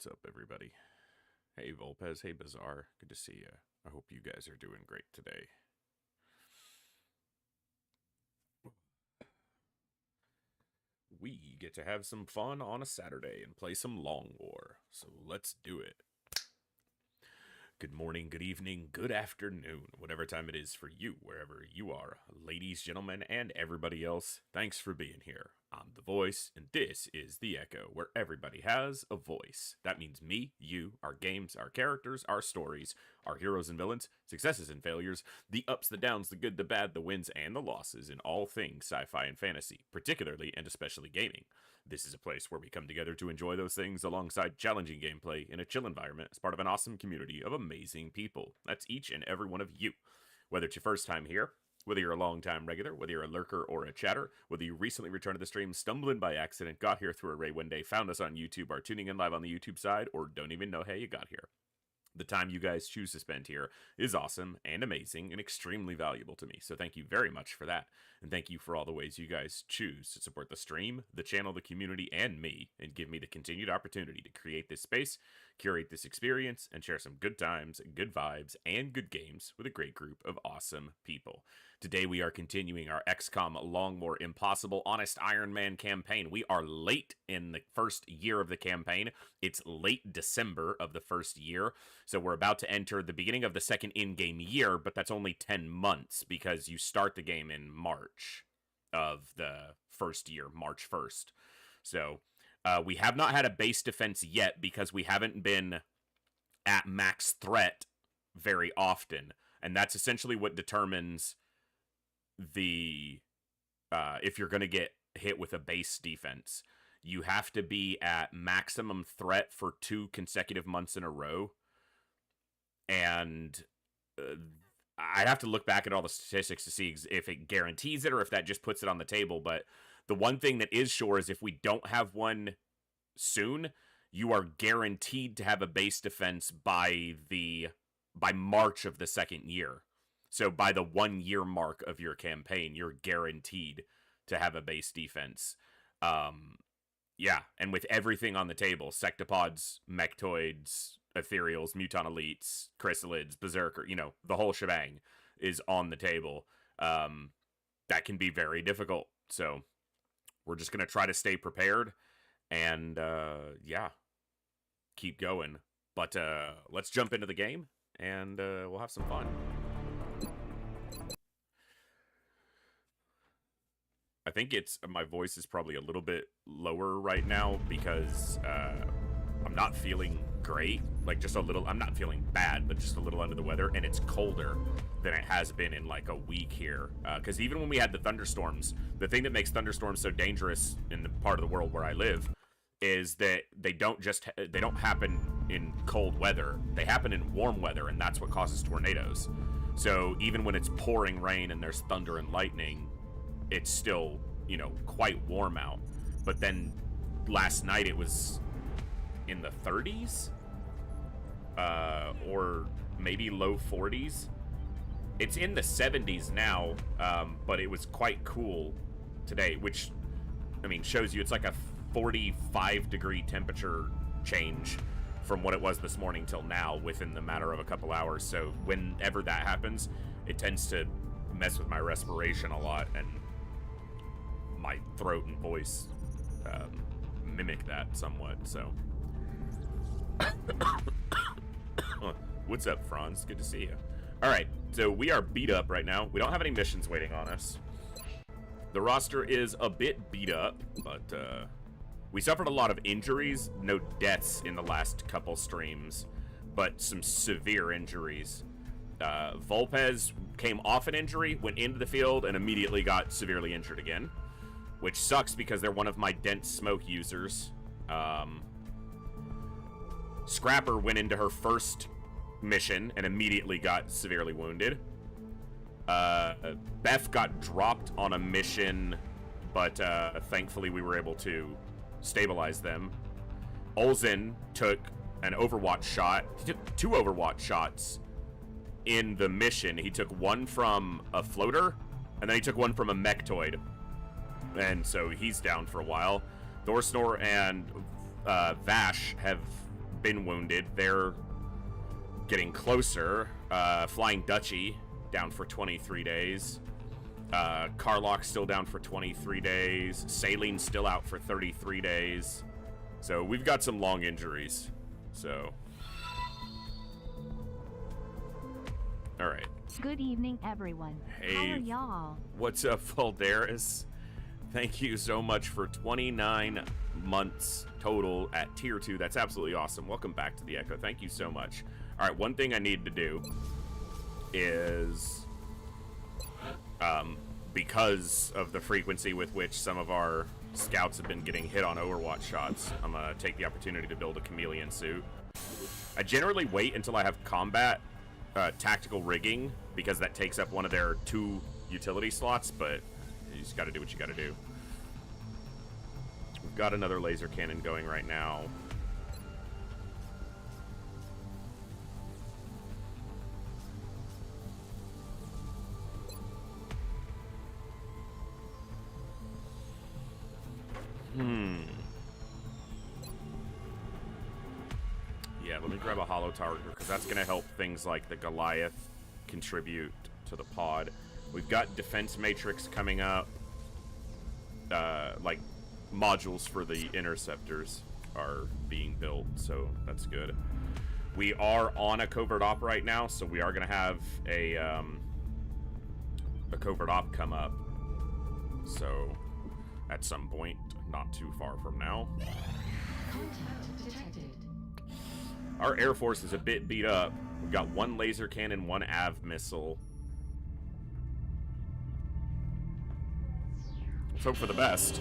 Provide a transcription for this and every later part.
What's up, everybody? Hey, Volpez. Hey, Bazaar. Good to see you. I hope you guys are doing great today. We get to have some fun on a Saturday and play some Long War, so let's do it. Good morning, good evening, good afternoon, whatever time it is for you, wherever you are. Ladies, gentlemen, and everybody else, thanks for being here. I'm The Voice, and this is The Echo, where everybody has a voice. That means me, you, our games, our characters, our stories, our heroes and villains, successes and failures, the ups, the downs, the good, the bad, the wins, and the losses in all things sci-fi and fantasy, particularly and especially gaming. This is a place where we come together to enjoy those things alongside challenging gameplay in a chill environment as part of an awesome community of amazing people. That's each and every one of you. Whether it's your first time here, whether you're a long-time regular, whether you're a lurker or a chatter, whether you recently returned to the stream, stumbled in by accident, got here through a raid one day, found us on YouTube, are tuning in live on the YouTube side, or don't even know how you got here. The time you guys choose to spend here is awesome and amazing and extremely valuable to me, so thank you very much for that. And thank you for all the ways you guys choose to support the stream, the channel, the community, and me, and give me the continued opportunity to create this space, curate this experience, and share some good times, good vibes, and good games with a great group of awesome people. Today we are continuing our XCOM Long War Impossible Honest Iron Man campaign. We are late in the first year of the campaign. It's late December of the first year, so we're about to enter the beginning of the second in-game year, but that's only 10 months because you start the game in March of the first year, March 1st. So we have not had a base defense yet because we haven't been at max threat very often, and that's essentially what determines the if you're going to get hit with a base defense. You have to be at maximum threat for 2 consecutive months in a row, and I'd have to look back at all the statistics to see if it guarantees it or if that just puts it on the table. But the one thing that is sure is if we don't have one soon, you are guaranteed to have a base defense by March of the second year. So by the 1 year mark of your campaign, you're guaranteed to have a base defense. Yeah, and with everything on the table, sectopods, mechtoids, ethereals, muton elites, chrysalids, berserker, the whole shebang is on the table. That can be very difficult. So we're just going to try to stay prepared and, yeah, keep going. But let's jump into the game and we'll have some fun. I think my voice is probably a little bit lower right now because I'm not feeling great, like just a little. I'm not feeling bad, but just a little under the weather, and it's colder than it has been in like a week here. Because even when we had the thunderstorms, the thing that makes thunderstorms so dangerous in the part of the world where I live is that they don't happen in cold weather. They happen in warm weather, and that's what causes tornadoes. So even when it's pouring rain and there's thunder and lightning, it's still, quite warm out. But then last night it was in the 30s, or maybe low 40s. It's in the 70s now, but it was quite cool today, which, shows you it's like a 45 degree temperature change from what it was this morning till now within the matter of a couple hours. So whenever that happens, it tends to mess with my respiration a lot, and my throat and voice mimic that somewhat. So what's up, Franz? Good to see you. All right, so we are beat up right now. We don't have any missions waiting on us. The roster is a bit beat up, but we suffered a lot of injuries. No deaths in the last couple streams, but some severe injuries. Volpez came off an injury, went into the field, and immediately got severely injured again, which sucks because they're one of my dense smoke users. Scrapper went into her first mission and immediately got severely wounded. Beth got dropped on a mission, but thankfully we were able to stabilize them. Olzen took an Overwatch shot. He took 2 Overwatch shots in the mission. He took one from a floater, and then he took one from a mechtoid. And so he's down for a while. Thorsnor and Vash have been wounded. They're getting closer. Flying Dutchy down for 23 days. Carlock's still down for 23 days. Saleen's still out for 33 days. So we've got some long injuries. So. All right. Good evening, everyone. Hey, how are y'all? What's up, Valderis? Thank you so much for 29 months total at Tier 2. That's absolutely awesome. Welcome back to the Echo. Thank you so much. All right, one thing I need to do is, because of the frequency with which some of our scouts have been getting hit on Overwatch shots, I'm going to take the opportunity to build a chameleon suit. I generally wait until I have combat tactical rigging, because that takes up one of their 2 utility slots, but you just gotta do what you gotta do. We've got another laser cannon going right now. Yeah, let me grab a hollow tower, because that's going to help things like the Goliath contribute to the pod. We've got defense matrix coming up. Like, modules for the interceptors are being built, so that's good. We are on a covert op right now, so we are going to have a covert op come up. So, at some point, not too far from now. Contact detected. Our Air Force is a bit beat up. We've got 1 laser cannon, 1 AV missile. Let's hope for the best.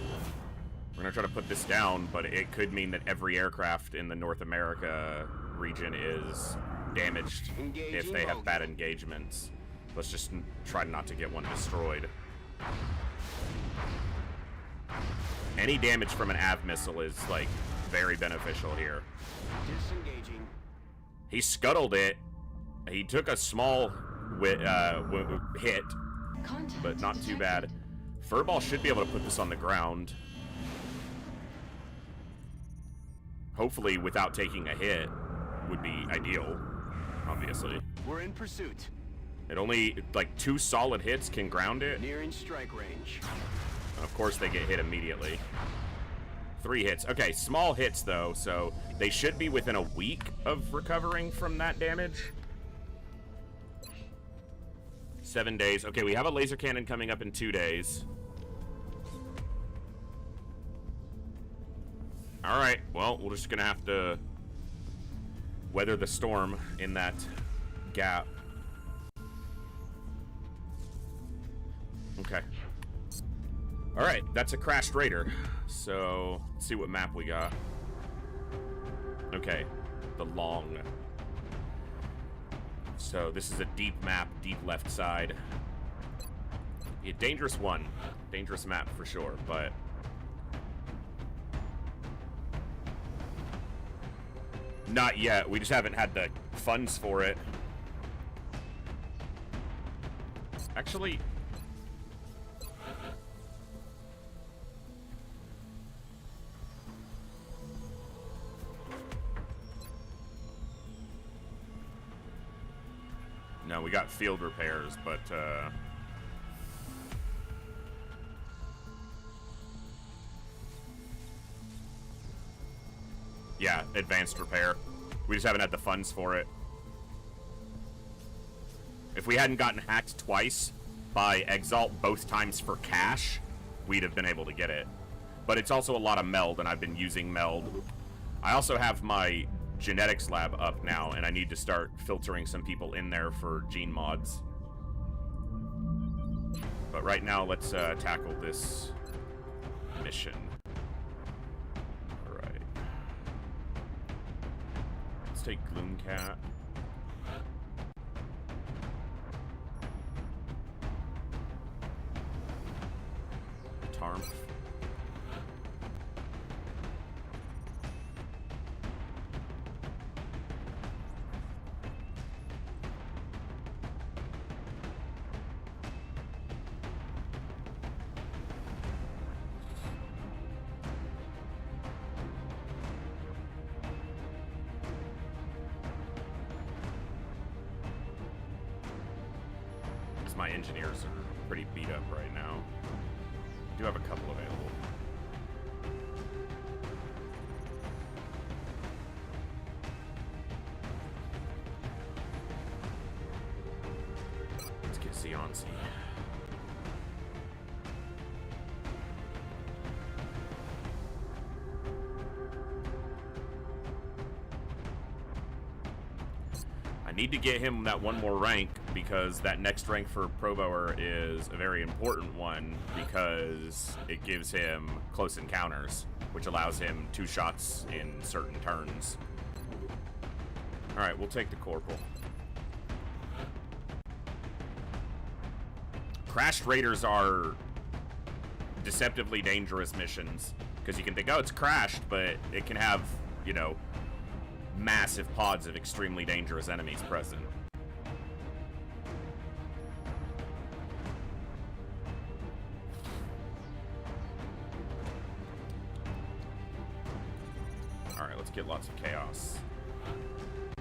We're going to try to put this down, but it could mean that every aircraft in the North America region is damaged if they have bad engagements. Let's just try not to get one destroyed. Any damage from an AV missile is, like, very beneficial here. Disengaging. He scuttled it. He took a small hit, but not too bad. Furball should be able to put this on the ground. Hopefully without taking a hit would be ideal, obviously. We're in pursuit. It only, like, 2 solid hits can ground it. Nearing strike range. Of course they get hit immediately. 3 hits. Okay, small hits though, so they should be within a week of recovering from that damage. 7 days. Okay, we have a laser cannon coming up in 2 days. Alright, well, we're just gonna have to weather the storm in that gap. Okay. Alright, that's a crashed raider. So, let's see what map we got. Okay, the long. So, this is a deep map, deep left side. A dangerous one. Dangerous map for sure, but... not yet. We just haven't had the funds for it. Actually... no, we got field repairs, but, yeah, advanced repair. We just haven't had the funds for it. If we hadn't gotten hacked twice by Exalt, both times for cash, we'd have been able to get it. But it's also a lot of meld, and I've been using meld. I also have my genetics lab up now, and I need to start filtering some people in there for gene mods. But right now, let's tackle this mission. Alright. Let's take Gloomcat. Tarmp. because my engineers are pretty beat up right now. I do have a couple available. Let's get Xionzi. I need to get him that one more rank because that next rank for Proboer is a very important one because it gives him close encounters, which allows him 2 shots in certain turns. Alright, we'll take the Corporal. Crashed Raiders are deceptively dangerous missions because you can think, oh, it's crashed, but it can have, you know, massive pods of extremely dangerous enemies present. Alright, let's get lots of chaos.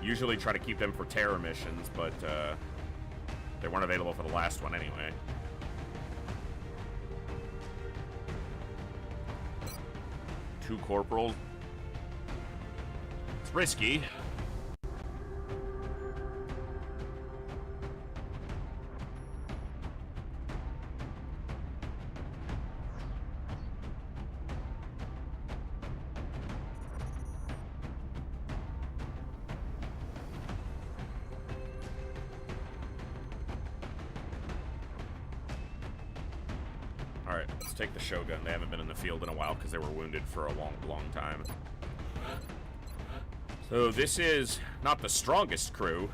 Usually try to keep them for terror missions, but they weren't available for the last one anyway. Two corporals. It's risky. Alright, let's take the Shogun. They haven't been in the field in a while because they were wounded for a long time. So this is not the strongest crew,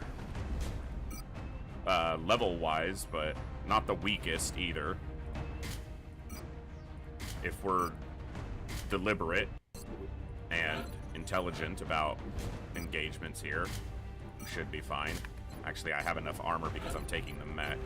level-wise, but not the weakest either. If we're deliberate and intelligent about engagements here, we should be fine. Actually, I have enough armor because I'm taking the mech.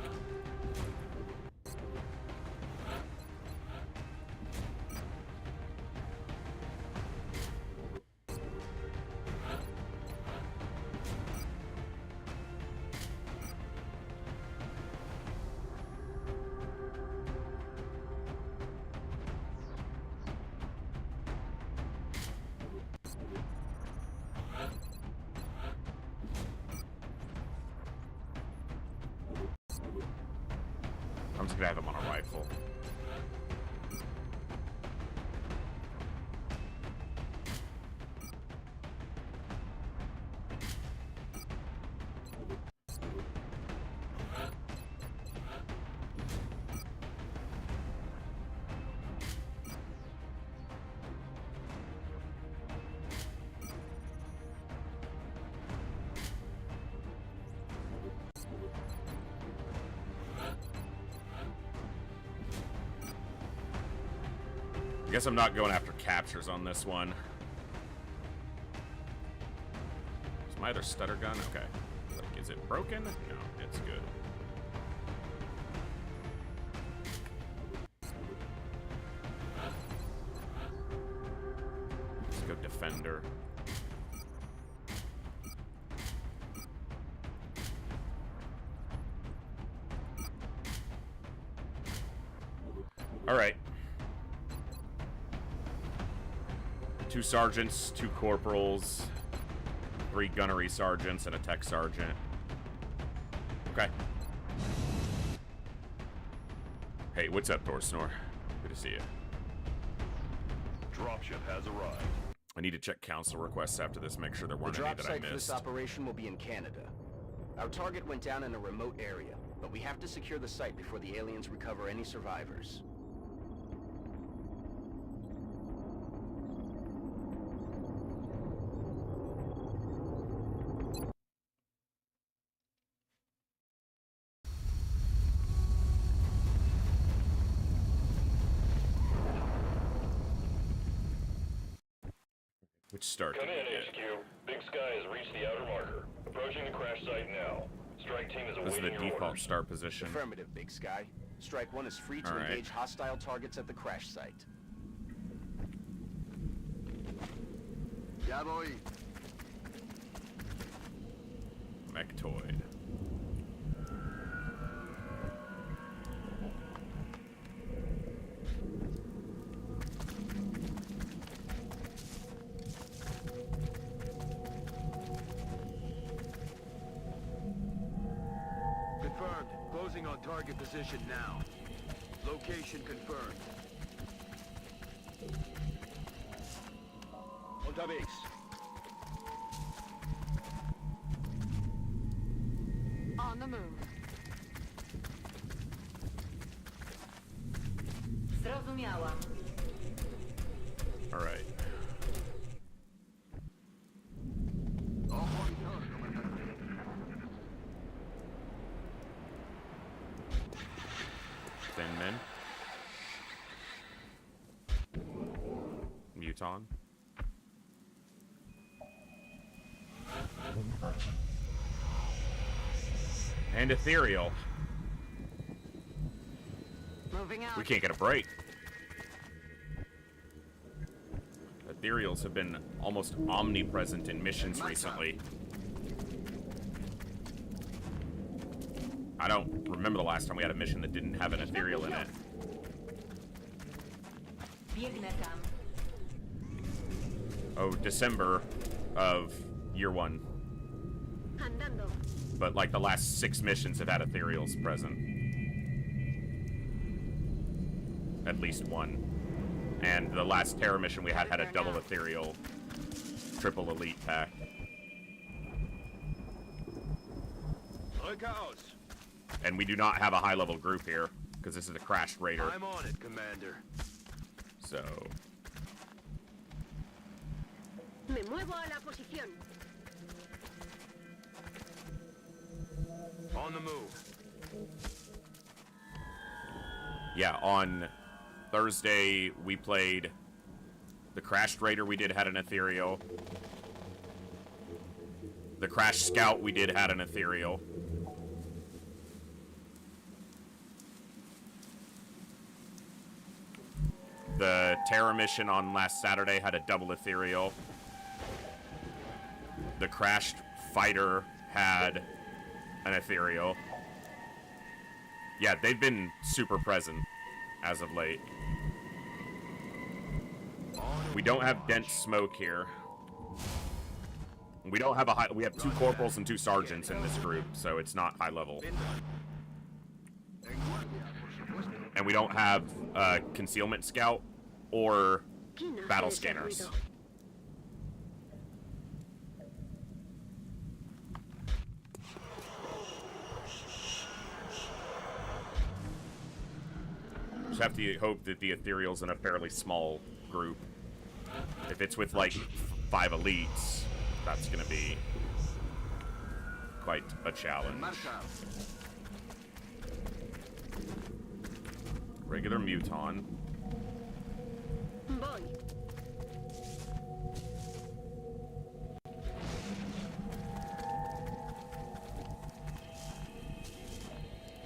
I'm just gonna have him on a rifle. I guess I'm not going after captures on this one. Is my other stutter gun? Okay. Like, is it broken? No, it's good. Let's go Defender. All right. 2 sergeants, 2 corporals, 3 gunnery sergeants, and a tech sergeant. Okay. Hey, what's up, Thorsnor? Good to see you. Dropship has arrived. I need to check council requests after this, make sure there The weren't any drop that I site for this missed. operation will be in Canada. Our target went down in a remote area, but we have to secure the site before the aliens recover any survivors. Which start Come did in, we get? HQ. Big Sky has reached the outer marker. Approaching the crash site now. Strike team is This is awaiting the your default orders. start position. Affirmative, Big Sky. Strike 1 is free to All right. engage hostile targets at the crash site. Yeah, boy. Mechtoid. Target position now. Location confirmed. Unterwegs. On the move. Zrozumiałam. All right. Thin men. Muton. And ethereal. Moving out. We can't get a break. Ethereals have been almost omnipresent in missions recently. I don't remember the last time we had a mission that didn't have an ethereal in it. Biegnę tam. Oh, December of year 1. Andando. But like the last 6 missions have had ethereals present. At least one. And the last Terra mission we had a double ethereal, triple elite pack. Rücke aus. And we do not have a high level group here, because this is a crashed raider. I'm on it, Commander. So Me muevo a la posición. On the move. yeah, on Thursday we played the crashed raider. We did had an ethereal. The crashed scout we did had an ethereal. The Terror mission on last Saturday had a double ethereal. The crashed fighter had an ethereal. Yeah, they've been super present as of late. We don't have dense smoke here. We don't have a high. We have 2 corporals and 2 sergeants in this group, so it's not high level. And we don't have concealment scout or battle scanners. Just have to hope that the ethereal's in a fairly small group. If it's with like 5 elites, that's gonna be quite a challenge. Regular Muton. Voy.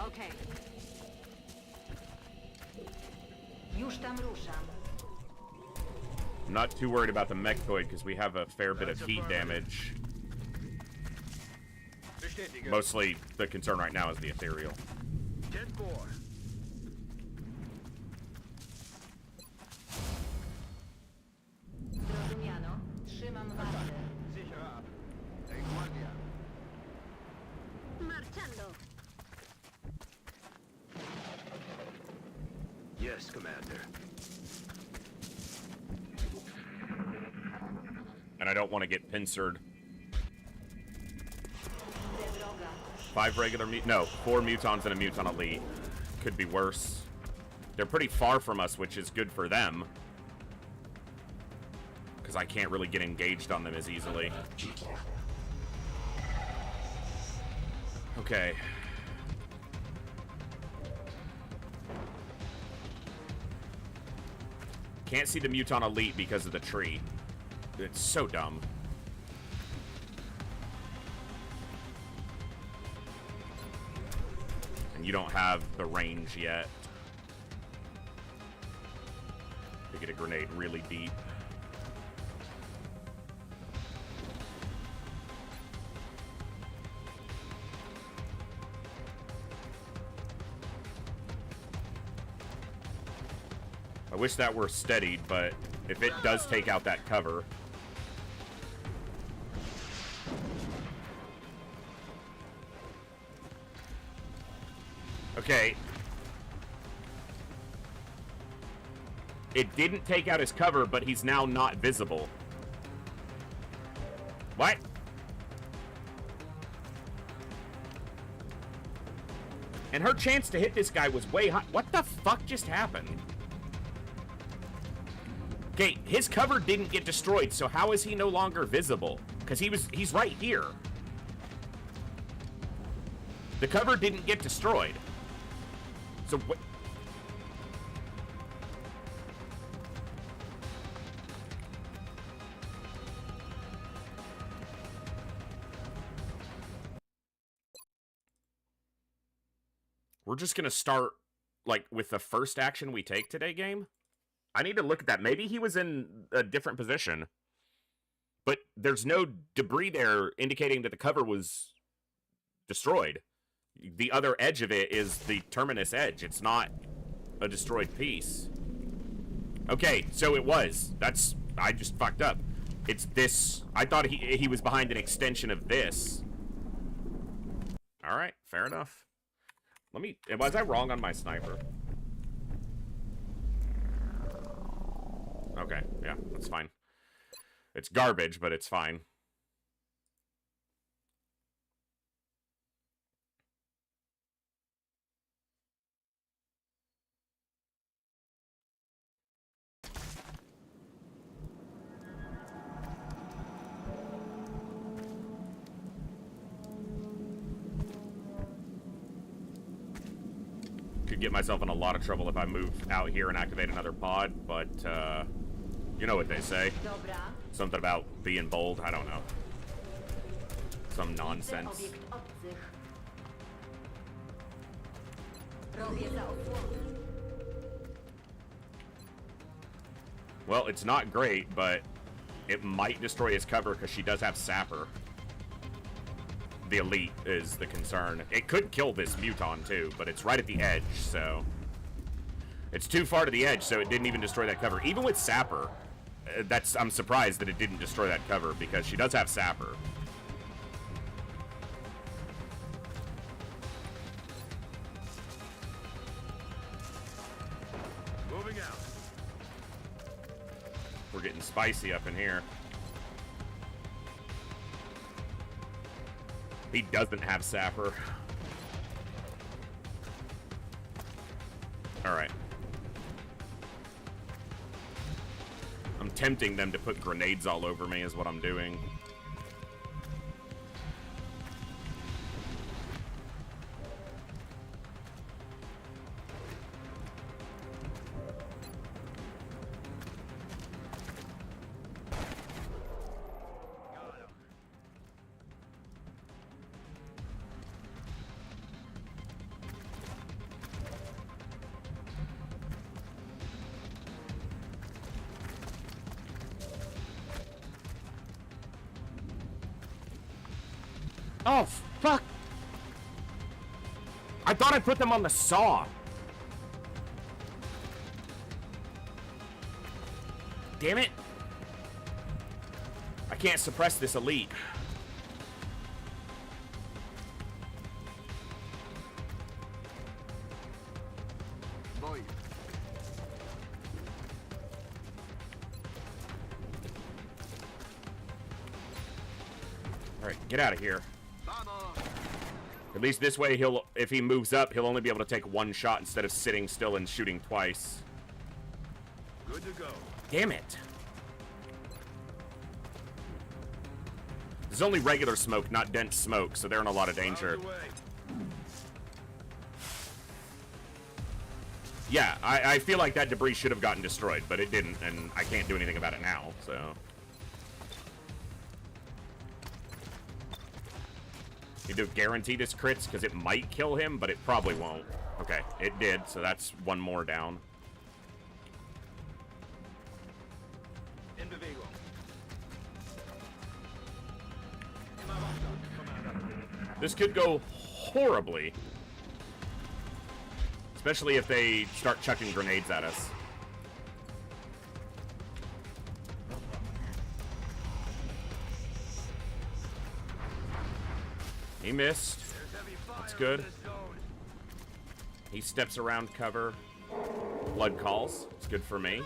Okay. Już tam ruszam. I'm not too worried about the mechtoid because we have a fair bit of heat damage. Bestätige. Mostly the concern right now is the ethereal. 10-4. Zrozumiano. Trzymam wartę. Sicher ab. En guardia. Marchando. Yes, Commander. And I don't want to get pincered. De droga. 5 regular no, 4 mutons and a muton elite. Could be worse. They're pretty far from us, which is good for them. Because I can't really get engaged on them as easily. Okay. Can't see the muton elite because of the tree. It's so dumb. And you don't have the range yet to get a grenade really deep. I wish that were steadied, but if it does take out that cover... Okay. It didn't take out his cover, but he's now not visible. What? And her chance to hit this guy was way high. What the fuck just happened? Okay, his cover didn't get destroyed, so how is he no longer visible? Because he's right here. The cover didn't get destroyed. So what? We're just gonna start, like, with the first action we take today, game? I need to look at that. Maybe he was in a different position. But there's no debris there indicating that the cover was destroyed. The other edge of it is the terminus edge. It's not a destroyed piece. Okay, so it was. I just fucked up. It's this. I thought he was behind an extension of this. Alright, fair enough. Was I wrong on my sniper? Okay, yeah, that's fine. It's garbage, but it's fine. Could get myself in a lot of trouble if I move out here and activate another pod, but, you know what they say. Dobra. Something about being bold, I don't know. Some nonsense. Obiekt obcych. Robię za osłonę. Well, it's not great, but it might destroy his cover because she does have Sapper. The elite is the concern. It could kill this Muton too, but it's right at the edge, so... It's too far to the edge, so it didn't even destroy that cover. Even with Sapper, I'm surprised that it didn't destroy that cover, because she does have Sapper. Moving out. We're getting spicy up in here. He doesn't have Sapper. Alright. I'm tempting them to put grenades all over me is what I'm doing. Oh, fuck! I thought I put them on the saw. Damn it. I can't suppress this elite. Boy. Alright, get out of here. Vamos. At least this way, if he moves up, he'll only be able to take one shot instead of sitting still and shooting twice. Good to go. Damn it. There's only regular smoke, not dense smoke, so they're in a lot of danger. Out of the way. Yeah, I feel like that debris should have gotten destroyed, but it didn't, and I can't do anything about it now, so... Need to guarantee this crits, because it might kill him, but it probably won't. Okay, it did, so that's one more down. In Vigo. This could go horribly. Especially if they start chucking grenades at us. He missed. That's good. He steps around cover. Blood calls. It's good for me.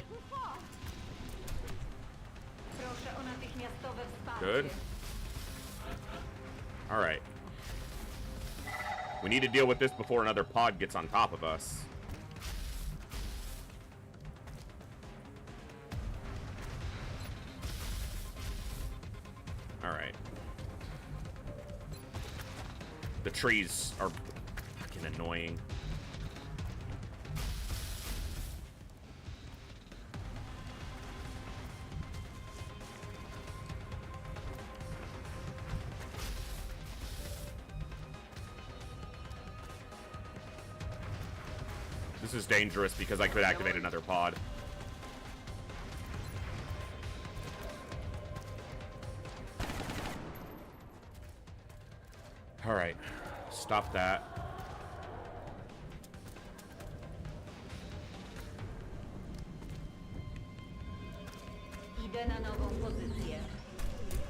Proszę o natychmiastowe wsparcie. Good. Alright. We need to deal with this before another pod gets on top of us. Alright. The trees are fucking annoying. This is dangerous because I could activate another pod. Alright. Stop that. Idę na nową pozycję.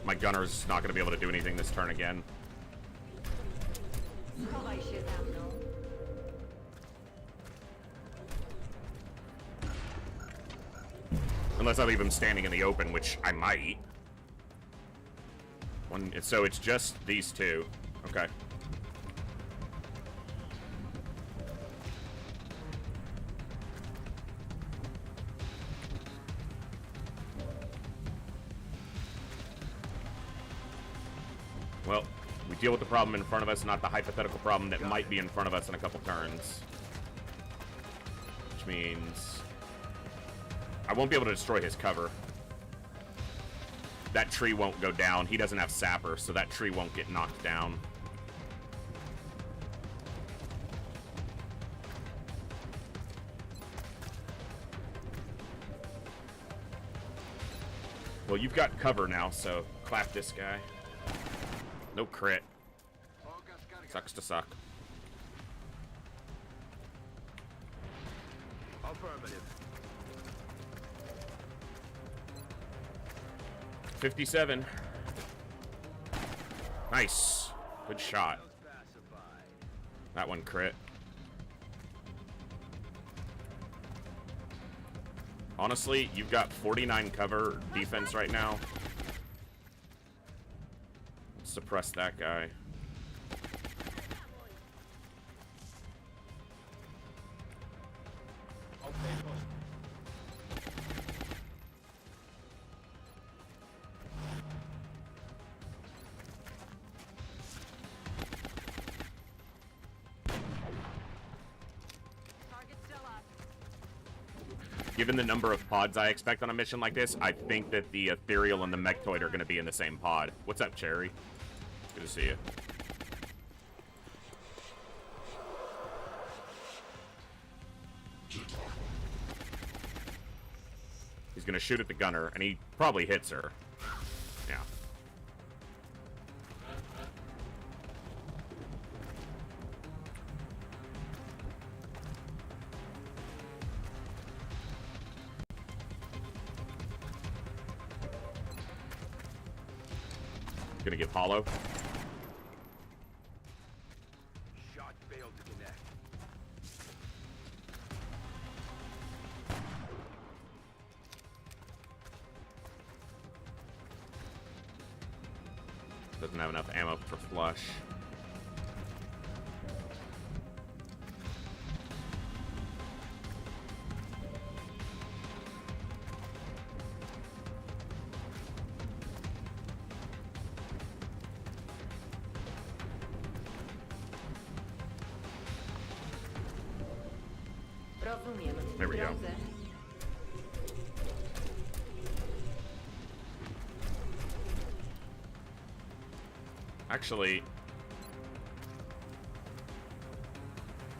My gunner's not going to be able to do anything this turn again. Schowaj się za mną. Unless I leave him standing in the open, which I might. So it's just these two. Okay. Well, we deal with the problem in front of us, not the hypothetical problem that might be in front of us in a couple turns. Which means I won't be able to destroy his cover. That tree won't go down. He doesn't have sapper, so that tree won't get knocked down. Well, you've got cover now, so clap this guy. No crit. Sucks to suck. Affirmative. 57. Nice. Good shot. That one crit. Honestly, you've got 49 cover defense right now. Suppress that guy. Given the number of pods I expect on a mission like this, I think that the Ethereal and the Mechtoid are going to be in the same pod. What's up, Cherry? Good to see you. He's going to shoot at the gunner, and he probably hits her. Yeah. Gonna get hollow. Shot failed to connect. Doesn't have enough ammo for flush. Rozumiem. There we go. Drodze. Actually,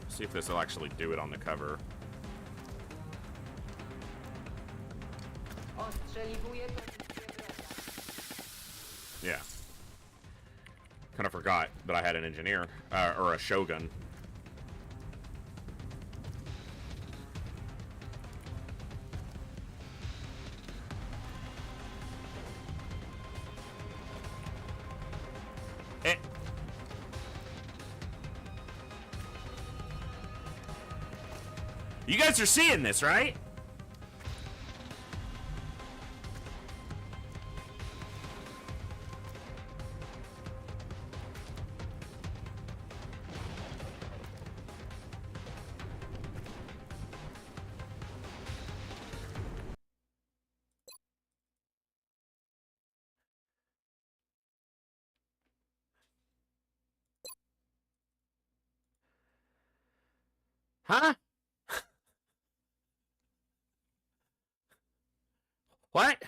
see if this will actually do it on the cover. Ostrzeliwuję pozycję wroga. Yeah. Kind of forgot that I had an engineer, or a shogun. You guys are seeing this, right? Huh? What?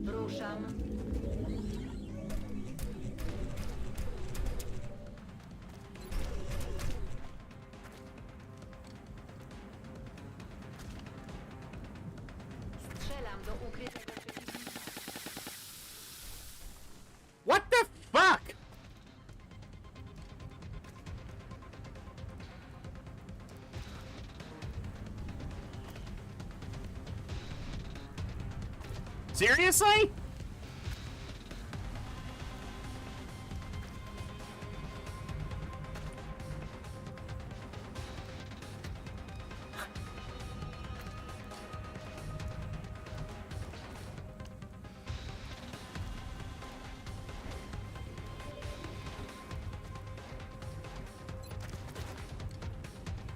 Ruszam. Strzelam do ukrytego przeciwnika. What the fuck? Seriously?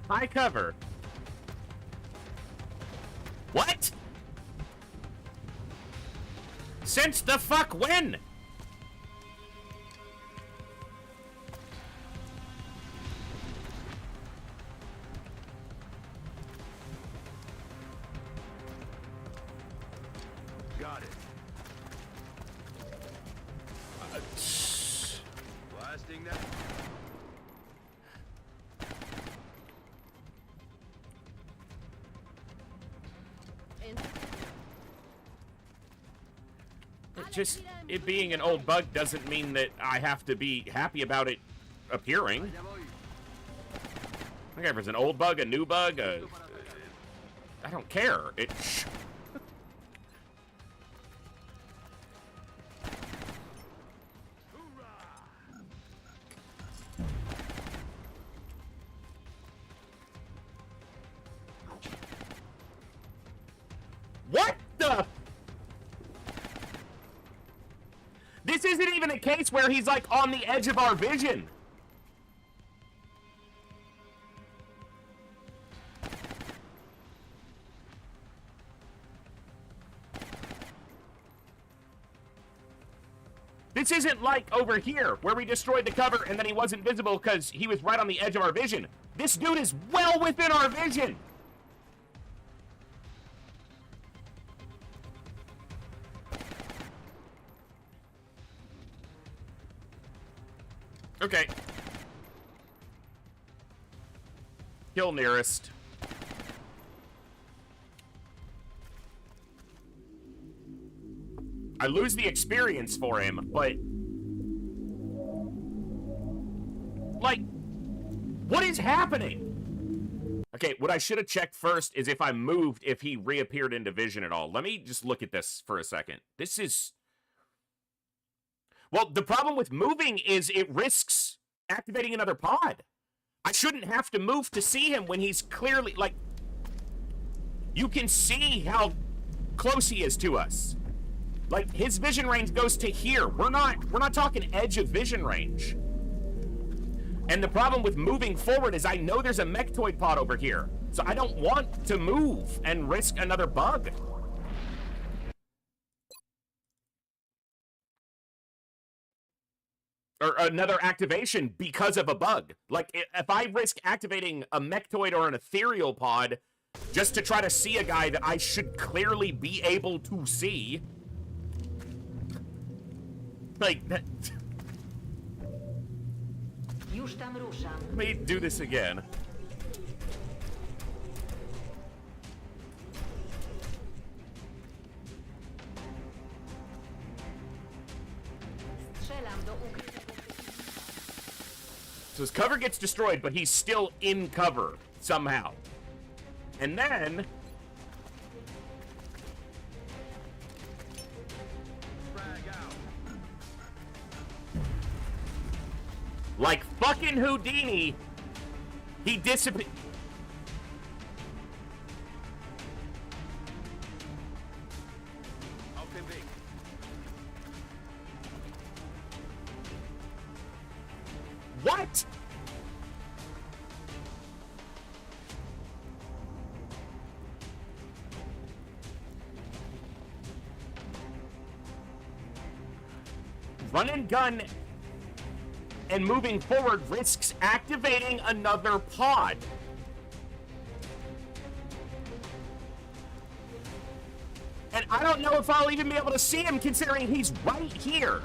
High cover. What? Since the fuck when? Got it. Blasting that. Just it being an old bug doesn't mean that I have to be happy about it appearing. Okay, if it's an old bug, a new bug, I don't care. It. What the? This isn't even a case where he's like on the edge of our vision. This isn't like over here where we destroyed the cover and then he wasn't visible because he was right on the edge of our vision. This dude is well within our vision. Okay. Kill nearest. I lose the experience for him, but... like, what is happening? Okay, what I should have checked first is if I moved, if he reappeared into vision at all. Let me just look at this for a second. This is... well, the problem with moving is it risks activating another pod. I shouldn't have to move to see him when he's clearly, like... you can see how close he is to us. Like, his vision range goes to here. We're not talking edge of vision range. And the problem with moving forward is I know there's a mechtoid pod over here. So I don't want to move and risk another bug. Or another activation because of a bug. Like, if I risk activating a mechtoid or an ethereal pod just to try to see a guy that I should clearly be able to see... like, that... Już tam ruszam. Let me do this again. Strzelam do ukrytego. So his cover gets destroyed, but he's still in cover somehow. And then... Frag out. Like fucking Houdini, he disappeared. Auf dem Weg. What? Run and gun and moving forward risks activating another pod. And I don't know if I'll even be able to see him considering he's right here.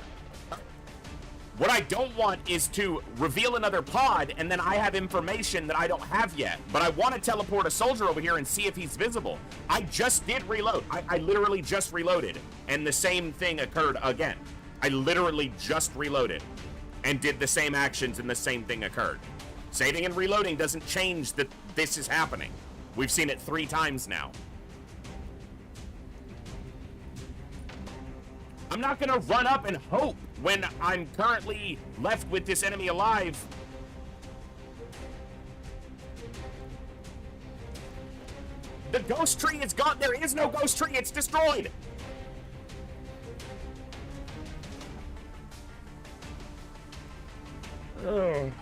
What I don't want is to reveal another pod and then I have information that I don't have yet. But I want to teleport a soldier over here and see if he's visible. I just did reload. I literally just reloaded. And the same thing occurred again. I literally just reloaded and did the same actions and the same thing occurred. Saving and reloading doesn't change that this is happening. We've seen it 3 times now. I'm not gonna run up and hope when I'm currently left with this enemy alive. The ghost tree is gone. There is no ghost tree. It's destroyed. Oh. A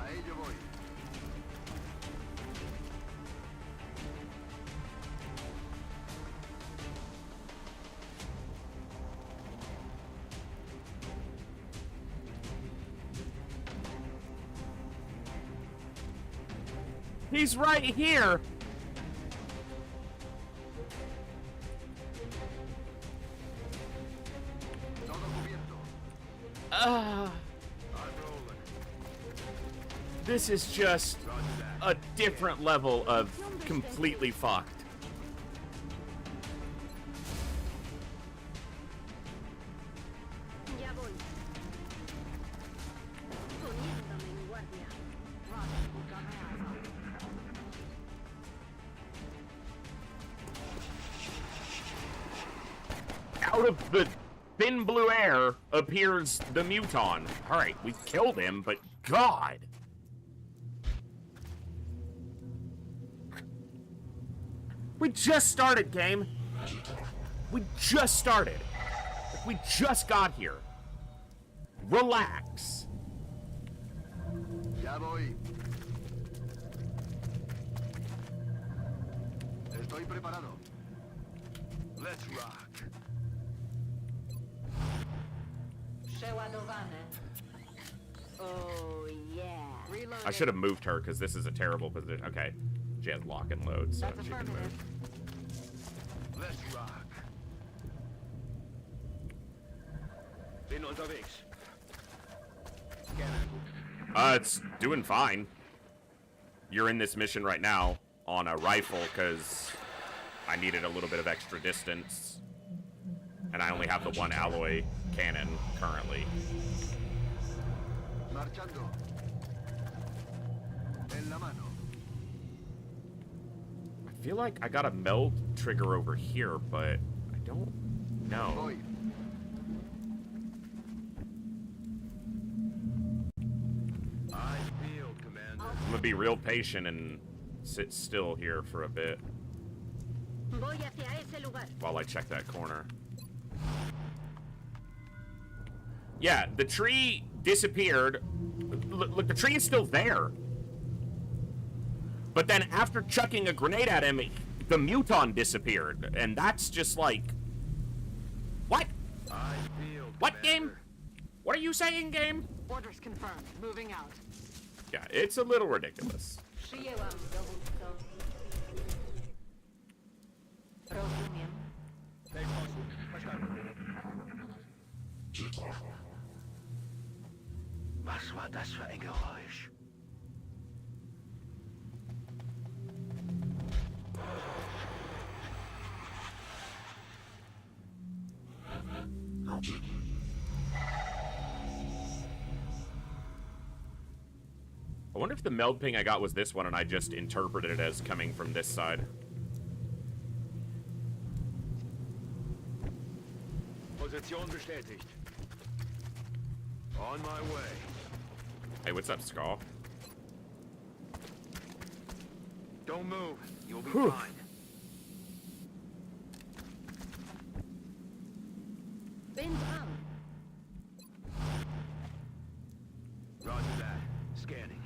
ello voy. He's right here. Todo cubierto. Ah. I'm rolling. This is just Roger a that. different level of completely fucked. Ya voy. Poniéndome en guardia. Out of the thin blue air appears the Muton. All right, we killed him, but God. We just started, game. We just started. We just got here. Relax. Ya voy. Estoy preparado. Let's rock. Przeładowane. Oh yeah. Reloading. I should have moved her because this is a terrible position. Okay, she has lock and load, so That's she can affirmative. move. Let's rock. Bin unterwegs. Scanner. It's doing fine. You're in this mission right now on a rifle because I needed a little bit of extra distance. And I only have the 1 alloy cannon currently. Marchando. En la mano. I feel like I got a meld trigger over here, but I don't know. Voy. I feel, Commander. I'm gonna be real patient and sit still here for a bit Voy hacia ese lugar. while I check that corner. Yeah, the tree disappeared. Look, the tree is still there. But then after chucking a grenade at him, the Muton disappeared. And that's just like... What? I feel, What, game? Commander. What are you saying, game? Orders confirmed. Moving out. Yeah, it's a little ridiculous. Przyjęłam dowódco. Rozumiem. Was war das für ein Geräusch? I wonder if the meld ping I got was this one and I just interpreted it as coming from this side. Position bestätigt. On my way. Hey, what's up, Skull? Don't move. You'll be Whew. fine. Bin dran. Roger that. Scanning.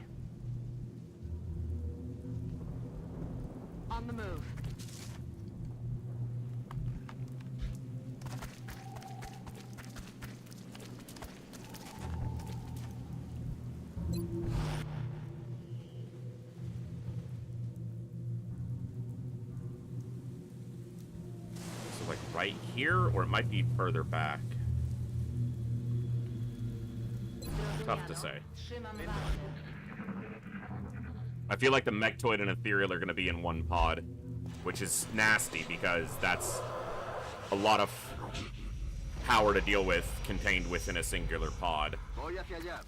On the move. So like right here, or it might be further back. Tough to say. Trzymam warty. I feel like the Mechtoid and Ethereal are going to be in one pod, which is nasty because that's a lot of power to deal with contained within a singular pod. Voy hacia allá.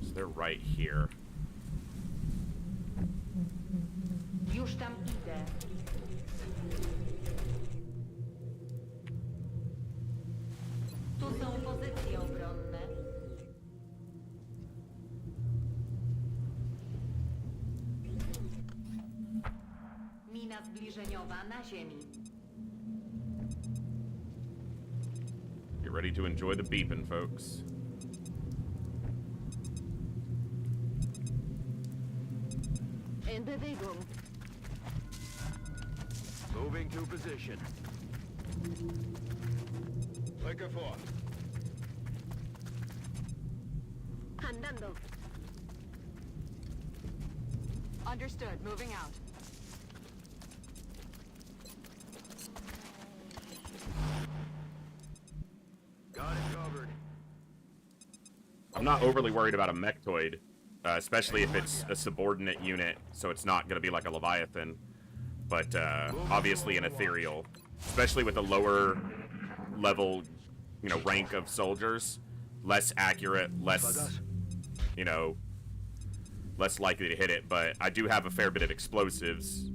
So they're right here. Już tam idę. Tu są pozycje obronne. Mina zbliżeniowa na ziemi. Get ready to enjoy the beeping, folks. In Bewegung. Moving to position. Rücke vor. Andando. Understood. Moving out. Got it covered. I'm not overly worried about a Mechtoid, especially if it's a subordinate unit, so it's not going to be like a Leviathan. But obviously an Ethereal, especially with a lower level, you know, rank of soldiers, less accurate, less, you know, less likely to hit it. But I do have a fair bit of explosives,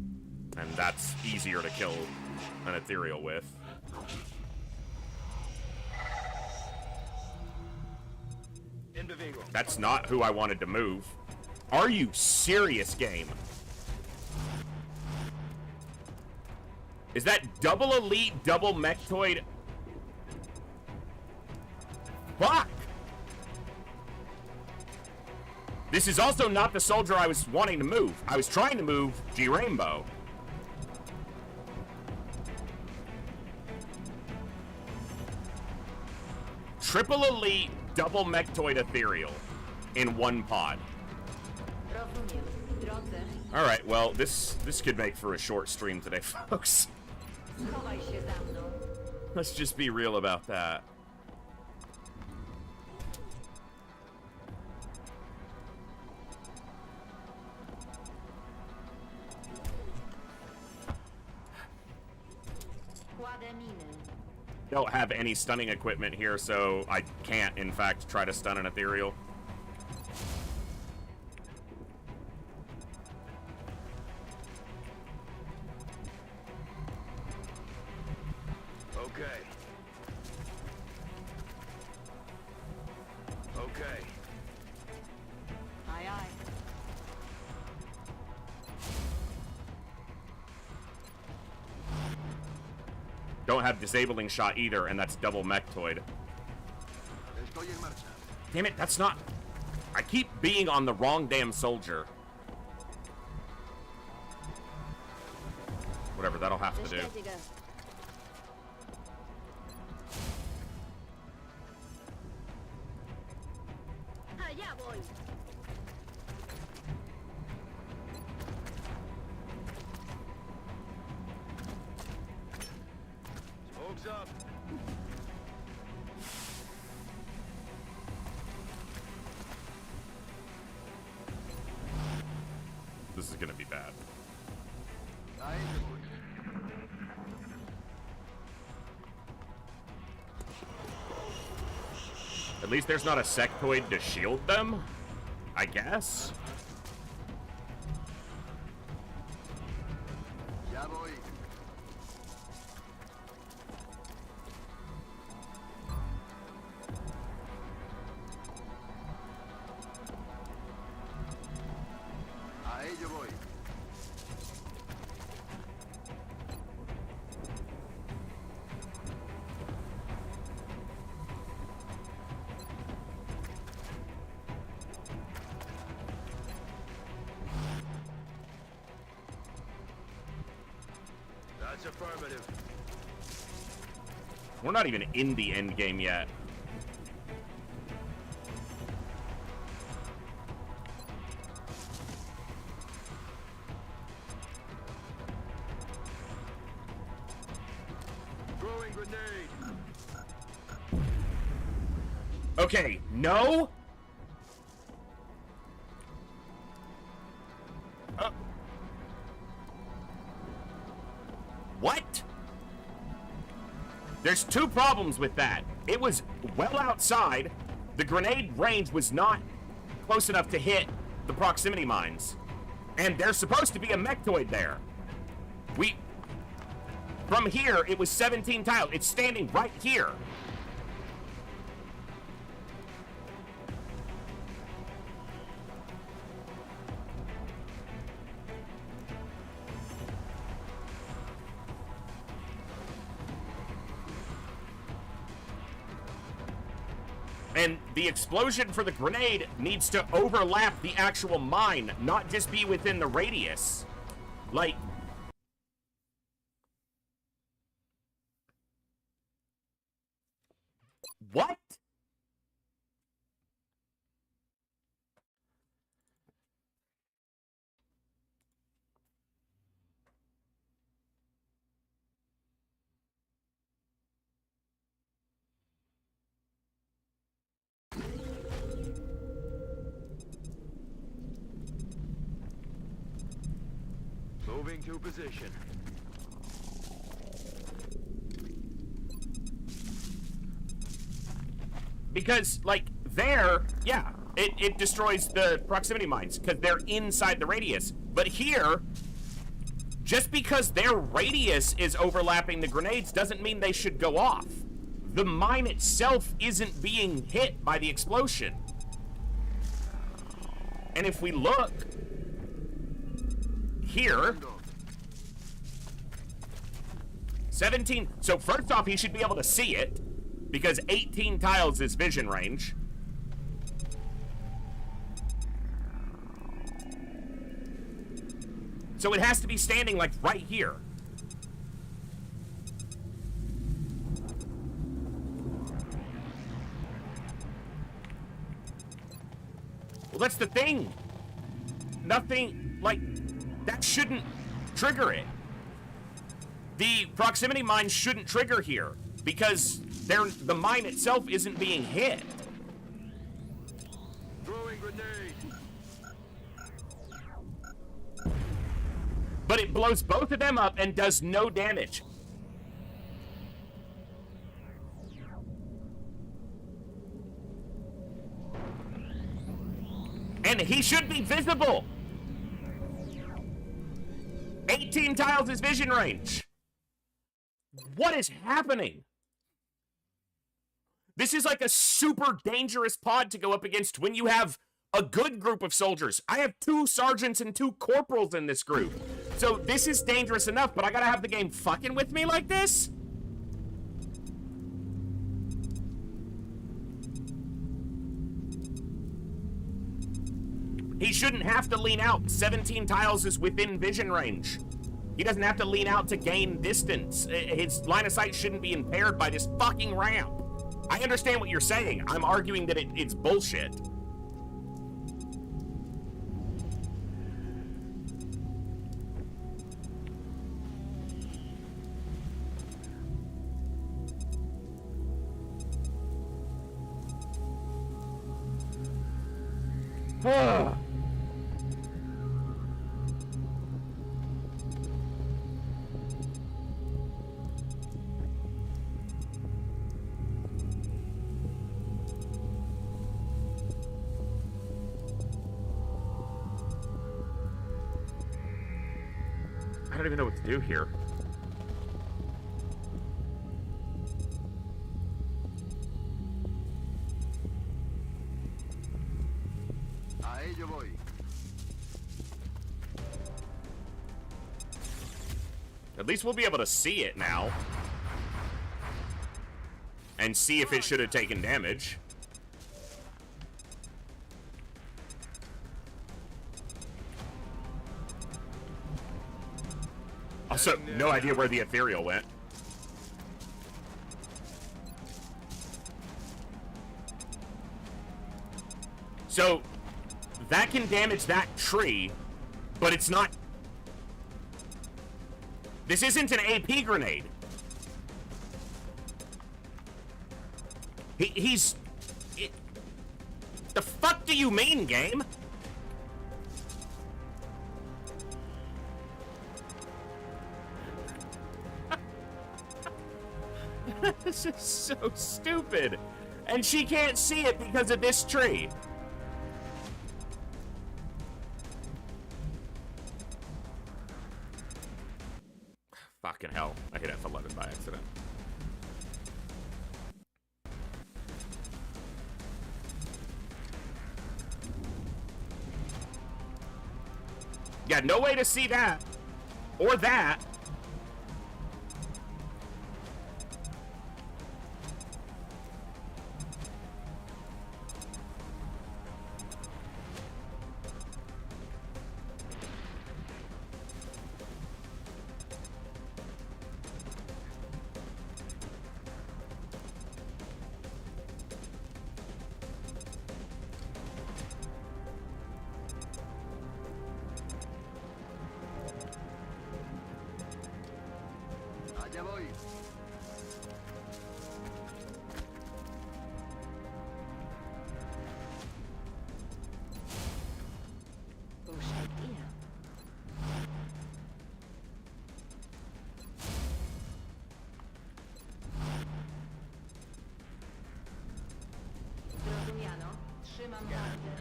and that's easier to kill an Ethereal with. In Bewegung. That's not who I wanted to move. Are you serious, game? Is that double elite, double Mechtoid? Fuck! This is also not the soldier I was wanting to move. I was trying to move G-Rainbow. Triple elite, double Mechtoid Ethereal in one pod. Rozumiem. W drodze. Alright, well, this could make for a short stream today, folks. Schowaj się za mną. Let's just be real about that. Kładę miny. Don't have any stunning equipment here, so I can't, in fact, try to stun an Ethereal. Okay. Okay. Aye, aye. Don't have disabling shot either, and that's double Mechtoid. Estoy en marcha. Damn it, that's not... I keep being on the wrong damn soldier. Whatever, that'll have to do. Bestätige. Allá voy. Smoke's up. This is gonna be bad. A ello voy. least there's not a sectoid to shield them, I guess. Ya voy. A ello voy. That's affirmative. We're not even in the end game yet. Throwing grenade. Okay, no. What? There's two problems with that. It was well outside. The grenade range was not close enough to hit the proximity mines. And there's supposed to be a mechtoid there. From here, it was 17 tiles. It's standing right here. And the explosion for the grenade needs to overlap the actual mine, not just be within the radius. Like... What? Moving to position. Because, like, there, yeah, it destroys the proximity mines because they're inside the radius. But here, just because their radius is overlapping the grenades doesn't mean they should go off. The mine itself isn't being hit by the explosion. And if we look here, 17, so first off, he should be able to see it, because 18 tiles is vision range. So it has to be standing, like, right here. Well, that's the thing. Nothing, like, that shouldn't trigger it. The proximity mine shouldn't trigger here because the mine itself isn't being hit. Throwing grenade. But it blows both of them up and does no damage. And he should be visible. 18 tiles is vision range. What is happening? This is like a super dangerous pod to go up against when you have a good group of soldiers. I have 2 sergeants and 2 corporals in this group. So this is dangerous enough, but I gotta have the game fucking with me like this? He shouldn't have to lean out. 17 tiles is within vision range. He doesn't have to lean out to gain distance. His line of sight shouldn't be impaired by this fucking ramp. I understand what you're saying. I'm arguing that it's bullshit. don't even know what to do here. A ello voy. At least we'll be able to see it now. And see if it should have taken damage. Also, no idea where the ethereal went. So, that can damage that tree, but it's not... This isn't an AP grenade. He's... The fuck do you mean, game? This is so stupid. And she can't see it because of this tree. Fucking hell. I hit F11 by accident. Yeah, no way to see that. Or that. Allá voy. Wo steckt ihr? Zrozumiano. Trzymam wartę.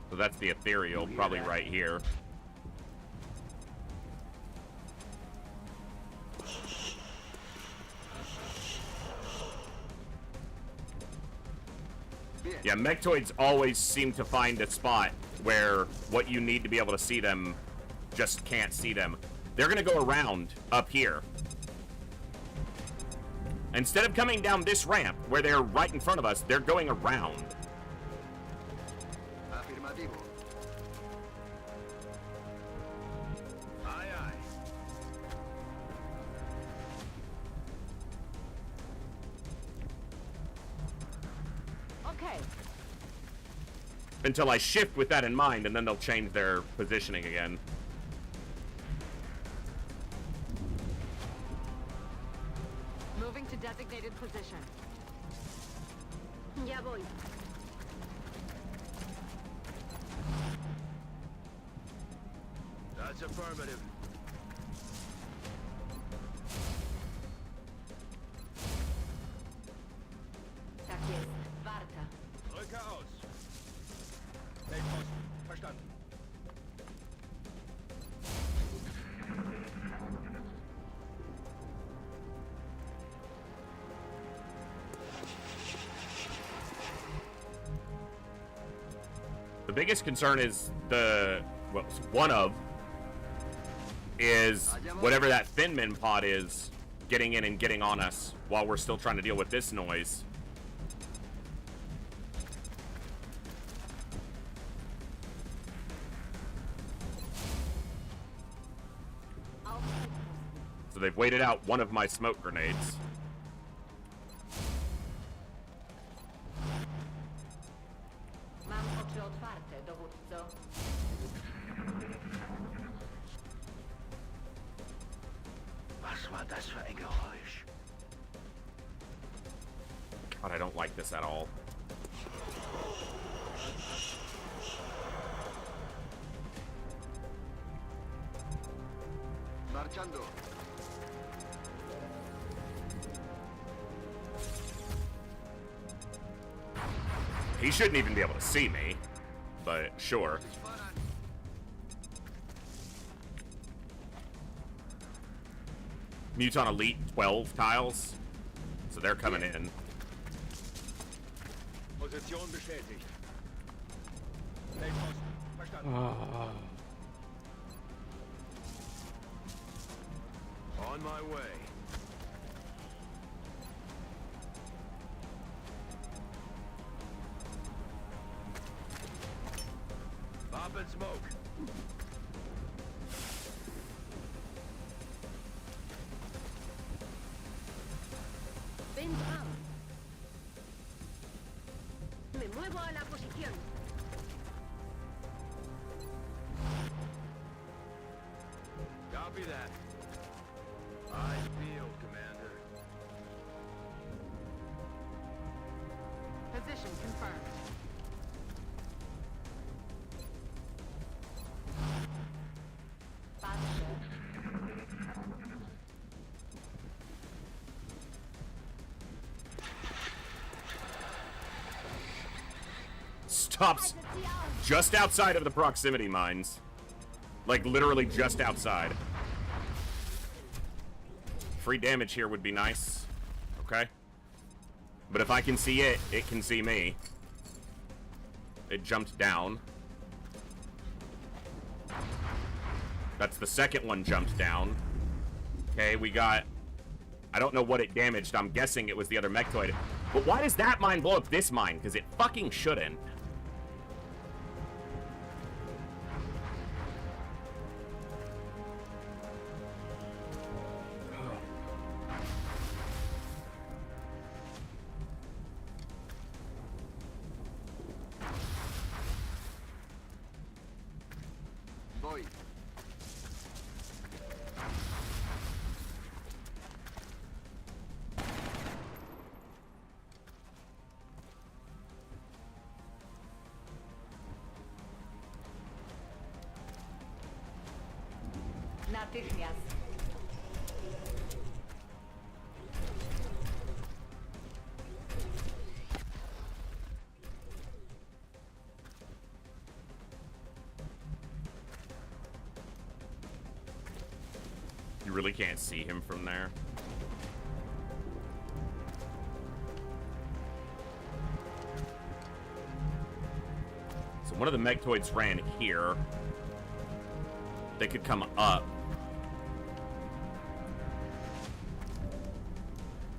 So that's the ethereal, probably right here. Yeah, mechtoids always seem to find a spot where what you need to be able to see them just can't see them. They're gonna go around up here. Instead of coming down this ramp where they're right in front of us, they're going around. Afirmativo. Aye, aye. Okay. Until I shift with that in mind, and then they'll change their positioning again. Moving to designated position. Ya voy. That's affirmative. Tak jest. Warta. Rücke aus. Feldposten. Verstanden. The biggest concern is well, one of, is whatever that Thinman pod is getting in and getting on us while we're still trying to deal with this noise. So they've waited out one of my smoke grenades. Mam oczy otwarte, dowódco. Was war das für ein Geräusch? God, I don't like this at all. Marchando. He shouldn't even be able to see me, but sure. Muton Elite 12 tiles. So they're coming in. Position bestätigt. Feldposten. Verstanden. On my way. Pop and smoke. Ven, vamos. Me muevo a la posición. Copy that. Eyes peeled, Commander. Position confirmed. Stops just outside of the proximity mines. Like, literally just outside. Free damage here would be nice. Okay? But if I can see it, it can see me. It jumped down. That's the second one jumped down. Okay, we got... I don't know what it damaged. I'm guessing it was the other mechtoid. But why does that mine blow up this mine? Because it fucking shouldn't. Voy. Natychmiast. You really can't see him from there. So one of the mechtoids ran here. They could come up.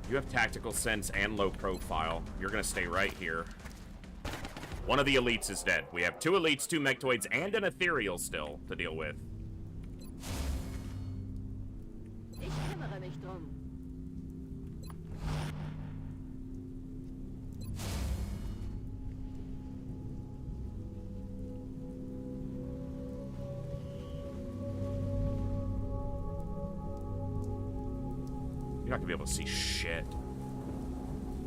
You have tactical sense and low profile. You're gonna stay right here. One of the elites is dead. We have 2 elites, 2 mechtoids, and an ethereal still to deal with. Ich kümmere mich drum. You're not gonna be able to see shit.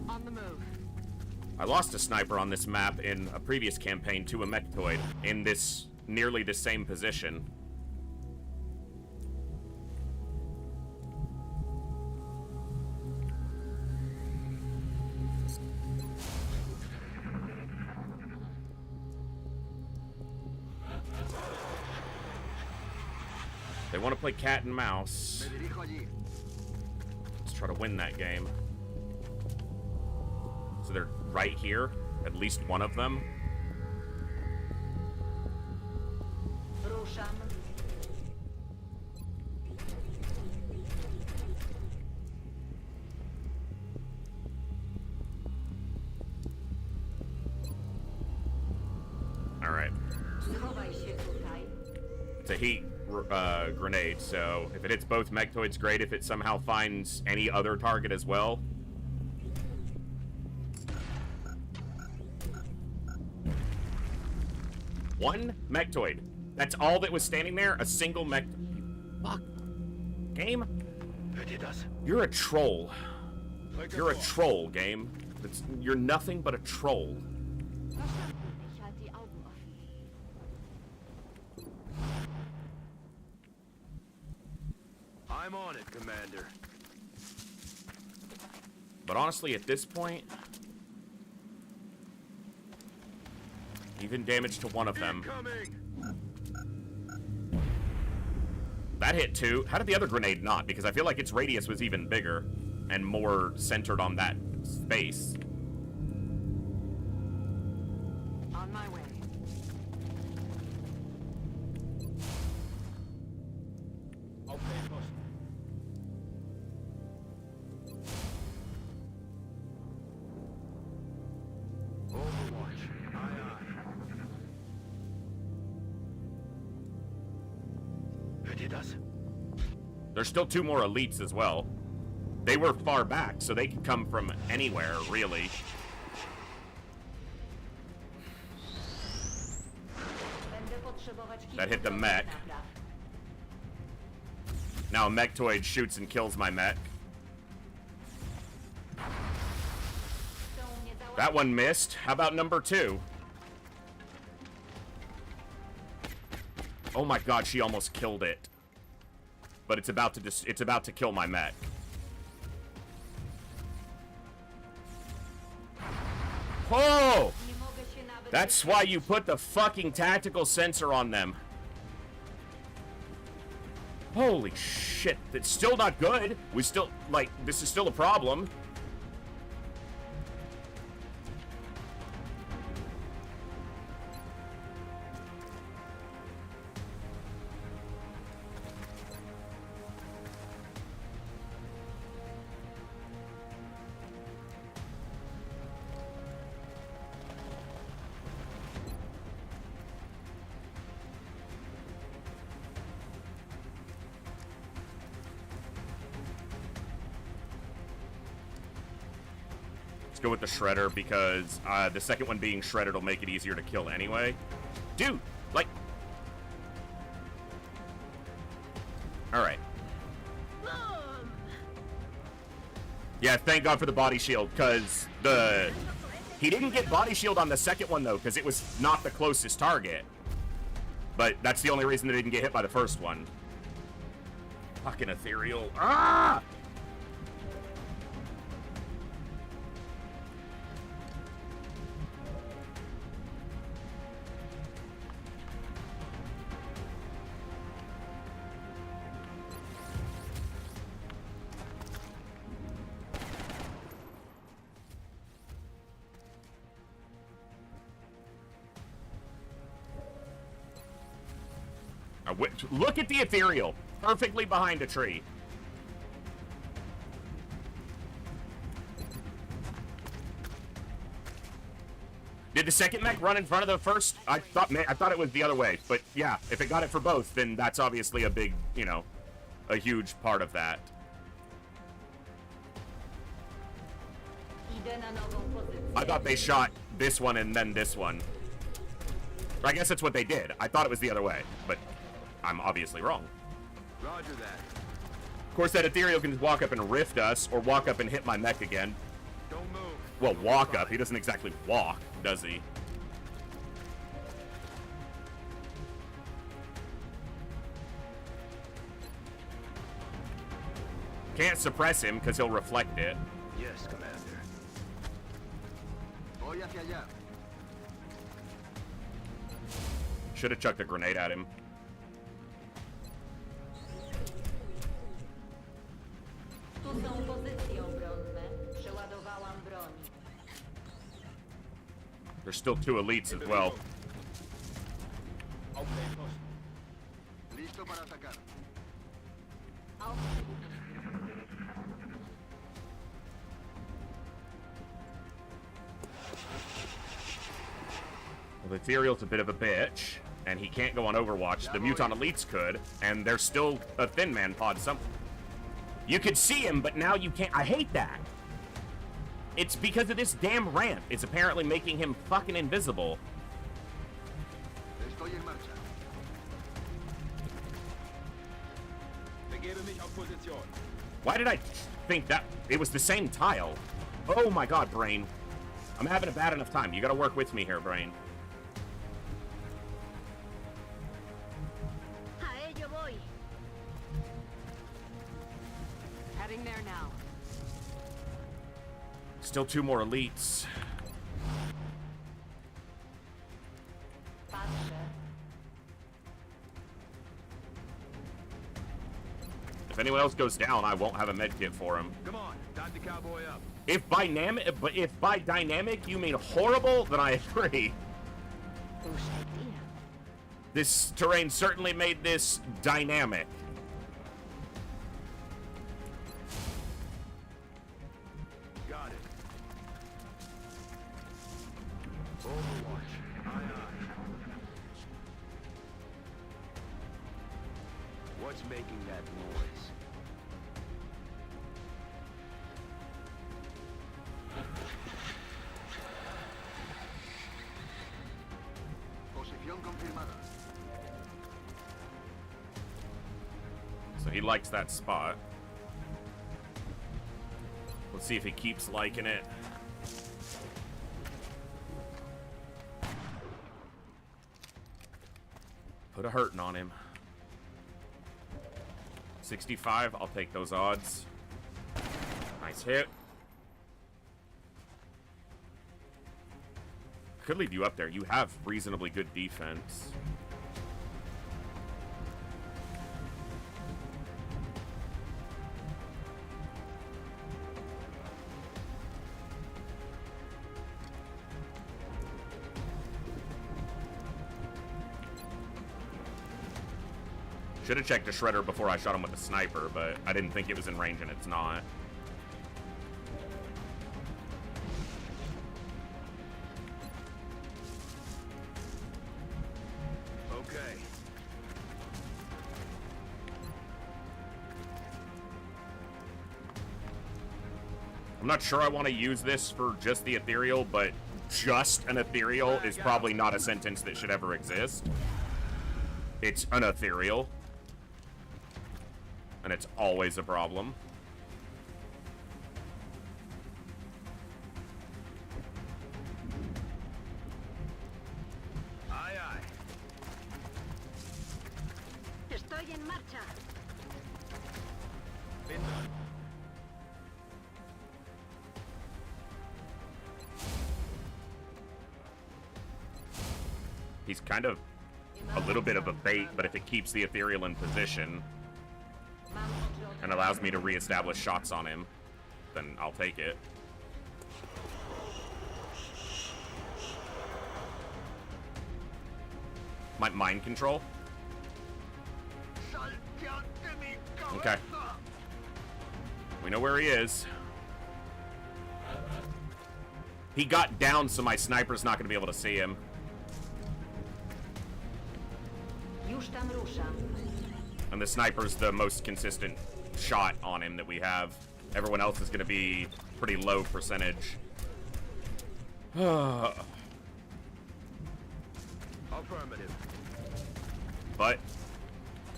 On the move. I lost a sniper on this map in a previous campaign to a mechtoid in this nearly the same position. They want to play cat and mouse. Me dirijo allí. Let's try to win that game. So they're right here, at least one of them. Ruszam. All right. Schowaj się tutaj. It's a heat grenade, so if it hits both mechtoids, great. If it somehow finds any other target as well. One mechtoid. That's all that was standing there? A single mech... Fuck. Game? Hört ihr das? You're a troll. You're a troll, game. You're nothing but a troll. Verstanden. Ich halte die Augen offen. I'm on it, Commander. But honestly, at this point... Even damage to one of them. Incoming! That hit 2. How did the other grenade not? Because I feel like its radius was even bigger and more centered on that space. On my way. Overwatch. Aye, aye. Hört ihr das? There's still 2 more elites as well. They were far back, so they could come from anywhere, really. Będę potrzebować kilku That hit the kroków mech. napraw. Now a mechtoid shoots and kills my mech. Chcą mnie załatwić. That one missed. How about number 2? Oh my god, she almost killed it. But it's about to kill my mech. Oh! Nie mogę się nawet That's why you put the fucking tactical sensor on them. Holy shit. It's still not good. We still, like, this is still a problem. Let's go with the shredder because the second one being shredded will make it easier to kill anyway. Dude, like... Alright. Yeah, thank God for the body shield, because the... He didn't get body shield on the second one, though, because it was not the closest target. But that's the only reason they didn't get hit by the first one. Fucking ethereal. Ah! Look at the ethereal. Perfectly behind a tree. Did the second mech run in front of the first? I thought it was the other way. But yeah, if it got it for both, then that's obviously a big, you know, a huge part of that. Idę na nową pozycję. I thought they shot this one and then this one. I guess that's what they did. I thought it was the other way, but I'm obviously wrong. Roger that. Of course, that ethereal can just walk up and rift us, or walk up and hit my mech again. Don't move. Well, walk up. He doesn't exactly walk, does he? Can't suppress him because he'll reflect it. Yes, Commander. Voy hacia allá. Should have chucked a grenade at him. Tu są pozycje obronne. Przeładowałam broń. There's still 2 elites as well. Listo para atacar. Well, the ethereal's a bit of a bitch, and he can't go on Overwatch. The Mutant elites could, and there's still a Thin Man pod some. You could see him, but now you can't. I hate that. It's because of this damn ramp. It's apparently making him fucking invisible. Estoy en marcha. Begebe mich auf Position. Why did I think that it was the same tile? Oh my god, Brain. I'm having a bad enough time. You gotta work with me here, Brain. A ello voy. Heading there now. Still 2 more elites. Patrzę. If anyone else goes down, I won't have a med kit for him. Come on, time to cowboy up. If by dynamic you mean horrible, then I agree. This terrain certainly made this dynamic. Got it. Overwatch. Aye, aye. What's making that noise? Posición confirmada. So he likes that spot. Let's see if he keeps liking it. Put a hurting on him. 65, I'll take those odds. Nice hit. Could leave you up there. You have reasonably good defense. Should have checked the shredder before I shot him with the sniper, but I didn't think it was in range, and it's not. Okay. I'm not sure I want to use this for just the ethereal, but just an ethereal is probably not a sentence that should ever exist. It's an ethereal. And it's always a problem. Aye, aye. Estoy en marcha. He's kind of a little bit of a bait, but if it keeps the ethereal in position and allows me to reestablish shots on him, then I'll take it. Might mind control. Okay. We know where he is. He got down, so my sniper's not going to be able to see him. Już tam ruszam. And the sniper's the most consistent shot on him that we have. Everyone else is going to be pretty low percentage. Affirmative. But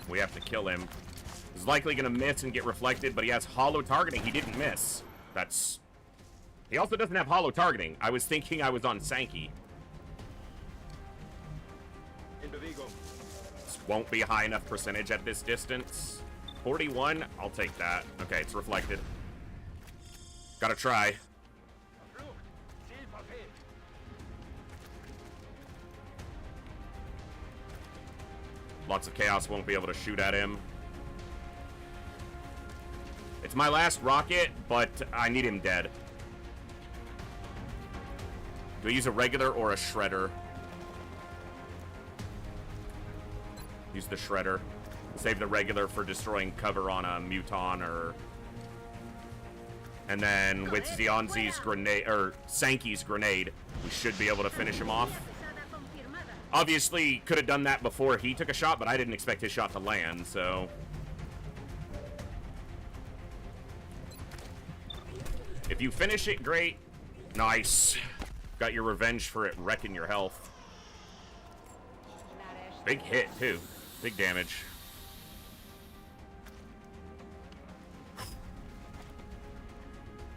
we have to kill him. He's likely going to miss and get reflected, but he has hollow targeting. He didn't miss. That's... He also doesn't have hollow targeting. I was thinking I was on Sankey. This won't be a high enough percentage at this distance. 41, I'll take that. Okay, it's reflected. Gotta try. Lots of chaos won't be able to shoot at him. It's my last rocket, but I need him dead. Do I use a regular or a shredder? Use the shredder. Save the regular for destroying cover on a Muton or... And then with Zionzi's grenade, or Sankey's grenade, we should be able to finish him off. Obviously, could have done that before he took a shot, but I didn't expect his shot to land, so... If you finish it, great. Nice. Got your revenge for it wrecking your health. Big hit, too. Big damage.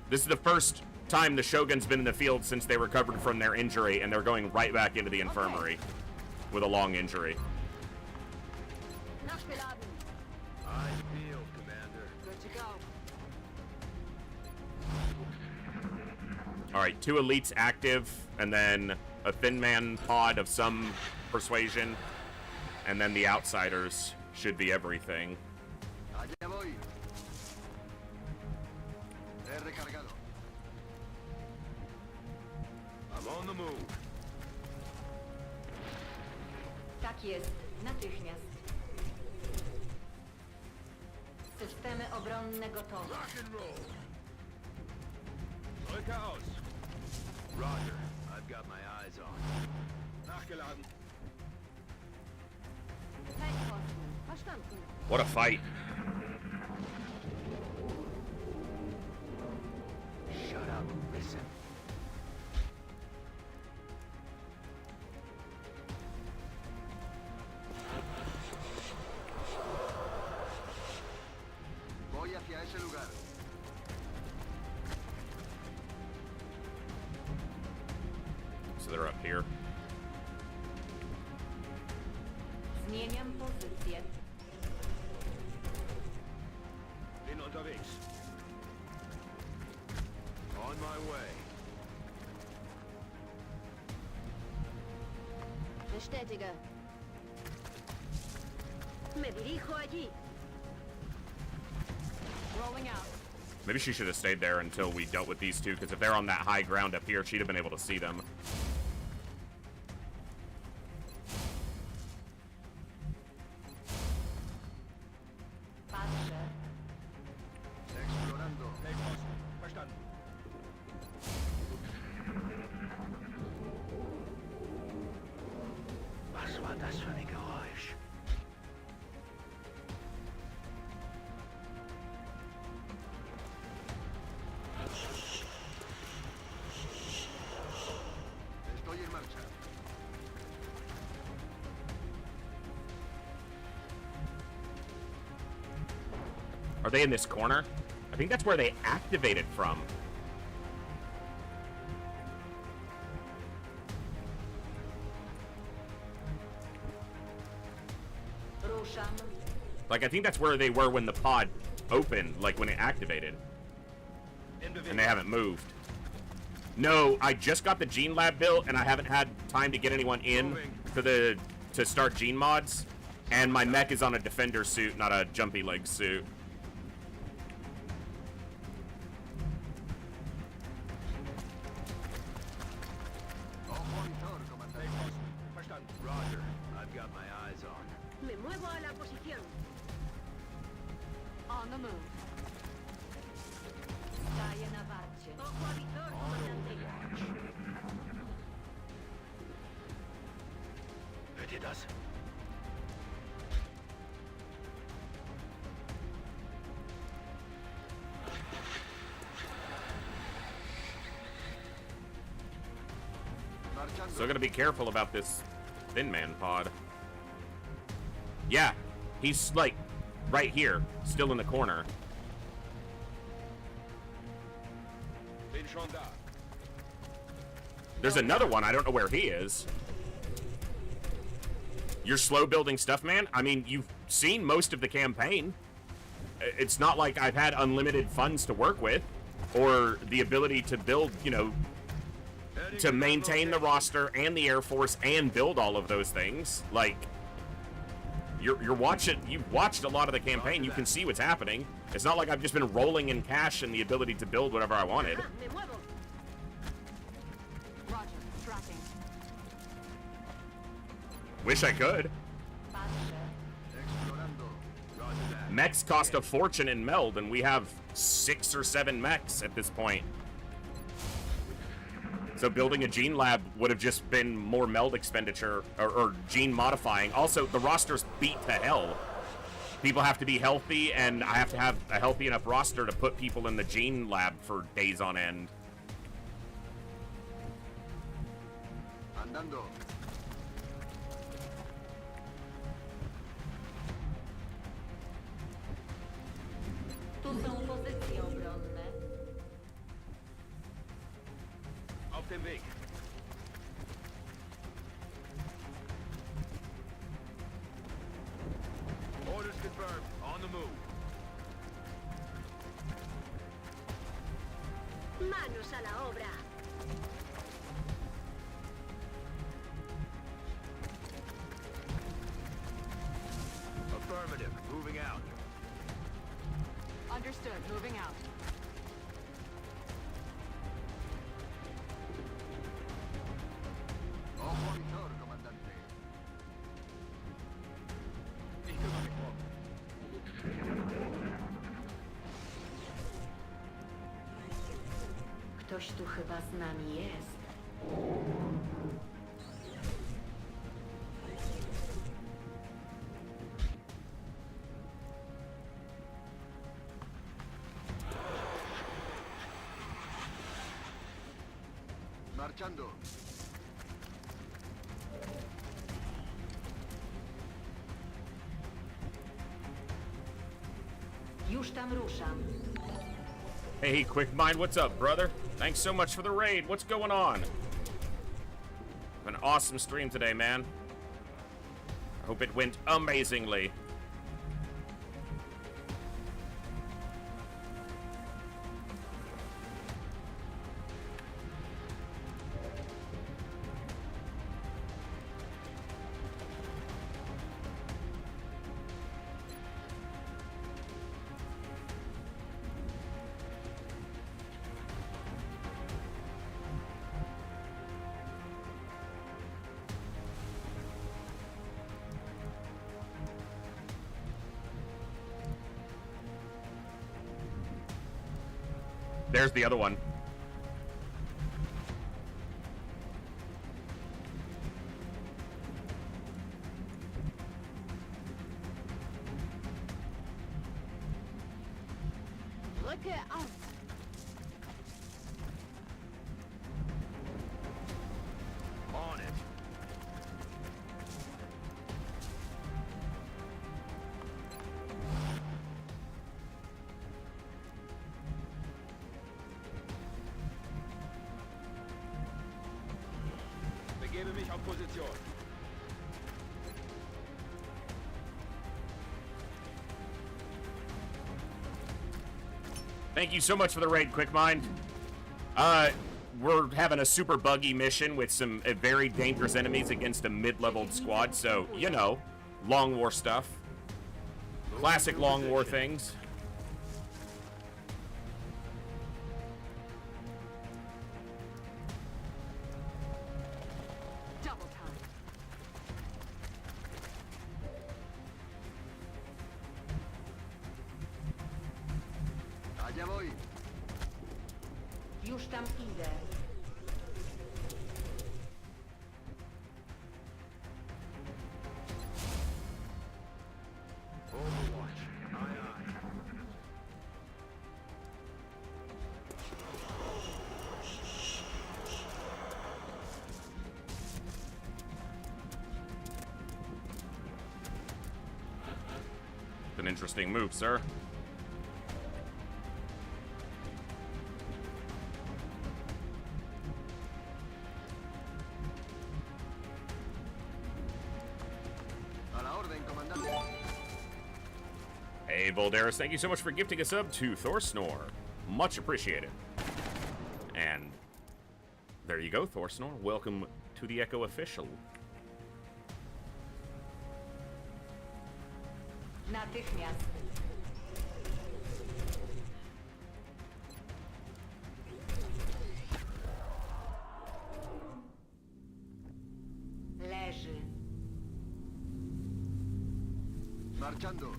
This is the first time the Shogun's been in the field since they recovered from their injury, and they're going right back into the infirmary with a long injury. I feel, Commander. Good to go. Alright, 2 elites active, and then a thin man pod of some persuasion, and then the outsiders should be everything. Allá voy. I'm on the move. Tak jest. Natychmiast. Systemy obronne gotowe. Rock and roll. Look out. Roger. I've got my eyes on. Nachgeladen. Feindkosten. Verstanden. What a fight. Shut up. Listen. Voy hacia ese lugar. So they're up here. Zmieniam pozycję. Bin unterwegs. On my way. Bestätige. Me dirijo allí. Rolling out. Maybe she should have stayed there until we dealt with these two, because if they're on that high ground up here, she'd have been able to see them. Patrzę. Explorando. Verstanden. Was war das für ein Geräusch? Estoy en marcha. Are they in this corner? I think that's where they activated from. Ruszam. Like, I think that's where they were when the pod opened, like when it activated. And they haven't moved. No, I just got the gene lab built, and I haven't had time to get anyone in to start gene mods. And my mech is on a defender suit, not a jumpy leg suit. Verstanden. Roger. I've got my eyes on. Me muevo a la posición. On the move. Staję na warcie. Ojo a visor, comandante. Hört ihr das? So gotta be careful about this Thin Man pod. Yeah, he's like right here, still in the corner. Bin schon da. There's another one, I don't know where he is. You're slow building stuff, man? I mean, you've seen most of the campaign. It's not like I've had unlimited funds to work with, or the ability to build, you know, to maintain the roster and the Air Force and build all of those things. Like, you've watched a lot of the campaign, you can see what's happening. It's not like I've just been rolling in cash and the ability to build whatever I wanted. Ah, me muevo. Roger. Tracking. Wish I could. Patrzę. Explorando. Roger that. Mechs cost a fortune in Meld, and we have 6 or 7 mechs at this point. So building a gene lab would have just been more Meld expenditure, or gene modifying. Also, the roster's beat to hell. People have to be healthy, and I have to have a healthy enough roster to put people in the gene lab for days on end. Andando. Tu są pozycje obronne. Auf dem Weg. Orders confirmed. On the move. Manos a la obra. Affirmative. Moving out. Understood. Moving out. Ktoś tu chyba z nami jest. Marchando. Już tam ruszam. Hey, Quick Mind, what's up, brother? Thanks so much for the raid. What's going on? An awesome stream today, man. I hope it went amazingly. There's the other one. Look at us. On it. Begebe mich auf Position. Thank you so much for the raid, Quick Mind. We're having a super buggy mission with some very dangerous enemies against a mid-leveled squad, so, you know, Long War stuff. Classic Long War things. Double time. Allá voy. Już tam idę. Overwatch. Aye, aye. An interesting move, sir. A la orden, comandante. Hey, Voldaris, thank you so much for gifting a sub to Thorsnor. Much appreciated. And there you go, Thorsnor. Welcome to the Echo Official. Natychmiast. Leży. Marchando.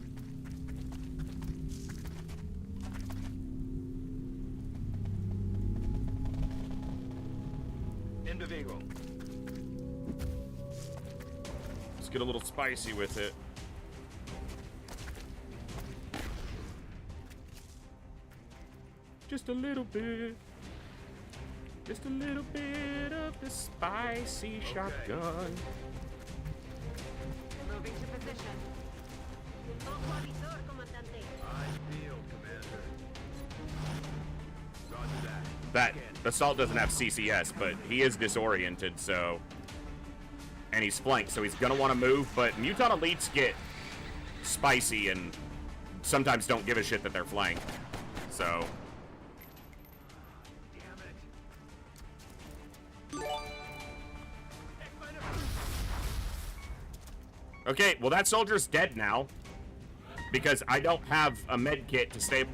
In Bewegung. Let's get a little spicy with it. Just a little bit. Just a little bit of the spicy shotgun. Moving to position. Eyes peeled, Commander. Roger that. That assault doesn't have CCS, but he is disoriented, so... And he's flanked, so he's gonna want to move, but Mutant Elites get spicy and sometimes don't give a shit that they're flanked. So... Okay, well that soldier's dead now. Because I don't have a med kit to stay...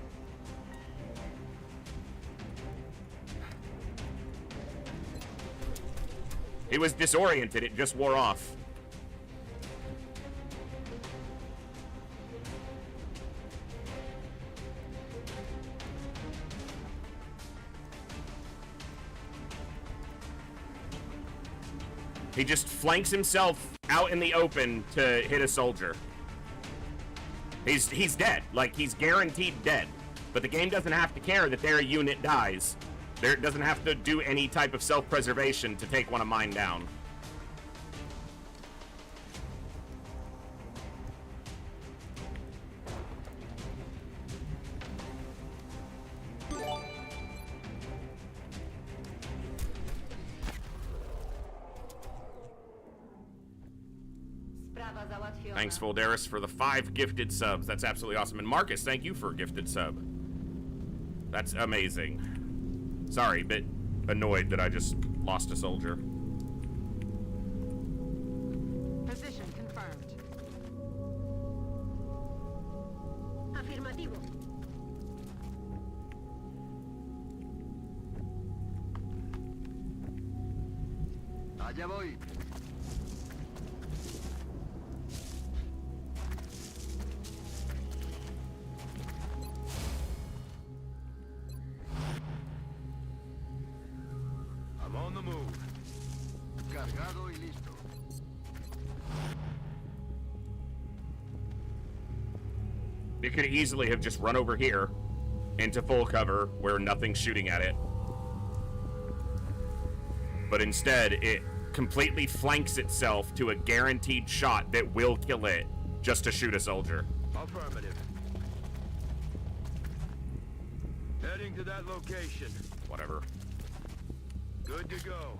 He was disoriented, it just wore off. He just flanks himself out in the open to hit a soldier. He's dead. Like, he's guaranteed dead. But the game doesn't have to care that their unit dies. It doesn't have to do any type of self-preservation to take one of mine down. Sprawa załatwiona. Thanks, Voldaris, for the 5 gifted subs. That's absolutely awesome. And Marcus, thank you for a gifted sub. That's amazing. Sorry, bit annoyed that I just lost a soldier. Position confirmed. Afirmativo. Allá voy. I'm on the move. Cargado y listo. It could easily have just run over here into full cover where nothing's shooting at it. But instead, it completely flanks itself to a guaranteed shot that will kill it just to shoot a soldier. Affirmative. Heading to that location. Whatever. Good to go.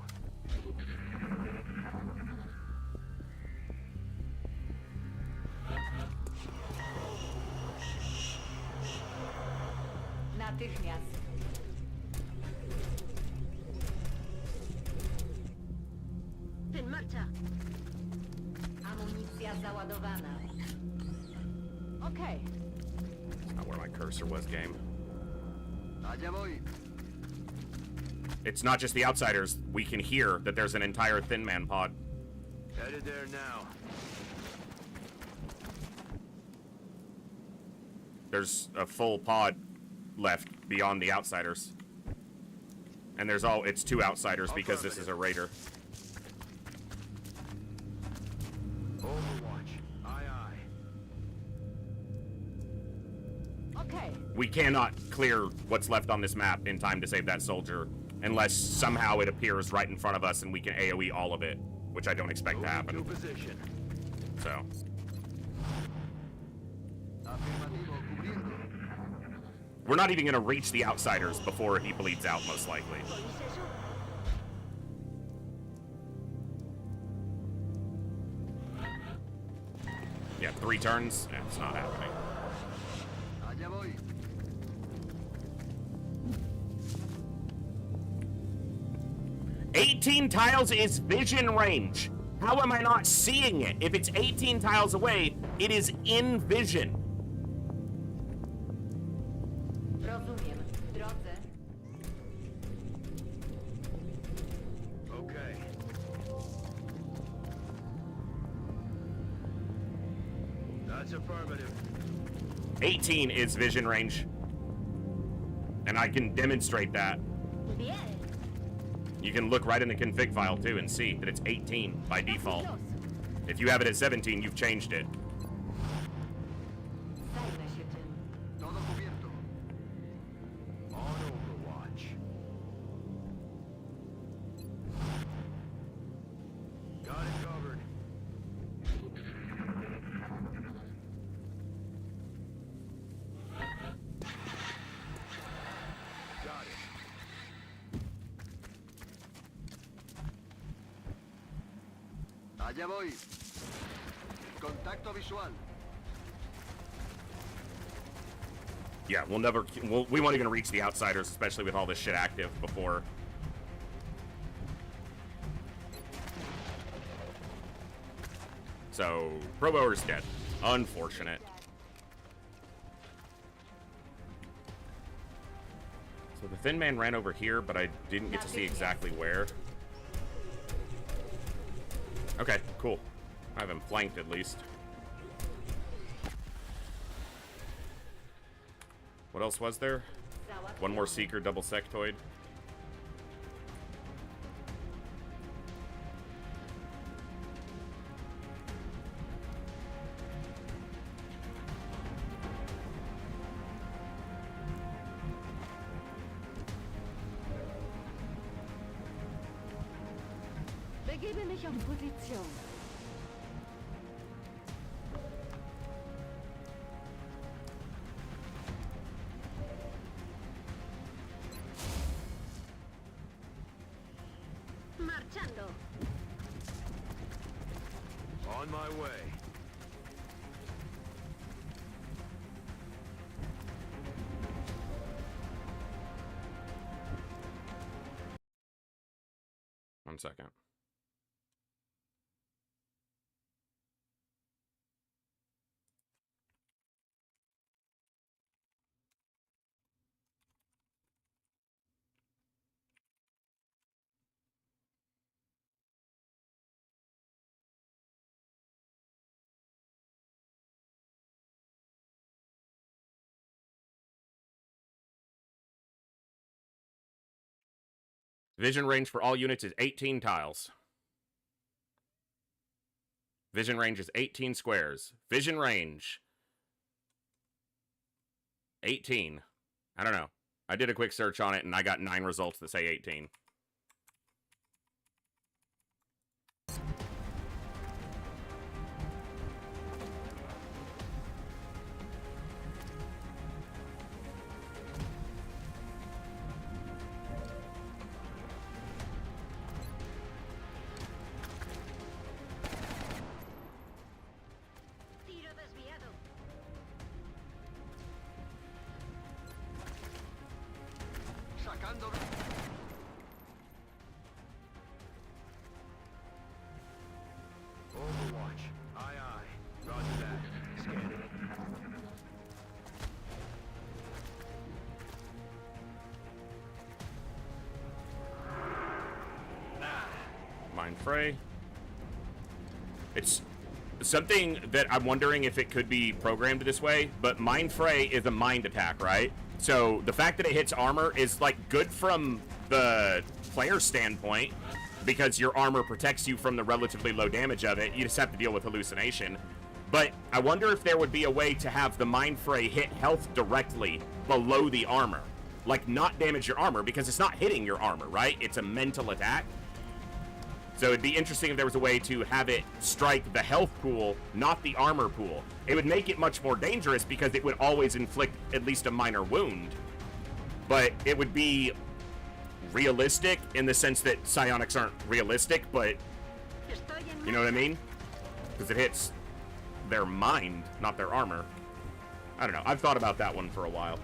Natychmiast. En marcha. Amunicja załadowana. Okay. That's not where my cursor was, game. Allá voy. It's not just the outsiders. We can hear that there's an entire Thin Man pod. Headed there now. There's a full pod left beyond the outsiders. And it's 2 outsiders because this is a raider. Overwatch. Aye, aye. Okay. We cannot clear what's left on this map in time to save that soldier unless somehow it appears right in front of us and we can AoE all of it, which I don't expect to Moving happen. to position. So, Afirmativo, cubriendo. we're not even going to reach the outsiders before he bleeds out, most likely. Yeah, 3 turns? Yeah, it's not happening. Allá voy. 18 tiles is vision range. How am I not seeing it? If it's 18 tiles away, it is in vision. Rozumiem. W drodze. Okay. That's affirmative. 18 is vision range. And I can demonstrate that. Bien. You can look right in the config file too and see that it's 18 by default. If you have it at 17, you've changed it. Zajmę się tym. Todo cubierto. On Overwatch. Got it covered. Got it. Allá voy. Contacto visual. Yeah, we won't even reach the outsiders, especially with all this shit active before. So, Proboer's dead. Unfortunate. So the Thin Man ran over here, but I didn't get to see exactly where. Okay, cool. I have him flanked at least. What else was there? One more Seeker, double Sectoid. Begebe mich auf Position. Marchando. On my way. One second. Vision range for all units is 18 tiles. Vision range is 18 squares. Vision range 18. I don't know. I did a quick search on it and I got 9 results that say 18. Tiro desviado. Sacando. Overwatch. Aye, aye. Roger that. Scanning. Mind Fray. It's something that I'm wondering if it could be programmed this way, but Mind Fray is a mind attack, right? So the fact that it hits armor is like good from the player standpoint because your armor protects you from the relatively low damage of it. You just have to deal with hallucination. But I wonder if there would be a way to have the Mind Fray hit health directly below the armor. Like not damage your armor because it's not hitting your armor, right? It's a mental attack. So it'd be interesting if there was a way to have it strike the health pool, not the armor pool. It would make it much more dangerous because it would always inflict at least a minor wound. But it would be realistic in the sense that psionics aren't realistic, but Estoy en you know what I mean? Because it hits their mind, not their armor. I don't know. I've thought about that one for a while.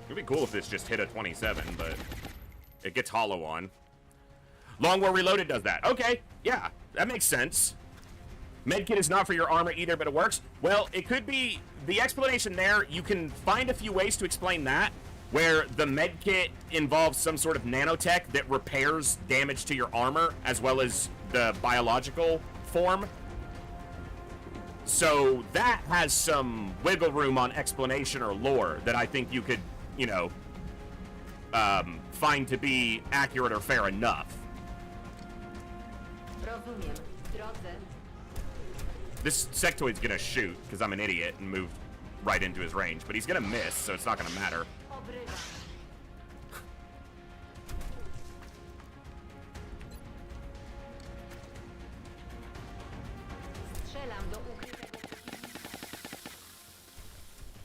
It'd be cool if this just hit a 27, but it gets hollow on. Long War Reloaded does that. Okay, yeah, that makes sense. Medkit is not for your armor either, but it works. Well, it could be the explanation there. You can find a few ways to explain that, where the medkit involves some sort of nanotech that repairs damage to your armor as well as the biological form. So that has some wiggle room on explanation or lore that I think you could, you know, find to be accurate or fair enough. Rozumiem. W drodze. This sectoid's gonna shoot because I'm an idiot and moved right into his range, but he's gonna miss, so it's not gonna matter. Obrywam. Strzelam do ukrytego.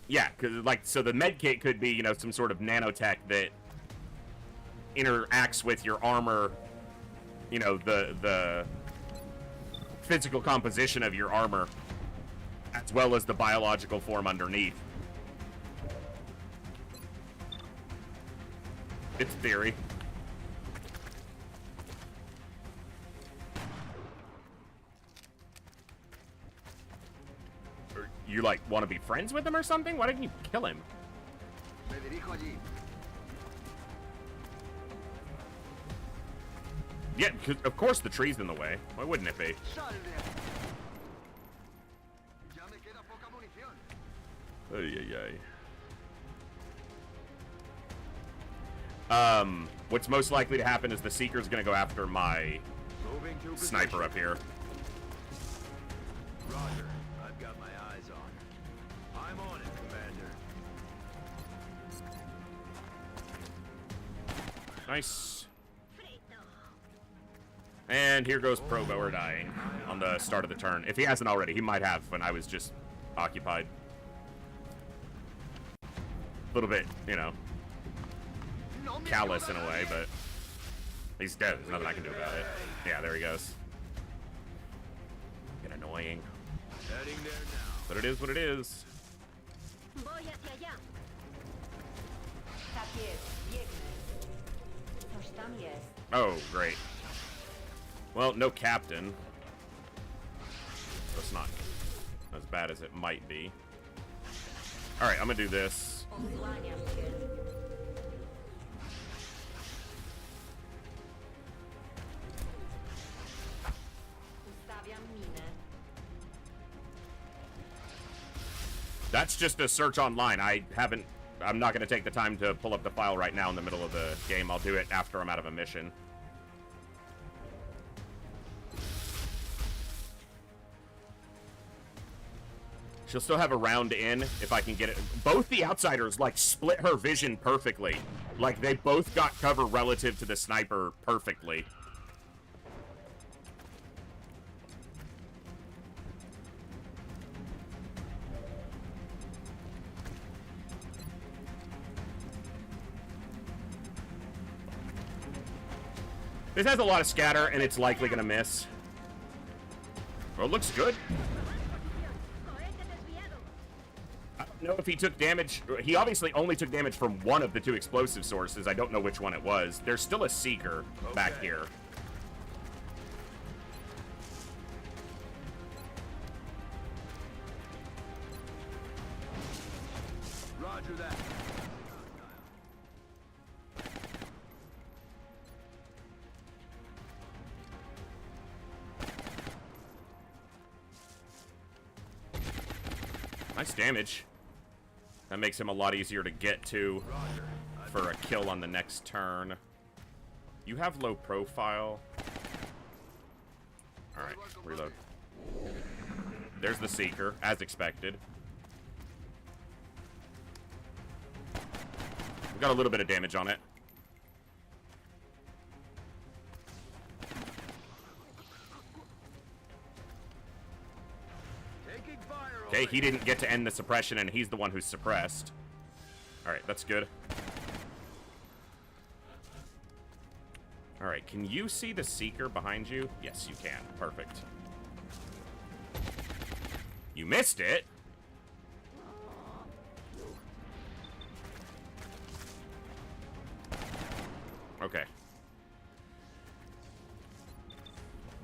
Yeah, because like, so the med kit could be, you know, some sort of nanotech that interacts with your armor, you know, the physical composition of your armor, as well as the biological form underneath. It's theory. You, like, want to be friends with him or something? Why didn't you kill him? Me dirijo allí. Yeah, because of course the tree's in the way. Why wouldn't it be? Sal de ahí. Ya me queda poca munición. Ay, ay, ay. What's most likely to happen is the Seeker's gonna go after my Moving to sniper up here. Roger. I've got my eyes on. I'm on it, Commander. Nice. And here goes Proboer dying on the start of the turn. If he hasn't already, he might have when I was just occupied. A little bit, you know, callous in a way, but he's dead. There's nothing I can do about it. Yeah, there he goes. Get annoying. Heading there now. But it is what it is. Voy hacia allá. Tak jest, biegnę. Coś tam jest. Oh, great. Well, no captain. That's not as bad as it might be. Alright, I'm gonna do this. Osłaniam cię. Ustawiam minę. That's just a search online. I'm not gonna take the time to pull up the file right now in the middle of the game. I'll do it after I'm out of a mission. She'll still have a round in if I can get it. Both the outsiders, like, split her vision perfectly. Like, they both got cover relative to the sniper perfectly. This has a lot of scatter, and it's likely gonna miss. Well, it looks good. Cohete desviado. I don't know if he took damage. He obviously only took damage from one of the two explosive sources. I don't know which one it was. There's still a Seeker back here. Roger that. Nice damage. That makes him a lot easier to get to for a kill on the next turn. You have low profile. Alright, reload. There's the Seeker, as expected. We got a little bit of damage on it. Taking fire. Okay, he didn't get to end the suppression, and he's the one who's suppressed. Alright, that's good. Alright, can you see the Seeker behind you? Yes, you can. Perfect. You missed it! Okay.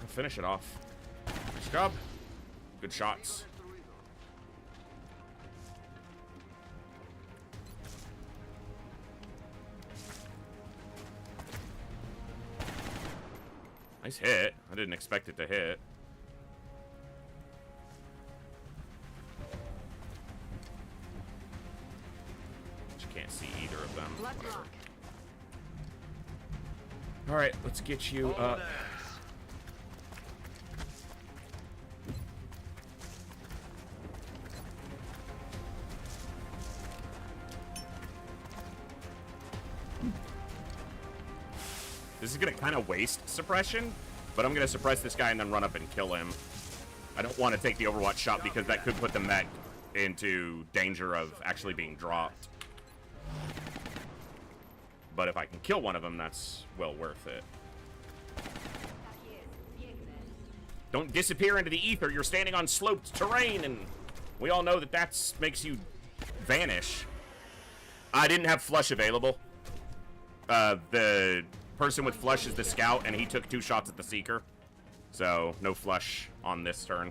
I'll finish it off. Nice job. Good shots. Nice hit. I didn't expect it to hit. But you can't see either of them. Whatever. Alright, let's get you up. This is going to kind of waste suppression, but I'm going to suppress this guy and then run up and kill him. I don't want to take the Overwatch shot because that could put the mech into danger of actually being dropped. But if I can kill one of them, that's well worth it. Don't disappear into the ether. You're standing on sloped terrain, and we all know that that makes you vanish. I didn't have flush available. The person with flush is the scout, and he took 2 shots at the Seeker. So, no flush on this turn.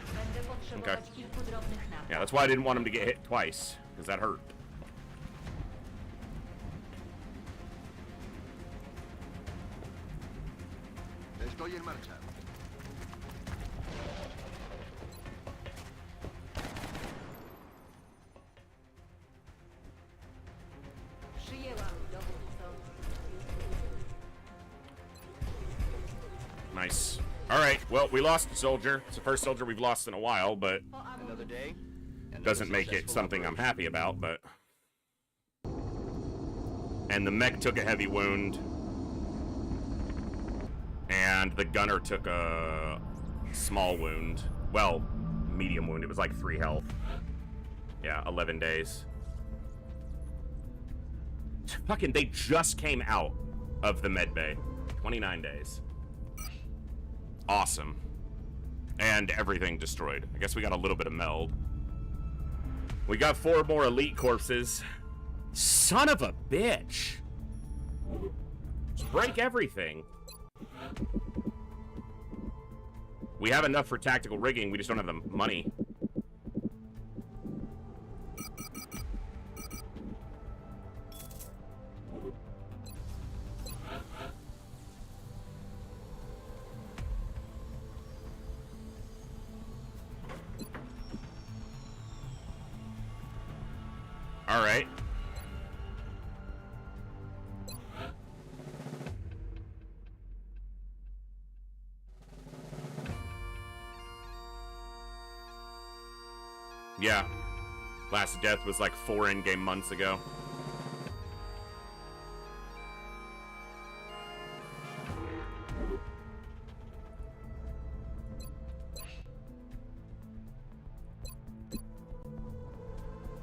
Będę potrzebować kilku drobnych Yeah, that's why I didn't want him to get hit twice, because that hurt. Estoy en marcha. Przyjęłam, dowódco. Nice. Alright, well, we lost a soldier. It's the first soldier we've lost in a while, but Another day. Another doesn't make it successful something I'm operation. happy about, but... And the mech took a heavy wound. And the gunner took a small wound. Well, medium wound. It was like 3 health. Yeah, 11 days. Fucking, they just came out of the med bay. 29 days. Awesome. And everything destroyed. I guess we got a little bit of meld. We got 4 more elite corpses. Son of a bitch. Just break everything. We have enough for tactical rigging, we just don't have the money. All right. Yeah. Last death was like 4 in-game months ago.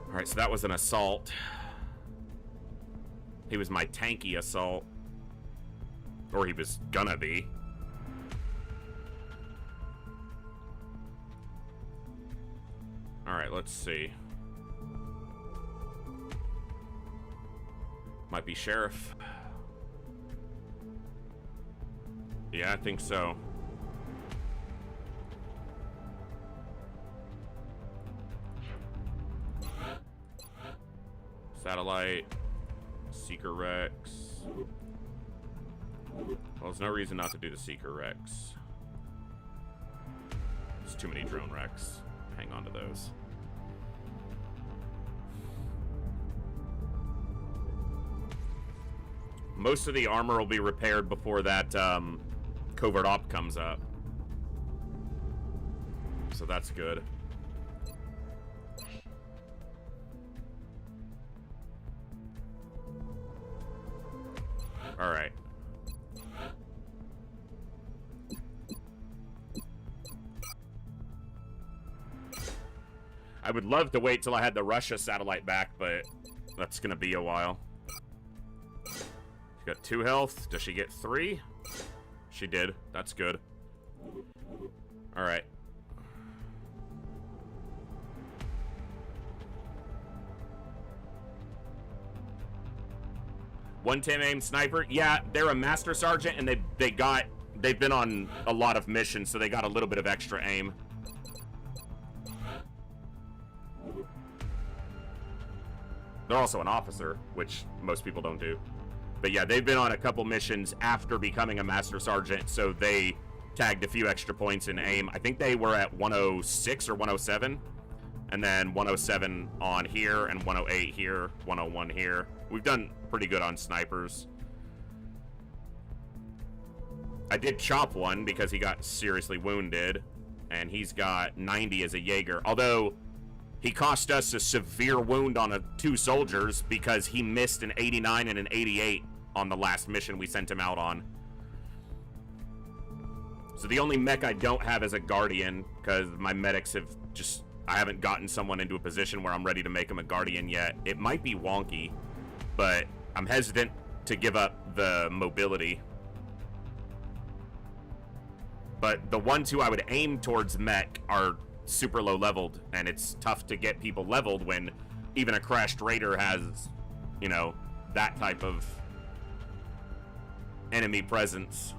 Alright, so that was an assault. He was my tanky assault. Or he was gonna be. Alright, let's see. Might be sheriff. Yeah, I think so. Satellite. Seeker Rex. Well, there's no reason not to do the Seeker Rex. There's too many drone Rex. Hang on to those. Most of the armor will be repaired before that covert op comes up. So that's good. All right. I would love to wait till I had the Russia satellite back, but that's gonna be a while. She got 2 health. Does she get 3? She did. That's good. All right. One 10 aim sniper. Yeah, they're a master sergeant, and they've been on a lot of missions, so they got a little bit of extra aim. They're also an officer, which most people don't do. But yeah, they've been on a couple missions after becoming a master sergeant, so they tagged a few extra points in aim. I think they were at 106 or 107, and then 107 on here, and 108 here, 101 here. We've done pretty good on snipers. I did chop one because he got seriously wounded, and he's got 90 as a Jaeger. Although, he cost us a severe wound on 2 soldiers because he missed an 89 and an 88 on the last mission we sent him out on. So the only mech I don't have is a Guardian, because my medics have just... I haven't gotten someone into a position where I'm ready to make him a Guardian yet. It might be wonky, but I'm hesitant to give up the mobility. But the ones who I would aim towards mech are super low leveled, and it's tough to get people leveled when even a crashed raider has, you know, that type of enemy presence.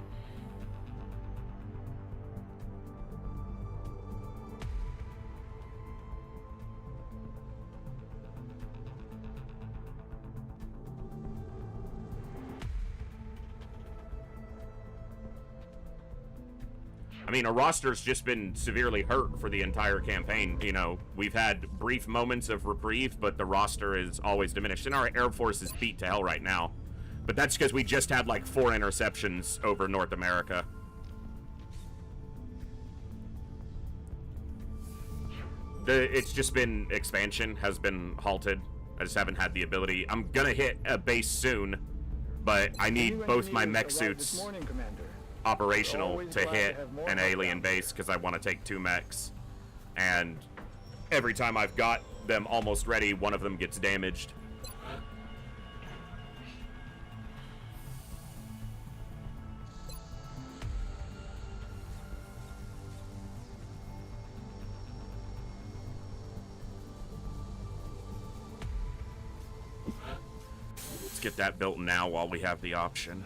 I mean, our roster's just been severely hurt for the entire campaign. You know, we've had brief moments of reprieve, but the roster is always diminished. And our Air Force is beat to hell right now. But that's because we just had like 4 interceptions over North America. It's just been, expansion has been halted. I just haven't had the ability. I'm gonna hit a base soon, but I need both my mech suits operational to hit an alien base because I want to take 2 mechs. And every time I've got them almost ready, one of them gets damaged. Let's get that built now while we have the option.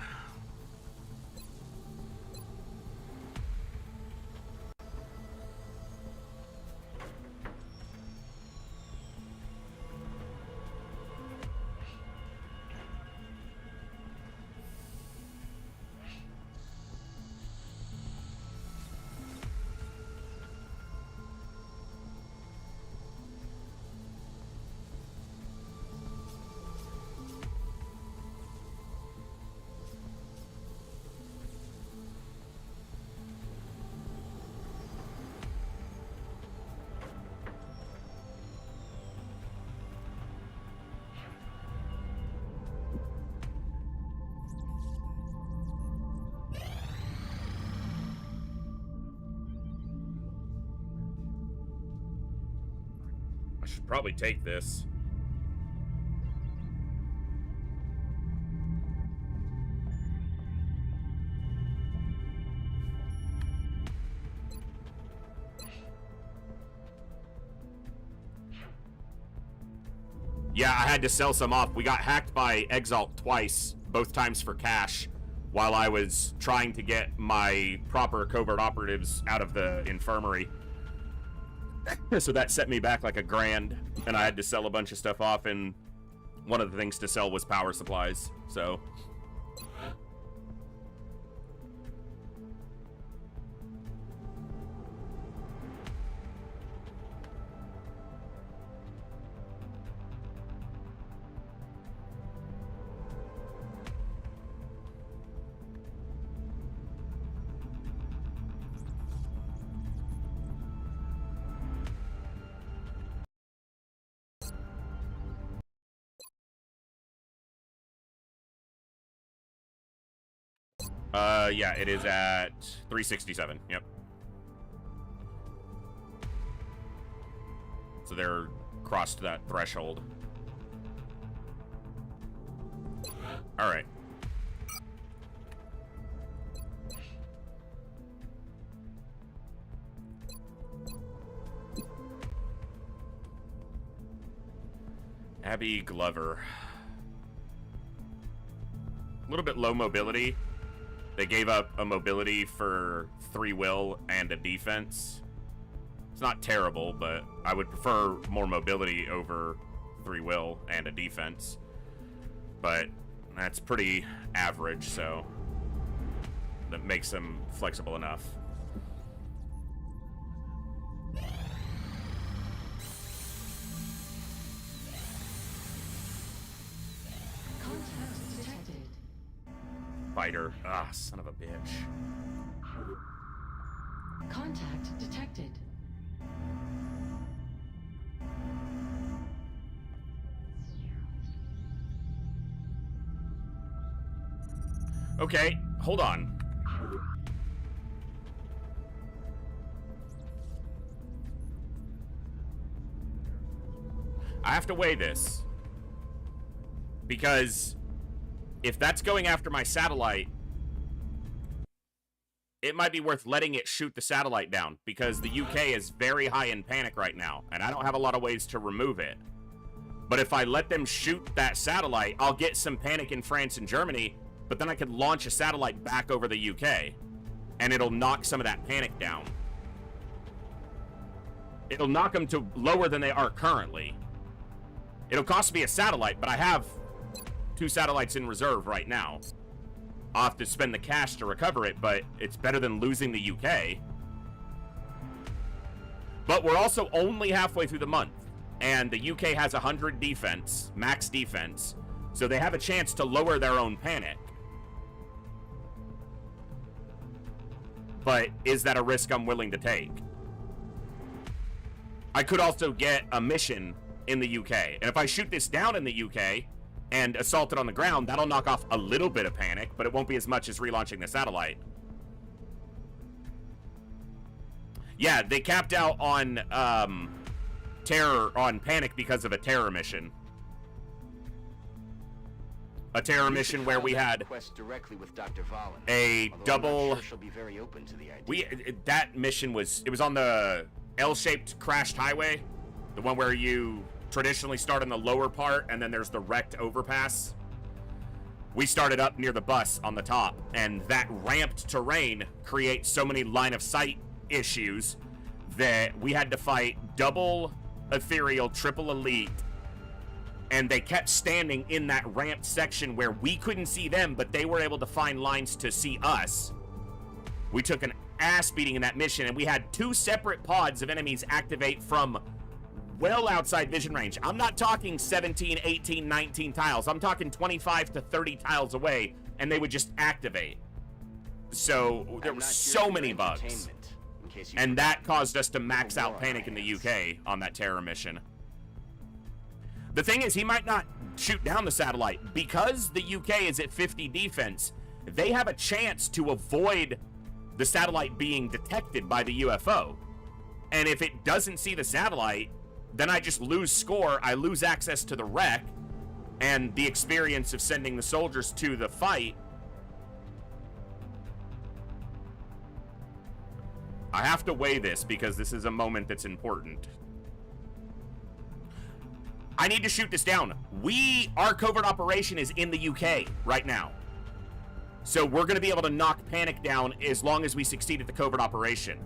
I should probably take this. Yeah, I had to sell some off. We got hacked by Exalt twice, both times for cash, while I was trying to get my proper covert operatives out of the infirmary. So that set me back like $1,000, and I had to sell a bunch of stuff off, and one of the things to sell was power supplies, so... yeah, it is at 367. Yep. So they're crossed that threshold. All right. Abby Glover. A little bit low mobility. They gave up a mobility for 3 will and a defense. It's not terrible, but I would prefer more mobility over 3 will and a defense. But that's pretty average, so that makes them flexible enough. Contact detected. Fighter. Ah, son of a bitch. Contact detected. Okay, hold on. I have to weigh this. Because if that's going after my satellite, it might be worth letting it shoot the satellite down, because the UK is very high in panic right now, and I don't have a lot of ways to remove it. But if I let them shoot that satellite, I'll get some panic in France and Germany, but then I could launch a satellite back over the UK, and it'll knock some of that panic down. It'll knock them to lower than they are currently. It'll cost me a satellite, but I have 2 satellites in reserve right now. I'll have to spend the cash to recover it, but it's better than losing the UK. But we're also only halfway through the month, and the UK has 100 defense, max defense, so they have a chance to lower their own panic. But is that a risk I'm willing to take? I could also get a mission in the UK. And if I shoot this down in the UK and assault it on the ground, that'll knock off a little bit of panic, but it won't be as much as relaunching the satellite. Yeah, they capped out on panic because of a terror mission. A terror mission where we had directly with Dr. Valen, a double. Sure she'll be very open to the idea. That mission was on the L-shaped crashed highway, the one where you traditionally start in the lower part and then there's the wrecked overpass. We started up near the bus on the top, and that ramped terrain creates so many line of sight issues that we had to fight double ethereal, triple elite, and they kept standing in that ramped section where we couldn't see them, but they were able to find lines to see us. We took an ass beating in that mission, and we had 2 separate pods of enemies activate from well outside vision range. I'm not talking 17, 18, 19 tiles. I'm talking 25 to 30 tiles away, and they would just activate. So there were so many bugs. And that caused us to max out panic in the UK on that terror mission. The thing is, he might not shoot down the satellite. Because the UK is at 50 defense, they have a chance to avoid the satellite being detected by the UFO. And if it doesn't see the satellite, then I just lose score, I lose access to the wreck, and the experience of sending the soldiers to the fight. I have to weigh this because this is a moment that's important. I need to shoot this down. Our covert operation is in the UK right now. So we're going to be able to knock panic down as long as we succeed at the covert operation.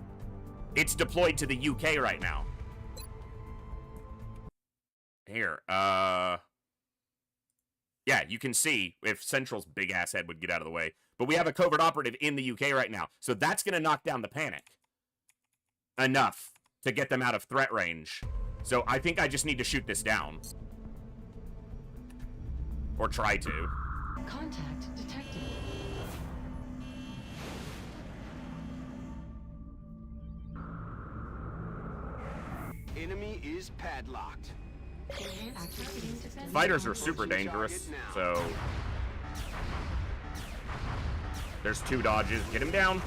It's deployed to the UK right now. Here, yeah, you can see if Central's big ass head would get out of the way. But we have a covert operative in the UK right now. So that's going to knock down the panic enough to get them out of threat range. So I think I just need to shoot this down. Or try to. Contact detected. Enemy is padlocked. Fighters are super dangerous, so... There's 2 dodges. Get him down.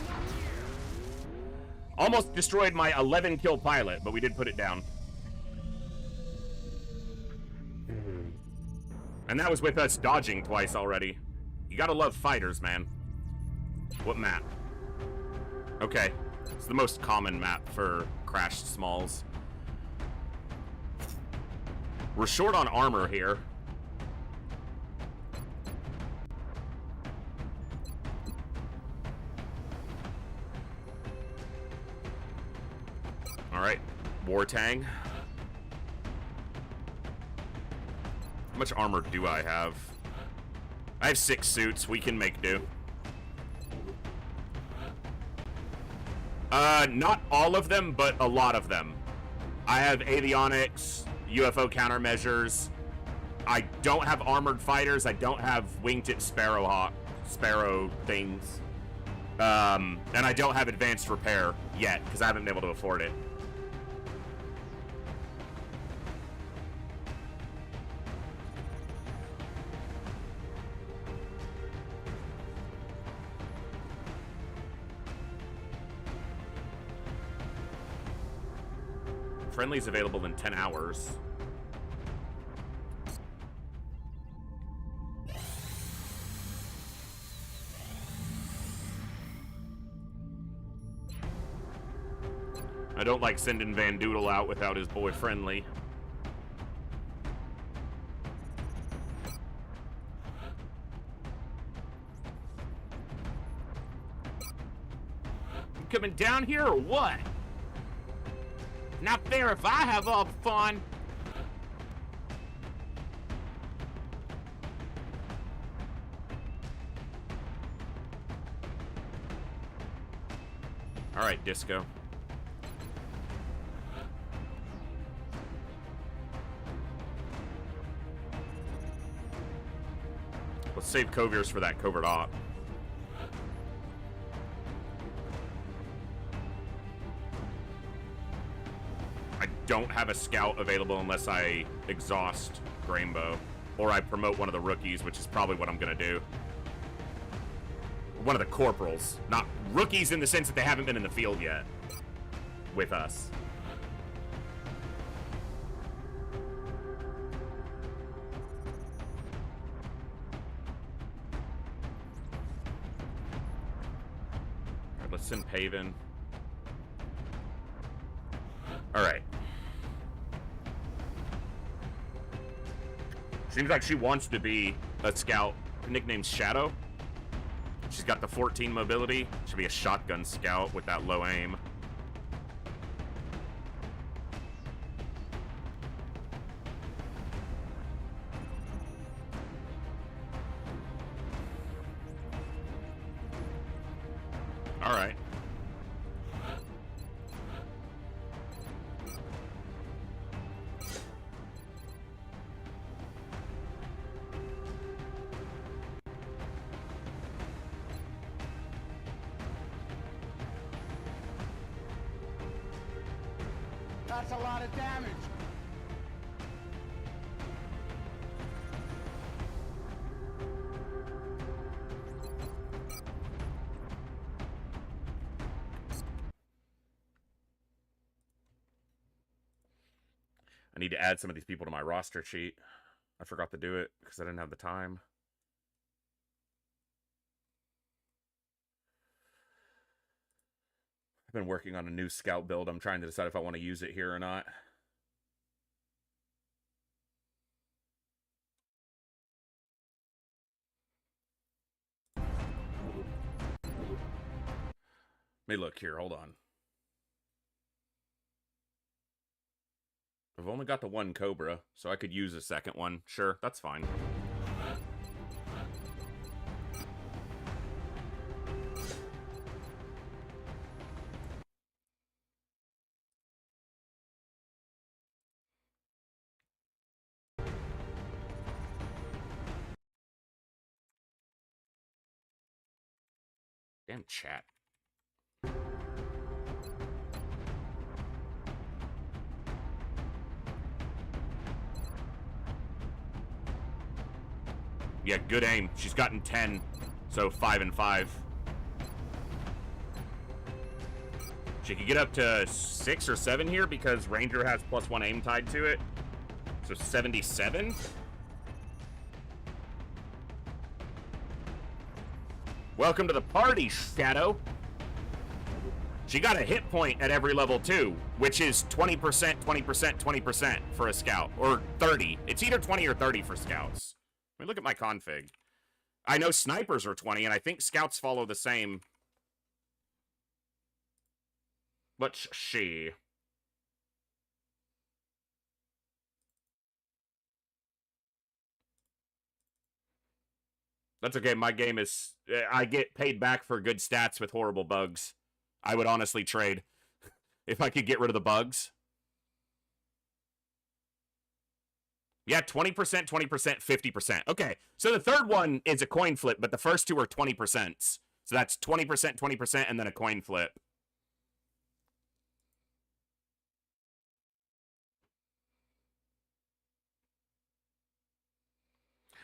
Almost destroyed my 11-kill pilot, but we did put it down. And that was with us dodging twice already. You gotta love fighters, man. What map? Okay. It's the most common map for crashed smalls. We're short on armor here. Alright, Wartang. How much armor do I have? I have 6 suits, we can make do. Not all of them, but a lot of them. I have avionics, UFO countermeasures. I don't have armored fighters, I don't have wingtip sparrow things. And I don't have advanced repair yet, because I haven't been able to afford it. Friendly's available in 10 hours. I don't like sending Van Doodle out without his boy Friendly. You coming down here or what? Not fair if I have all the fun. All right, Disco. Let's save Coviers for that covert op. I don't have a scout available unless I exhaust Rainbow. Or I promote one of the rookies, which is probably what I'm going to do. One of the corporals. Not rookies in the sense that they haven't been in the field yet. With us. Alright, let's send Paven. Alright. Seems like she wants to be a scout. Her nickname's Shadow. She's got the 14 mobility. Should be a shotgun scout with that low aim. All right. That's a lot of damage. I need to add some of these people to my roster sheet. I forgot to do it because I didn't have the time. I've been working on a new scout build. I'm trying to decide if I want to use it here or not. Let me look here. Hold on. I've only got the one Cobra, so I could use a second one. Sure, that's fine. Damn chat. Yeah, good aim. She's gotten 10, so 5 and 5. She could get up to 6 or 7 here because Ranger has +1 aim tied to it. So 77. Welcome to the party, Shadow. She got a hit point at every level too, which is 20%, 20%, 20% for a scout, or 30. It's either 20 or 30 for scouts. Let me look at my config. I know snipers are 20, and I think scouts follow the same. Let's see. That's okay. My game is... I get paid back for good stats with horrible bugs. I would honestly trade if I could get rid of the bugs. Yeah, 20%, 20%, 50%. Okay, so the third one is a coin flip, but the first two are 20%. So that's 20%, 20%, and then a coin flip.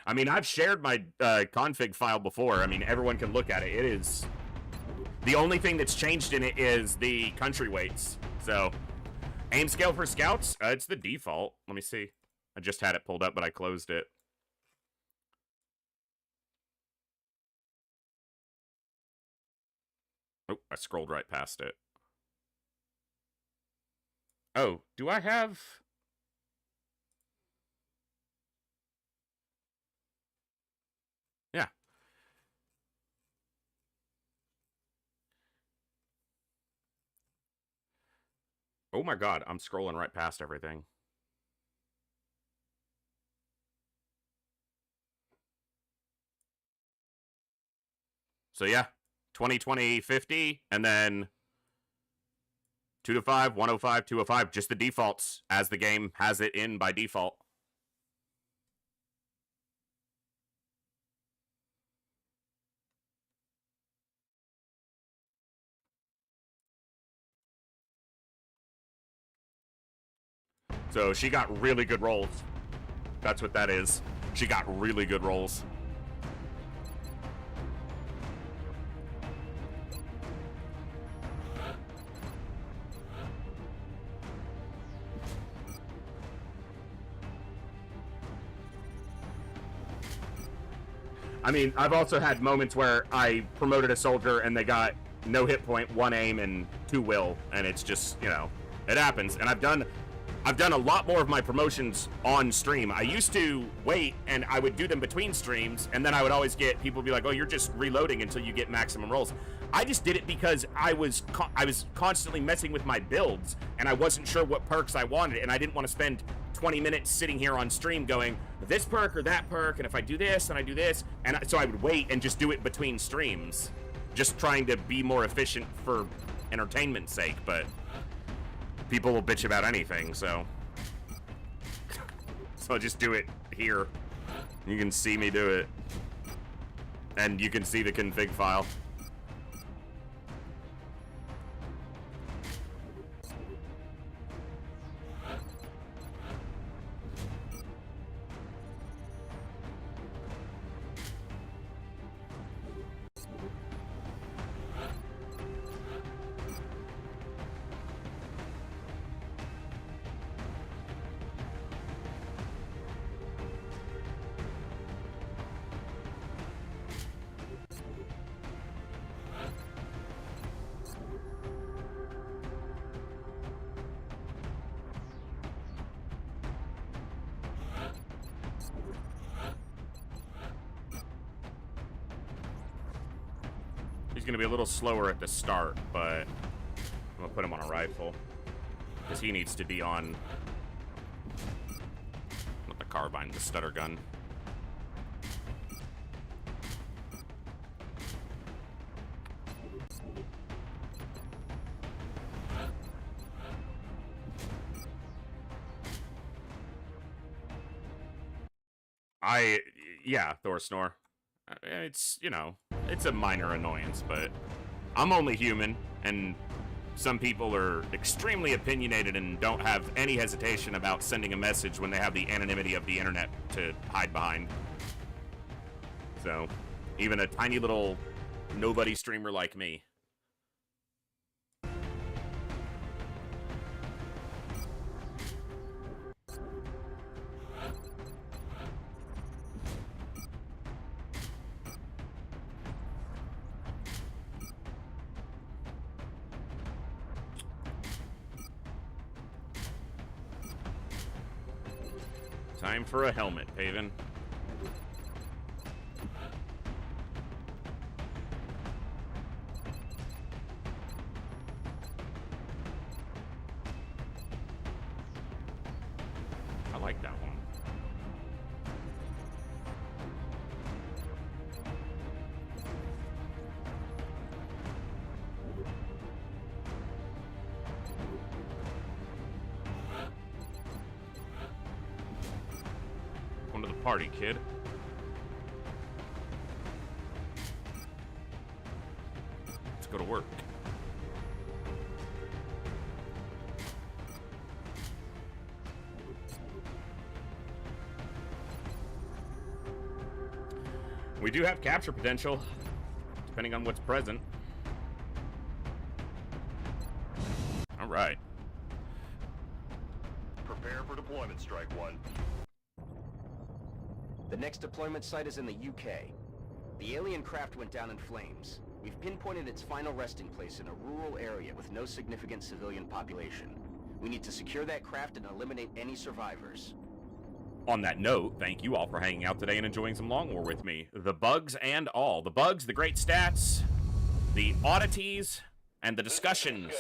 I mean, I've shared my config file before. I mean, everyone can look at it. It is... The only thing that's changed in it is the country weights. So, aim scale for scouts, it's the default. Let me see. I just had it pulled up, but I closed it. Oh, I scrolled right past it. Oh, do I have... Yeah. Oh my god, I'm scrolling right past everything. So yeah, 20, 50, and then 205, 105, 205, just the defaults as the game has it in by default. So she got really good rolls. That's what that is. She got really good rolls. I mean, I've also had moments where I promoted a soldier and they got no hit point, 1 aim, and 2 will, and it's just, you know, it happens. And I've done a lot more of my promotions on stream. I used to wait and I would do them between streams, and then I would always get people be like, "Oh, you're just reloading until you get maximum rolls." I just did it because I was constantly messing with my builds, and I wasn't sure what perks I wanted, and I didn't want to spend 20 minutes sitting here on stream going, this perk or that perk, and if I do this and I do this, and so I would wait and just do it between streams, just trying to be more efficient for entertainment's sake. But people will bitch about anything, so I'll just do it here. You can see me do it, and you can see the config file. He's going to be a little slower at the start, but I'm going to put him on a rifle because he needs to be on, not the carbine, the stutter gun. Yeah, Thor Snore. It's, you know, it's a minor annoyance, but I'm only human, and some people are extremely opinionated and don't have any hesitation about sending a message when they have the anonymity of the internet to hide behind. So, even a tiny little nobody streamer like me. Time for a helmet, Paven. I like that one. To the party, kid. Let's go to work. We do have capture potential, depending on what's present. All right. Prepare for deployment, Strike One. The next deployment site is in the UK. The alien craft went down in flames. We've pinpointed its final resting place in a rural area with no significant civilian population. We need to secure that craft and eliminate any survivors. On that note, thank you all for hanging out today and enjoying some Long War with me. The bugs and all. The bugs, the great stats, the oddities, and the discussions.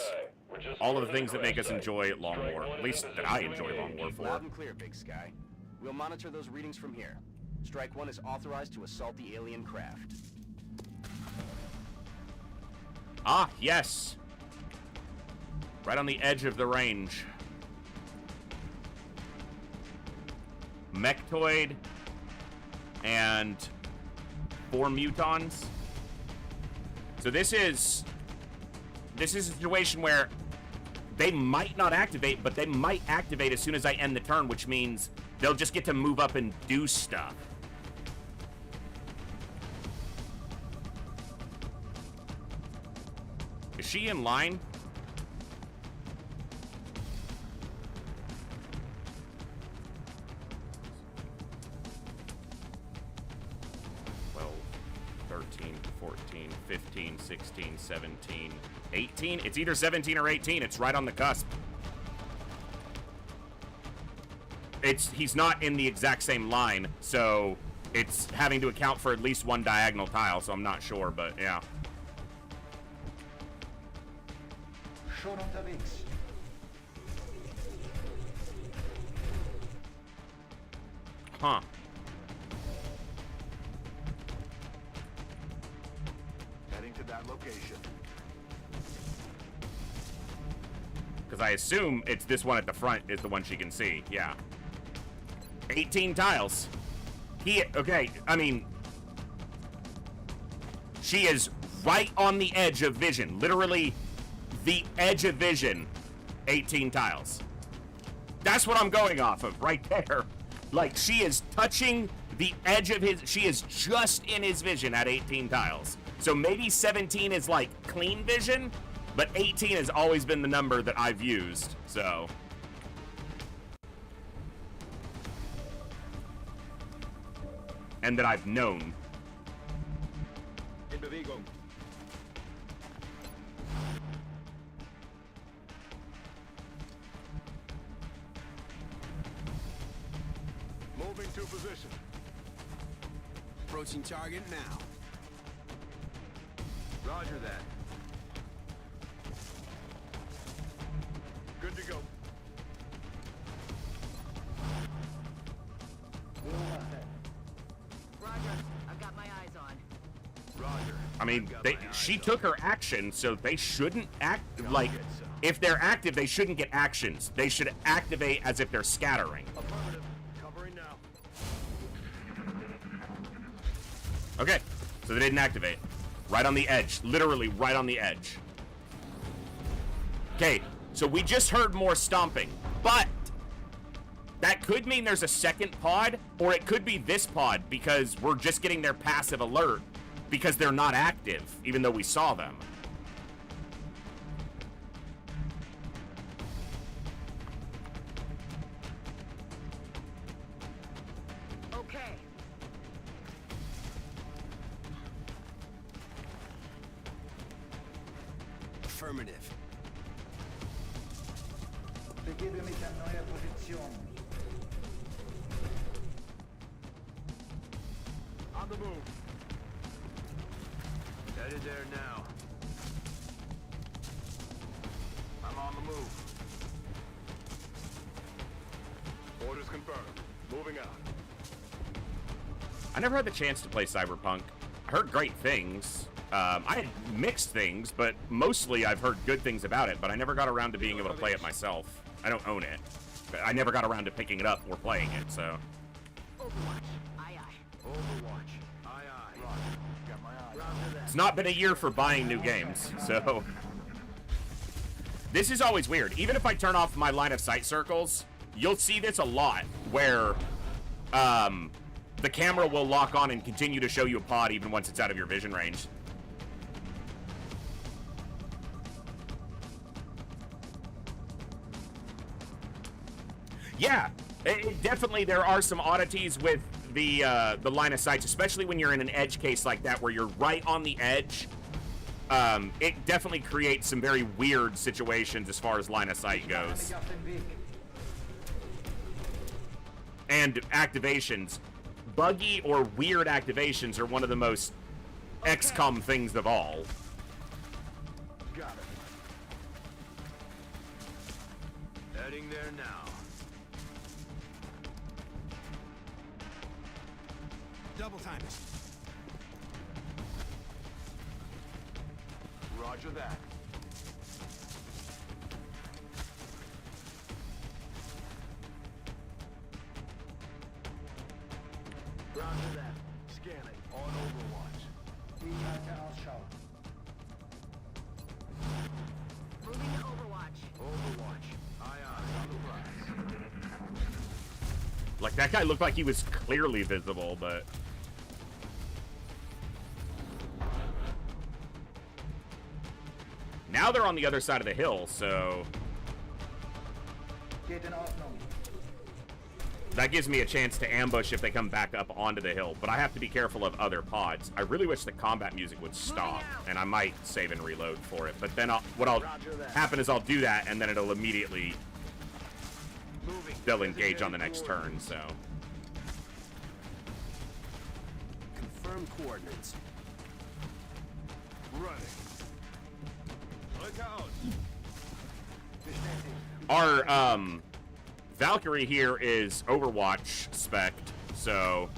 All of the things that make us enjoy Long War. At least that I enjoy Long War for. Loud and clear, Big Sky. We'll monitor those readings from here. Strike One is authorized to assault the alien craft. Ah, yes. Right on the edge of the range. Mechtoid and 4 mutons. So this is a situation where they might not activate, but they might activate as soon as I end the turn, which means they'll just get to move up and do stuff. Is she in line? Well, 13, 14, 15, 16, 17, 18. It's either 17 or 18. It's right on the cusp. He's not in the exact same line, so it's having to account for at least one diagonal tile, so I'm not sure, but yeah. Schon unterwegs. Huh. Heading to that location. Because I assume it's this one at the front is the one she can see. Yeah. 18 tiles. Okay, I mean, she is right on the edge of vision. Literally the edge of vision. 18 tiles. That's what I'm going off of right there. Like, she is touching the edge of his, she is just in his vision at 18 tiles. So maybe 17 is like clean vision, but 18 has always been the number that I've used, so. And that I've known. In Bewegung. Moving to position. Approaching target now. Roger that. Good to go. Roger. I've got my eyes on. Roger. I mean, I've got my she eyes took her action, so they shouldn't act, like, if they're active, they shouldn't get actions. They should activate as if they're scattering. Affirmative. Covering now. Okay, so they didn't activate. Right on the edge, literally right on the edge. Okay, so we just heard more stomping, but that could mean there's a second pod, or it could be this pod, because we're just getting their passive alert, because they're not active, even though we saw them. Okay. Affirmative. Begebe mich an neue Position. On the move. Headed there now. I'm on the move. Orders confirmed. Moving out. I never had the chance to play Cyberpunk. I heard great things. I had mixed things, but mostly I've heard good things about it, but I never got around to being able to play it myself. I don't own it. But I never got around to picking it up or playing it, so. Overwatch. Aye, aye. Overwatch. Aye, aye. Roger. Got my eyes. Roger that. It's not been a year for buying new games, so. This is always weird. Even if I turn off my line of sight circles, you'll see this a lot, where the camera will lock on and continue to show you a pod even once it's out of your vision range. Yeah, definitely there are some oddities with the line of sights, especially when you're in an edge case like that where you're right on the edge. It definitely creates some very weird situations as far as line of sight goes. And activations. Buggy or weird activations are one of the most XCOM things of all. Got it. Heading there now. Double time it. Roger that. Roger that. Scanning. On Overwatch. Ich halte Ausschau. Moving to Overwatch. Overwatch. Like, that guy looked like he was clearly visible, but... Now they're on the other side of the hill, so... Geht in Ordnung. That gives me a chance to ambush if they come back up onto the hill, but I have to be careful of other pods. I really wish the combat music would stop, and I might save and reload for it, but then what'll happen is I'll do that, and then it'll immediately... They'll engage on the next turn, so... Confirm coordinates. Running. Look out. Our, Valkyrie here is Overwatch spec'd, so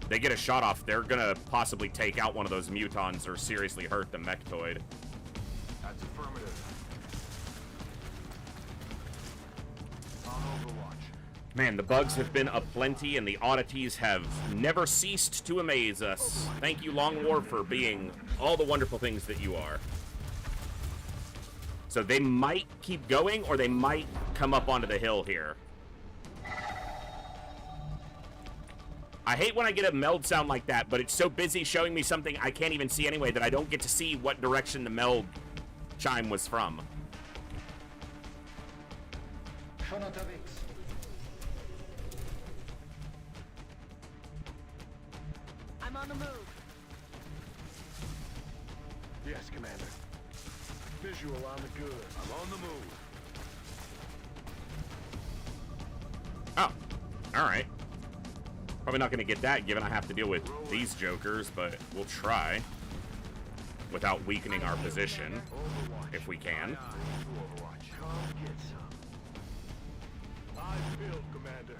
they get a shot off. They're gonna possibly take out one of those mutons or seriously hurt the mechtoid. That's affirmative. On Overwatch. Man, the bugs have been aplenty and the oddities have never ceased to amaze us. Thank you, Long War, for being all the wonderful things that you are. So they might keep going, or they might come up onto the hill here. I hate when I get a meld sound like that, but it's so busy showing me something I can't even see anyway that I don't get to see what direction the meld chime was from. Schon unterwegs. I'm on the move. Yes, Commander. Visual on the good. I'm on the move. Oh, alright. Probably not going to get that, given I have to deal with these jokers, but we'll try. Without weakening our position, Overwatch. if we can. Overwatch. Come get some. I feel, Commander.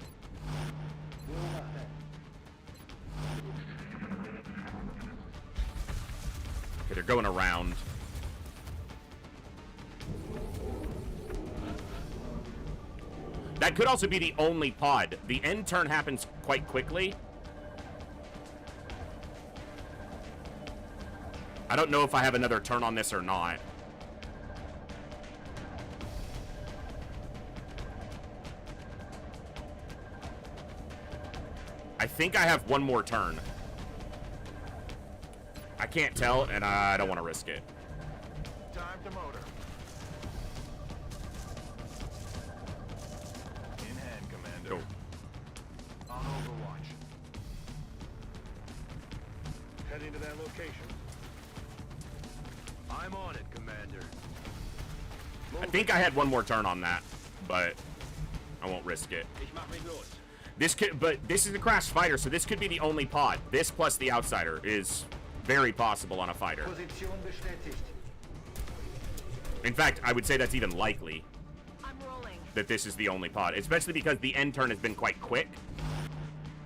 Okay, they're going around. That could also be the only pod. The end turn happens quite quickly. I don't know if I have another turn on this or not. I think I have one more turn. I can't tell, and I don't want to risk it. Time to motor. In hand, Commander. Go. On Overwatch. Heading to that location. I'm on it, Commander. I think I had one more turn on that, but I won't risk it. Ich mach mich los. This could, but this is a crash fighter, so this could be the only pod. This plus the outsider is very possible on a fighter. Position bestätigt. In fact, I would say that's even likely I'm rolling. that this is the only pod, especially because the end turn has been quite quick.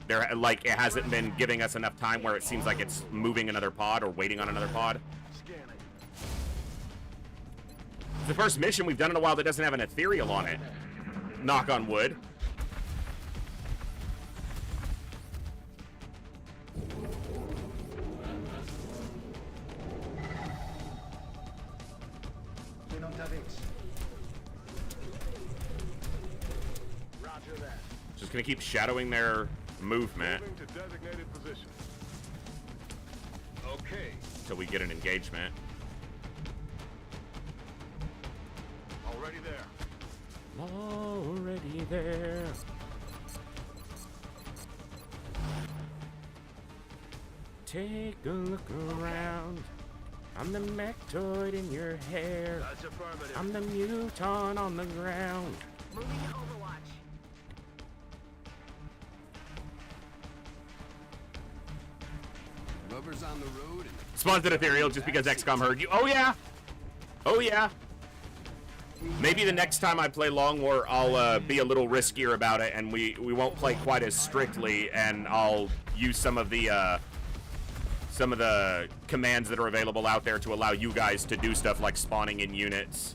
There, like, it hasn't been giving us enough time where it seems like it's moving another pod or waiting on another pod. Scanning. It's the first mission we've done in a while that doesn't have an ethereal on it. Knock on wood. Bin unterwegs. Roger that. Just gonna keep shadowing their movement Moving to designated position. Okay. until we get an engagement. Already there. Already there. Take a look around. I'm the mechtoid in your hair. That's affirmative. I'm the muton on the ground. Moving to Overwatch. Rubber's on the road and Spawns an ethereal just because XCOM heard you. Oh yeah. Oh yeah. Maybe the next time I play Long War, I'll be a little riskier about it, and we won't play quite as strictly, and I'll use some of the commands that are available out there to allow you guys to do stuff like spawning in units,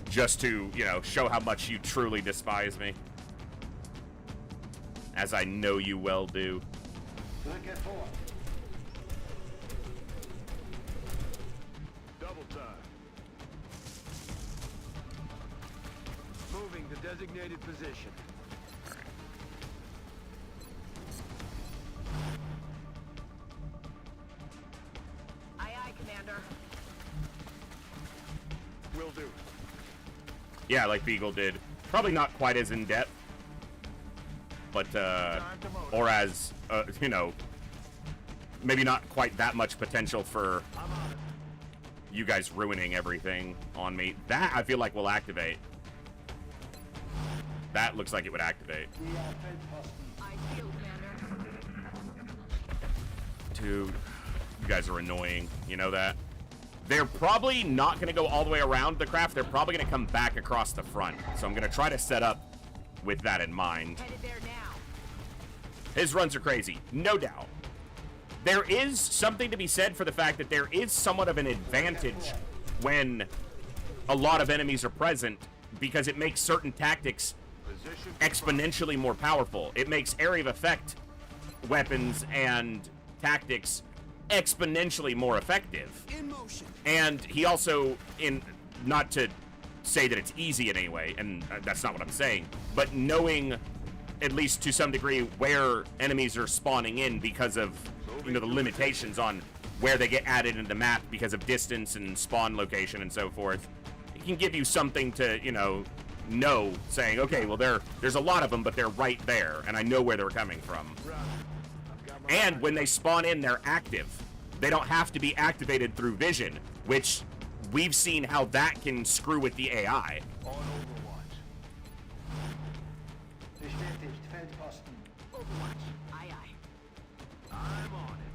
just to, you know, show how much you truly despise me, as I know you well do. Drücke vor. Double time. Moving to designated position. Will do. Yeah, like Beagle did. Probably not quite as in depth, but or as you know, maybe not quite that much potential for you guys ruining everything on me. That I feel like will activate. That looks like it would activate. I feel, Commander. Dude, you guys are annoying. You know that? They're probably not going to go all the way around the craft. They're probably going to come back across the front. So I'm going to try to set up with that in mind. Headed there now. His runs are crazy, no doubt. There is something to be said for the fact that there is somewhat of an advantage when a lot of enemies are present because it makes certain tactics exponentially more powerful. It makes area of effect weapons and tactics exponentially more effective. In motion. And he also, not to say that it's easy in any way, and that's not what I'm saying, but knowing, at least to some degree, where enemies are spawning in because of, you know, the limitations on where they get added into the map because of distance and spawn location and so forth, it can give you something to, you know, saying, okay, well, there's a lot of them, but they're right there, and I know where they're coming from. And when they spawn in, they're active. They don't have to be activated through vision, which we've seen how that can screw with the AI. On Overwatch. Bestätigt, Feldposten. Overwatch. Aye, aye. I'm on it.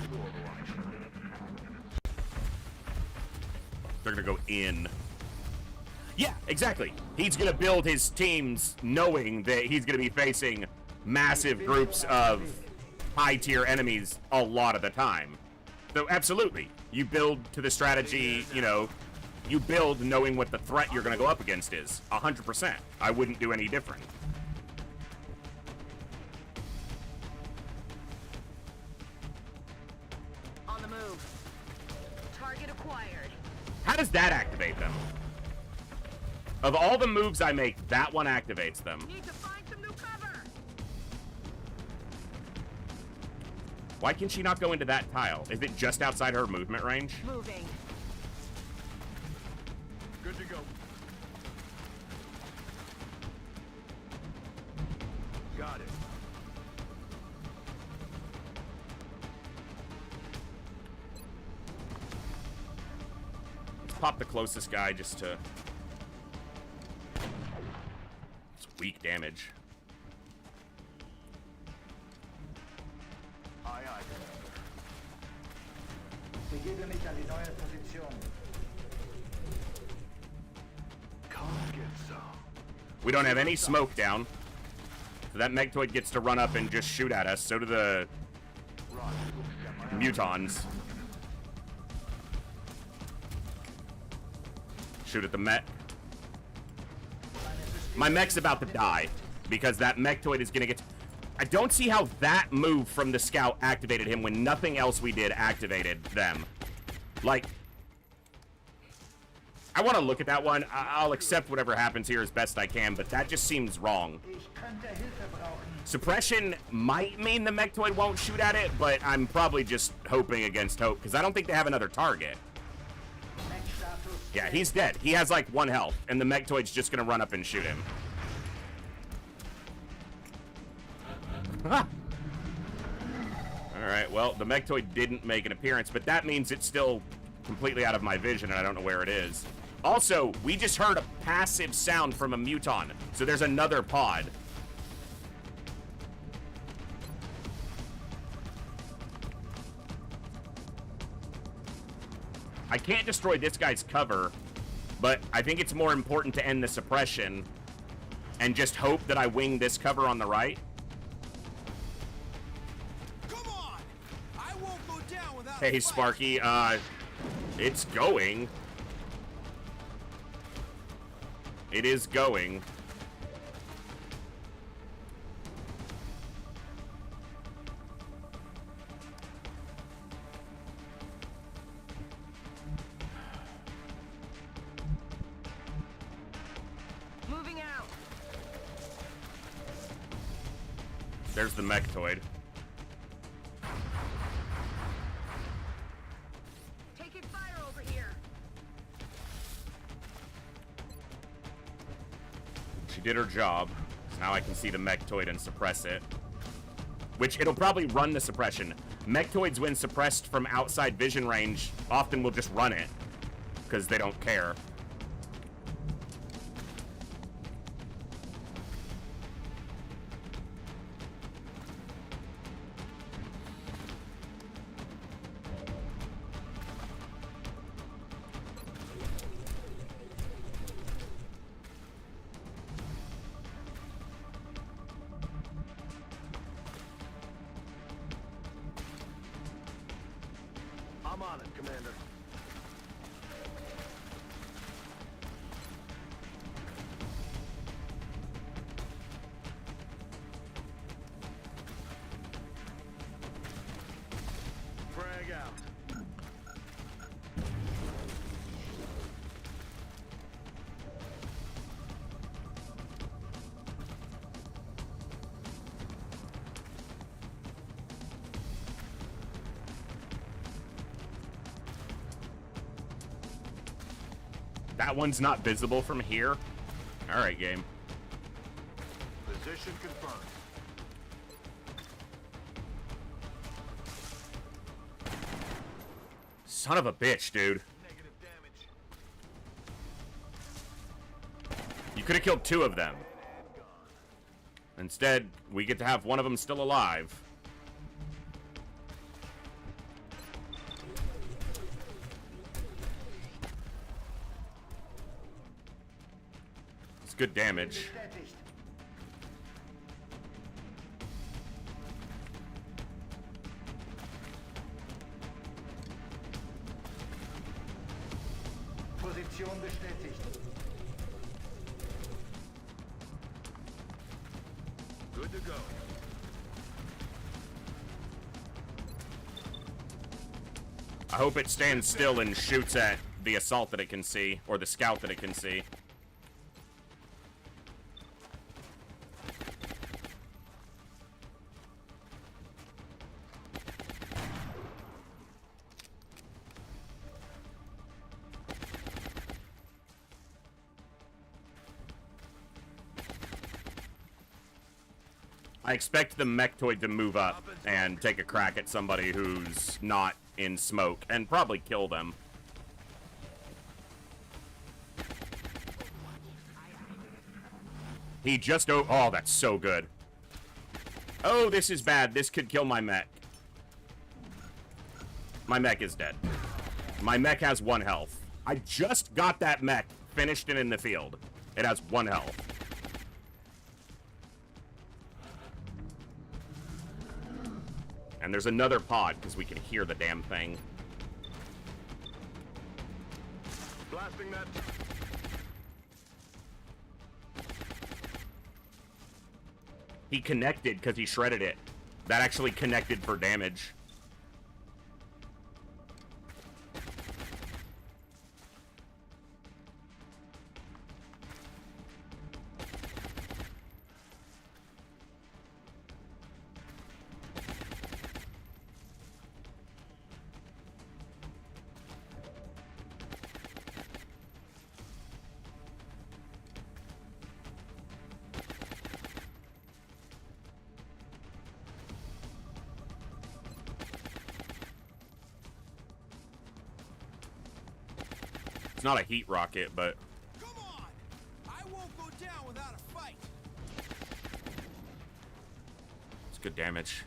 Move to Overwatch. They're gonna go in. Yeah, exactly. He's gonna build his teams knowing that he's gonna be facing massive groups of high-tier enemies a lot of the time. So absolutely, you build to the strategy, you know, you build knowing what the threat you're gonna go up against is. 100%. I wouldn't do any different. On the move. Target acquired. How does that activate them? Of all the moves I make, that one activates them. Need to find some new cover. Why can she not go into that tile? Is it just outside her movement range? Moving. Good to go. Got it. Let's pop the closest guy just to... It's weak damage. Aye, aye. Begebe mich an die neue Position. Come get some. We don't have any smoke down. So that Megtoid gets to run up and just shoot at us. So do the Roger. Got my Mutons. Shoot at the mech. My mech's about to die because that Mechtoid is gonna get... I don't see how that move from the scout activated him when nothing else we did activated them. Like, I want to look at that one. I'll accept whatever happens here as best I can, but that just seems wrong. Ich könnte Hilfe brauchen. Suppression might mean the Mechtoid won't shoot at it, but I'm probably just hoping against hope because I don't think they have another target. Mech status. Yeah, he's dead. He has like 1 health, and the Mechtoid's just gonna run up and shoot him. Alright, well, the Mechtoid didn't make an appearance, but that means it's still completely out of my vision, and I don't know where it is. Also, we just heard a passive sound from a Muton, so there's another pod. I can't destroy this guy's cover, but I think it's more important to end the suppression and just hope that I wing this cover on the right. Come on! I won't go down without Hey, a fight. Sparky, it's going. It is going. Moving out. There's the Mechtoid. Taking fire over here. did her job. So now I can see the mechtoid and suppress it. Which, it'll probably run the suppression. Mechtoids, when suppressed from outside vision range, often will just run it. Because they don't care. I'm on it, Commander. Frag out. That one's not visible from here? Alright, game. Position confirmed. Son of a bitch, dude. Negative damage. You could have killed 2 of them. Instead, we get to have one of them still alive. It's good damage. Bestätigt. Position bestätigt. Good to go. I hope it stands still and shoots at the assault that it can see, or the scout that it can see. I expect the mechtoid to move up and take a crack at somebody who's not in smoke, and probably kill them. He just oh, that's so good. Oh, this is bad. This could kill my mech. My mech is dead. My mech has 1 health. I just got that mech finished and in the field. It has 1 health. And there's another pod, because we can hear the damn thing. Blasting that. He connected because he shredded it. That actually connected for damage. It's not a heat rocket, but Come on! I won't go down without a fight. it's good damage.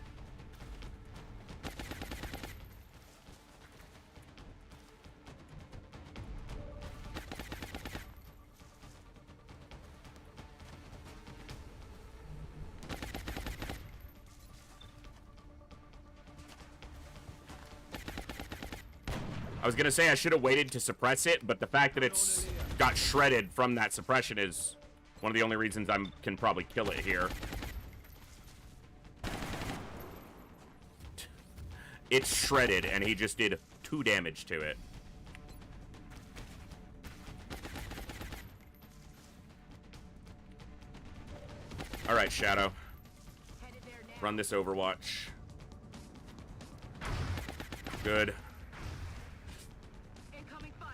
I was gonna say I should have waited to suppress it, but the fact that it's got shredded from that suppression is one of the only reasons I can probably kill it here. It's shredded, and he just did 2 damage to it. Alright, Shadow. Run this Overwatch. Good. Incoming fire.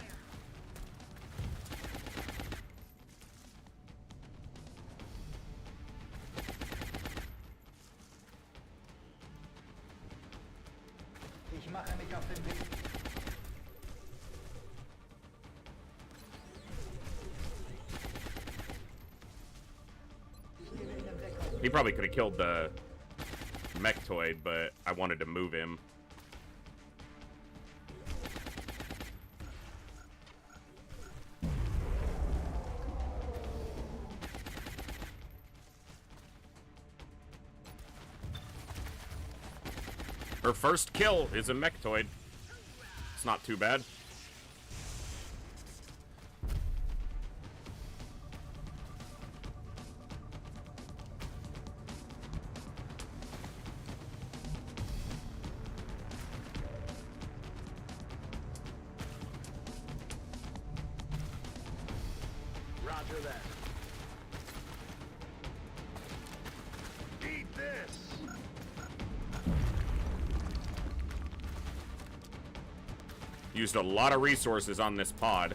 mache mich auf den Weg. Ich gebe Ihnen Deckung. He probably could have killed the mechtoid, but I wanted to move him. Her first kill is a mechtoid. It's not too bad. Roger that. Eat this! Used a lot of resources on this pod.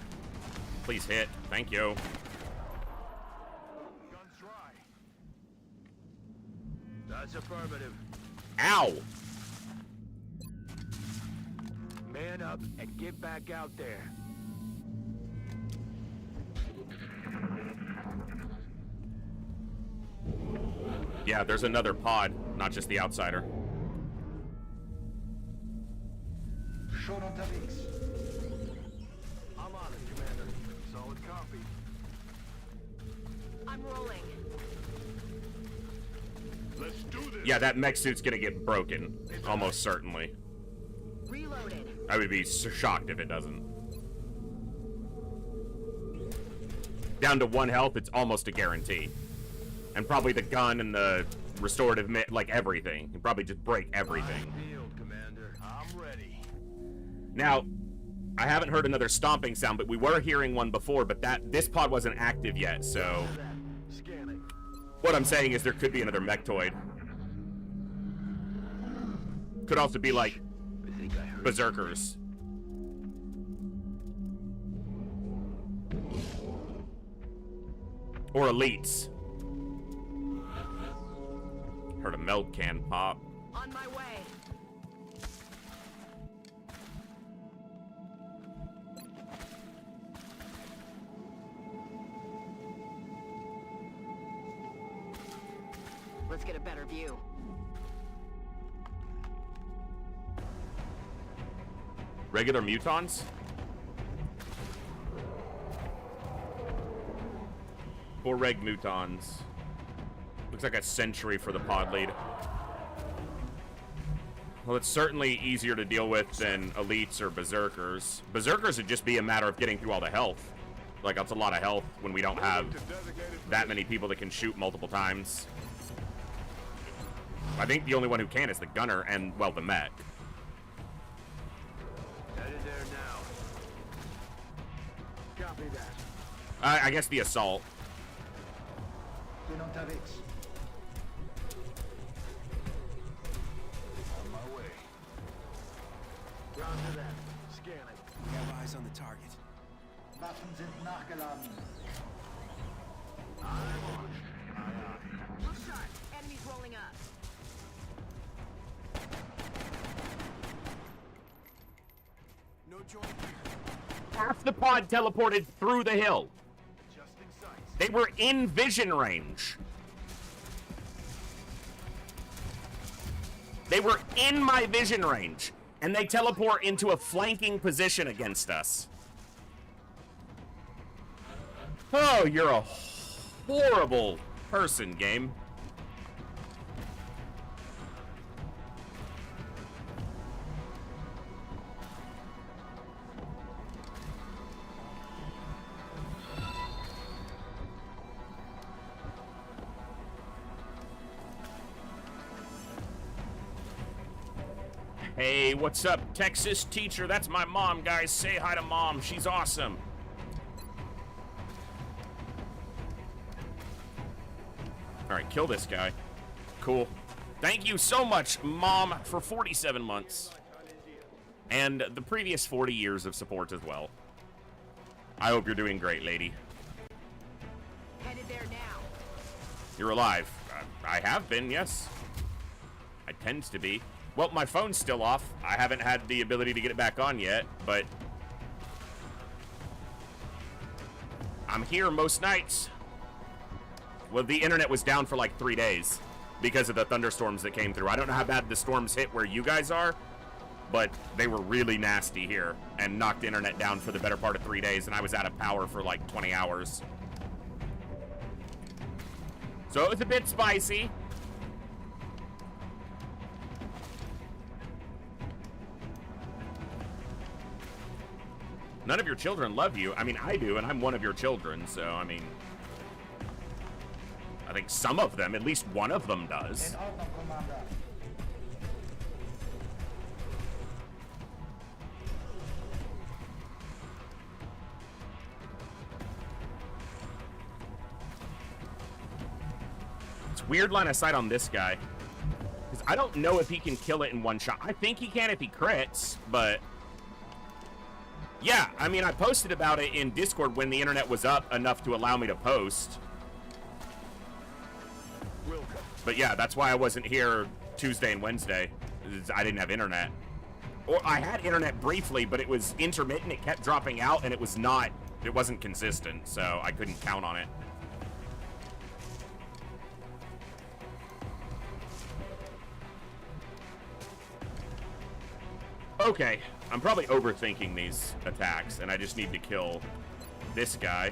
Please hit. Thank you. Guns dry. That's affirmative. Ow! Man up and get back out there. Yeah, there's another pod, not just the outsider. Schon unterwegs. I'm on it, Commander. Solid copy. I'm rolling. Let's do this. Yeah, that mech suit's gonna get broken. Almost certainly. Reloaded. I would be shocked if it doesn't. Down to 1 health, it's almost a guarantee. And probably the gun and the restorative, like everything. You'd probably just break everything. Field, Commander. I'm ready. Now, I haven't heard another stomping sound, but we were hearing one before, but this pod wasn't active yet, so... Scanning. What I'm saying is there could be another mechtoid. Could also be like I think I heard. berserkers. Or elites. Heard a milk can pop. On my way. Let's get a better view. Regular mutons? Or reg mutons. Looks like a century for the pod lead. Well, it's certainly easier to deal with than elites or berserkers. Berserkers would just be a matter of getting through all the health. Like, that's a lot of health when we don't have that many people that can shoot multiple times. I think the only one who can is the gunner and, well, the mech. Headed there now. Copy that. I guess the assault. Bin unterwegs. On my way. Roger that. Scanning. We have eyes on the target. Waffen sind nachgeladen. I'm on. Aye, aye. Look sharp. Enemies rolling up. No joint here. Half the pod teleported through the hill. Adjusting sights. They were in vision range. They were in my vision range, and they teleport into a flanking position against us. Oh, you're a horrible person, game. Hey, what's up, Texas teacher? That's my mom, guys. Say hi to mom. She's awesome. All right, kill this guy. Cool. Thank you so much, Mom, for 47 months. And the previous 40 years of support as well. I hope you're doing great, lady. Headed there now. You're alive. I have been, yes. I tend to be. Well, my phone's still off. I haven't had the ability to get it back on yet, but I'm here most nights. Well, the internet was down for like 3 days because of the thunderstorms that came through. I don't know how bad the storms hit where you guys are, but they were really nasty here and knocked the internet down for the better part of 3 days, and I was out of power for like 20 hours. So it was a bit spicy. None of your children love you. I mean, I do, and I'm one of your children, so, I mean, I think some of them, at least one of them does. In Ordnung, Commander. It's weird line of sight on this guy. Because I don't know if he can kill it in one shot. I think he can if he crits, but yeah, I mean, I posted about it in Discord when the internet was up enough to allow me to post. But yeah, that's why I wasn't here Tuesday and Wednesday. I didn't have internet. Or I had internet briefly, but it was intermittent. It kept dropping out, and it wasn't consistent, so I couldn't count on it. Okay, I'm probably overthinking these attacks, and I just need to kill this guy.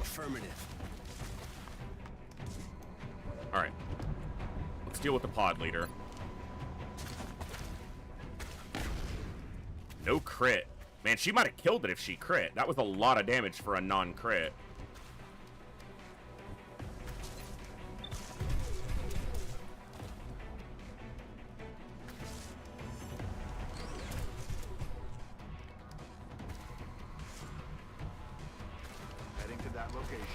Affirmative. All right, let's deal with the pod leader. No crit. Man, she might have killed it if she crit. That was a lot of damage for a non-crit. Heading to that location.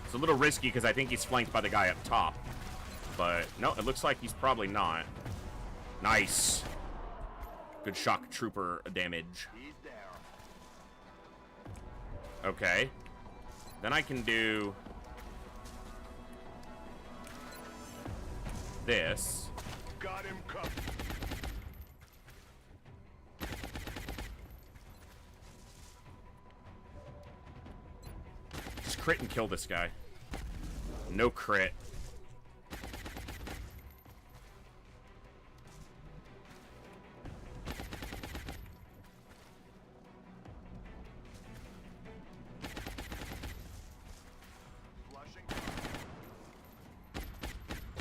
It's a little risky because I think he's flanked by the guy up top. But no, it looks like he's probably not. Nice. Good shock trooper damage. He's there. Okay. Then I can do this. Got him covered. Just crit and kill this guy. No crit.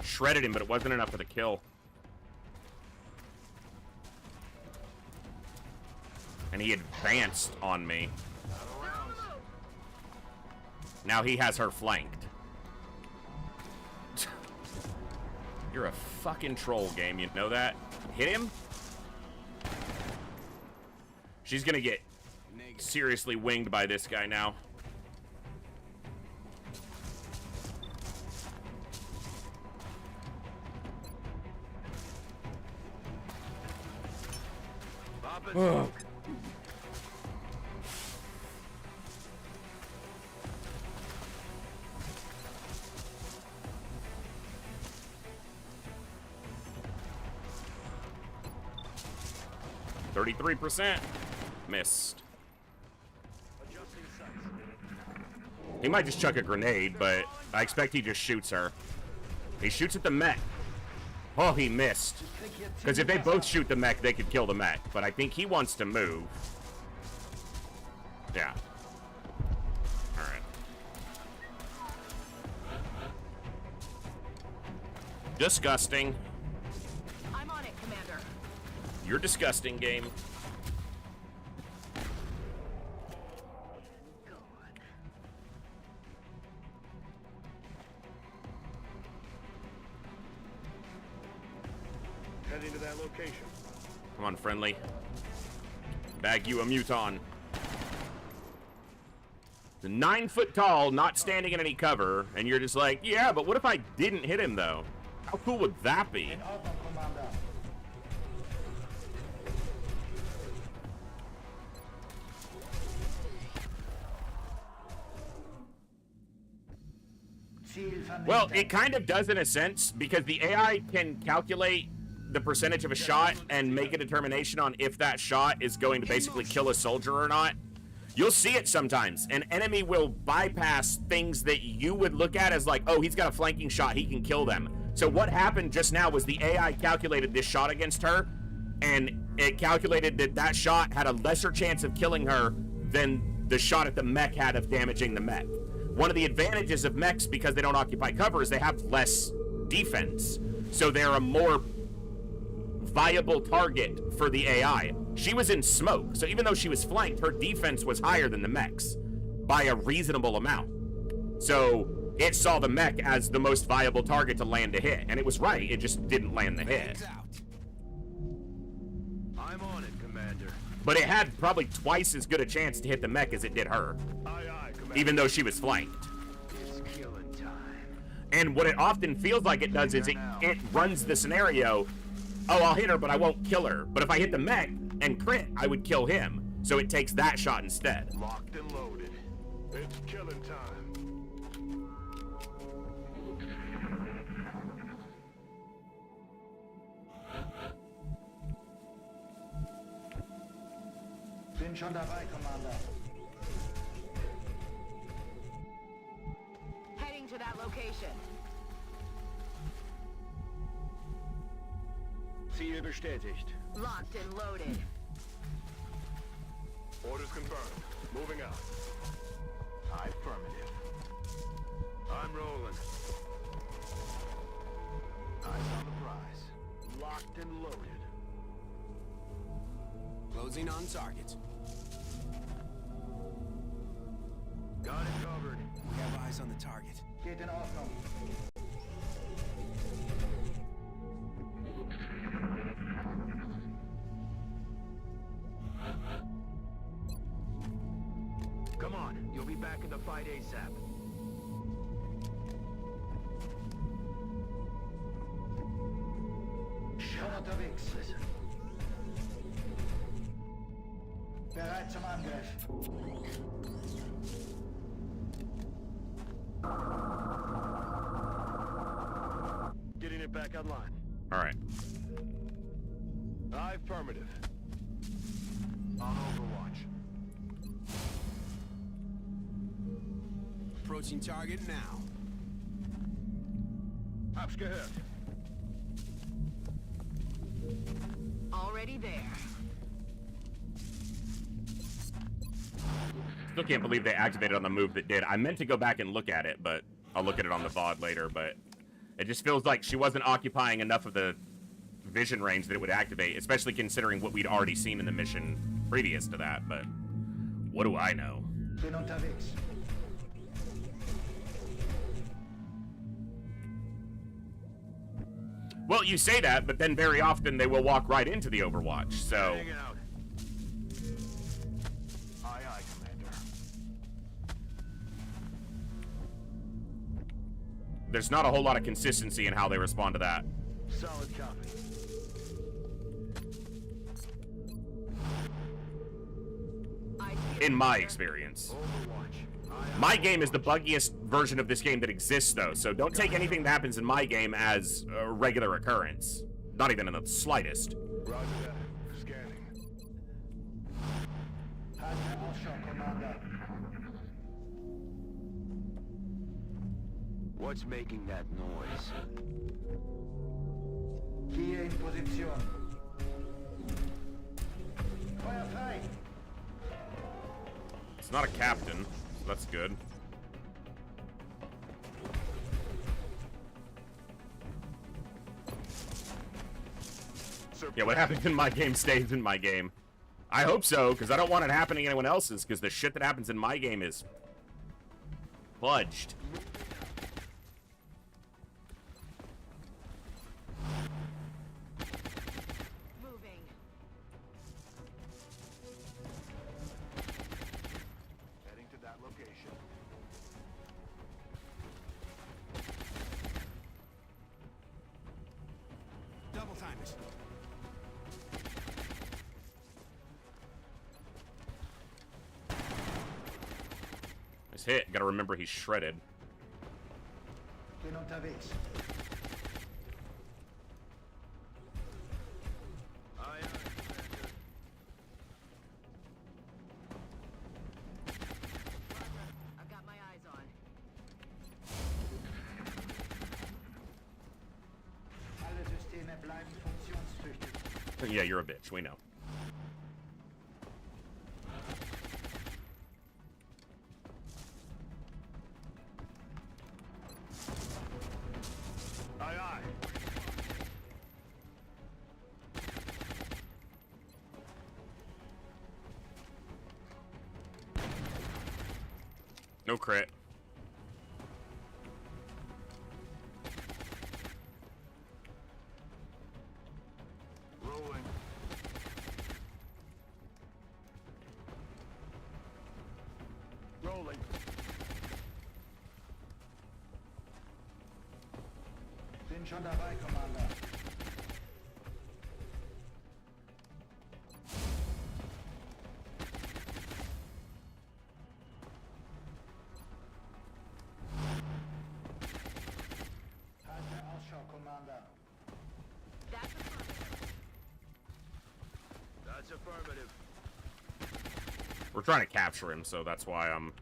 Shredded him, but it wasn't enough for the kill. And he advanced on me. Now he has her flanked. You're a fucking troll, game. You know that? Hit him? She's gonna get seriously winged by this guy now. Ugh. 33%. Missed. He might just chuck a grenade, but I expect he just shoots her. He shoots at the mech. Oh, he missed. Because if they both shoot the mech, they could kill the mech. But I think he wants to move. Yeah. Alright. Disgusting. I'm on it, Commander. You're disgusting, game. Heading to that location. Come on, friendly. Bag you a muton. The 9 foot tall, not standing in any cover, and you're just like, yeah, but what if I didn't hit him though? How cool would that be? In Ordnung, Commander. Ziel vernichtet. Well, it kind of does in a sense, because the AI can calculate the percentage of a shot and make a determination on if that shot is going to basically kill a soldier or not. You'll see it sometimes. An enemy will bypass things that you would look at as like, oh, he's got a flanking shot, he can kill them. So what happened just now was the AI calculated this shot against her, and it calculated that that shot had a lesser chance of killing her than the shot at the mech had of damaging the mech. One of the advantages of mechs, because they don't occupy cover, is they have less defense. So they're a more viable target for the AI. She was in smoke, so even though she was flanked, her defense was higher than the mech's by a reasonable amount. So it saw the mech as the most viable target to land a hit, and it was right, it just didn't land the hit. I'm on it, Commander. But it had probably twice as good a chance to hit the mech as it did her, Aye, aye, Commander. even though she was flanked. It's killing time. And what it often feels like it does is it runs the scenario, oh, I'll hit her, but I won't kill her. But if I hit the mech and crit, I would kill him. So it takes that shot instead. Locked and loaded. It's killing time. Bin schon dabei, Commander. Heading to that location. Ziel bestätigt. Locked and loaded. Orders confirmed. Moving out. Affirmative. I'm rolling. Eyes on the prize. Locked and loaded. Closing on target. Got it covered. We have eyes on the target. Geht in Ordnung. Come on, you'll be back in the fight ASAP. Schon unterwegs. Bereit zum Angriff. Getting it back online. All right. Affirmative. On Overwatch. Approaching target now. Hab's gehört. Already there. Still can't believe they activated on the move that did. I meant to go back and look at it, but I'll look at it on the VOD later, but it just feels like she wasn't occupying enough of the vision range that it would activate, especially considering what we'd already seen in the mission previous to that, but what do I know? Bin unterwegs. Well, you say that, but then very often they will walk right into the Overwatch, so... Hang out. Aye, aye, Commander. There's not a whole lot of consistency in how they respond to that. Solid copy. In my experience. Overwatch. Aye, My game is the buggiest version of this game that exists, though, so don't take anything that happens in my game as a regular occurrence. Not even in the slightest. Roger that. Scanning. Halte Ausschau, Commander. What's making that noise? Gehe in Position. Feuer frei. It's not a captain, so that's good. Yeah, what happens in my game stays in my game. I hope so, because I don't want it happening to anyone else's, because the shit that happens in my game is fudged. Moving. Nice hit. Gotta remember he's shredded. Bin unterwegs. Aye, aye, Commander. I've got my eyes on. Alle Systeme bleiben funktionstüchtig. Yeah, you're a bitch. We know. Aye, aye. No crit. Rolling. Rolling. Bin schon dabei, Commander. Halte Ausschau, Commander. That's affirmative. That's affirmative. We're trying to capture him, so that's why I'm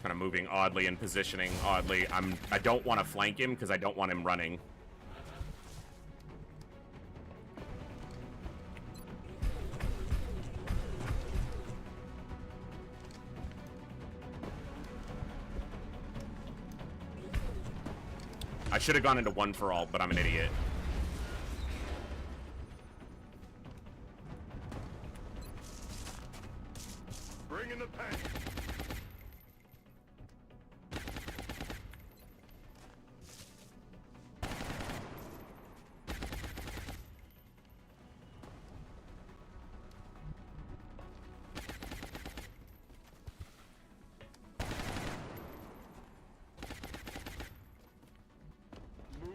kind of moving oddly and positioning oddly. I don't want to flank him because I don't want him running. I should have gone into one for all, but I'm an idiot. Bring in the pain.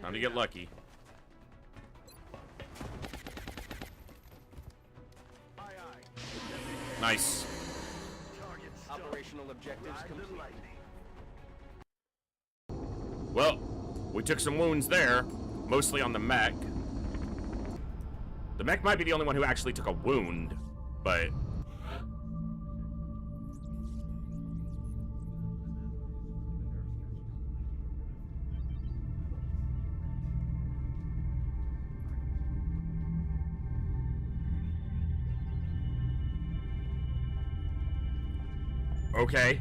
Time to get lucky. Aye, aye. Nice. Target stuck. Operational objectives Ride the complete. lightning. Well, we took some wounds there, mostly on the mech. The mech might be the only one who actually took a wound, but... Okay.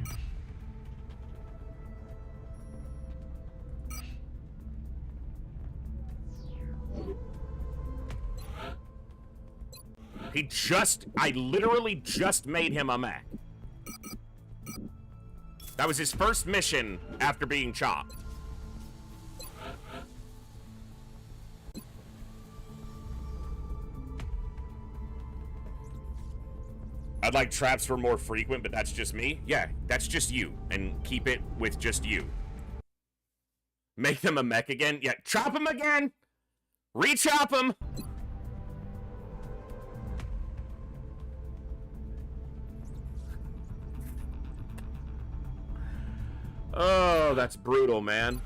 I literally just made him a mech. That was his first mission after being chopped. I'd like traps were more frequent, but that's just me. Yeah, that's just you. And keep it with just you. Make them a mech again? Yeah, chop him again! Re-chop him! Oh, that's brutal, man.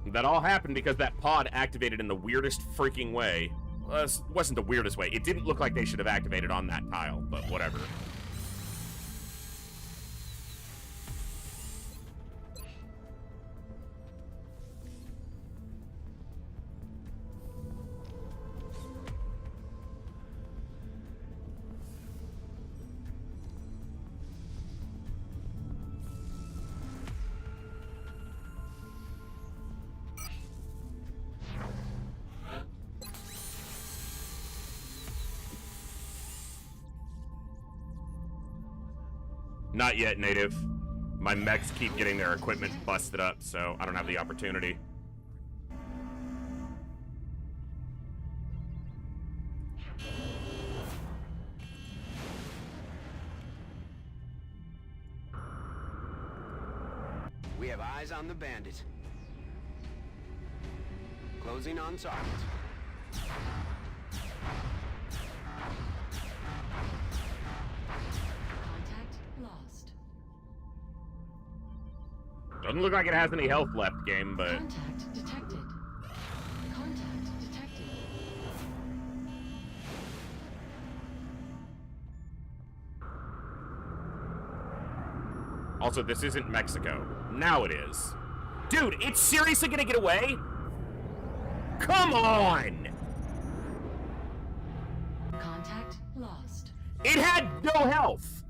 That all happened because that pod activated in the weirdest freaking way. Well, it wasn't the weirdest way. It didn't look like they should have activated on that tile, but whatever. Not yet, Native. My mechs keep getting their equipment busted up, so I don't have the opportunity. We have eyes on the bandit. Closing on target. Contact lost. Doesn't look like it has any health left, game, but... Contact detected. Contact detected. Also, this isn't Mexico. Now it is. Dude, it's seriously gonna get away? Come on! Contact lost. It had no health.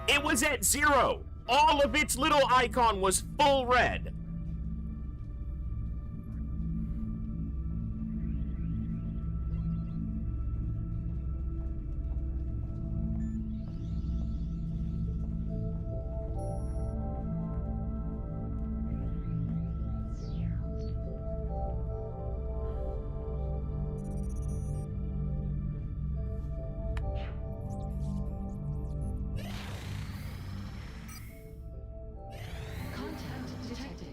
It was at 0. All of its little icon was full red. Contact detected.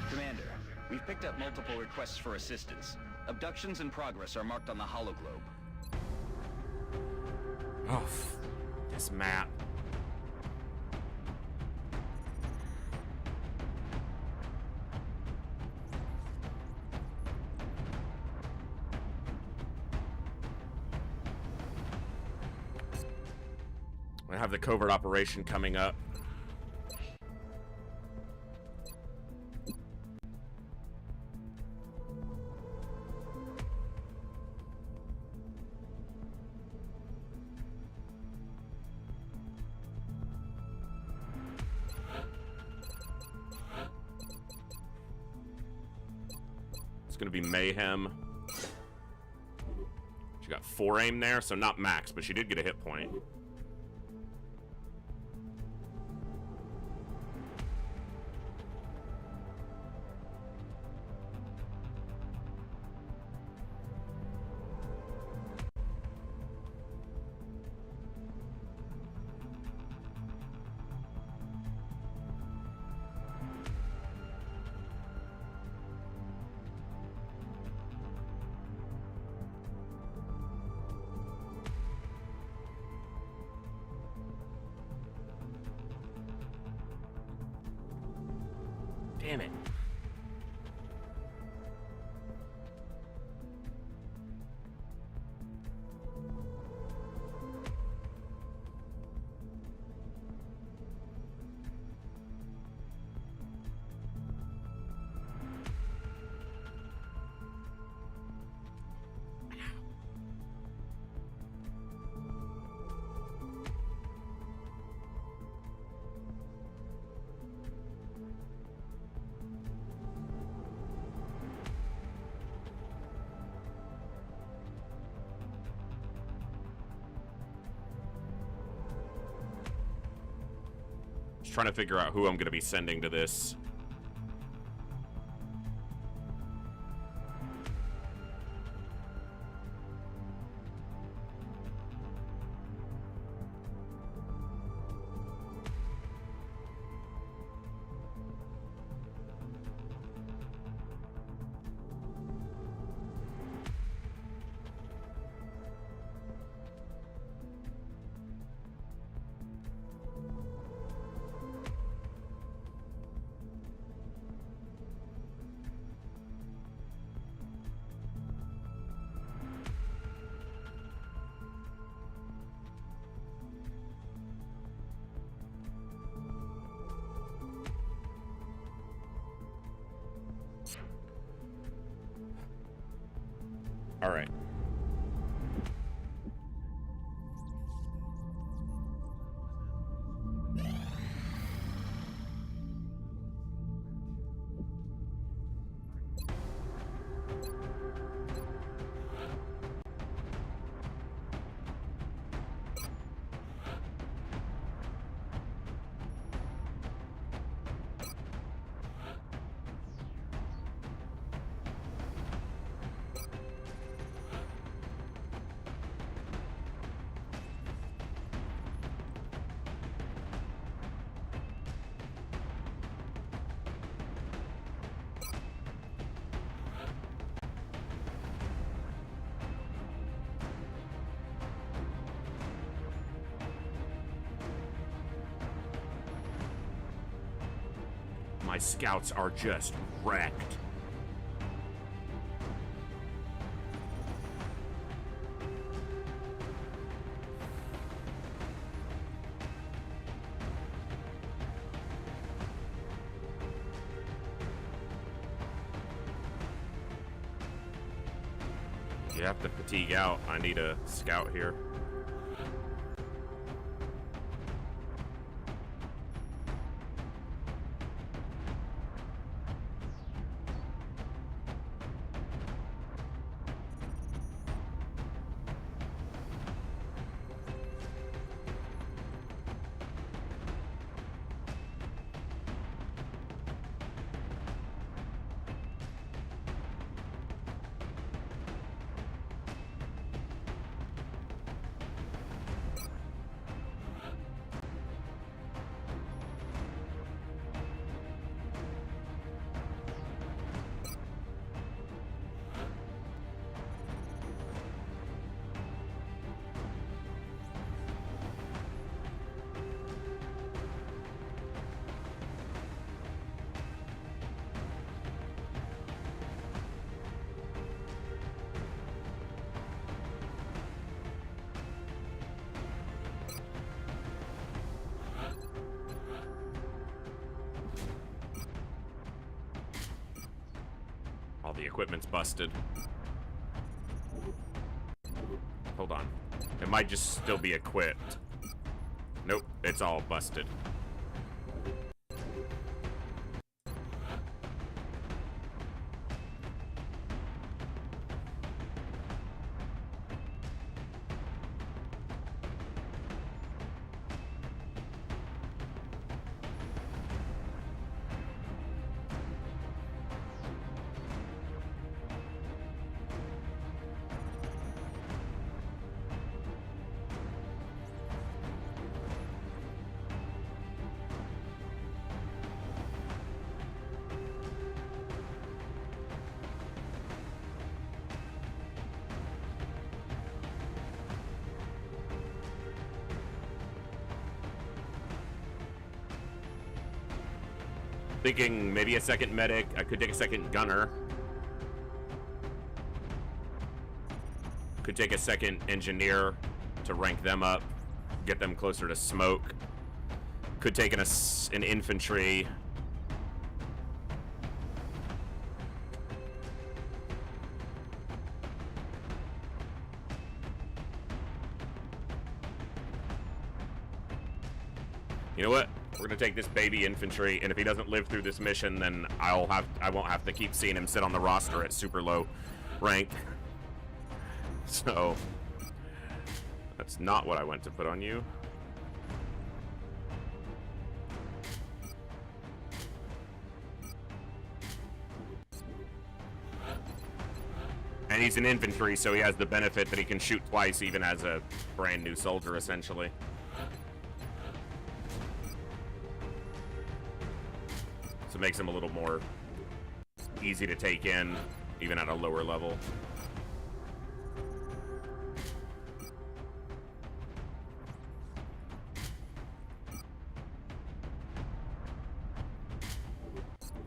Commander, we've picked up multiple requests for assistance. Abductions in progress are marked on the hologlobe. Oh, this map. I have the covert operation coming up. It's gonna be mayhem. She got 4 aim there, so not max, but she did get a hit point. Damn it. Just trying to figure out who I'm going to be sending to this. All right. my scouts are just wrecked. You have to fatigue out. I need a scout here. All the equipment's busted. Hold on. It might just still be equipped. Nope, it's all busted. Thinking maybe a second medic. I could take a second gunner. Could take a second engineer to rank them up, get them closer to smoke. Could take an infantry. You know what? We're gonna take this baby infantry, and if he doesn't live through this mission, then I won't have to keep seeing him sit on the roster at super low rank. So that's not what I went to put on you. And he's an infantry, so he has the benefit that he can shoot twice, even as a brand new soldier, essentially. So it makes him a little more easy to take in, even at a lower level.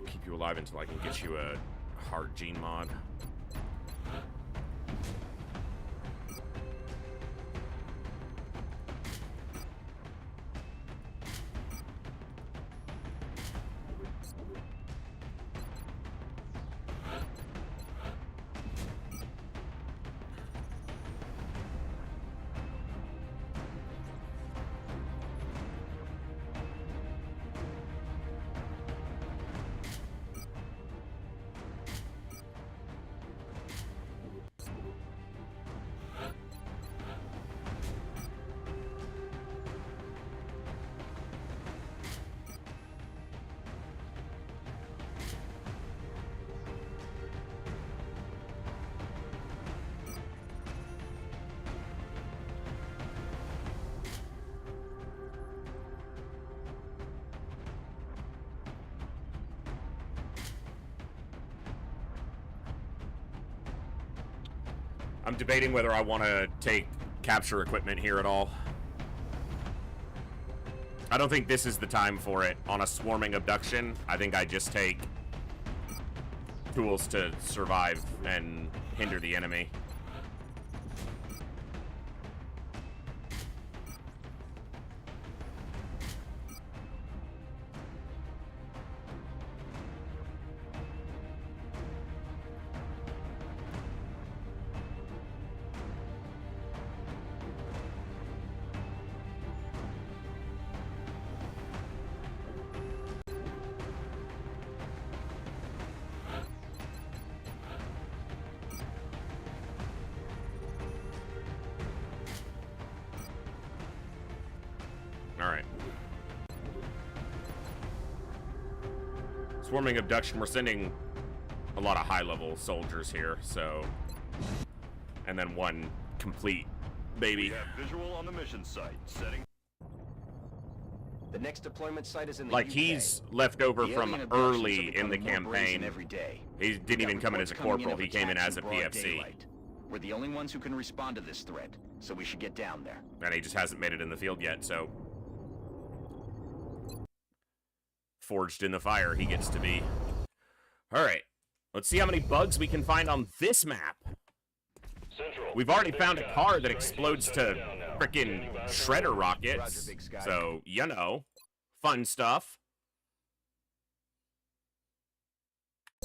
Keep you alive until I can get you a hard gene mod. I'm debating whether I want to take capture equipment here at all. I don't think this is the time for it on a swarming abduction. I think I just take tools to survive and hinder the enemy. Alright. Swarming abduction, we're sending a lot of high-level soldiers here, so... And then one complete baby. We have visual on the mission site. Setting. The next deployment site is in the Like, UK. he's left over The from alien abductions are early in the becoming more brazen campaign. every day. He didn't even come in as a Reports coming corporal, he of came in attacks as a in broad PFC. daylight. We're the only ones who can respond to this threat, so we should get down there. And he just hasn't made it in the field yet, so... Forged in the fire, he gets to be. Alright, let's see how many bugs we can find on this map. Central. We've already Big found a Sky. car that Strike explodes team to touching down now. frickin' Standing by for shredder orders. rockets, Roger, Big Sky. so, you know, fun stuff.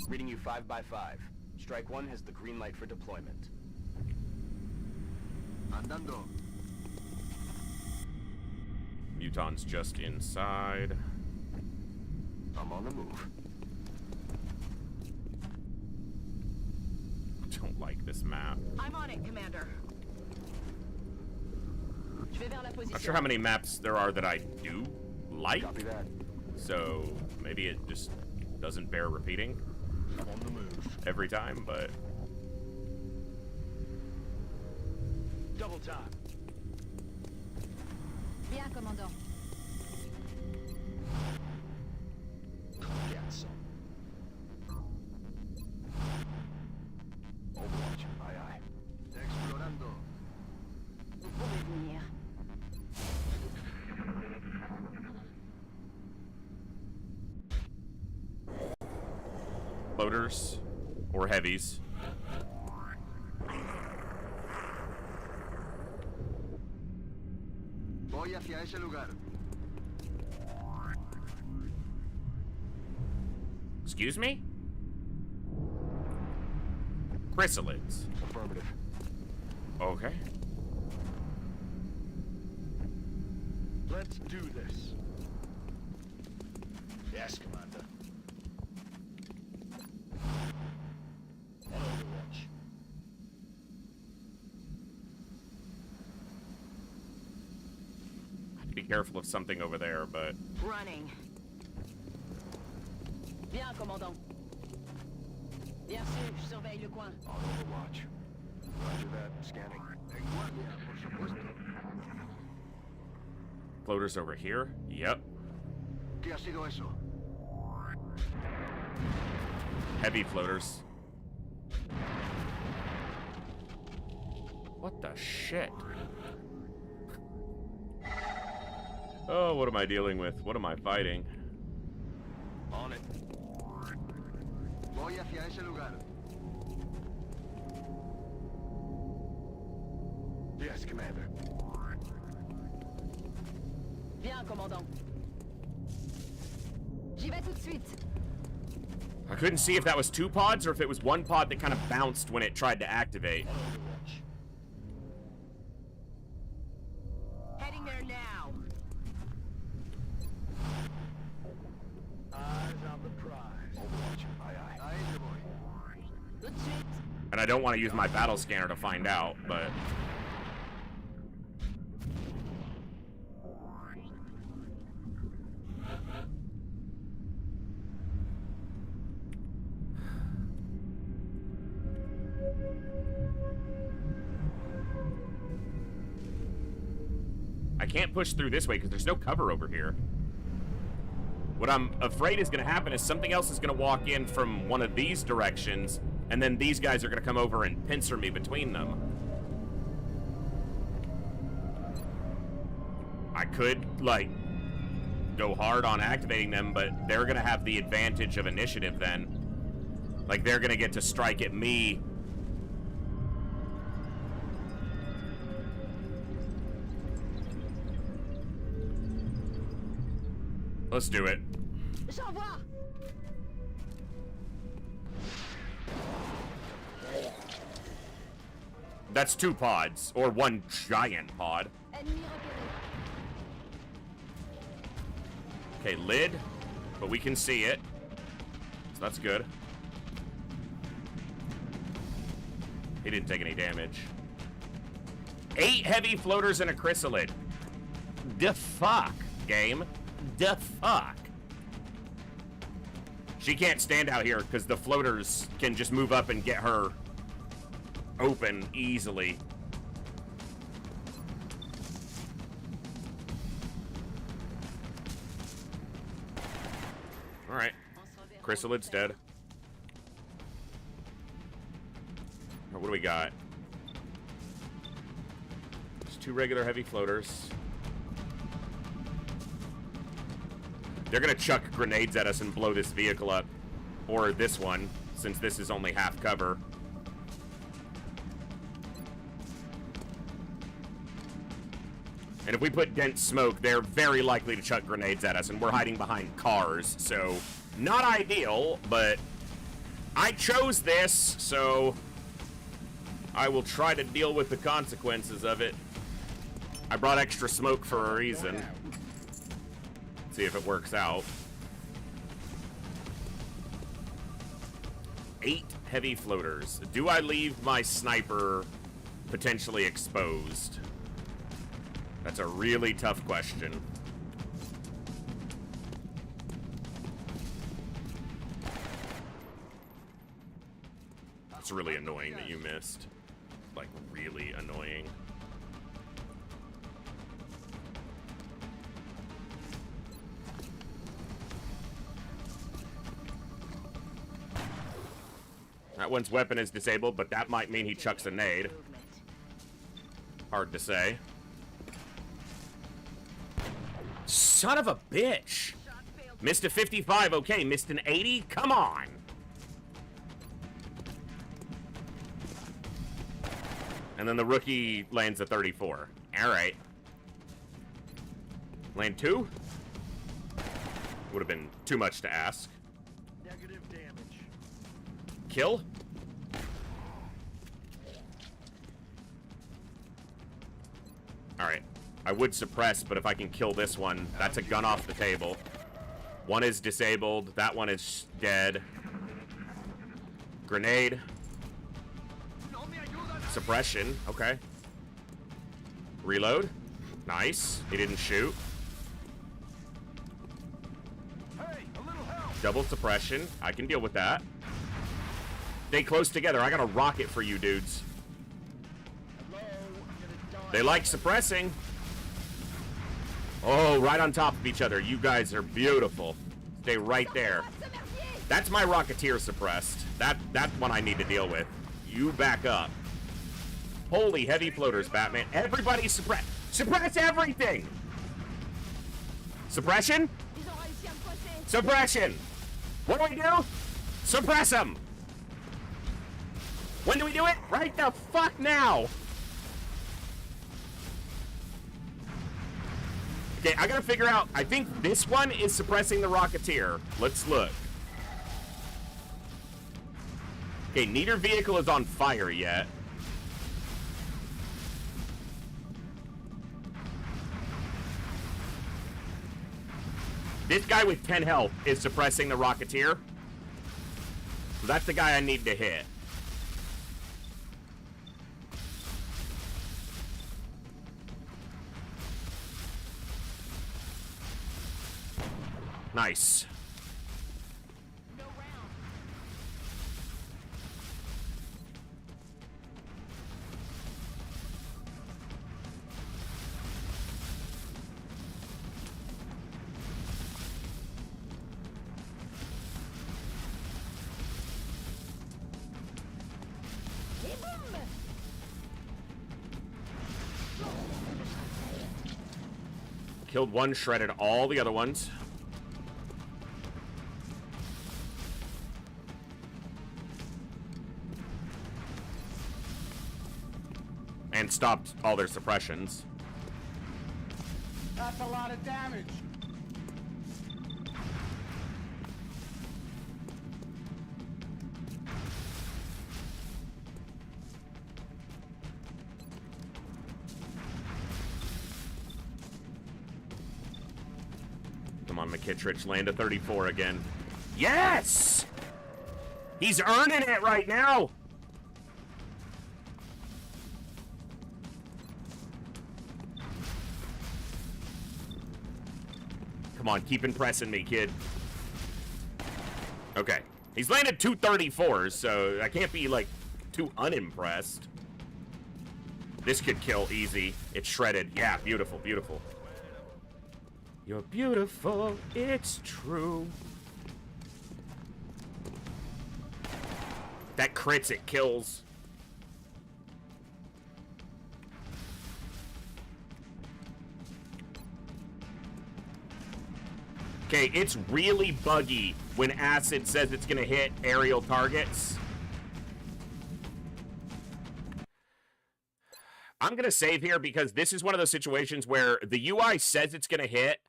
Reading you 5 by 5. Strike 1 has the green light for deployment. Andando. Muton's just inside. I'm on the move. Don't like this map. I'm on it, Commander. Je vais vers la position. Not sure how many maps there are that I do like, Copy that. so maybe it just doesn't bear repeating I'm on the move. every time, but... Double time. Bien, commandant. Cazzo. Overwatch. Aye, aye. Explorando. Vous pouvez venir. Floaters or heavies. Voy hacia ese lugar. Excuse me? Chrysalids. Affirmative. Okay. Let's do this. Yes, Commander. On Overwatch. Be careful of something over there, but... Running. Bien, commandant. Bien sûr, je surveille le coin. On Overwatch. Roger that. Scanning. En guardia, por supuesto. Floaters over here? Yep. ¿Qué ha sido eso? Heavy floaters. What the shit? Oh, what am I dealing with? What am I fighting? On it. Voy hacia ese lugar. Yes, Commander. Bien, commandant. J'y vais tout de suite. I couldn't see if that was two pods or if it was one pod that kind of bounced when it tried to activate. On Overwatch. Heading there now. Eyes on the prize. Overwatch. Aye, aye. Ahí te voy. Tout de suite. And I don't want to use my battle scanner to find out, but... I can't push through this way because there's no cover over here. What I'm afraid is going to happen is something else is going to walk in from one of these directions, and then these guys are going to come over and pincer me between them. I could, like, go hard on activating them, but they're gonna have the advantage of initiative then. Like, they're gonna get to strike at me. Let's do it. J'envoie. That's 2 pods, or 1 giant pod. Ennemi repéré. Okay, lid, but we can see it, so that's good. He didn't take any damage. 8 heavy floaters and a chrysalid. The fuck, game? The fuck? She can't stand out here because the floaters can just move up and get her open easily. All right, chrysalid's dead. What do we got? There's 2 regular heavy floaters. They're gonna chuck grenades at us and blow this vehicle up. Or this one, since this is only half cover. And if we put dense smoke, they're very likely to chuck grenades at us, and we're hiding behind cars, so not ideal, but I chose this, so I will try to deal with the consequences of it. I brought extra smoke for a reason. See if it works out. 8 heavy floaters. Do I leave my sniper potentially exposed? That's a really tough question. It's really annoying that you missed. Like, really annoying. That one's weapon is disabled, but that might mean he chucks a nade. Hard to say. Son of a bitch! Missed a 55, okay. Missed an 80? Come on! And then the rookie lands a 34. Alright. Land 2? Would have been too much to ask. Negative damage. Kill? Alright. I would suppress, but if I can kill this one, that's a gun off the table. One is disabled. That one is dead. Grenade. Suppression. Okay. Reload. Nice. He didn't shoot. Hey, a little help. Double suppression. I can deal with that. Stay close together. I got a rocket for you dudes. Hello, I'm gonna die. They like suppressing. Oh, right on top of each other. You guys are beautiful. Stay right there. That's my Rocketeer suppressed. That's one I need to deal with. You back up. Holy heavy floaters, Batman. Everybody suppress. Suppress everything! Suppression? Suppression! What do we do? Suppress them! When do we do it? Right the fuck now! Okay, I gotta figure out. I think this one is suppressing the Rocketeer. Let's look. Okay, neither vehicle is on fire yet. This guy with 10 health is suppressing the Rocketeer. So that's the guy I need to hit. Nice. Killed one, shredded all the other ones. And stopped all their suppressions. That's a lot of damage. Come on, McKittrich, land a 34 again. Yes! He's earning it right now! Come on, keep impressing me, kid. Okay. He's landed 2 34s, so I can't be, like, too unimpressed. This could kill easy. It's shredded. Yeah, beautiful, beautiful. You're beautiful, it's true. That crits, it kills. Okay, it's really buggy when Acid says it's gonna hit aerial targets. I'm gonna save here because this is one of those situations where the UI says it's gonna hit,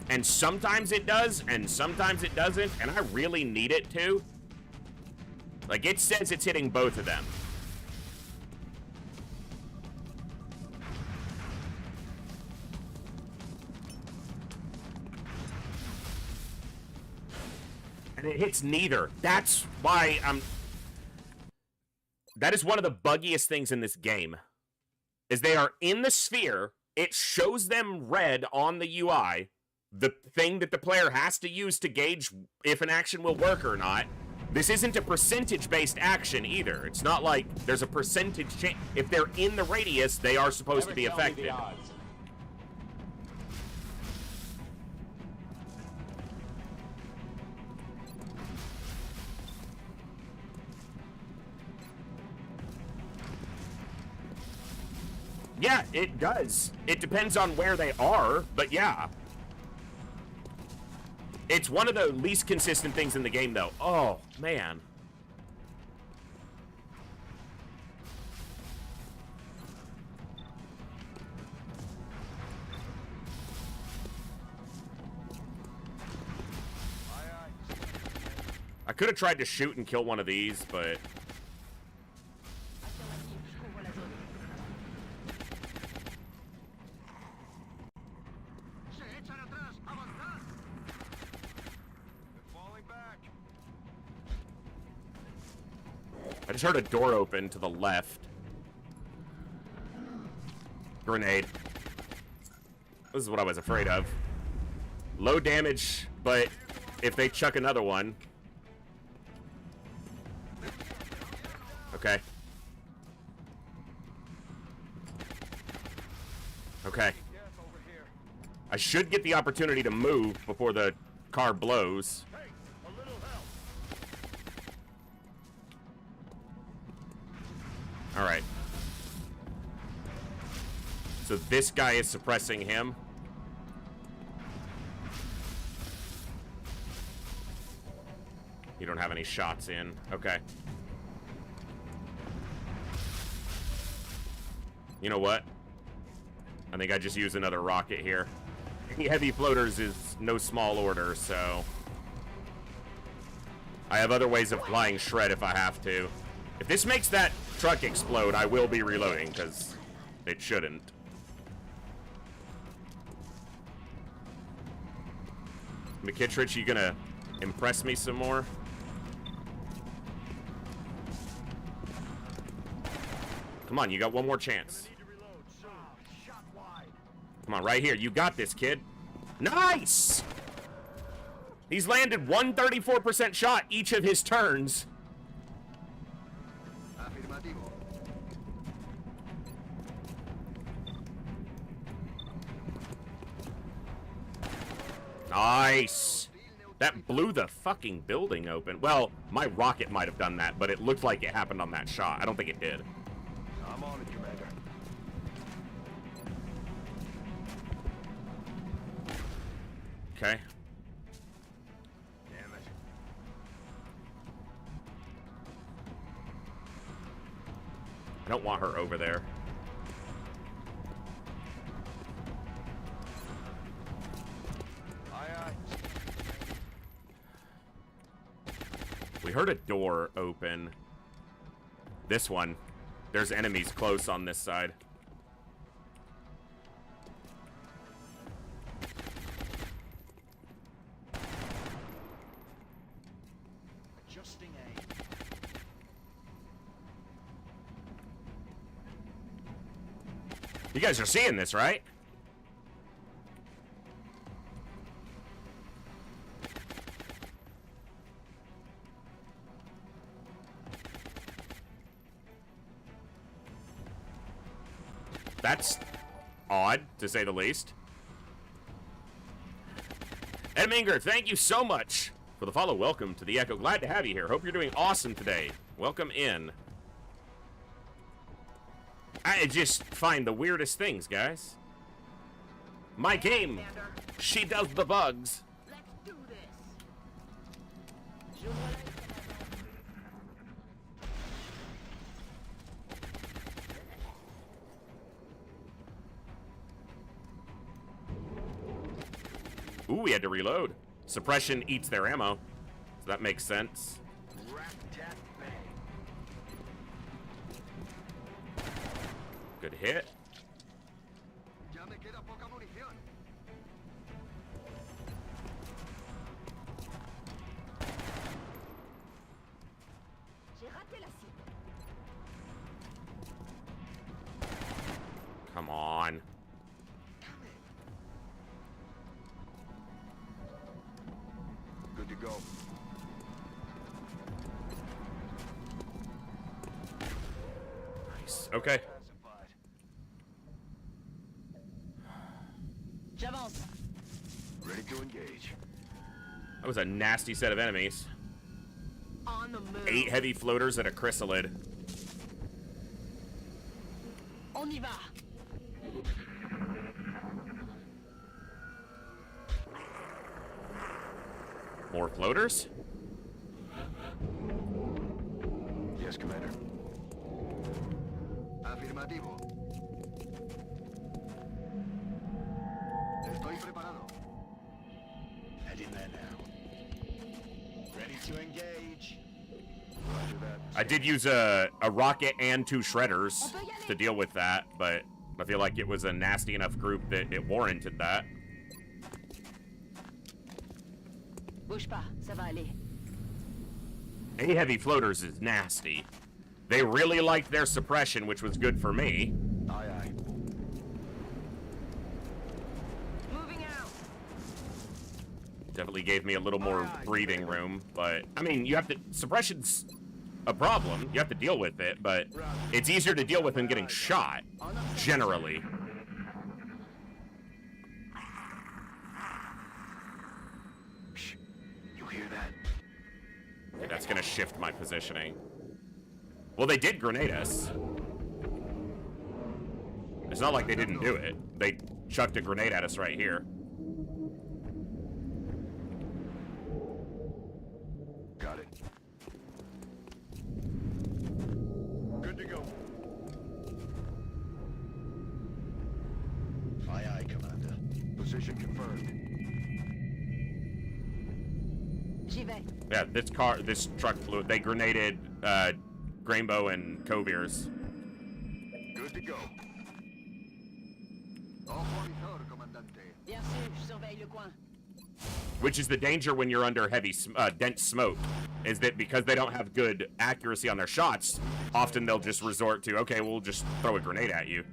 and sometimes it does, and sometimes it doesn't, and I really need it to. Like, it says it's hitting both of them. And it hits neither. That's why that is one of the buggiest things in this game. Is they are in the sphere, it shows them red on the UI, the thing that the player has to use to gauge if an action will work or not. This isn't a percentage-based action either. It's not like there's a percentage chance. If they're in the radius, they are supposed to be affected. Yeah, it does. It depends on where they are, but yeah. It's one of the least consistent things in the game, though. Oh, man. I could have tried to shoot and kill one of these, but... I just heard a door open to the left. Grenade. This is what I was afraid of. Low damage, but if they chuck another one... Okay. Okay. I should get the opportunity to move before the car blows. Alright. So this guy is suppressing him. You don't have any shots in. Okay. You know what? I think I just use another rocket here. Heavy floaters is no small order, so... I have other ways of flying shred if I have to. If this makes that truck explode, I will be reloading, because it shouldn't. McKittrich, you gonna impress me some more? Come on, you got one more chance. Come on, right here. You got this, kid. Nice! He's landed 134% shot each of his turns. Nice! That blew the fucking building open. Well, my rocket might have done that, but it looked like it happened on that shot. I don't think it did. I'm on it, Commander. Okay. Damn it. I don't want her over there. Aye, aye. We heard a door open. This one. There's enemies close on this side. Adjusting aim. You guys are seeing this, right? That's odd, to say the least. Edminger, thank you so much for the follow. Welcome to the Echo. Glad to have you here. Hope you're doing awesome today. Welcome in. I just find the weirdest things, guys. My game, she does the bugs. Let's do this. Ooh, we had to reload. Suppression eats their ammo. So that makes sense. Rat-tat-bang. Good hit. Ya me queda poca munición. J'ai raté la cible. Come on. Good to go. Nice. Okay. Pacified. J'avance. Ready to engage. That was a nasty set of enemies. On the move. 8 heavy floaters and a chrysalid. On y va. More floaters? Yes, Commander. Afirmativo. Estoy preparado. Heading there now. Ready to engage. Roger that. I did use a rocket and 2 shredders to deal with that, but I feel like it was a nasty enough group that it warranted that. Bouge pas, ça va aller. 8 heavy floaters is nasty. They really liked their suppression, which was good for me. Aye, aye. Moving out. Definitely gave me a little more breathing room, but I mean, you have to. Suppression's a problem. You have to deal with it, but it's easier to deal with than getting shot, generally. Shh. You hear that? Okay, that's gonna shift my positioning. Well, they did grenade us. It's not like they didn't do it. They chucked a grenade at us right here. Got it. Good to go. Aye, aye, Commander. Position confirmed. J'y vais. Yeah, this truck flew. They grenaded Grainbow and Coviers. Good to go. Autorizado, comandante. Bien sûr, je surveille le coin. Which is the danger when you're under heavy, dense smoke, is that because they don't have good accuracy on their shots, often they'll just resort to, okay, we'll just throw a grenade at you.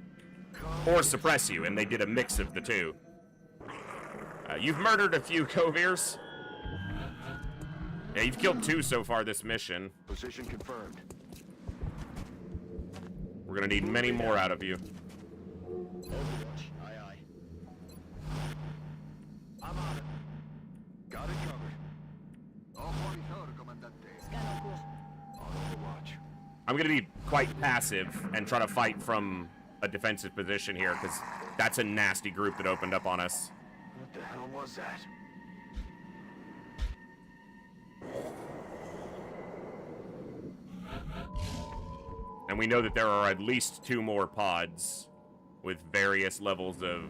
Or suppress you, and they did a mix of the two. You've murdered a few Coviers. Yeah, you've killed 2 so far this mission. Position confirmed. We're gonna need many more out of you. Overwatch. Aye, aye. I'm on it. Got it covered. Autorizado, comandante. Scan en cours. On overwatch. I'm gonna be quite passive and try to fight from a defensive position here, because that's a nasty group that opened up on us. What the hell was that? And we know that there are at least 2 more pods with various levels of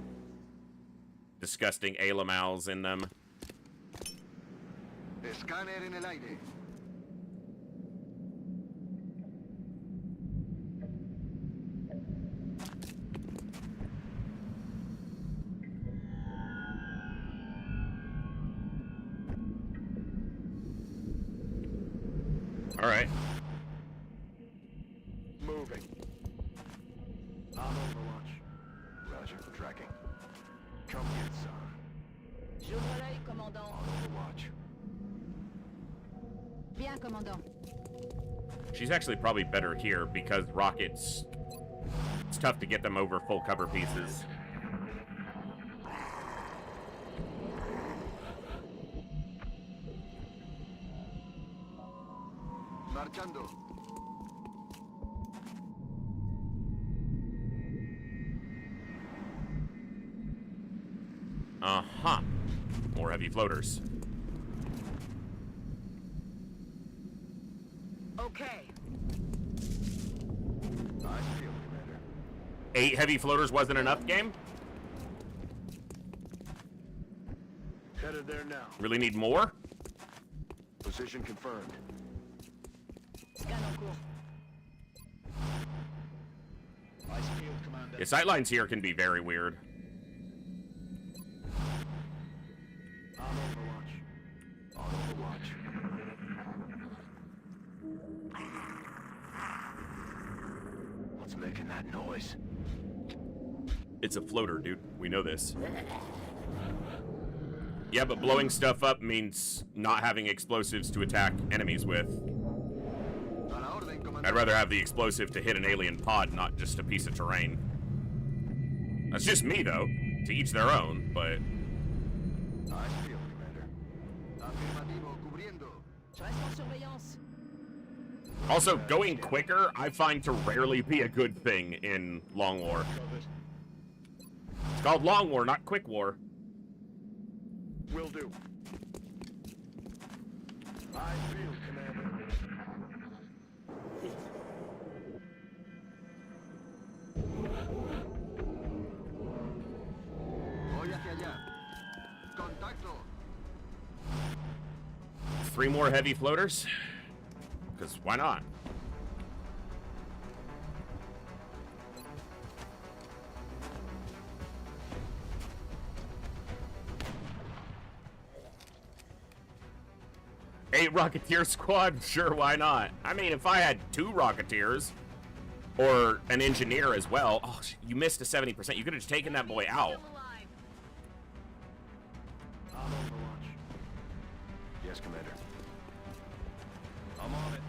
disgusting alamals in them. Escáner en el aire. All right. Moving. On Overwatch. Roger, tracking. Come get some. J'ouvre l'œil, commandant. On Overwatch. Bien, commandant. She's actually probably better here because rockets, it's tough to get them over full cover pieces. Marchando. Uh-huh. More heavy floaters. Okay. I feel Commander. 8 heavy floaters wasn't enough, game? Headed there now. Really need more? Position confirmed. Scan en cours. Ice field, Commander. Yeah, sightlines here can be very weird. On Overwatch. On Overwatch. What's making that noise? It's a floater, dude. We know this. Yeah, but blowing stuff up means not having explosives to attack enemies with. A la orden, Commander. I'd rather have the explosive to hit an alien pod, not just a piece of terrain. That's just me, though. To each their own, but... I feel Commander. Afirmativo, cubriendo. Je reste en surveillance. Also, going quicker, I find to rarely be a good thing in Long War. Covered. It's called Long War, not Quick War. Will do. I feel Commander. Voy hacia allá. Contacto. 3 more heavy floaters? Because why not? Eight Rocketeer squad? Sure, why not? I mean, if I had 2 Rocketeers, or an engineer as well. Oh, you missed a 70%. You could have just taken that boy out. On Overwatch. Yes, Commander. I'm on it.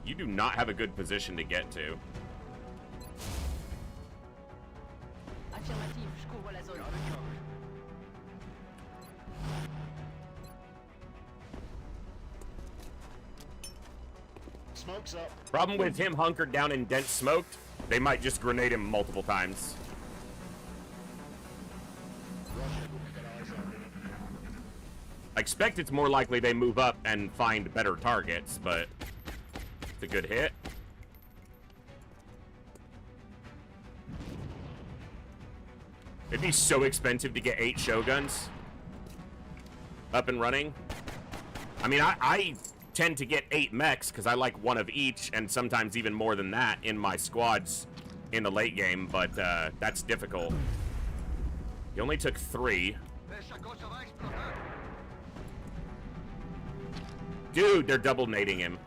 You do not have a good position to get to. Affirmative, je couvre la zone. Got it covered. Smoke's up. Problem with him hunkered down in dense smoked, they might just grenade him multiple times. Roger. Got eyes on. I expect it's more likely they move up and find better targets, but it's a good hit. It'd be so expensive to get 8 Shoguns up and running. I mean, I tend to get 8 mechs because I like 1 of each, and sometimes even more than that in my squads in the late game, but that's difficult. He only took 3. Esa cosa va a explotar. Dude, they're double nading him.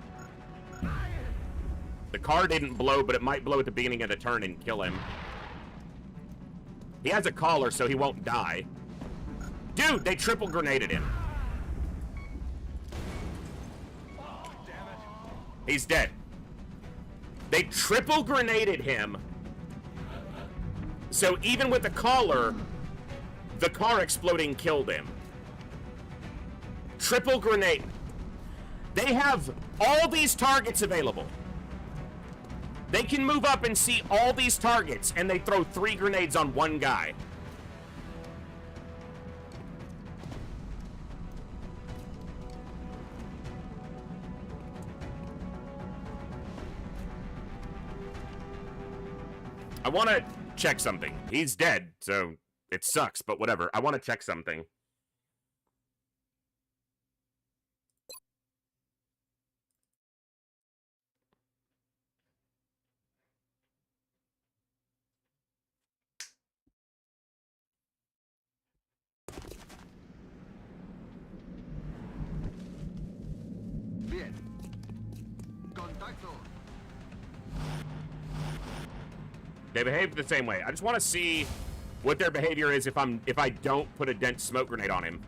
The car didn't blow, but it might blow at the beginning of the turn and kill him. He has a collar, so he won't die. Dude, they triple grenaded him. He's dead. They triple grenaded him. So even with the collar, the car exploding killed him. Triple grenade. They have all these targets available. They can move up and see all these targets, and they throw 3 grenades on 1 guy. I want to check something. He's dead, so it sucks, but whatever. I want to check something. Bien. Contacto. They behave the same way. I just want to see what their behavior is if I don't put a dense smoke grenade on him.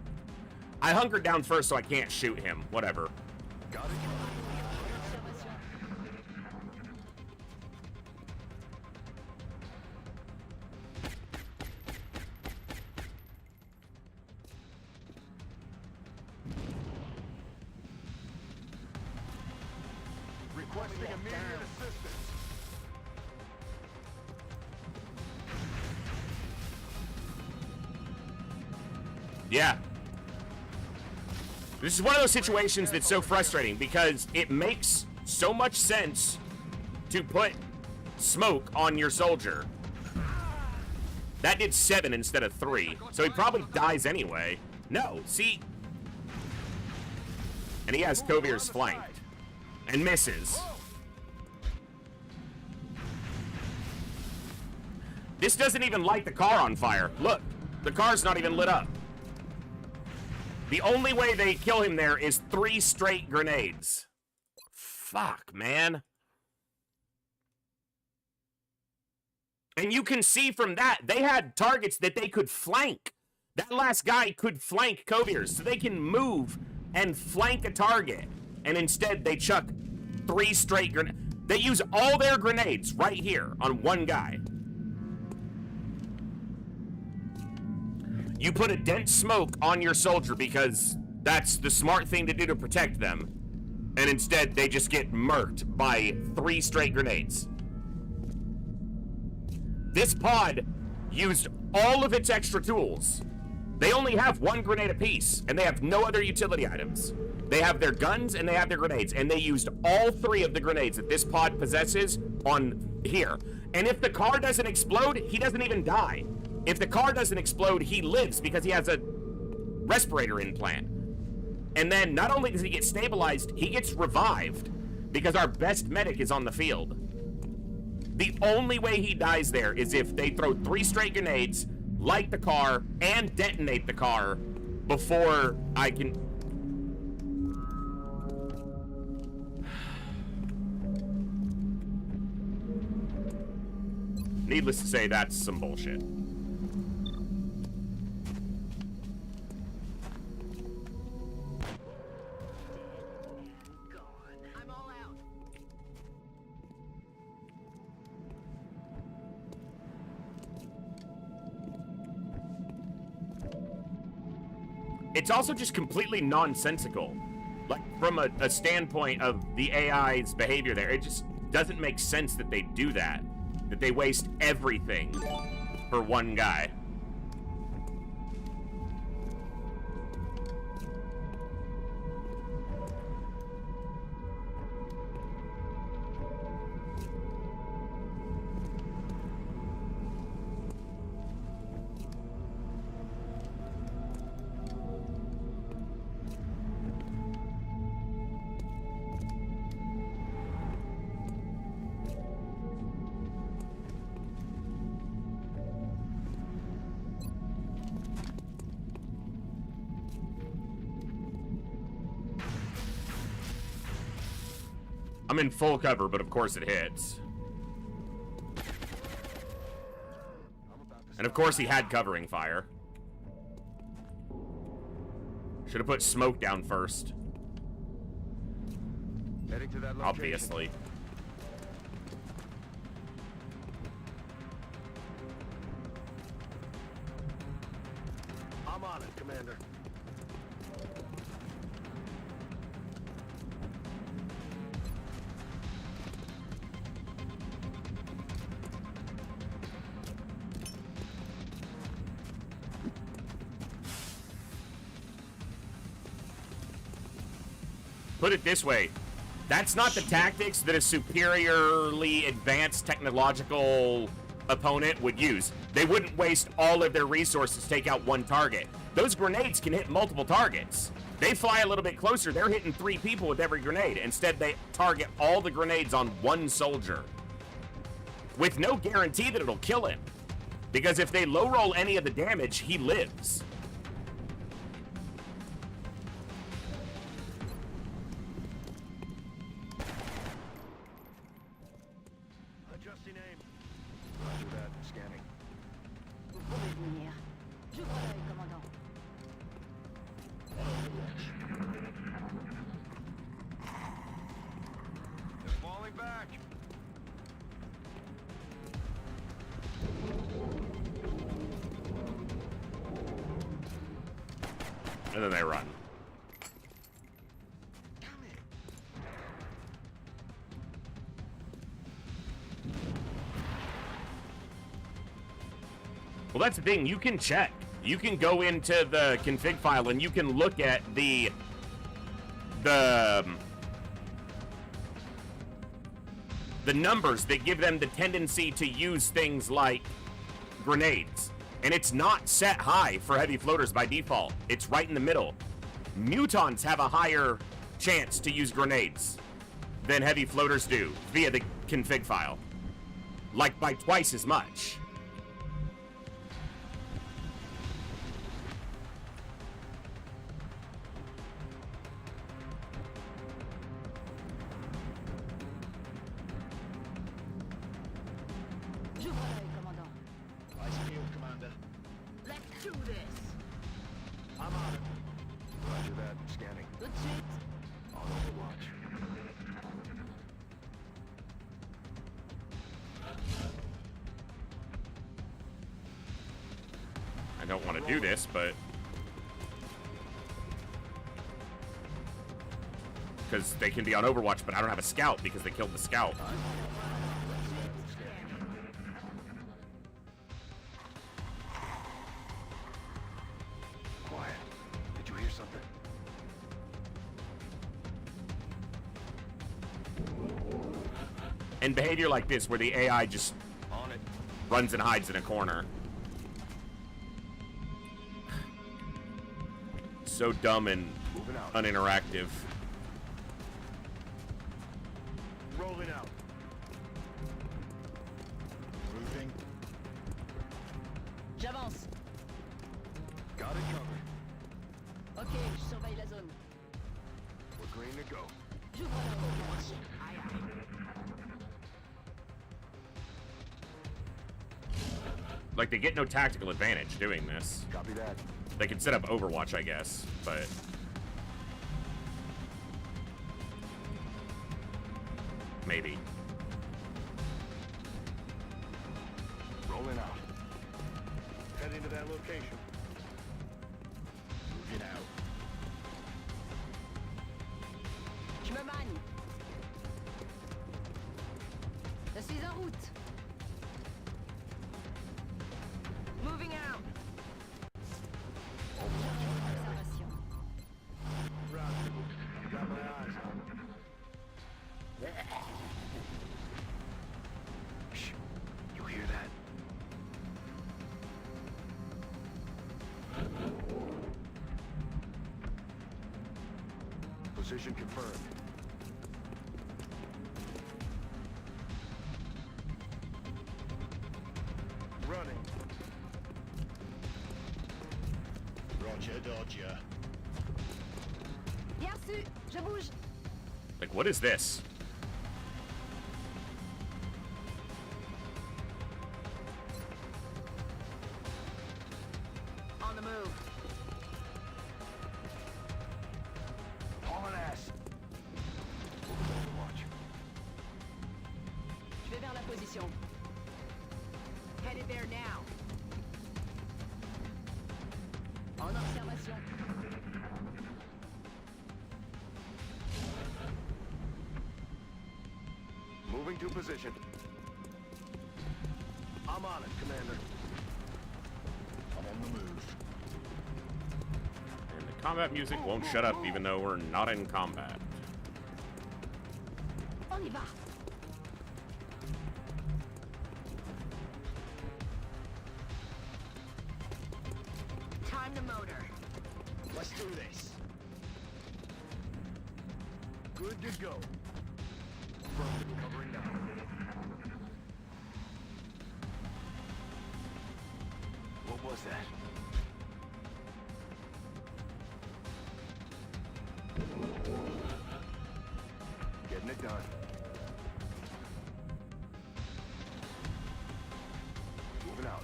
I hunkered down first so I can't shoot him. Whatever. Got it. Requesting immediate assistance. Yeah. This is one of those situations that's so frustrating because it makes so much sense to put smoke on your soldier. That did 7 instead of 3, so he probably dies anyway. No, see? And he has Kovier's flanked. And misses. This doesn't even light the car on fire. Look, the car's not even lit up. The only way they kill him there is 3 straight grenades. Fuck, man. And you can see from that, they had targets that they could flank. That last guy could flank Kovier's, so they can move and flank a target. And instead, they chuck 3 straight grenades. They use all their grenades right here on one guy. You put a dense smoke on your soldier because that's the smart thing to do to protect them. And instead, they just get murked by 3 straight grenades. This pod used all of its extra tools. They only have 1 grenade apiece, and they have no other utility items. They have their guns and they have their grenades, and they used all 3 of the grenades that this pod possesses on here. And if the car doesn't explode, he doesn't even die. If the car doesn't explode, he lives because he has a respirator implant. And then not only does he get stabilized, he gets revived because our best medic is on the field. The only way he dies there is if they throw 3 straight grenades, light the car, and detonate the car before I can... Needless to say, that's some bullshit. I'm all out. It's also just completely nonsensical. Like, from a standpoint of the AI's behavior there, it just doesn't make sense that they do that. That they waste everything for one guy. I'm in full cover, but of course it hits. And of course he had covering fire. Should have put smoke down first. Heading to that location. Obviously. I'm on it, Commander. Put it this way. That's not the tactics that a superiorly advanced technological opponent would use. They wouldn't waste all of their resources to take out one target. Those grenades can hit multiple targets. They fly a little bit closer, they're hitting 3 people with every grenade. Instead, they target all the grenades on one soldier, with no guarantee that it'll kill him. Because if they low roll any of the damage, he lives. Adjusting aim. Roger that. Scanning. Vous pouvez venir. J'ouvre l'œil, commandant. They're falling back. And then they run. Well, that's the thing. You can check. You can go into the config file and you can look at the numbers that give them the tendency to use things like grenades. And it's not set high for heavy floaters by default. It's right in the middle. Mutons have a higher chance to use grenades than heavy floaters do via the config file. Like by twice as much. J'ouvre l'œil, commandant. Eyes peeled, Commander. Let's do this. I'm on it. Roger that. Scanning. Tout de suite. On Overwatch. I don't want to do this, but because they can be on Overwatch, but I don't have a scout because they killed the scout. Quiet. Did you hear something? And behavior like this, where the AI just On it. runs and hides in a corner. So dumb and Moving out. uninteractive. Rolling out. Moving. J'avance. Got it covered. Ok, je surveille la zone. We're green to go. J'ouvre l'œil. Aïe, aïe. Like, they get no tactical advantage doing this. Copy that. They can set up Overwatch, I guess, but maybe. Rolling out. Heading to that location. Moving out. Je me manie. Je suis en route. Moving out. Observation. Roger. Got my eyes on it. Shh. You hear that? Position confirmed. Running. Roger, Dodger. Bien reçu. Je bouge. Like, what is this? On the move. Hauling ass. Overwatch. Je vais vers la position. Headed there now. En observation. Moving to position. I'm on it, Commander. I'm on the move. And the combat music won't shut up even though we're not in combat. On y va. the motor. Let's do this. Good to go. Affirmative, covering now. What was that? Getting it done. Moving out.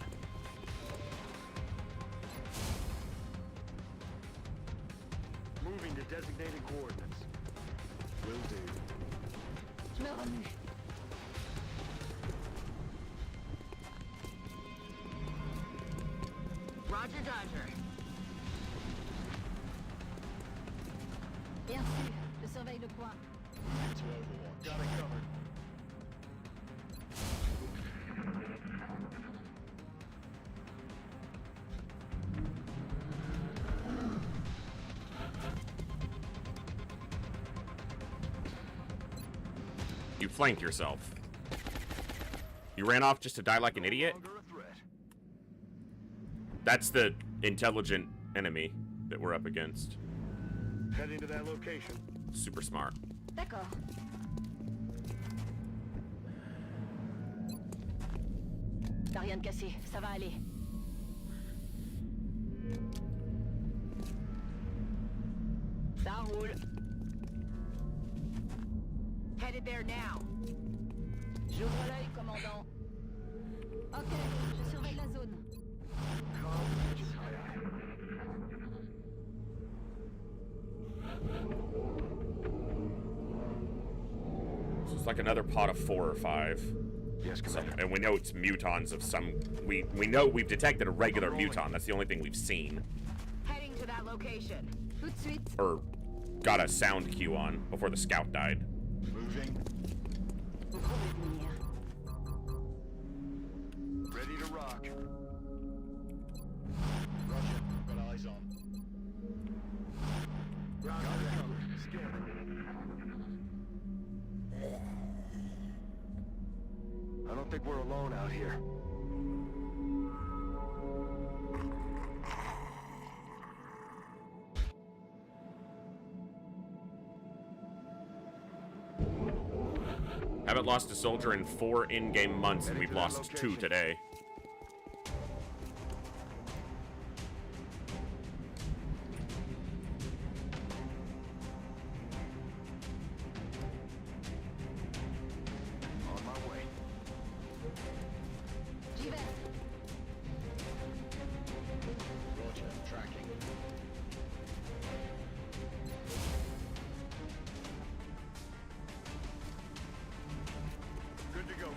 Moving to designated coordinates. Will do. Je me remue. Roger, Dodger. Bien sûr, je surveille le coin. To Overwatch. Got it covered. You flanked yourself. You ran off just to die like an idiot? Longer a threat. That's the intelligent enemy that we're up against. Heading to that location. Super smart. D'accord. T'as rien de cassé, ça va aller. Ça roule. Headed there now. J'ouvre l'œil, commandant. Ok, je surveille la zone. So it's like another pot of 4 or 5. Yes, Commander. And we know it's mutons of some... We know we've detected a regular muton. That's the only thing we've seen. Heading to that location. Tout de suite. Or got a sound cue on before the scout died. Moving. Vous pouvez venir. Ready to rock. Roger. Got eyes on. Ground covered. Scanning. I don't think we're alone out here. Haven't lost a soldier in 4 in-game months, and we've lost 2 today. On my way. J'y vais. Roger. Tracking. Good to go.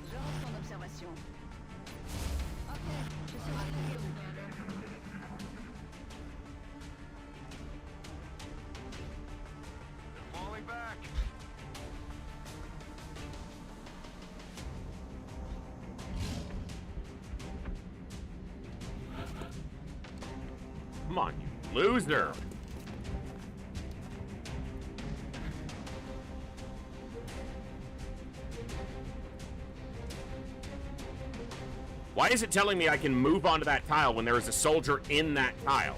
Je rentre en observation. Ok, je surveille la zone. Falling back. Come on, you loser! Why is it telling me I can move onto that tile when there is a soldier in that tile?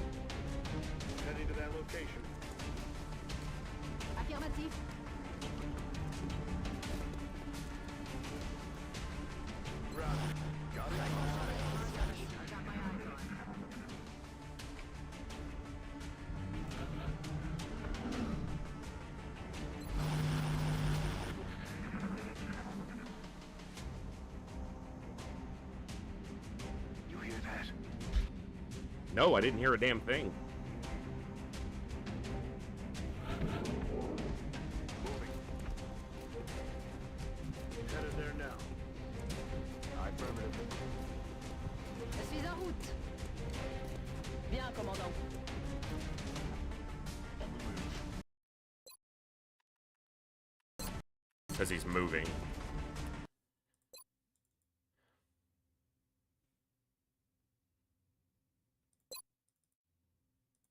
Heading to that location. Affirmatif. Roger. Got it. I got my eyes on. You hear that? No, I didn't hear a damn thing. Moving. Headed there now. Affirmative. Je suis en route. Bien, commandant. On the move. Because he's moving.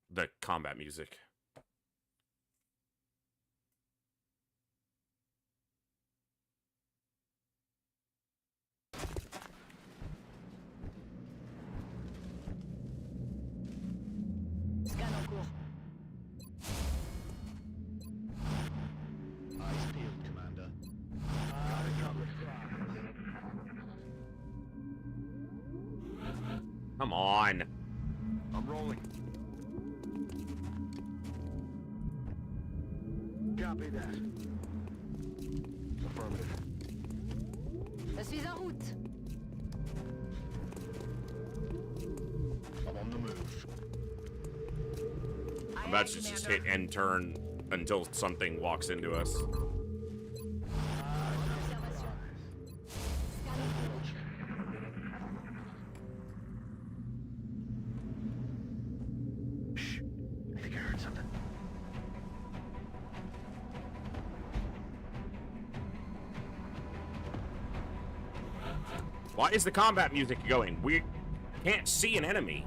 The combat music. Come on. I'm rolling. Copy that. Affirmative. Je suis en route. I'm on the move. I'm about to just hit end turn until something walks into us. Shh. I think I heard something. Why is the combat music going? We can't see an enemy.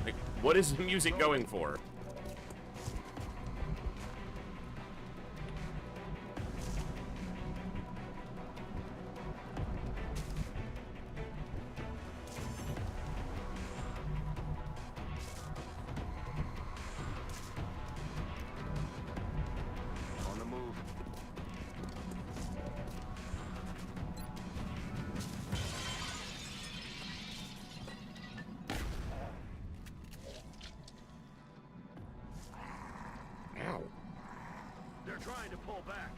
Like, what is the music going for? On the move. Ow. They're trying to pull back.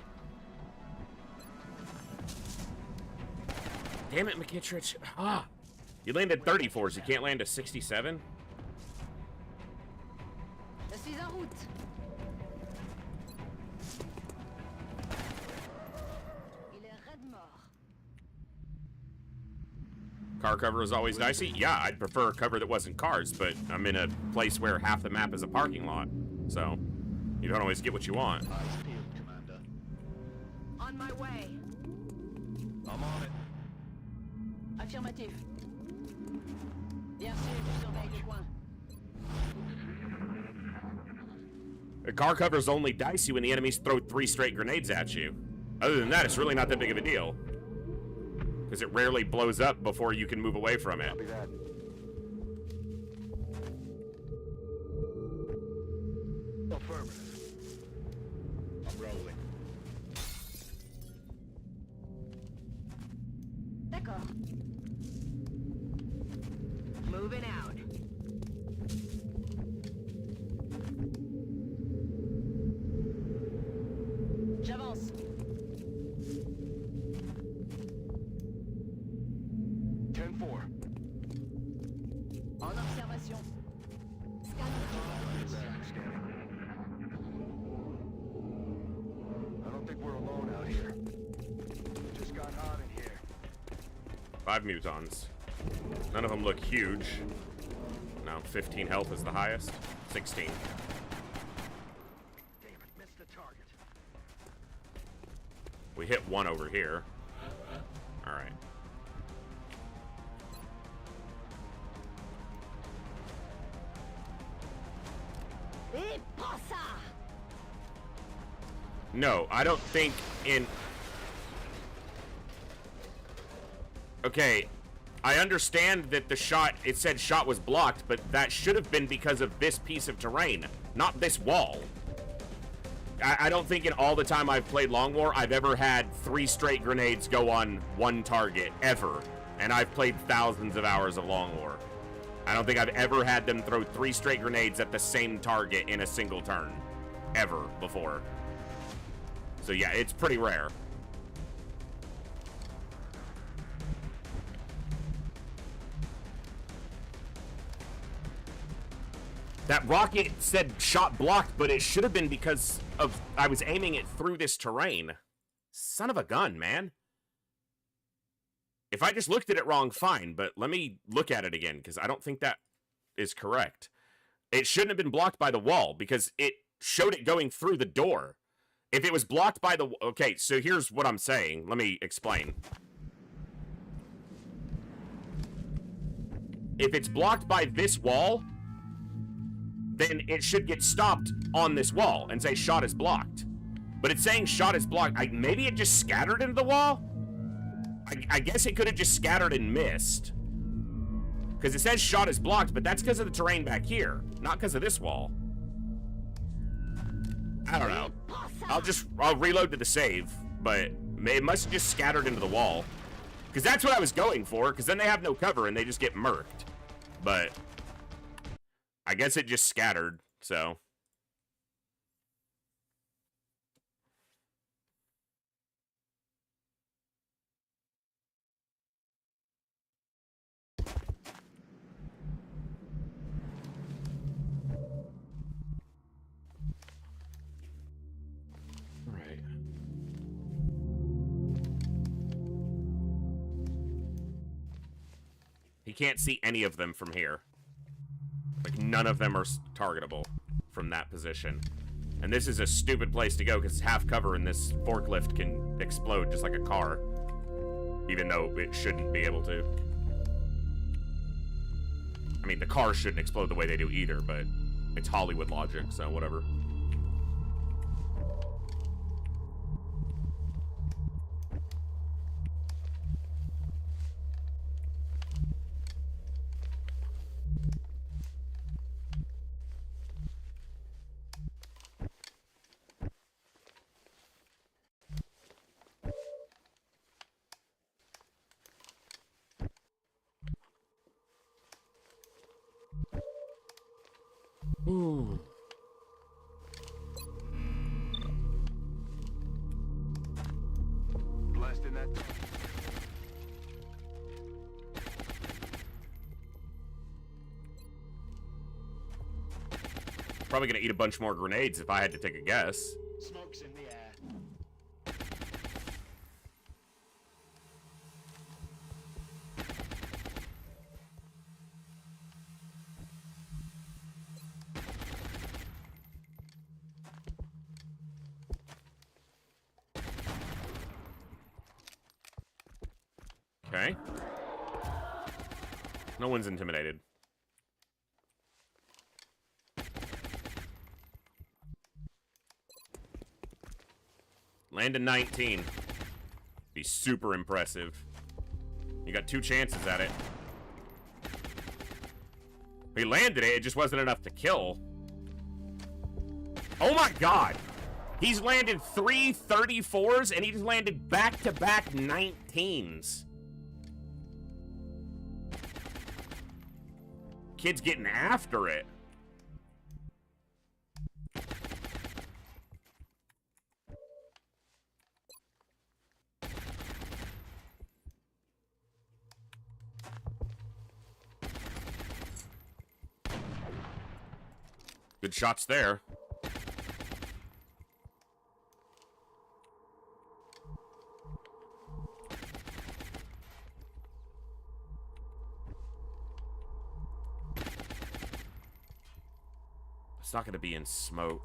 Damn it, McKittrich. Ah. You landed 34s, you can't land a 67? Je suis en route. Il est raide mort. Car cover is always dicey? Yeah, I'd prefer a cover that wasn't cars, but I'm in a place where half the map is a parking lot. So, you don't always get what you want. Eyes peeled, Commander. On my way. I'm on it. Affirmatif. Bien sûr, je surveille le coin. A car cover is only dicey when the enemies throw 3 straight grenades at you. Other than that, it's really not that big of a deal. Because it rarely blows up before you can move away from it. Copy that. Affirmative. I'm rolling. D'accord. Moving out. J'avance. 10-4. En observation. Scanning. I don't think we're alone out here. It just got hot in here. 5 mutons. None of them look huge. No, 15 health is the highest. 16. Damn it, missed the target. We hit 1 over here. Alright. Et pas ça. No, I don't think in... Okay, I understand that the shot, it said shot was blocked, but that should have been because of this piece of terrain, not this wall. I don't think in all the time I've played Long War, I've ever had 3 straight grenades go on 1 target, ever. And I've played thousands of hours of Long War. I don't think I've ever had them throw 3 straight grenades at the same target in a single turn. Ever before. So yeah, it's pretty rare. That rocket said shot blocked, but it should have been because of I was aiming it through this terrain. Son of a gun, man. If I just looked at it wrong, fine, but let me look at it again, because I don't think that is correct. It shouldn't have been blocked by the wall, because it showed it going through the door. If it was blocked by the... Okay, so here's what I'm saying. Let me explain. If it's blocked by this wall, then it should get stopped on this wall and say shot is blocked. But it's saying shot is blocked. Maybe it just scattered into the wall? I guess it could have just scattered and missed. Because it says shot is blocked, but that's because of the terrain back here, not because of this wall. I don't know. I'll reload to the save, but it must have just scattered into the wall. Because that's what I was going for, because then they have no cover and they just get murked. but I guess it just scattered, so. Right. He can't see any of them from here. Like, none of them are targetable from that position. And this is a stupid place to go because it's half cover and this forklift can explode just like a car. Even though it shouldn't be able to. I mean, the cars shouldn't explode the way they do either, but it's Hollywood logic, so whatever. Ooh. Blasting that. Probably gonna eat a bunch more grenades if I had to take a guess. Smoke's in the air. Okay. No one's intimidated. Land in 19. Be super impressive. You got 2 chances at it. He landed it, it just wasn't enough to kill. Oh my god! He's landed 3 34s and he's landed back-to-back 19s. Kid's getting after it. Good shots there. It's not going to be in smoke.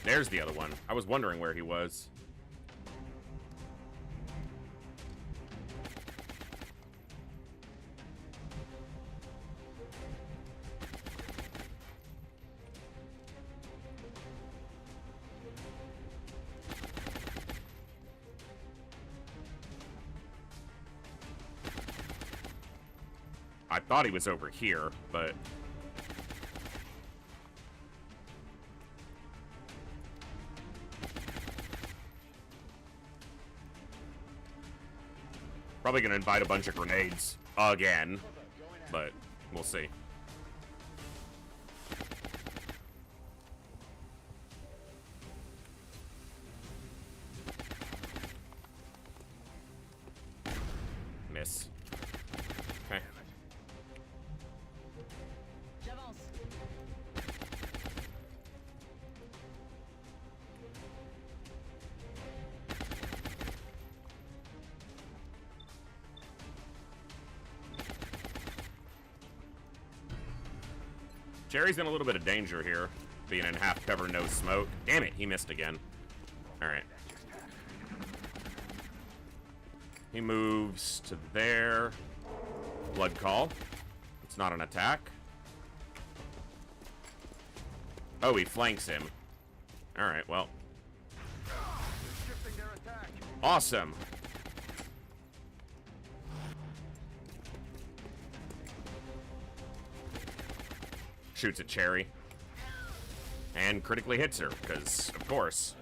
There's the other one. I was wondering where he was. I thought he was over here, but... Probably gonna invite a bunch of grenades again, but we'll see. Miss. Okay. J'avance. Jerry's in a little bit of danger here, being in half cover, no smoke. Damn it, he missed again. Alright. He moves to there. Blood call. It's not an attack. Oh, he flanks him. Alright, well. They're shifting their attack. Awesome. Shoots at Cherry. And critically hits her, because, of course.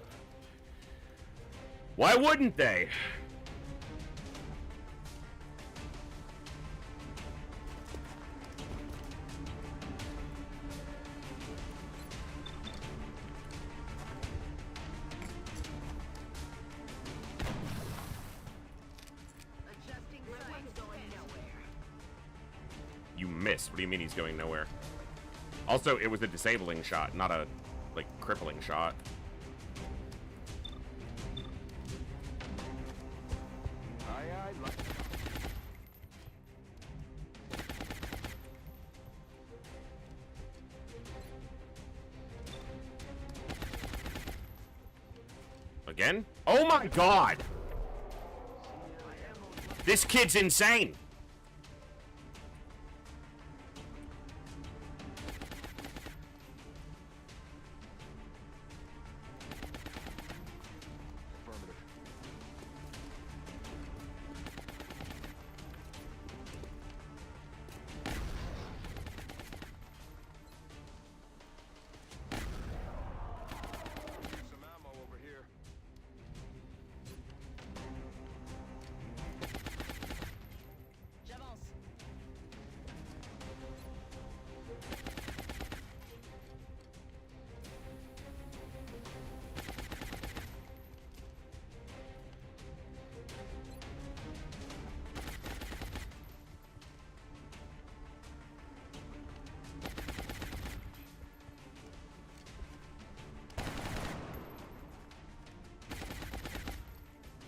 Why wouldn't they? Adjusting sights going nowhere. You missed. What do you mean he's going nowhere? Also, it was a disabling shot, not a, like, crippling shot. Again? Oh my god! This kid's insane! Some ammo over here. J'avance.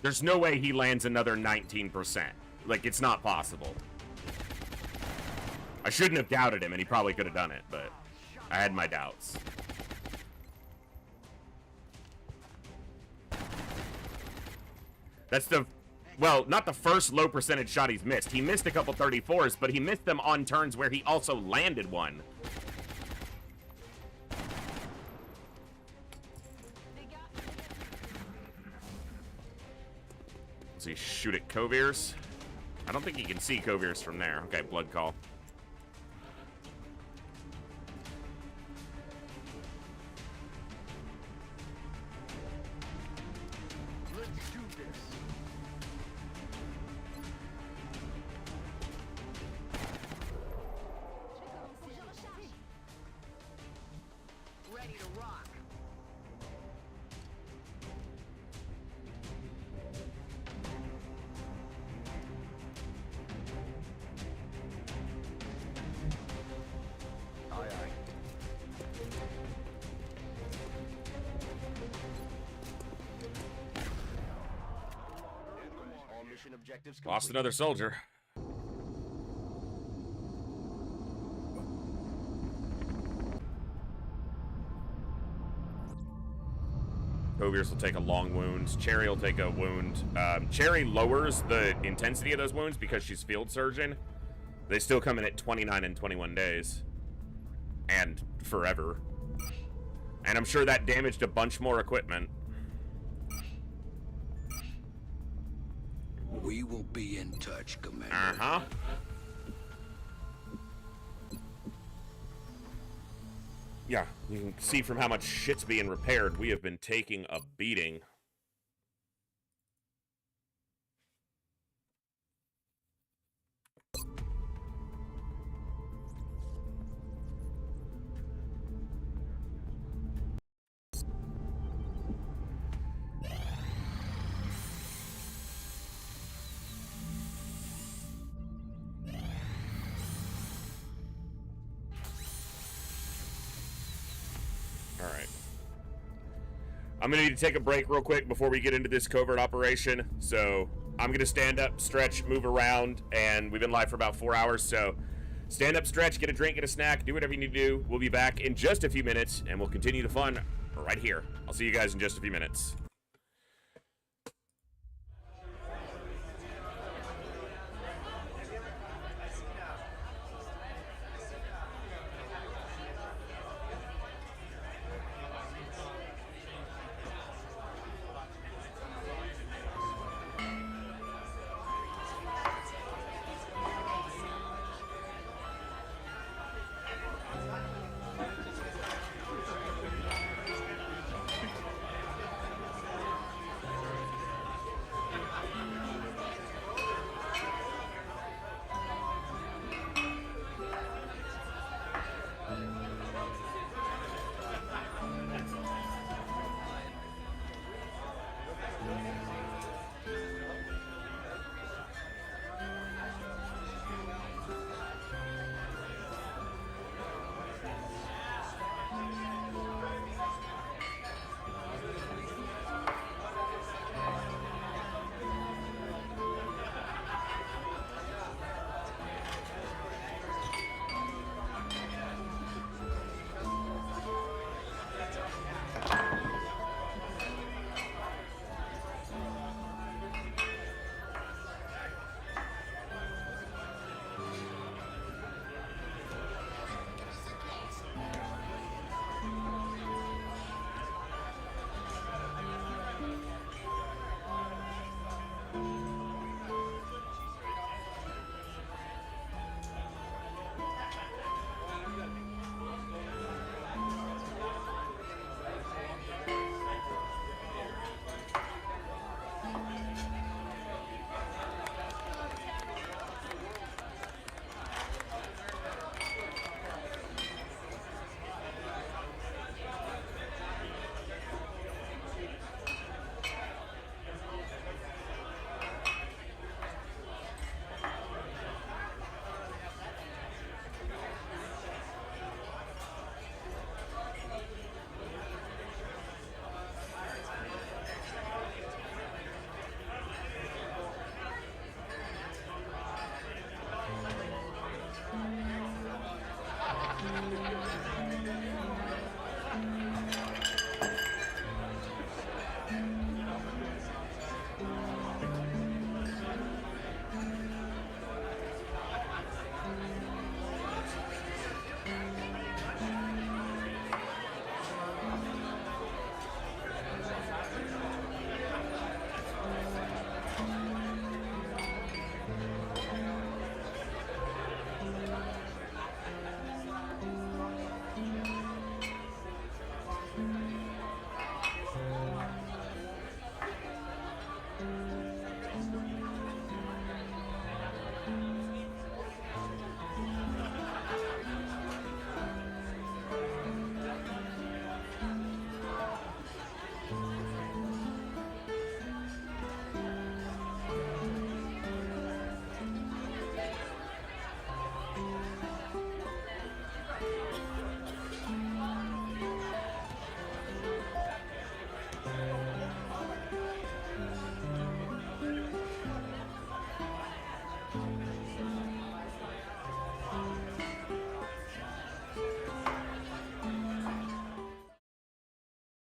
There's no way he lands another 19%. Like, it's not possible. I shouldn't have doubted him, and he probably could have done it, but I had my doubts. That's the... Well, not the first low percentage shot he's missed. He missed a couple 34s, but he missed them on turns where he also landed one. Does he shoot at Coviers? I don't think he can see Coviers from there. Okay, blood call. Let's do this. Ready to rock. Aye, aye. All mission objectives complete. Lost another soldier. Coviers will take a long wound. Cherry will take a wound. Cherry lowers the intensity of those wounds because she's field surgeon. They still come in at 29 and 21 days. And forever. And I'm sure that damaged a bunch more equipment. We will be in touch, Commander. Uh-huh. Yeah, you can see from how much shit's being repaired, we have been taking a beating. Alright. I'm going to need to take a break real quick before we get into this covert operation. So I'm going to stand up, stretch, move around, and we've been live for about 4 hours. So stand up, stretch, get a drink, get a snack, do whatever you need to do. We'll be back in just a few minutes, and we'll continue the fun right here. I'll see you guys in just a few minutes.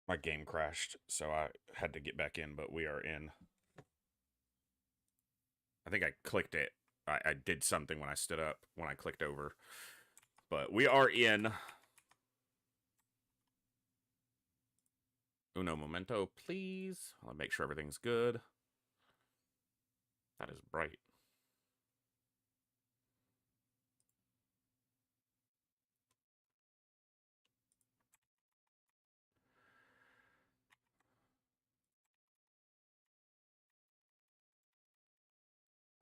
My game crashed, so I had to get back in, but we are in. I think I clicked it. I did something when I stood up, when I clicked over. But we are in. Uno momento, please. I'll make sure everything's good. That is bright.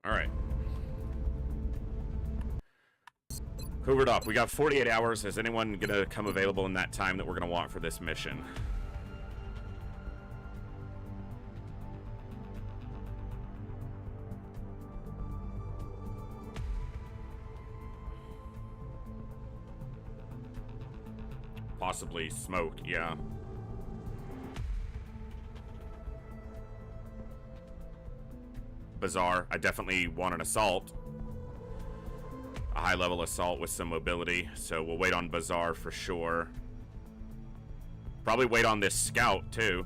All right. Hoovered up. We got 48 hours. Is anyone going to come available in that time that we're going to want for this mission? Possibly smoke, yeah. Bizarre. I definitely want an assault. A high-level assault with some mobility, so we'll wait on Bazaar for sure. Probably wait on this scout, too.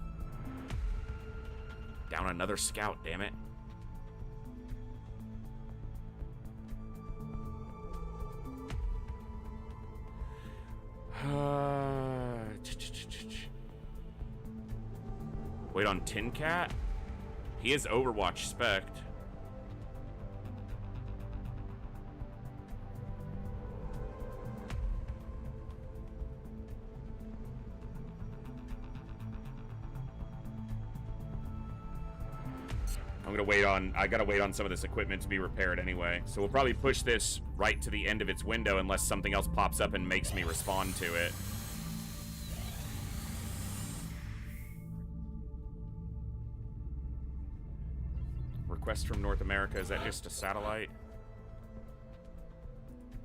Down another scout, damn it. Wait on Tin Cat? He is Overwatch spec'd. I gotta wait on some of this equipment to be repaired anyway. So we'll probably push this right to the end of its window unless something else pops up and makes me respond to it. Request from North America, is that just a satellite?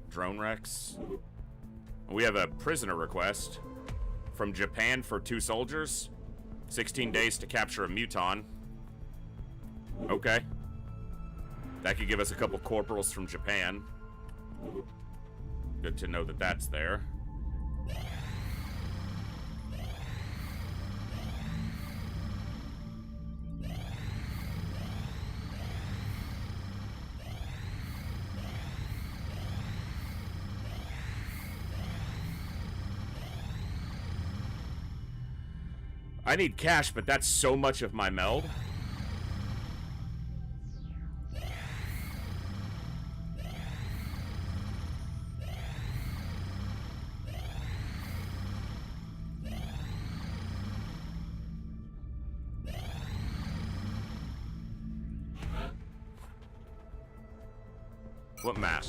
Drone Rex. We have a prisoner request from Japan for 2 soldiers. 16 days to capture a muton. Okay. That could give us a couple corporals from Japan. Good to know that that's there. I need cash, but that's so much of my meld. What map?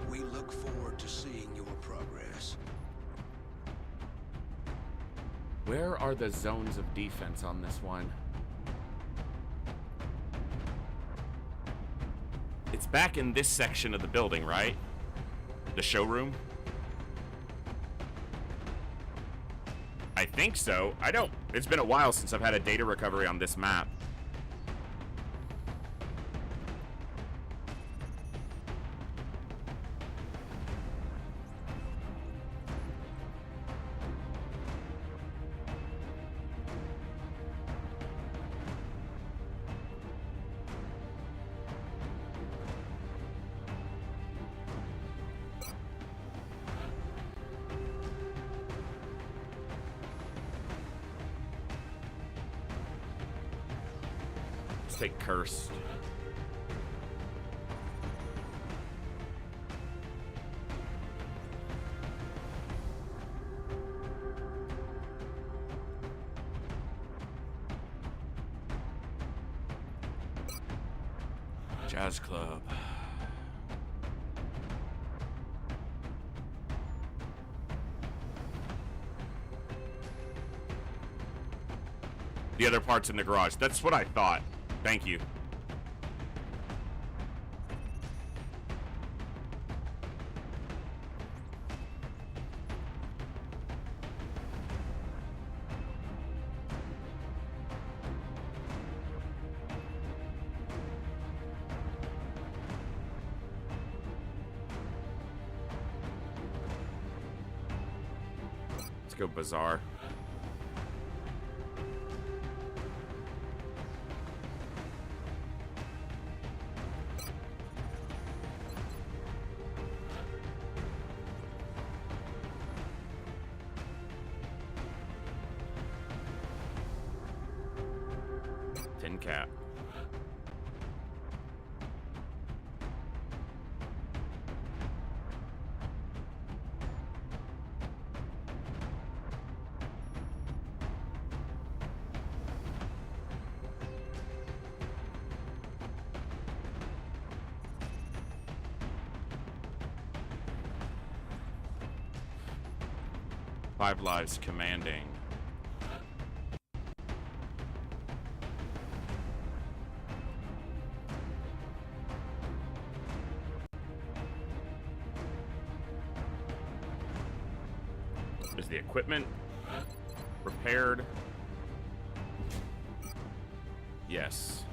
We look forward to seeing your progress. Where are the zones of defense on this one? It's back in this section of the building, right? The showroom? I think so. I don't... It's been a while since I've had a data recovery on this map. Let's take Cursed. Jazz Club. The other part's in the garage. That's what I thought. Thank you. Let's go Bazaar. Tin Cap. Five Lives Commanding. Is the equipment repaired? Yes.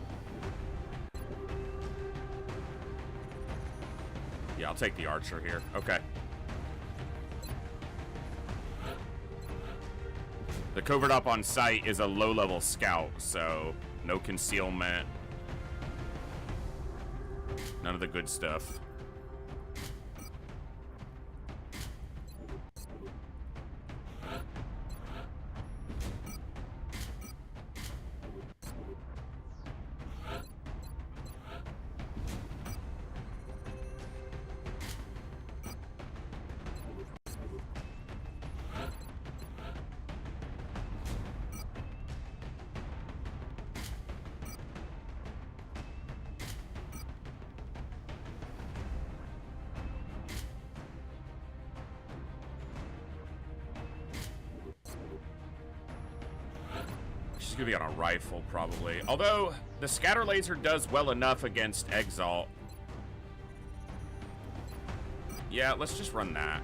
Yeah, I'll take the Archer here. Okay. The covert op on site is a low-level scout, so no concealment. None of the good stuff. She's gonna be on a rifle, probably. Although, the scatter laser does well enough against Exalt. Yeah, let's just run that.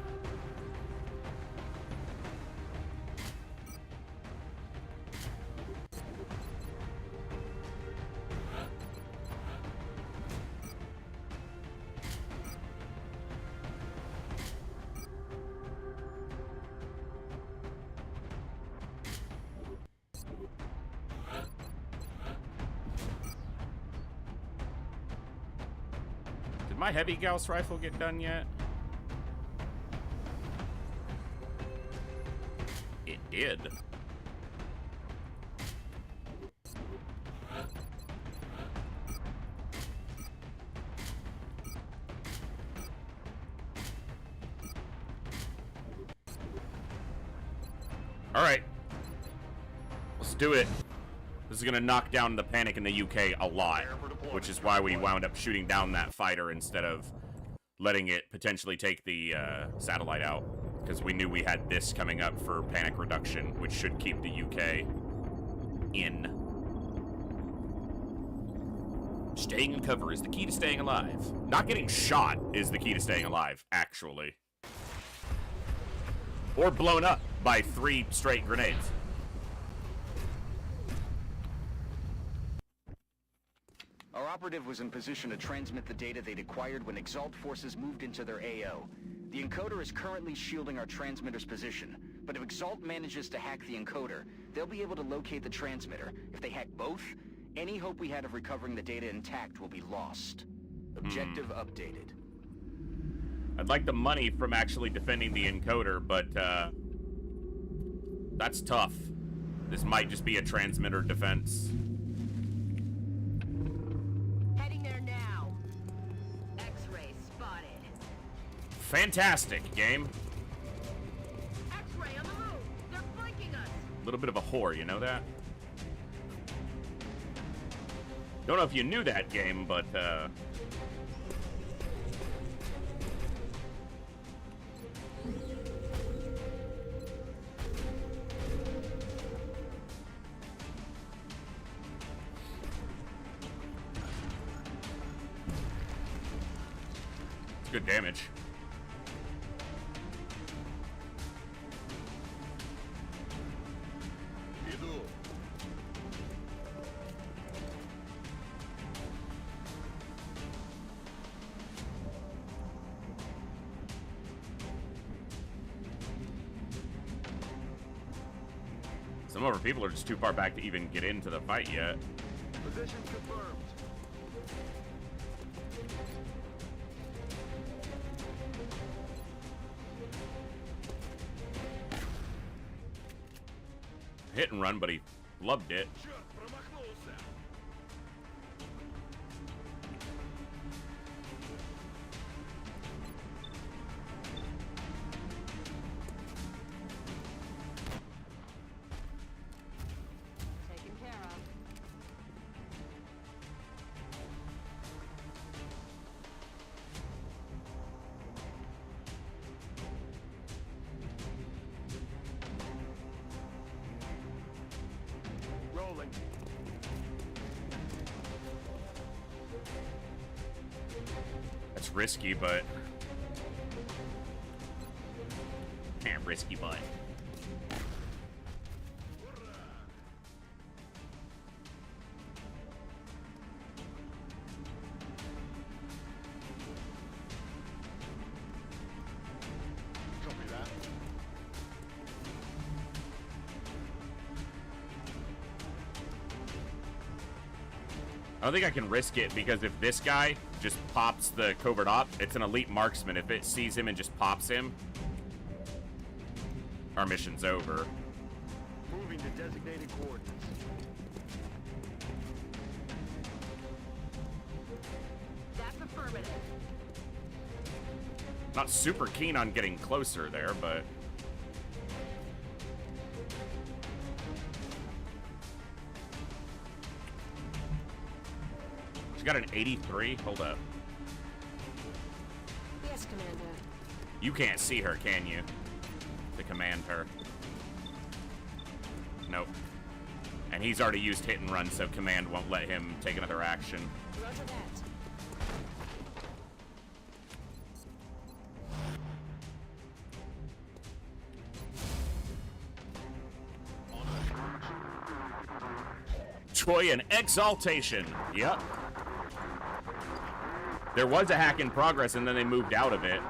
Did my heavy Gauss rifle get done yet? It did. All right. Let's do it. This is going to knock down the panic in the UK a lot, which is why we wound up shooting down that fighter instead of letting it potentially take the satellite out, because we knew we had this coming up for panic reduction, which should keep the UK in. Staying in cover is the key to staying alive. Not getting shot is the key to staying alive, actually. Or blown up by 3 straight grenades. Our operative was in position to transmit the data they'd acquired when Exalt forces moved into their AO. The encoder is currently shielding our transmitter's position, but if Exalt manages to hack the encoder, they'll be able to locate the transmitter. If they hack both, any hope we had of recovering the data intact will be lost. Objective updated. I'd like the money from actually defending the encoder, but that's tough. This might just be a transmitter defense. Fantastic, game. X-ray on the move. They're flanking us. A little bit of a whore, you know that? Don't know if you knew that, game, but, it's good damage. Иду. Some of our people are just too far back to even get into the fight yet. Position confirmed. Hit and run, but he loved it. Черт, промахнулся. Taken care of. Rolling. That's risky, but... risky, but... Copy that. I don't think I can risk it, because if this guy just pops the covert op, it's an elite marksman. If it sees him and just pops him, our mission's over. Moving to designated coordinates. That's affirmative. Not super keen on getting closer there, but... She's got an 83? Hold up. Yes, Commander. You can't see her, can you? To command her. Nope. And he's already used hit and run, so command won't let him take another action. Roger that. Joy and exaltation. Yep. There was a hack in progress, and then they moved out of it.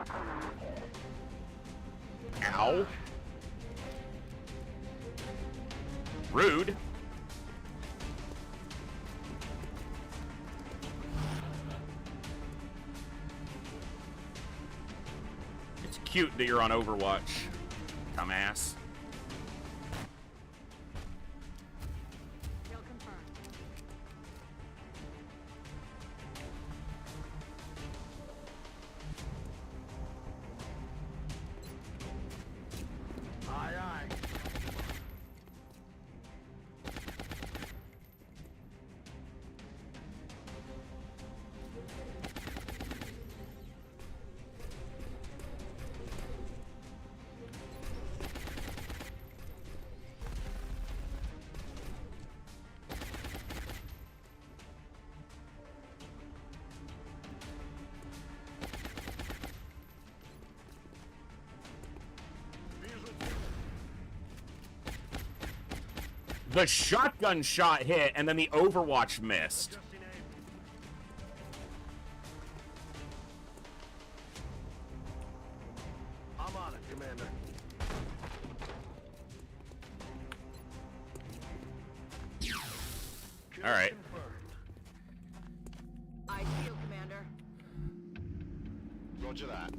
Ow. Rude. It's cute that you're on Overwatch, dumbass. Kill confirmed. Aye, aye. The shotgun shot hit, and then the Overwatch missed. Just in aim. I'm on it, Commander. All right. Confirmed. Ideal, Commander. Roger that.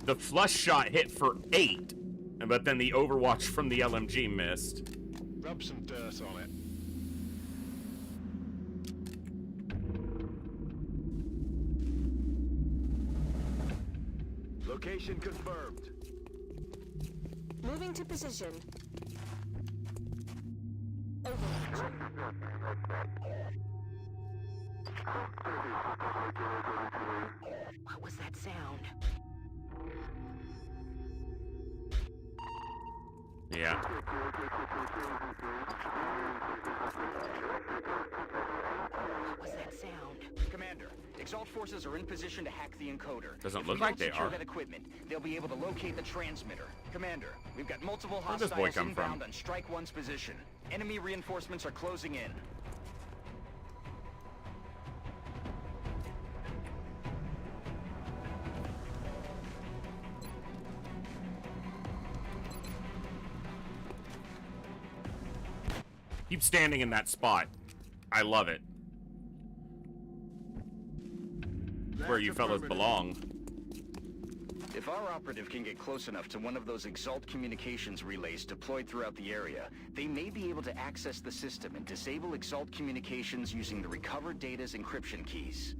The flush shot hit for 8, but then the Overwatch from the LMG missed. Rub some dirt on it. Location confirmed. Moving to position. Overwatch. What was that sound? Yeah. What was that sound? Commander, Exalt forces are in position to hack the encoder. Doesn't If look we like don't they secure are. that equipment, they'll be able to locate the transmitter. Commander, we've got multiple Where'd this hostiles boy come from? inbound on Strike 1's position. Enemy reinforcements are closing in. Keep standing in that spot. I love it. Where you fellas belong. If our operative can get close enough to one of those Exalt communications relays deployed throughout the area, they may be able to access the system and disable Exalt communications using the recovered data's encryption keys.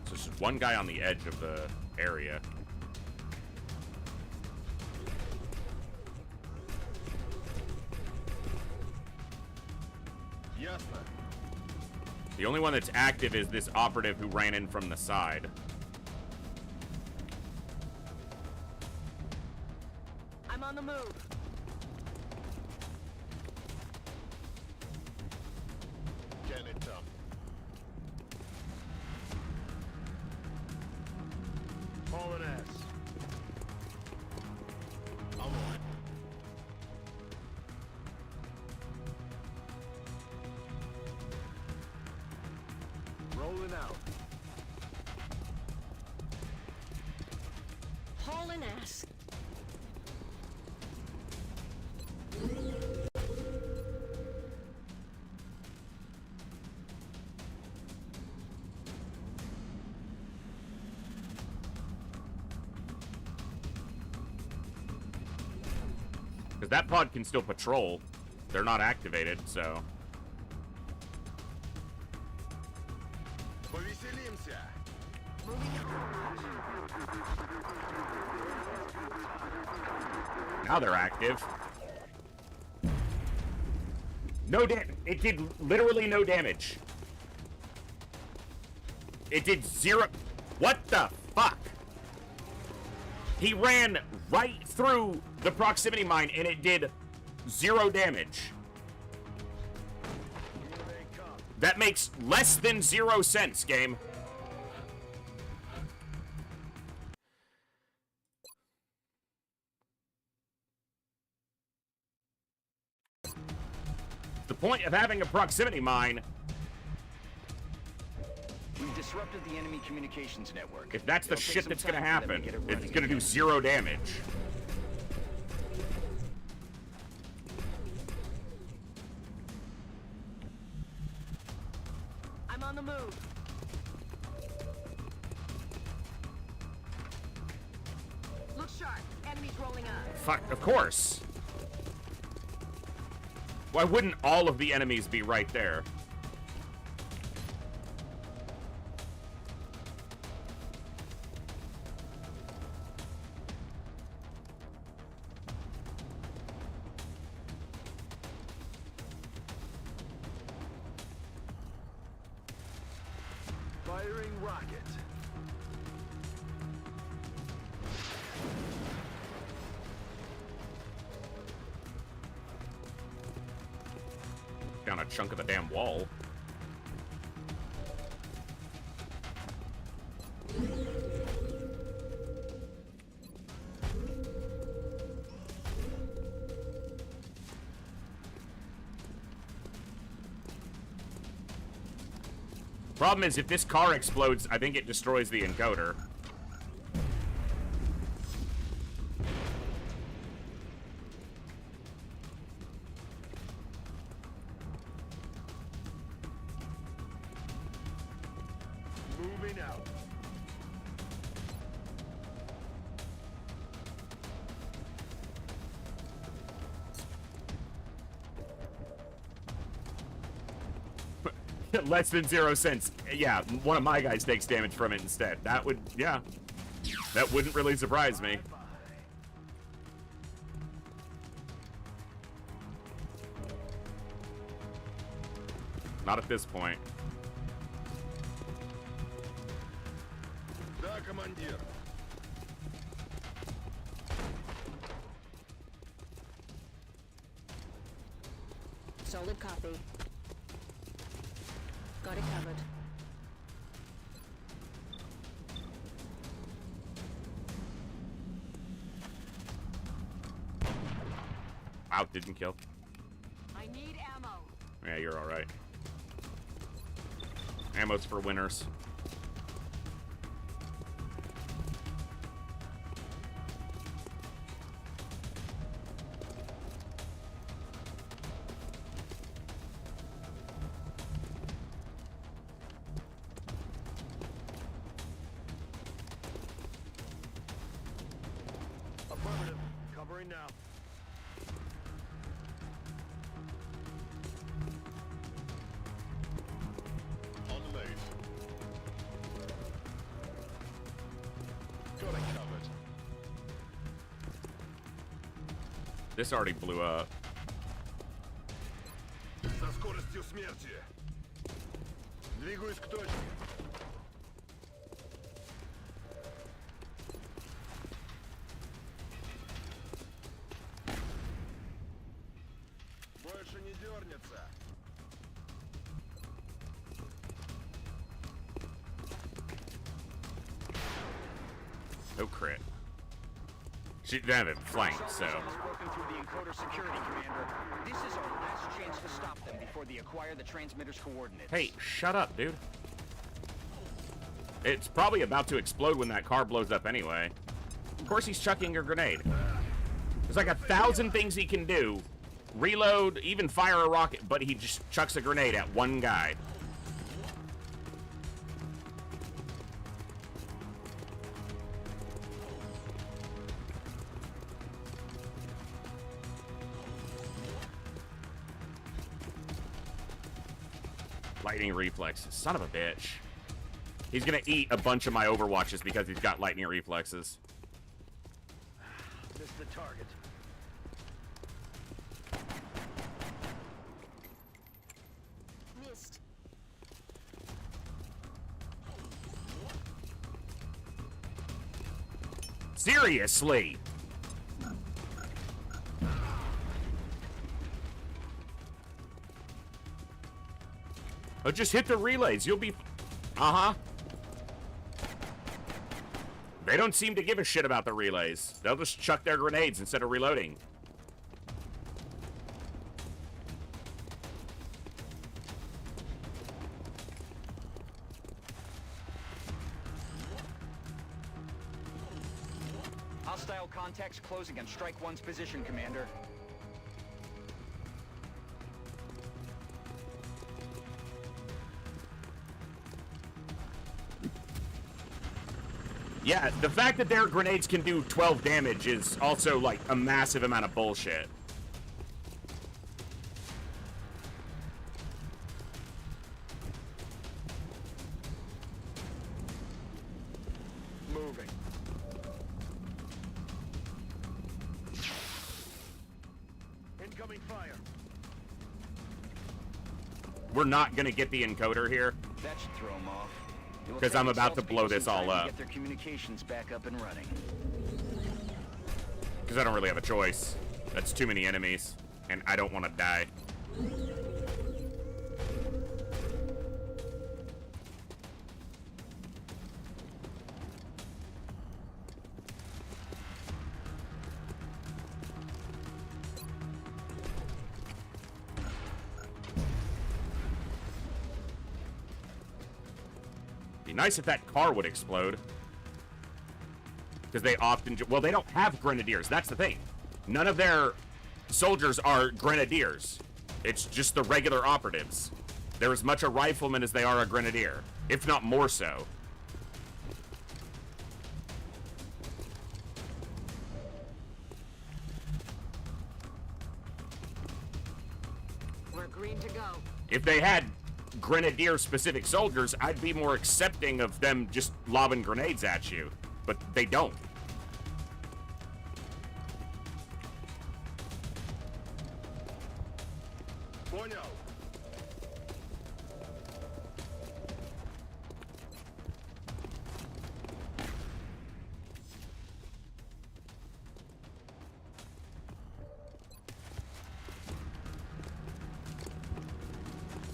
So there's just one guy on the edge of the area. Yes, man. The only one that's active is this operative who ran in from the side. I'm on the move. Getting it done. Hauling ass. I'm on it. Rolling out. Hauling ass. Because that pod can still patrol. They're not activated, so... Повеселимся. Now they're active. No damage. It did literally no damage. It did zero. What the fuck? He ran right through the proximity mine and it did 0 damage. Here they come. That makes less than 0 sense, game. The point of having a proximity mine, We've disrupted the enemy communications network. if that's the It'll take shit some that's gonna time for them happen, to get it it's running gonna do again. 0 damage. I'm on the move. Look sharp. Enemies rolling up. Fuck, of course. Why wouldn't all of the enemies be right there? Firing rocket. Down a chunk of the damn wall. Problem is, if this car explodes, I think it destroys the encoder. Moving out. Less than 0 cents. Yeah, one of my guys takes damage from it instead. That would, yeah. That wouldn't really surprise me. Not at this point. Да, командир. Solid copy. Got it covered. Out, didn't kill. I need ammo. Yeah, you're alright. Ammo's for winners. Affirmative. Covering now. On the move. Got it covered. This already blew up. Со скоростью смерти. Двигаюсь к точке. Больше не дернется. No crit. She didn't have it flanked, so. Has broken through the encoder security, Commander. This is our last chance to stop them before they acquire the transmitter's coordinates. Hey, shut up, dude. It's probably about to explode when that car blows up anyway. Of course he's chucking a grenade. There's like 1,000 things he can do. Reload, even fire a rocket, but he just chucks a grenade at one guy. Lightning reflexes. Son of a bitch. He's gonna eat a bunch of my overwatches because he's got lightning reflexes. Missed the target. Missed. Seriously? Oh, just hit the relays. You'll be... Uh-huh. They don't seem to give a shit about the relays. They'll just chuck their grenades instead of reloading. Hostile contacts closing on Strike 1's position, Commander. Yeah, the fact that their grenades can do 12 damage is also, like, a massive amount of bullshit. Moving. Incoming fire. We're not gonna get the encoder here. That should throw them off. It will 'Cause take I'm about to Assault blow Space this all some time to up. Get their communications back up and running. Because I don't really have a choice. That's too many enemies, and I don't want to die. Be nice if that car would explode. Because they often... Well, they don't have grenadiers. That's the thing. None of their soldiers are grenadiers. It's just the regular operatives. They're as much a rifleman as they are a grenadier. If not more so. We're green to go. If they had Grenadier-specific soldiers, I'd be more accepting of them just lobbing grenades at you. But they don't. Понял.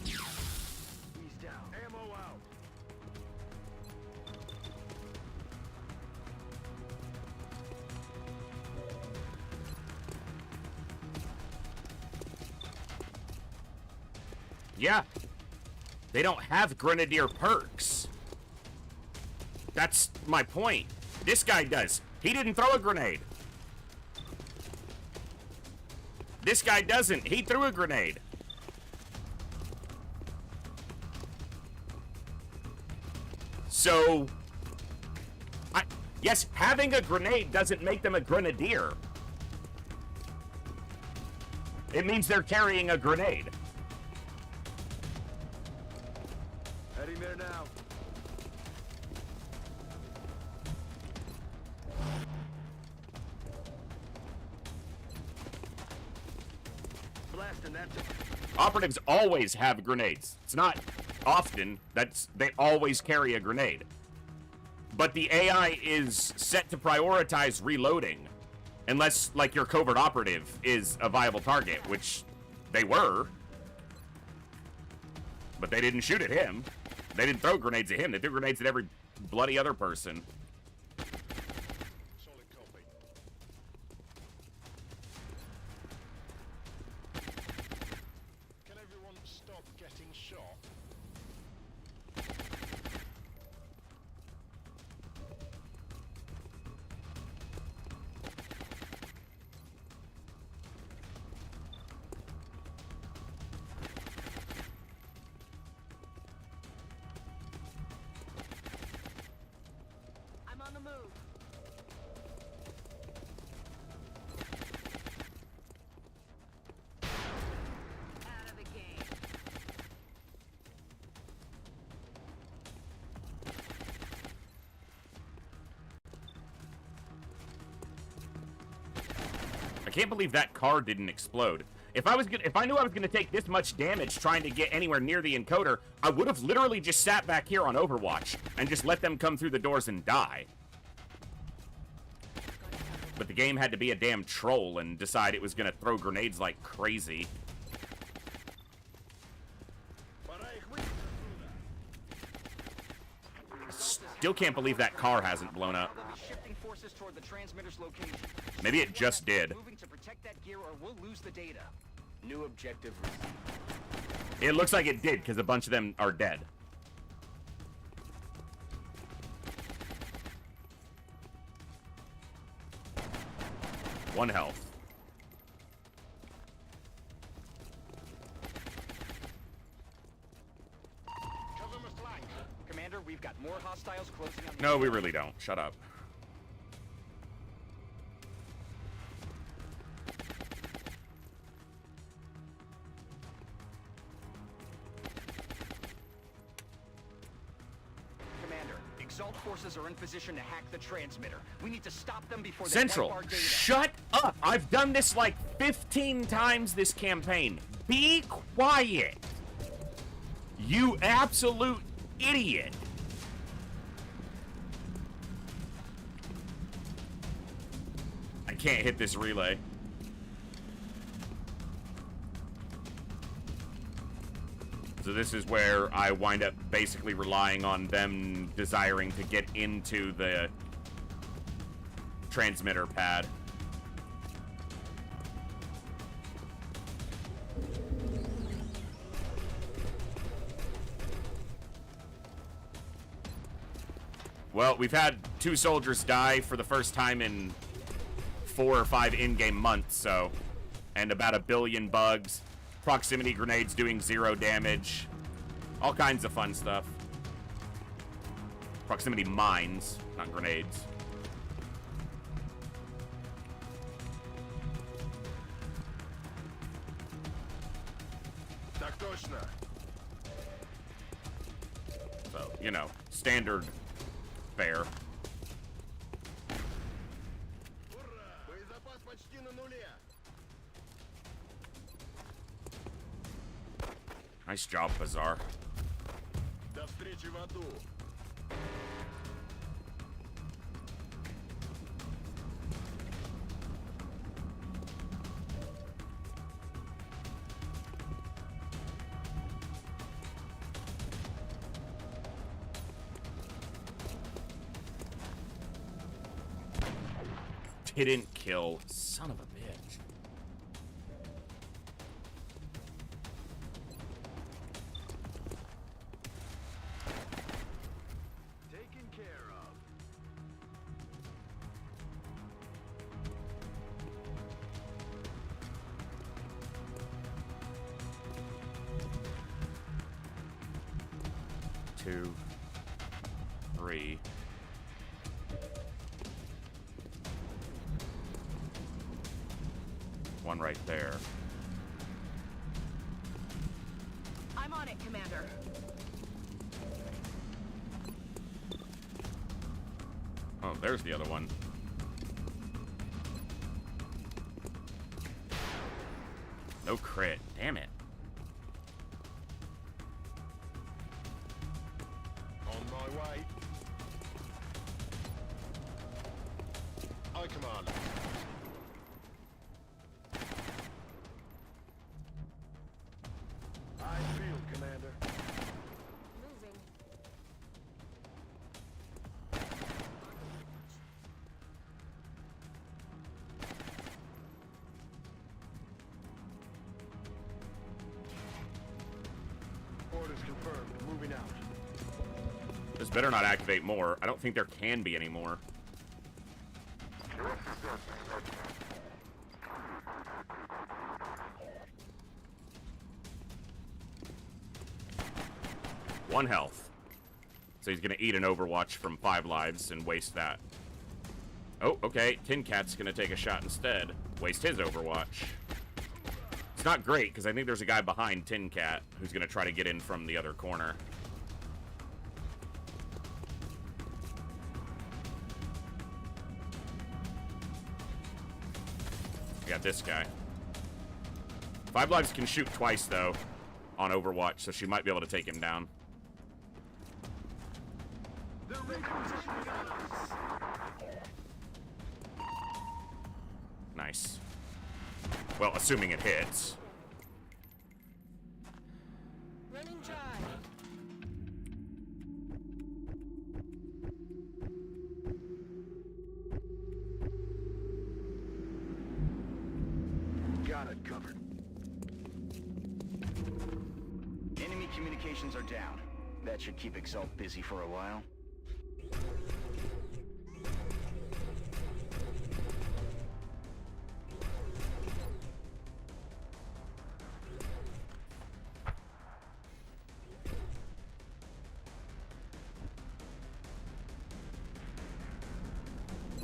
He's down. Ammo out. Yeah. They don't have Grenadier perks. That's my point. This guy does. He didn't throw a grenade. This guy doesn't. He threw a grenade. So, yes, having a grenade doesn't make them a grenadier. It means they're carrying a grenade. Heading there now. Blasting that. Operatives always have grenades. It's not often. They always carry a grenade. But the AI is set to prioritize reloading. Unless, like, your covert operative is a viable target, which they were. But they didn't shoot at him. They didn't throw grenades at him. They threw grenades at every bloody other person. Solid copy. Can everyone stop getting shot? I'm on the move. Out of the game. I can't believe that car didn't explode. If I knew I was gonna take this much damage trying to get anywhere near the encoder, I would have literally just sat back here on Overwatch and just let them come through the doors and die. But the game had to be a damn troll and decide it was gonna throw grenades like crazy. Still can't believe that car hasn't blown up. They'll be shifting forces toward the transmitter's location. Maybe it just did. Moving to protect that gear or we'll lose the data. New objective received. It looks like it did, because a bunch of them are dead. One health. Cover my flank. Commander, we've got more hostiles closing on the No, we really don't. Shut up. Commander, Exalt forces are in position to hack the transmitter. We need to stop them before they Central, wipe our data. shut up! I've done this like 15 times this campaign. Be quiet! You absolute idiot! I can't hit this relay. So this is where I wind up basically relying on them desiring to get into the transmitter pad. Well, we've had 2 soldiers die for the first time in 4 or 5 in-game months, so... And about 1 billion bugs. Proximity grenades doing 0 damage. All kinds of fun stuff. Proximity mines, not grenades. Так точно. you know, standard fare. Боезапас почти на нуле. Nice job, Bazaar. До встречи в аду. Didn't kill. Son of a bitch. Taken care of. Two, three. One right there. I'm on it, Commander. Oh, there's the other one. No crit. Damn it. On my way. Aye, Commander. I feel, Commander. Moving. Orders confirmed. Moving out. This better not activate more. I don't think there can be any more. One health. So he's gonna eat an Overwatch from 5 lives and waste that. Oh, okay. Tin Cat's gonna take a shot instead. Waste his Overwatch. It's not great, because I think there's a guy behind Tin Cat who's gonna try to get in from the other corner. We got this guy. 5 lives can shoot twice, though, on Overwatch, so she might be able to take him down. The repositioning us. Nice. Well, assuming it hits. Running dry. Got it covered. Enemy communications are down. That should keep Exalt busy for a while.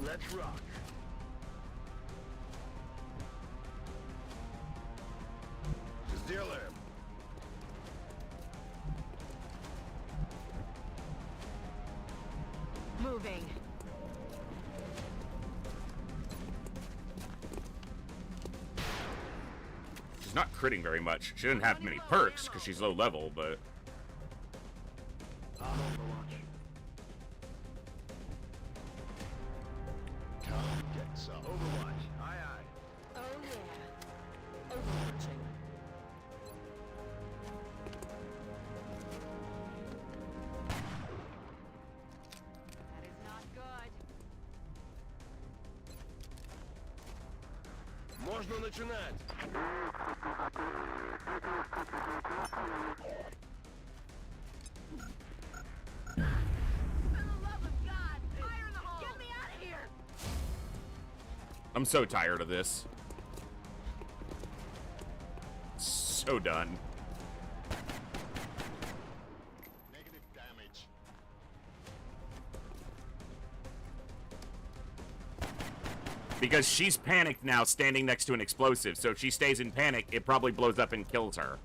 Let's rock. Сделаем. Moving. She's not critting very much. She doesn't have many perks because she's low level, but On Overwatch. Come get some. Overwatch. Aye, aye. Oh yeah. Overwatching. That is not good. Можно начинать. For the love of God, fire in the hole! Get me out of here! I'm so tired of this. So done. Negative damage. Because she's panicked now standing next to an explosive, so if she stays in panic, it probably blows up and kills her.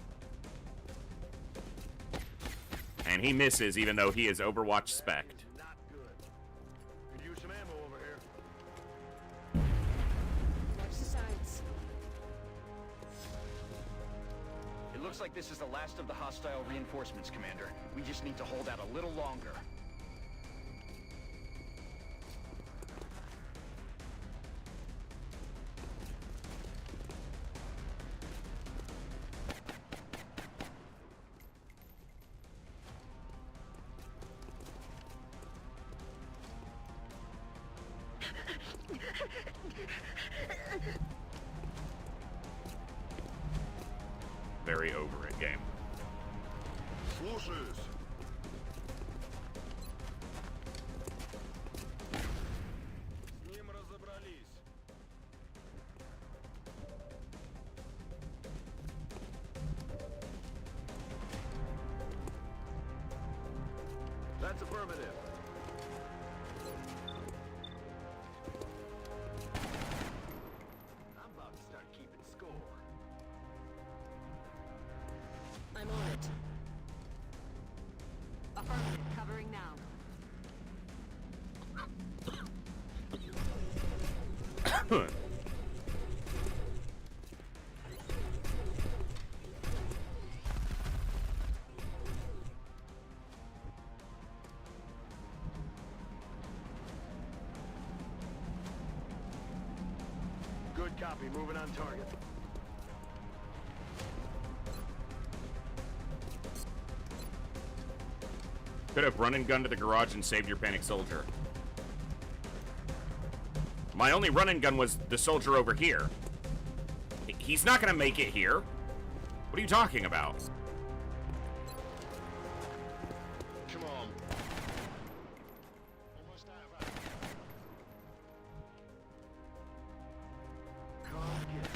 And he misses even though he is Overwatch spec'd. Not good. Could use some ammo over here. Watch the sides. It looks like this is the last of the hostile reinforcements, Commander. We just need to hold out a little longer. Very over it game. Слушаюсь. С ним разобрались. That's affirmative. I'm about to start keeping score. I'm on it. Affirmative. Covering now. Good copy. Moving on target. Could have run and gun to the garage and saved your panic soldier. My only run and gun was the soldier over here. He's not gonna make it here. What are you talking about? Come on. Almost out of Come get it.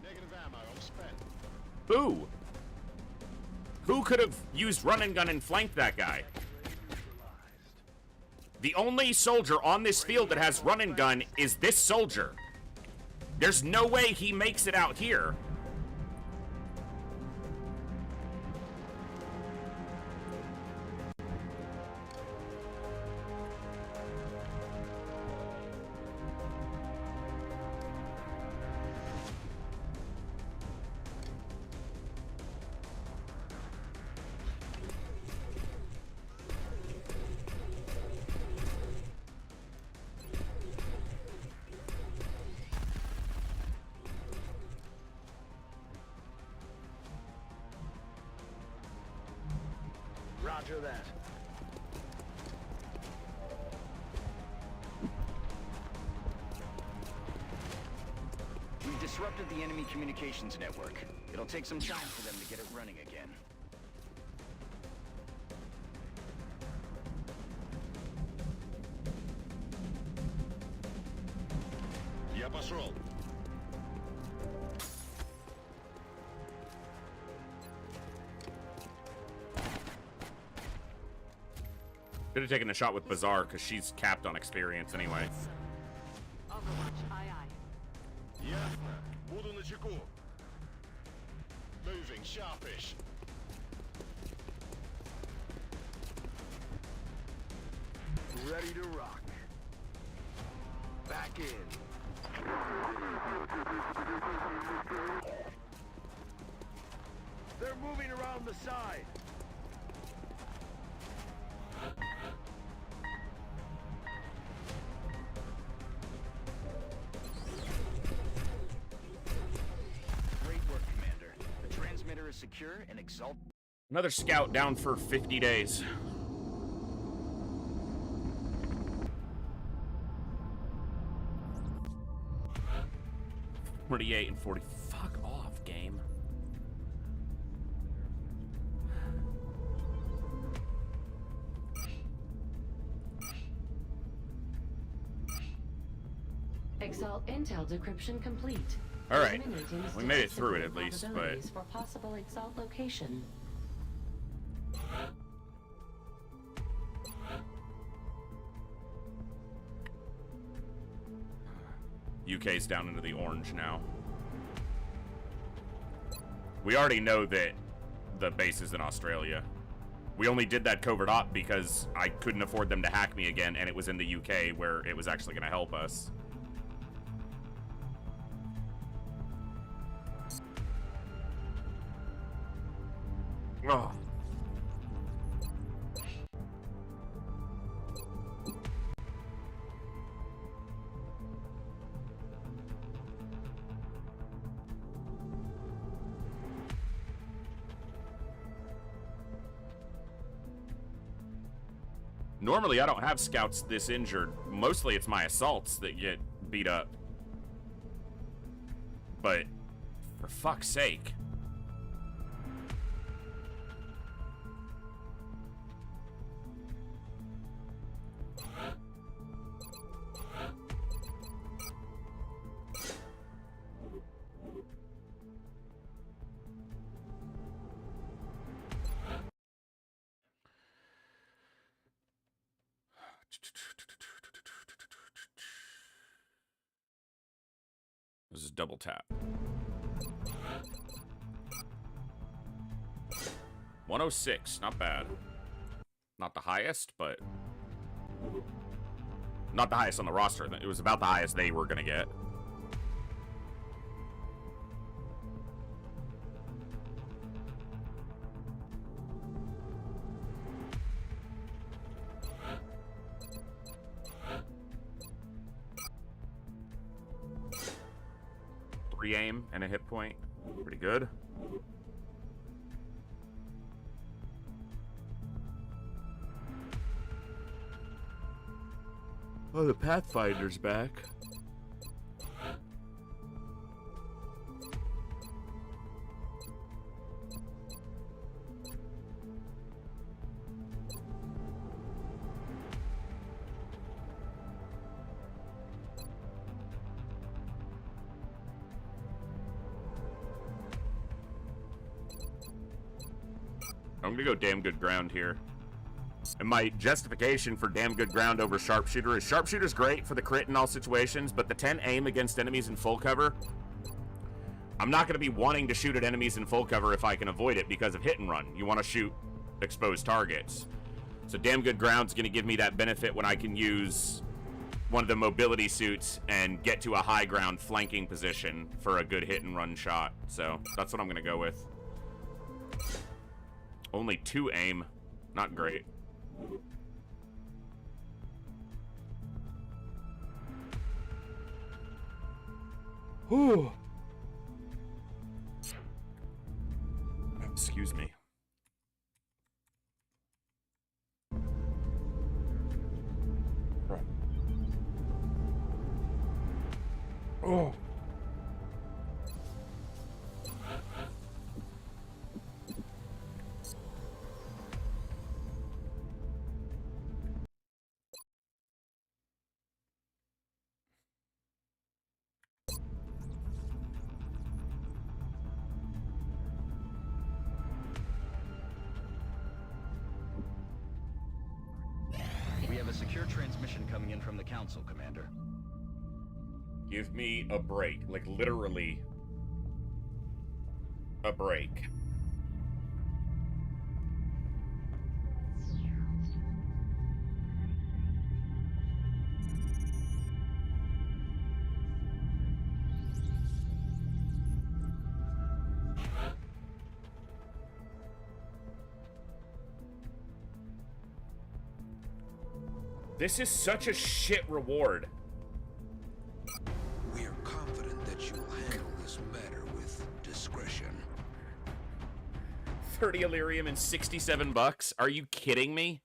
Negative ammo. I'm spent. Who? Who could have used run and gun and flanked that guy? The only soldier on this field that has run and gun is this soldier. There's no way he makes it out here. Roger that. We've disrupted the enemy communications network. It'll take some time for them to get it running again. Я пошел. Could have taken a shot with Bazaar because she's capped on experience anyway. Overwatch. Aye, aye. Ясно. Буду начеку. Moving sharpish. Ready to rock. Back in. They're moving around the side. Great work, Commander. The transmitter is secure and exalt. Another scout down for 50 days. $48 and 40. Fuck off, game. Intel decryption complete. All right. Eliminating We made it through it at least, statistical but... probabilities for possible exalt location. UK's down into the orange now. We already know that the base is in Australia. We only did that covert op because I couldn't afford them to hack me again, and it was in the UK where it was actually going to help us. Oh. Normally, I don't have scouts this injured. Mostly, it's my assaults that get beat up. But, for fuck's sake. This is double tap. 106, not bad. Not the highest, but... Not the highest on the roster. It was about the highest they were gonna get. Aim and a hit point. Pretty good. Oh, the Pathfinder's back. I'm gonna go damn good ground here. And my justification for damn good ground over sharpshooter is sharpshooter's great for the crit in all situations, but the 10 aim against enemies in full cover, I'm not gonna be wanting to shoot at enemies in full cover if I can avoid it because of hit and run. You wanna shoot exposed targets. So damn good ground's gonna give me that benefit when I can use one of the mobility suits and get to a high ground flanking position for a good hit and run shot. So that's what I'm gonna go with. Only 2 aim. Not great. Whew. Excuse me. Right. Oh. We have a secure transmission coming in from the Council, Commander. Give me a break. Like, literally, a break. This is such a shit reward. We are confident that you'll handle this matter with discretion. 30 Illyrium and 67 bucks? Are you kidding me?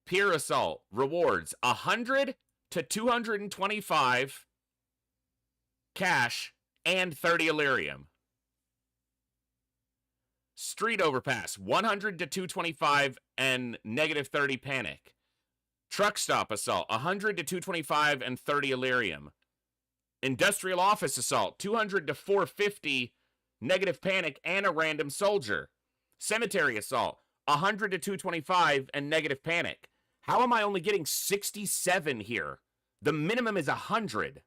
Peer assault. Rewards 100 to 225 cash and 30 Illyrium. Street overpass 100 to 225 and negative 30 panic. Truck stop assault 100 to 225 and 30 Illyrium. Industrial office assault 200 to 450 negative panic and a random soldier. Cemetery assault 100 to 225 and negative panic. How am I only getting 67 here? The minimum is 100.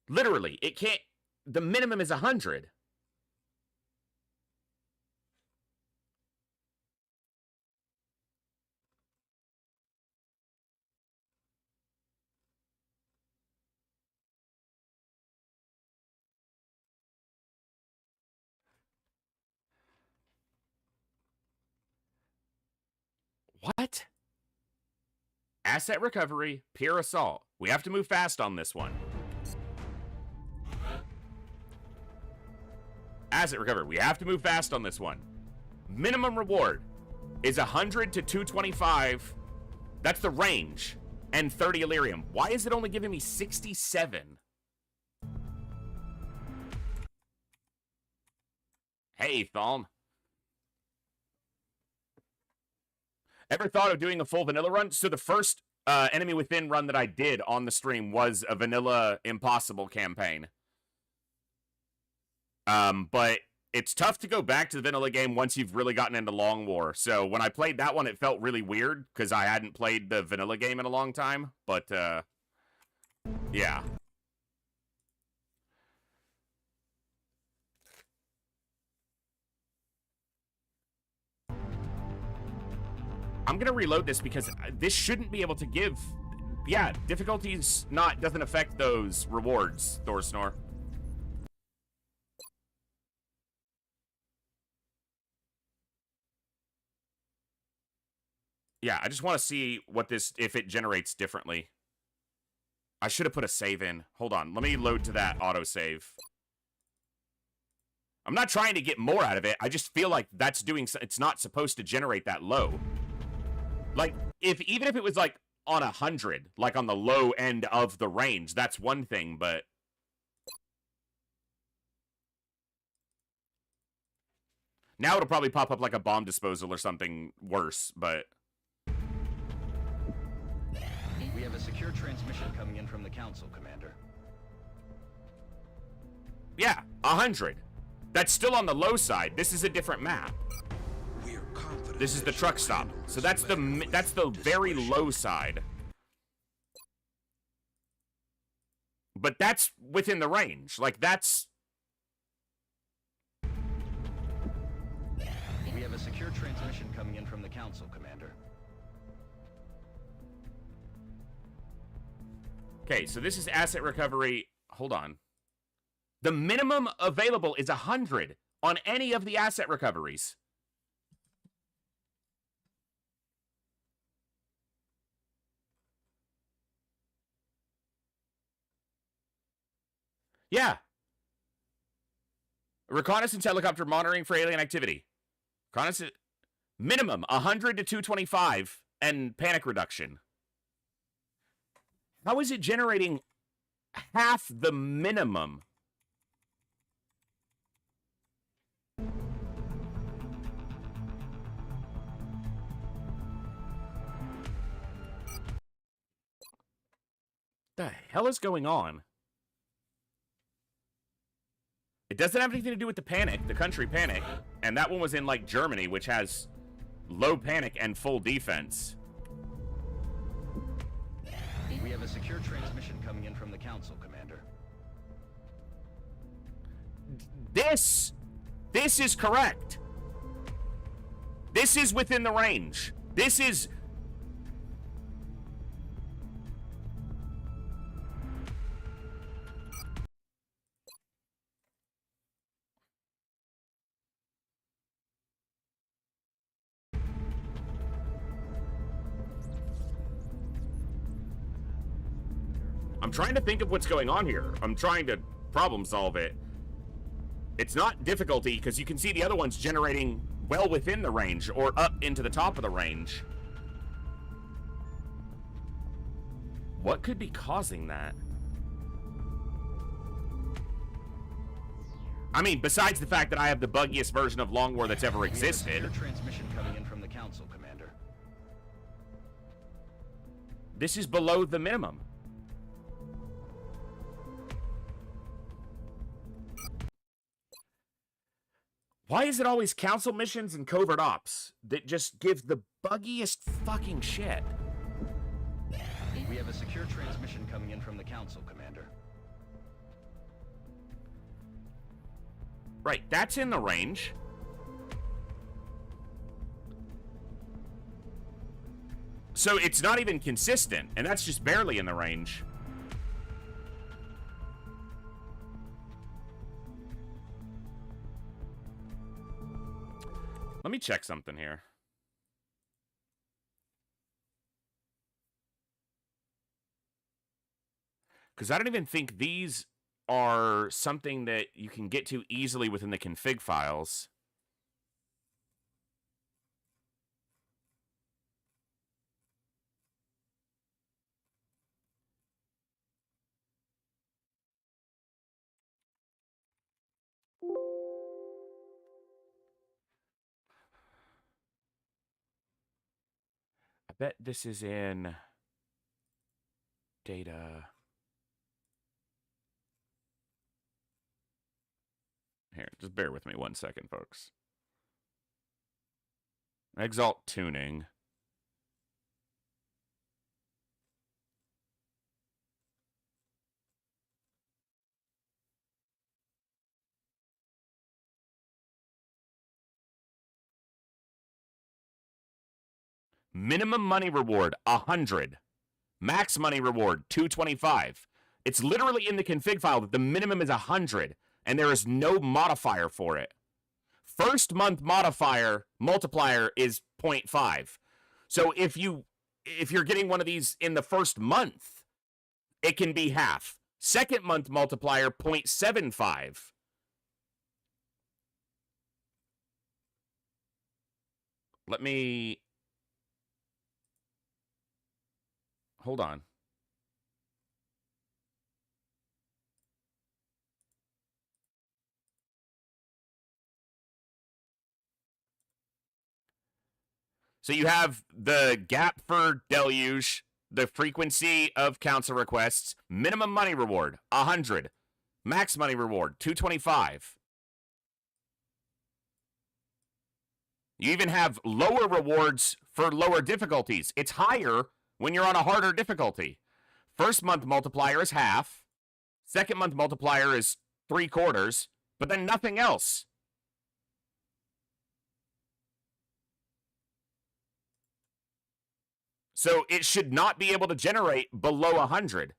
Literally, it can't. The minimum is 100. What? Asset recovery, peer assault. We have to move fast on this one. Asset recovery. We have to move fast on this one. Minimum reward is 100 to 225. That's the range. And 30 Illyrium. Why is it only giving me 67? Hey, Thalm. Ever thought of doing a full vanilla run? So the first Enemy Within run that I did on the stream was a vanilla impossible campaign. But it's tough to go back to the vanilla game once you've really gotten into Long War. So when I played that one, it felt really weird because I hadn't played the vanilla game in a long time. But, yeah. I'm gonna reload this because this shouldn't be able to give... Yeah, difficulties doesn't affect those rewards, Thorsnor. Yeah, I just want to see what this, if it generates differently. I should have put a save in. Hold on, let me load to that autosave. I'm not trying to get more out of it. I just feel like that's doing, it's not supposed to generate that low. Like, even if it was like on 100, like on the low end of the range, that's one thing, but... Now it'll probably pop up like a bomb disposal or something worse, but... We have a secure transmission coming in from the Council, Commander. Yeah, 100. That's still on the low side. This is a different map. This is the truck stop. So that's the very low side. But that's within the range. Like, that's... We have a secure transmission coming in from the Council, Commander. Okay, so this is asset recovery. Hold on. The minimum available is 100 on any of the asset recoveries. Yeah. Reconnaissance helicopter monitoring for alien activity. Reconnaissance minimum 100 to 225 and panic reduction. How is it generating half the minimum? The hell is going on? It doesn't have anything to do with the panic, the country panic, and that one was in, like, Germany, which has low panic and full defense. We have a secure transmission coming in from the Council, Commander. This is correct. This is within the range. This is... I'm trying to think of what's going on here. I'm trying to problem solve it. It's not difficulty, because you can see the other one's generating well within the range, or up into the top of the range. What could be causing that? I mean, besides the fact that I have the buggiest version of Long War that's ever existed. We have a secure transmission coming in from the Council, Commander. This is below the minimum. Why is it always council missions and covert ops that just give the buggiest fucking shit? We have a secure transmission coming in from the Council, Commander. Right, that's in the range. So it's not even consistent, and that's just barely in the range. Let me check something here. Because I don't even think these are something that you can get to easily within the config files. I bet this is in data. Here, just bear with me 1 second, folks. Exalt tuning. Minimum money reward, 100. Max money reward, 225. It's literally in the config file that the minimum is 100, and there is no modifier for it. First month multiplier is 0.5. So if you're getting one of these in the first month, it can be half. Second month multiplier, 0.75. Let me... Hold on. So you have the gap for Deluge, the frequency of council requests, minimum money reward, 100. Max money reward, 225. You even have lower rewards for lower difficulties. It's higher when you're on a harder difficulty. First month multiplier is half. Second month multiplier is 3/4, but then nothing else. So it should not be able to generate below 100.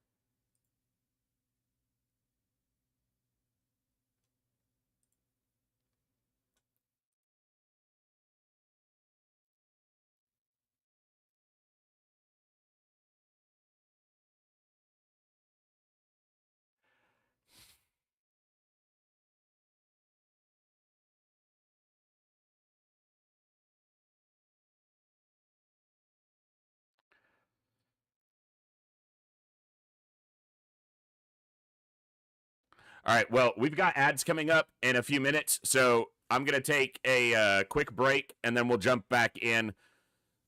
All right, well, we've got ads coming up in a few minutes, so I'm going to take a quick break, and then we'll jump back in,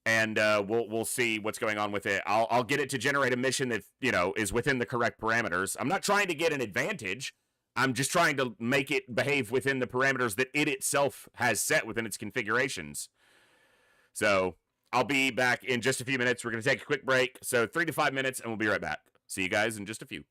and we'll see what's going on with it. I'll get it to generate a mission that, you know, is within the correct parameters. I'm not trying to get an advantage. I'm just trying to make it behave within the parameters that it itself has set within its configurations. So I'll be back in just a few minutes. We're going to take a quick break, so 3 to 5 minutes, and we'll be right back. See you guys in just a few.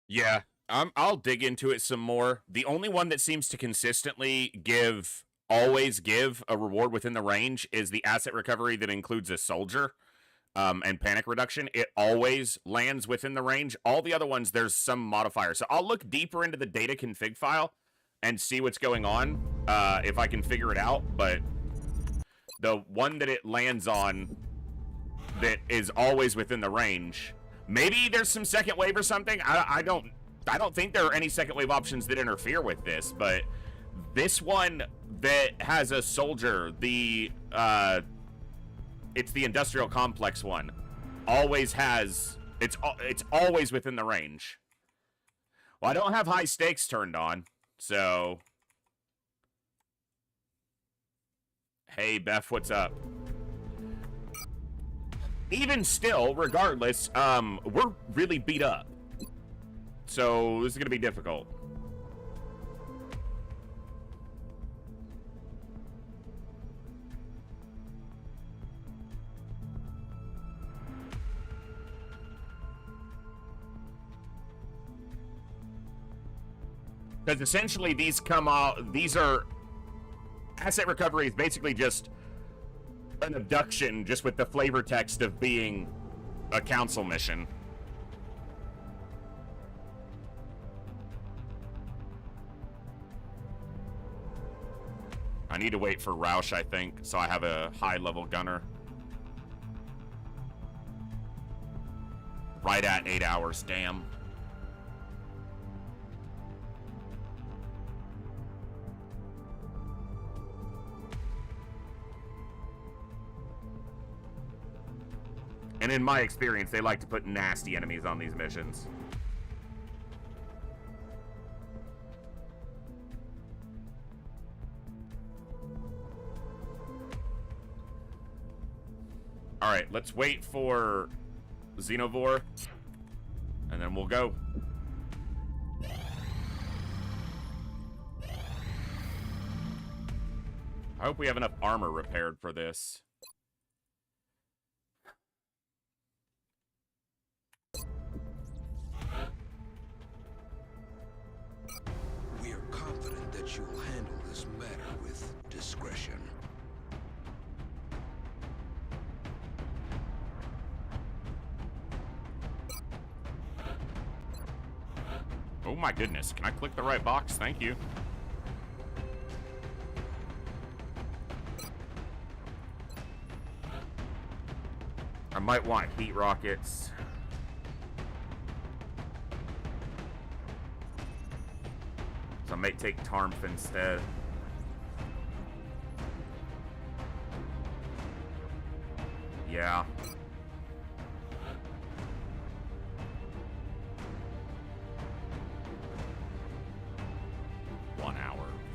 Yeah, I'll dig into it some more. The only one that seems to consistently always give a reward within the range is the asset recovery that includes a soldier. And panic reduction, it always lands within the range. All the other ones, there's some modifier. So I'll look deeper into the data config file and see what's going on, if I can figure it out. But the one that it lands on that is always within the range, maybe there's some second wave or something. I don't think there are any second wave options that interfere with this, but this one that has a soldier, it's the industrial complex one, always has, it's always within the range. Well, I don't have high stakes turned on, so hey Beth, what's up? Even still, regardless, we're really beat up, so this is gonna be difficult. Because essentially these are asset recovery is basically just an abduction, just with the flavor text of being a council mission. I need to wait for Roush, I think, so I have a high-level gunner. Right at 8 hours, damn. And in my experience, they like to put nasty enemies on these missions. Alright, let's wait for Xenovore, and then we'll go. I hope we have enough armor repaired for this. We are confident that you will handle this matter with discretion. Oh my goodness, can I click the right box? Thank you. I might want heat rockets. So I may take Tarmf instead. Yeah.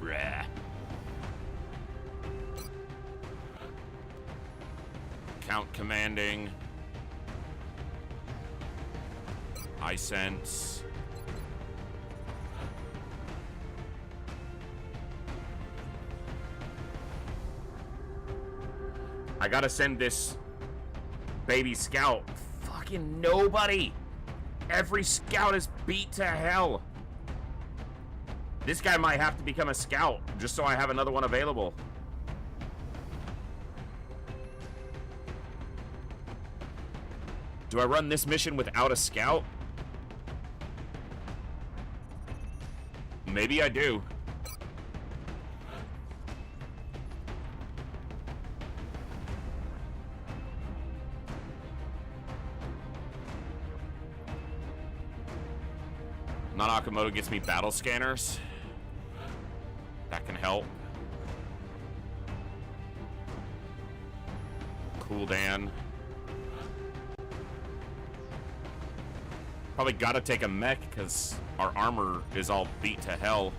Bleh. Count commanding. I sense. I gotta send this baby scout. Fucking nobody. Every scout is beat to hell. This guy might have to become a scout, just so I have another one available. Do I run this mission without a scout? Maybe I do. Non-Akamoto gets me battle scanners. That can help. Cool Dan. Probably gotta take a mech because our armor is all beat to hell.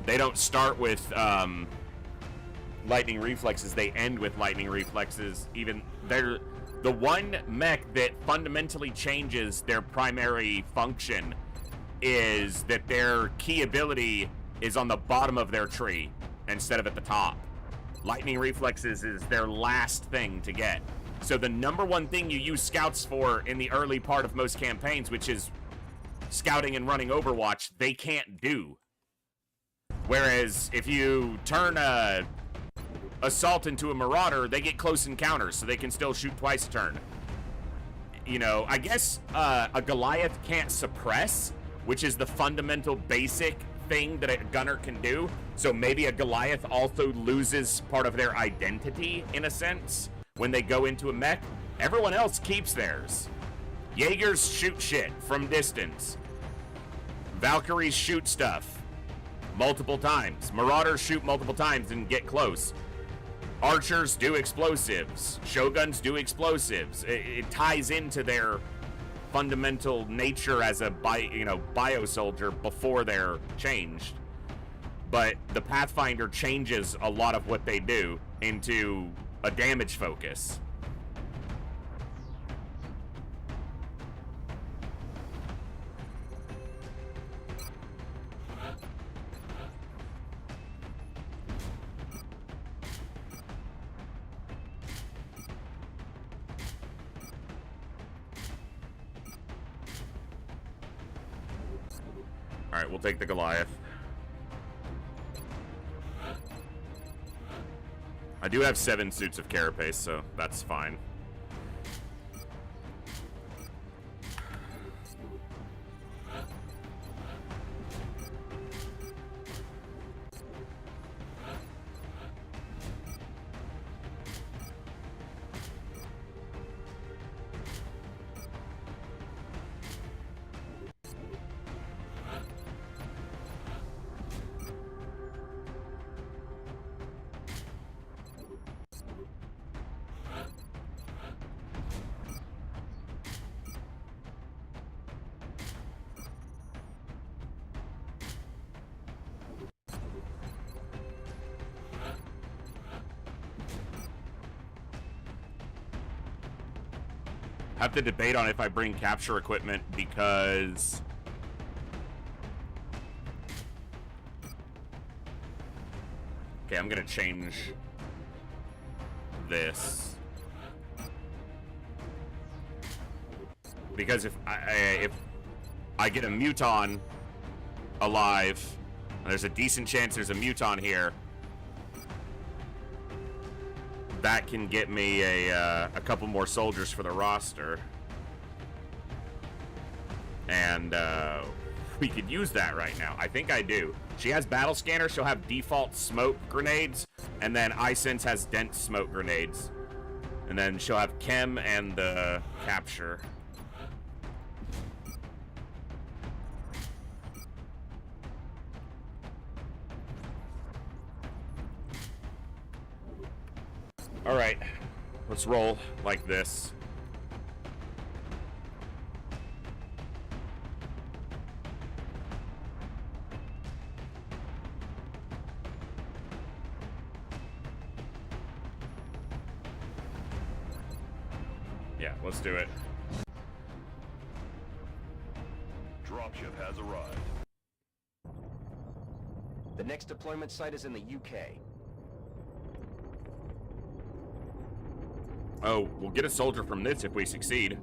They don't start with lightning reflexes, they end with lightning reflexes. Even they're the one mech that fundamentally changes their primary function is that their key ability is on the bottom of their tree instead of at the top. Lightning reflexes is their last thing to get. So the number one thing you use scouts for in the early part of most campaigns, which is scouting and running Overwatch, they can't do. Whereas if you turn a assault into a marauder, they get close encounters, so they can still shoot twice a turn. You know, I guess a Goliath can't suppress, which is the fundamental basic thing that a gunner can do. So maybe a Goliath also loses part of their identity, in a sense, when they go into a mech. Everyone else keeps theirs. Jaegers shoot shit from distance. Valkyries shoot stuff multiple times. Marauders shoot multiple times and get close. Archers do explosives. Shoguns do explosives. It ties into their fundamental nature as a bio soldier before they're changed. But the Pathfinder changes a lot of what they do into a damage focus. All right, we'll take the Goliath. I do have 7 suits of carapace, so that's fine. Have to debate on if I bring capture equipment because okay, I'm gonna change this because if I get a muton alive, and there's a decent chance there's a muton here. That can get me a couple more soldiers for the roster. And we could use that right now. I think I do. She has battle scanner. She'll have default smoke grenades. And then iSense has dense smoke grenades. And then she'll have chem and the capture. All right, let's roll like this. Yeah, let's do it. Dropship has arrived. The next deployment site is in the UK. Oh, we'll get a soldier from this if we succeed.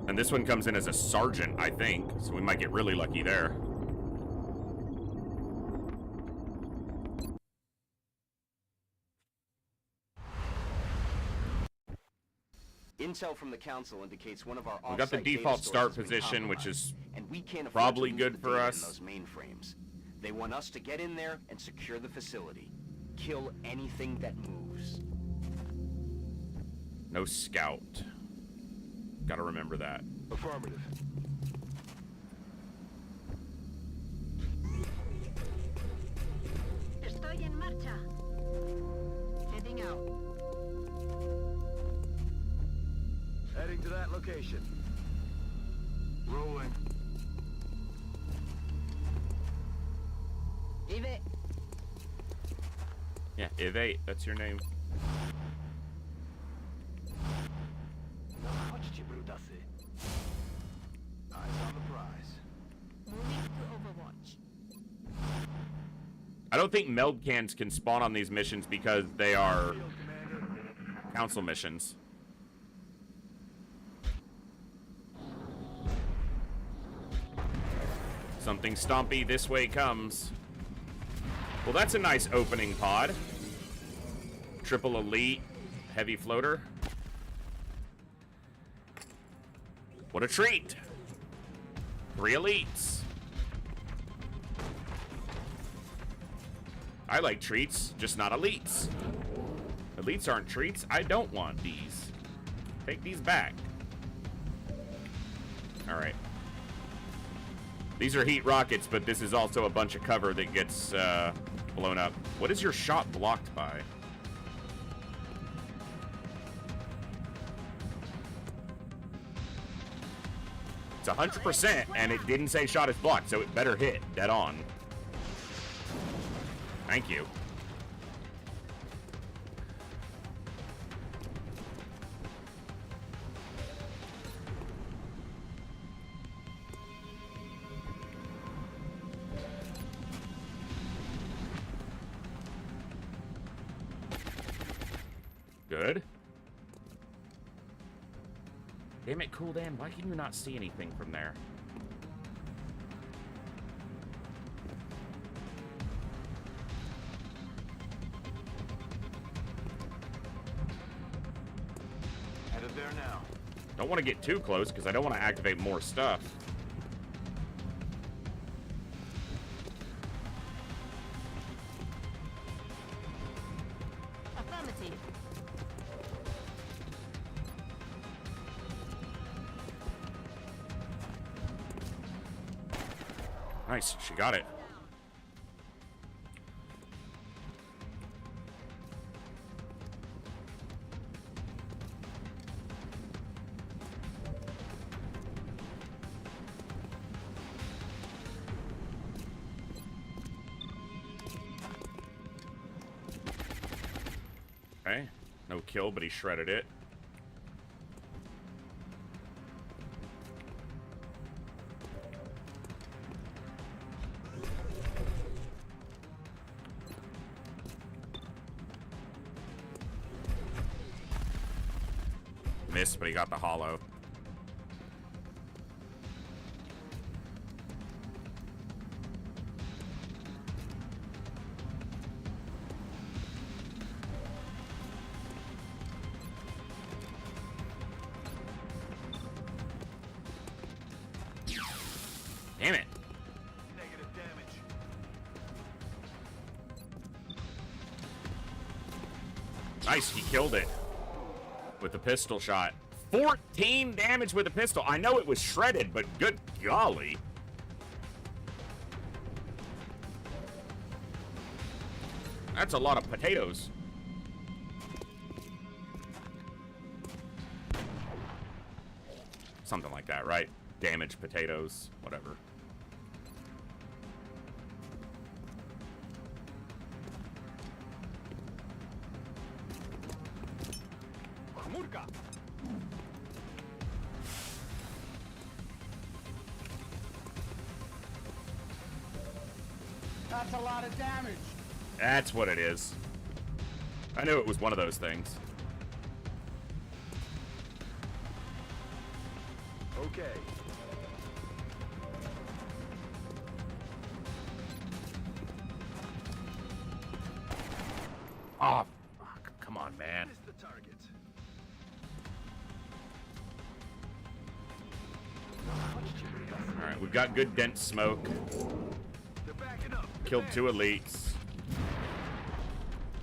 And this one comes in as a sergeant, I think, so we might get really lucky there. Intel from the council indicates one of our We got the off-site data default start stores has been position, which compromised, is and we can't afford probably to lose good the for data us. in those mainframes. They want us to get in there and secure the facility. Kill anything that moves. No scout. Gotta remember that. Affirmative. Estoy en marcha. Heading out. Heading to that location. Rolling. Eve. Yeah, Eve, that's your name. Chodźcie, brudasy. Eyes on the prize. Moving to Overwatch. don't think meld cans can spawn on these missions because they are council missions. Something stompy this way comes. Well, that's a nice opening pod. Triple elite, heavy floater. What a treat. 3 elites. I like treats, just not elites. Elites aren't treats. I don't want these. Take these back. All right. These are heat rockets, but this is also a bunch of cover that gets blown up. What is your shot blocked by? It's 100%, and it didn't say shot is blocked, so it better hit dead on. Thank you. Good. Damn it, Cool Dan, why can you not see anything from there? Headed there now. Don't want to get too close because I don't want to activate more stuff. Affirmative. Nice, she got it. Okay, no kill, but he shredded it. Missed, but he got the hollow. Damn it. Negative damage. Nice, he killed it with the pistol shot. 14 damage with a pistol. I know it was shredded, but good golly. That's a lot of potatoes. Something like that, right? Damaged potatoes, whatever. That's a lot of damage. That's what it is. I knew it was one of those things. Okay. Oh, fuck. Come on, man. Missed the target. Alright, we've got good dense smoke. They're backing up. Killed 2 elites.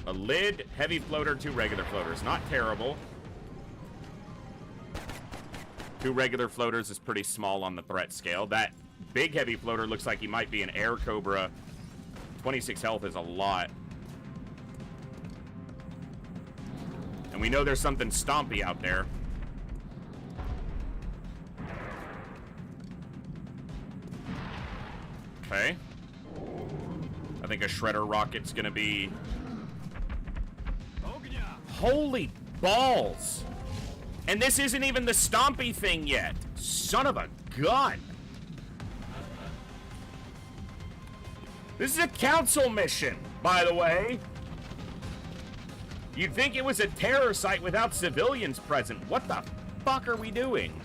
A lid, heavy floater, 2 regular floaters. Not terrible. 2 regular floaters is pretty small on the threat scale. That big heavy floater looks like he might be an air cobra. 26 health is a lot. And we know there's something stompy out there. Okay. I think a shredder rocket's gonna be... Holy balls! And this isn't even the stompy thing yet. Son of a gun! This is a council mission, by the way. You'd think it was a terror site without civilians present. What the fuck are we doing?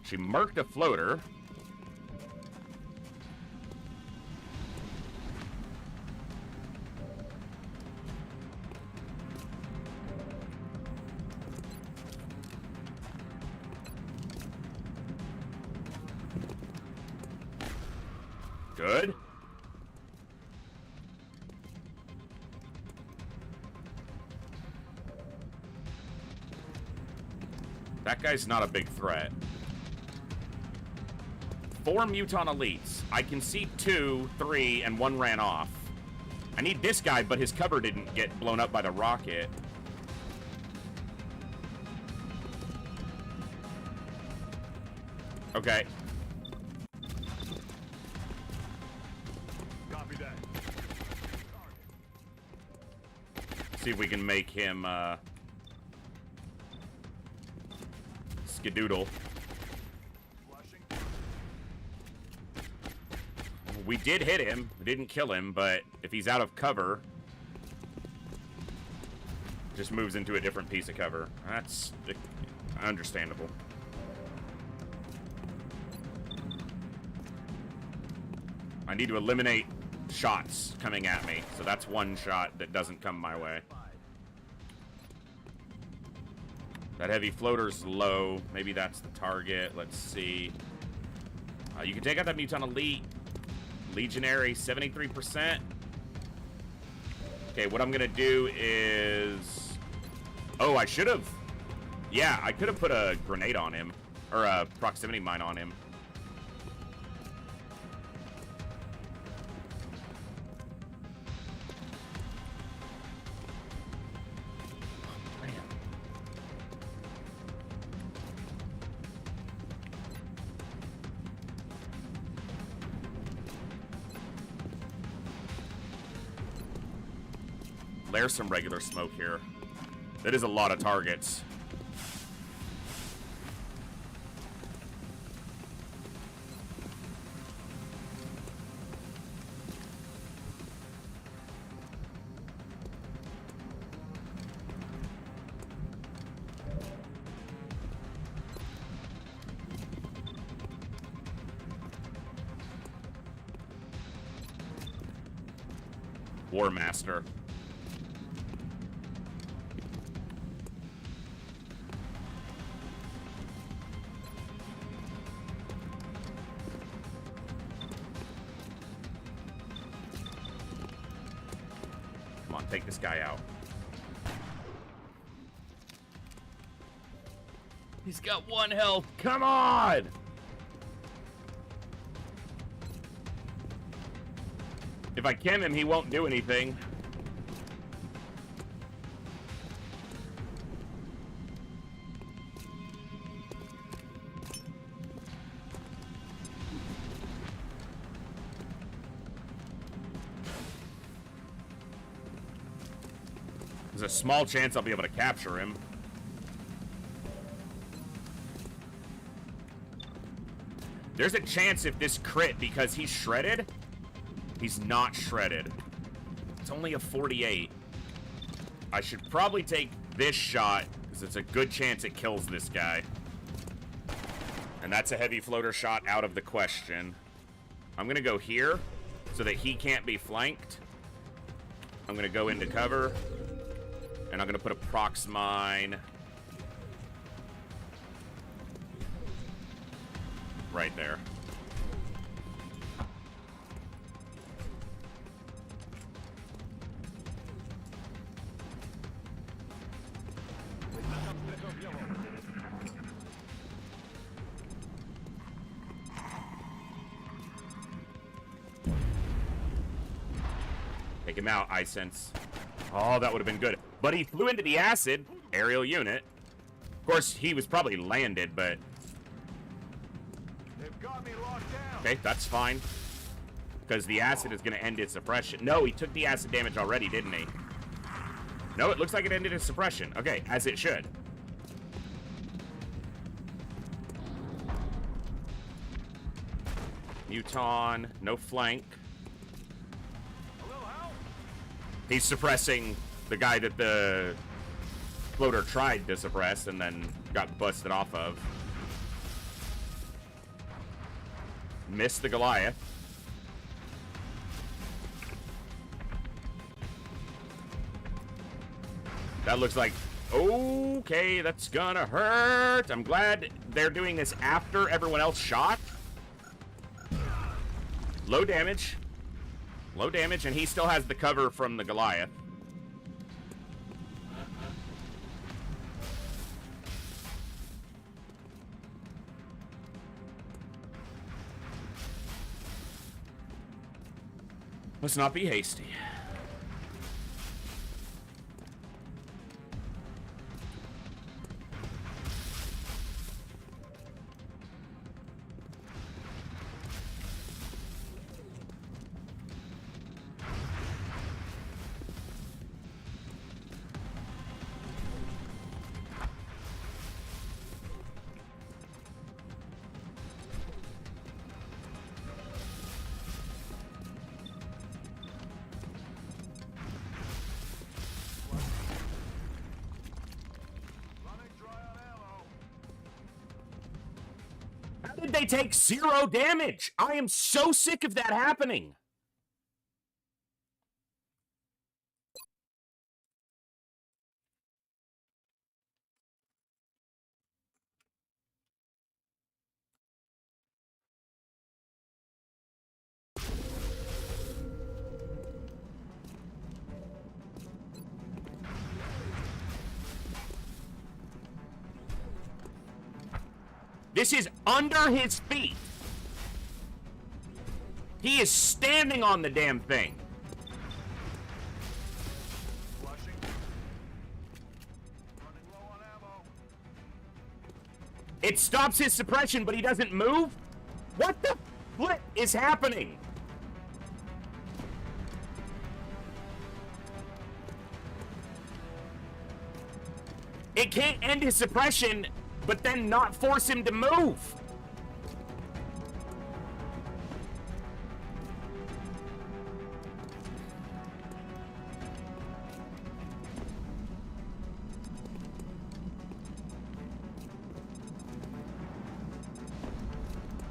She murked a floater. Good. That guy's not a big threat. 4 Muton elites. I can see 2, 3, and 1 ran off. I need this guy, but his cover didn't get blown up by the rocket. Okay. Copy that. See if we can make him, skedoodle. We did hit him. We didn't kill him, but if he's out of cover, just moves into a different piece of cover. That's understandable. I need to eliminate shots coming at me, so that's 1 shot that doesn't come my way. That heavy floater's low. Maybe that's the target. Let's see. You can take out that Muton Elite. Legionary, 73%. Okay, what I'm gonna do is... Oh, I should have... Yeah, I could have put a grenade on him. Or a proximity mine on him. There's some regular smoke here. That is a lot of targets. War Master. Take this guy out. He's got 1 health. Come on! If I chem him, he won't do anything. There's a small chance I'll be able to capture him. There's a chance if this crit, because he's shredded, he's not shredded. It's only a 48. I should probably take this shot, because it's a good chance it kills this guy. And that's a heavy floater shot out of the question. I'm going to go here, so that he can't be flanked. I'm going to go into cover. And I'm going to put a prox mine right there. Take him out, I sense. Oh, that would have been good. But he flew into the acid. Aerial unit. Of course, he was probably landed, but... They've got got me locked down. Okay, that's fine. Because the acid is going to end his suppression. No, he took the acid damage already, didn't he? No, it looks like it ended his suppression. Okay, as it should. Muton, no flank. He's suppressing the guy that the floater tried to suppress and then got busted off of. Missed the Goliath. That looks like, okay, that's gonna hurt. I'm glad they're doing this after everyone else shot. Low damage. Low damage, and he still has the cover from the Goliath. Let's not be hasty. How did they take 0 damage? I am so sick of that happening. This is under his feet. He is standing on the damn thing. Flushing. Running low on ammo. It stops his suppression, but he doesn't move? What the flip is happening? It can't end his suppression, but then not force him to move.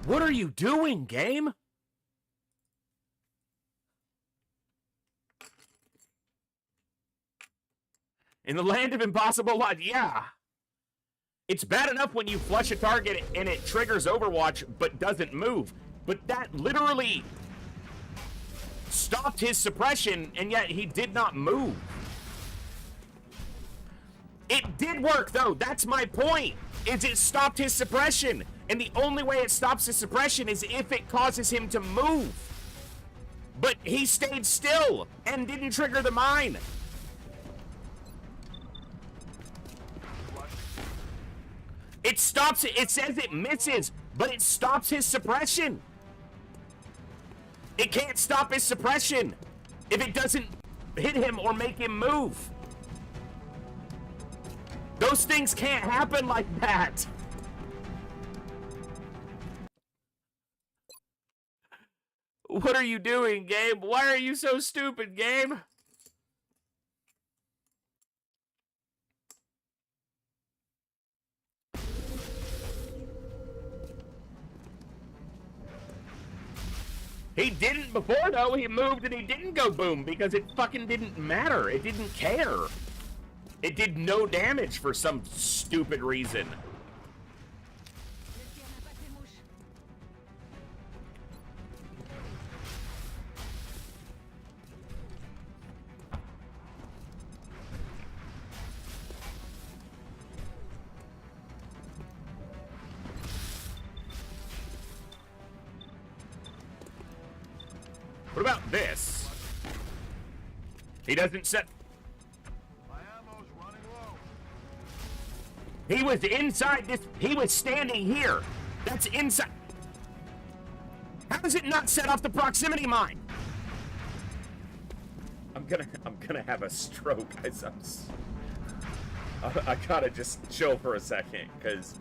What are you doing, game? In the land of impossible lot, yeah. It's bad enough when you flush a target and it triggers Overwatch but doesn't move. But that literally stopped his suppression, and yet he did not move. It did work, though. That's my point, is it stopped his suppression. And the only way it stops his suppression is if it causes him to move. But he stayed still and didn't trigger the mine. It stops it. It says it misses, but it stops his suppression. It can't stop his suppression if it doesn't hit him or make him move. Those things can't happen like that. What are you doing, Gabe? Why are you so stupid, Gabe? He didn't before, though. He moved and he didn't go boom because it fucking didn't matter. It didn't care. It did no damage for some stupid reason. What about this? He doesn't set... My ammo's running low. He was inside this... He was standing here. That's inside... does it not set off the proximity mine? I'm gonna have a stroke. I gotta just chill for a second, because...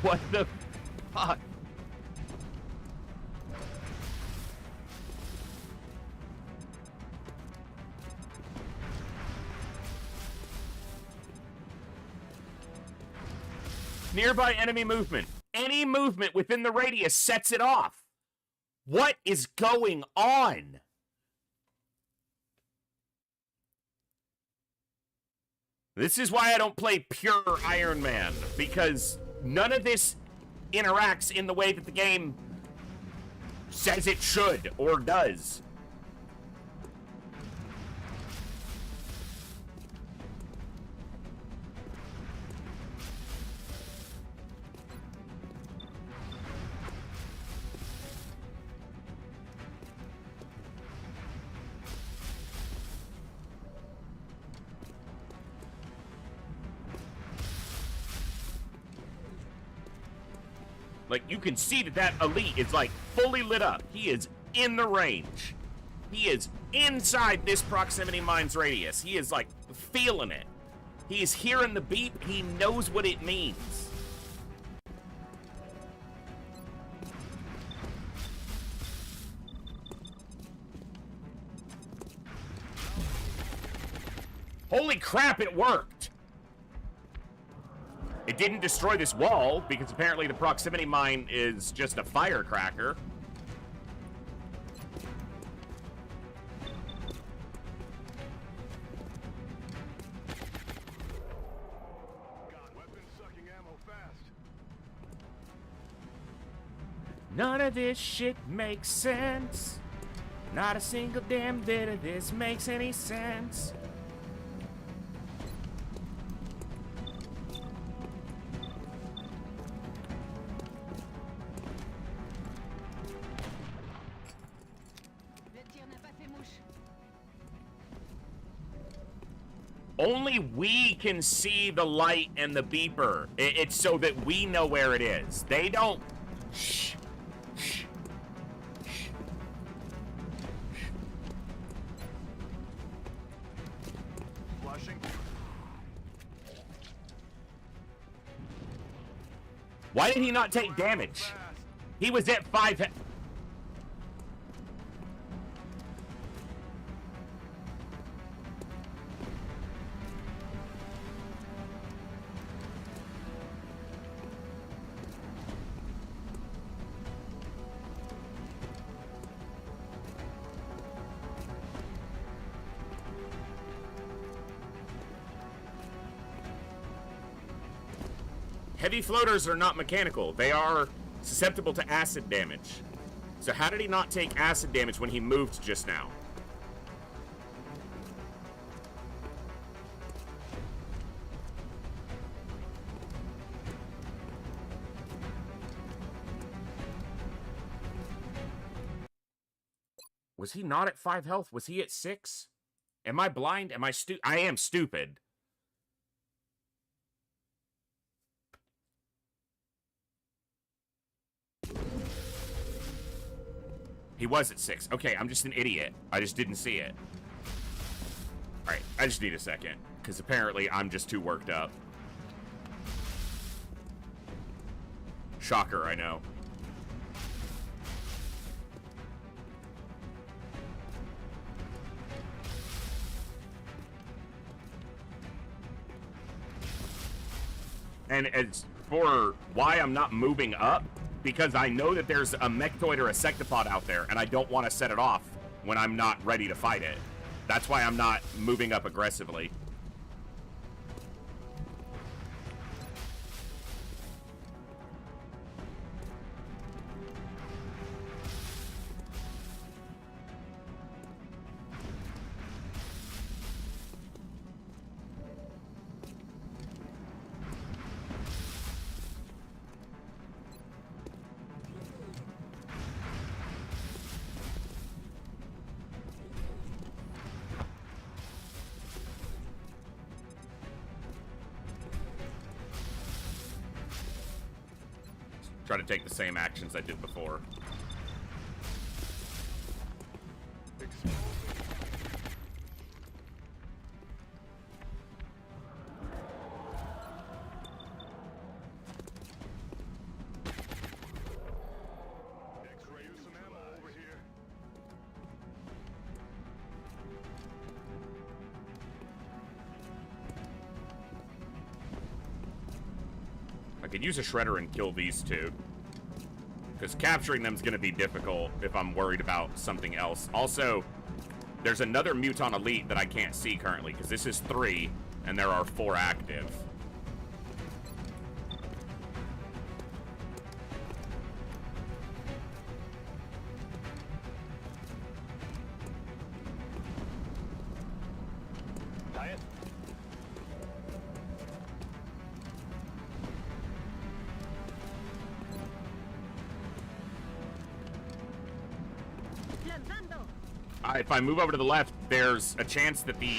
What the fuck? Nearby enemy movement. Any movement within the radius sets it off. What is going on? This is why I don't play pure Iron Man, because none of this interacts in the way that the game says it should or does. Like, you can see that elite is, like, fully lit up. He is in the range. He is inside this proximity mine's radius. He is, like, feeling it. He is hearing the beep. He knows what it means. Holy crap, it worked! It didn't destroy this wall, because apparently the proximity mine is just a firecracker. None of this shit makes sense. Not a single damn bit of this makes any sense. Only we can see the light and the beeper. It's so that we know where it is. They don't... Shh. Shh. Shh. Flushing. Why did he not take damage? He was at 5... Heavy floaters are not mechanical. They are susceptible to acid damage. So how did he not take acid damage when he moved just now? Was he not at 5 health? Was he at 6? Am I blind? Am I I am stupid. He was at 6. Okay, I'm just an idiot. I just didn't see it. Alright, I just need a second, because apparently I'm just too worked up. Shocker, I know. And as for why I'm not moving up, because I know that there's a mechtoid or a sectopod out there, and I don't want to set it off when I'm not ready to fight it. That's why I'm not moving up aggressively. Try to take the same actions I did before. I could use a shredder and kill these two, because capturing them is going to be difficult if I'm worried about something else. Also, there's another Muton Elite that I can't see currently, because this is 3, and there are 4 active. Diet. If I move over to the left, there's a chance that the...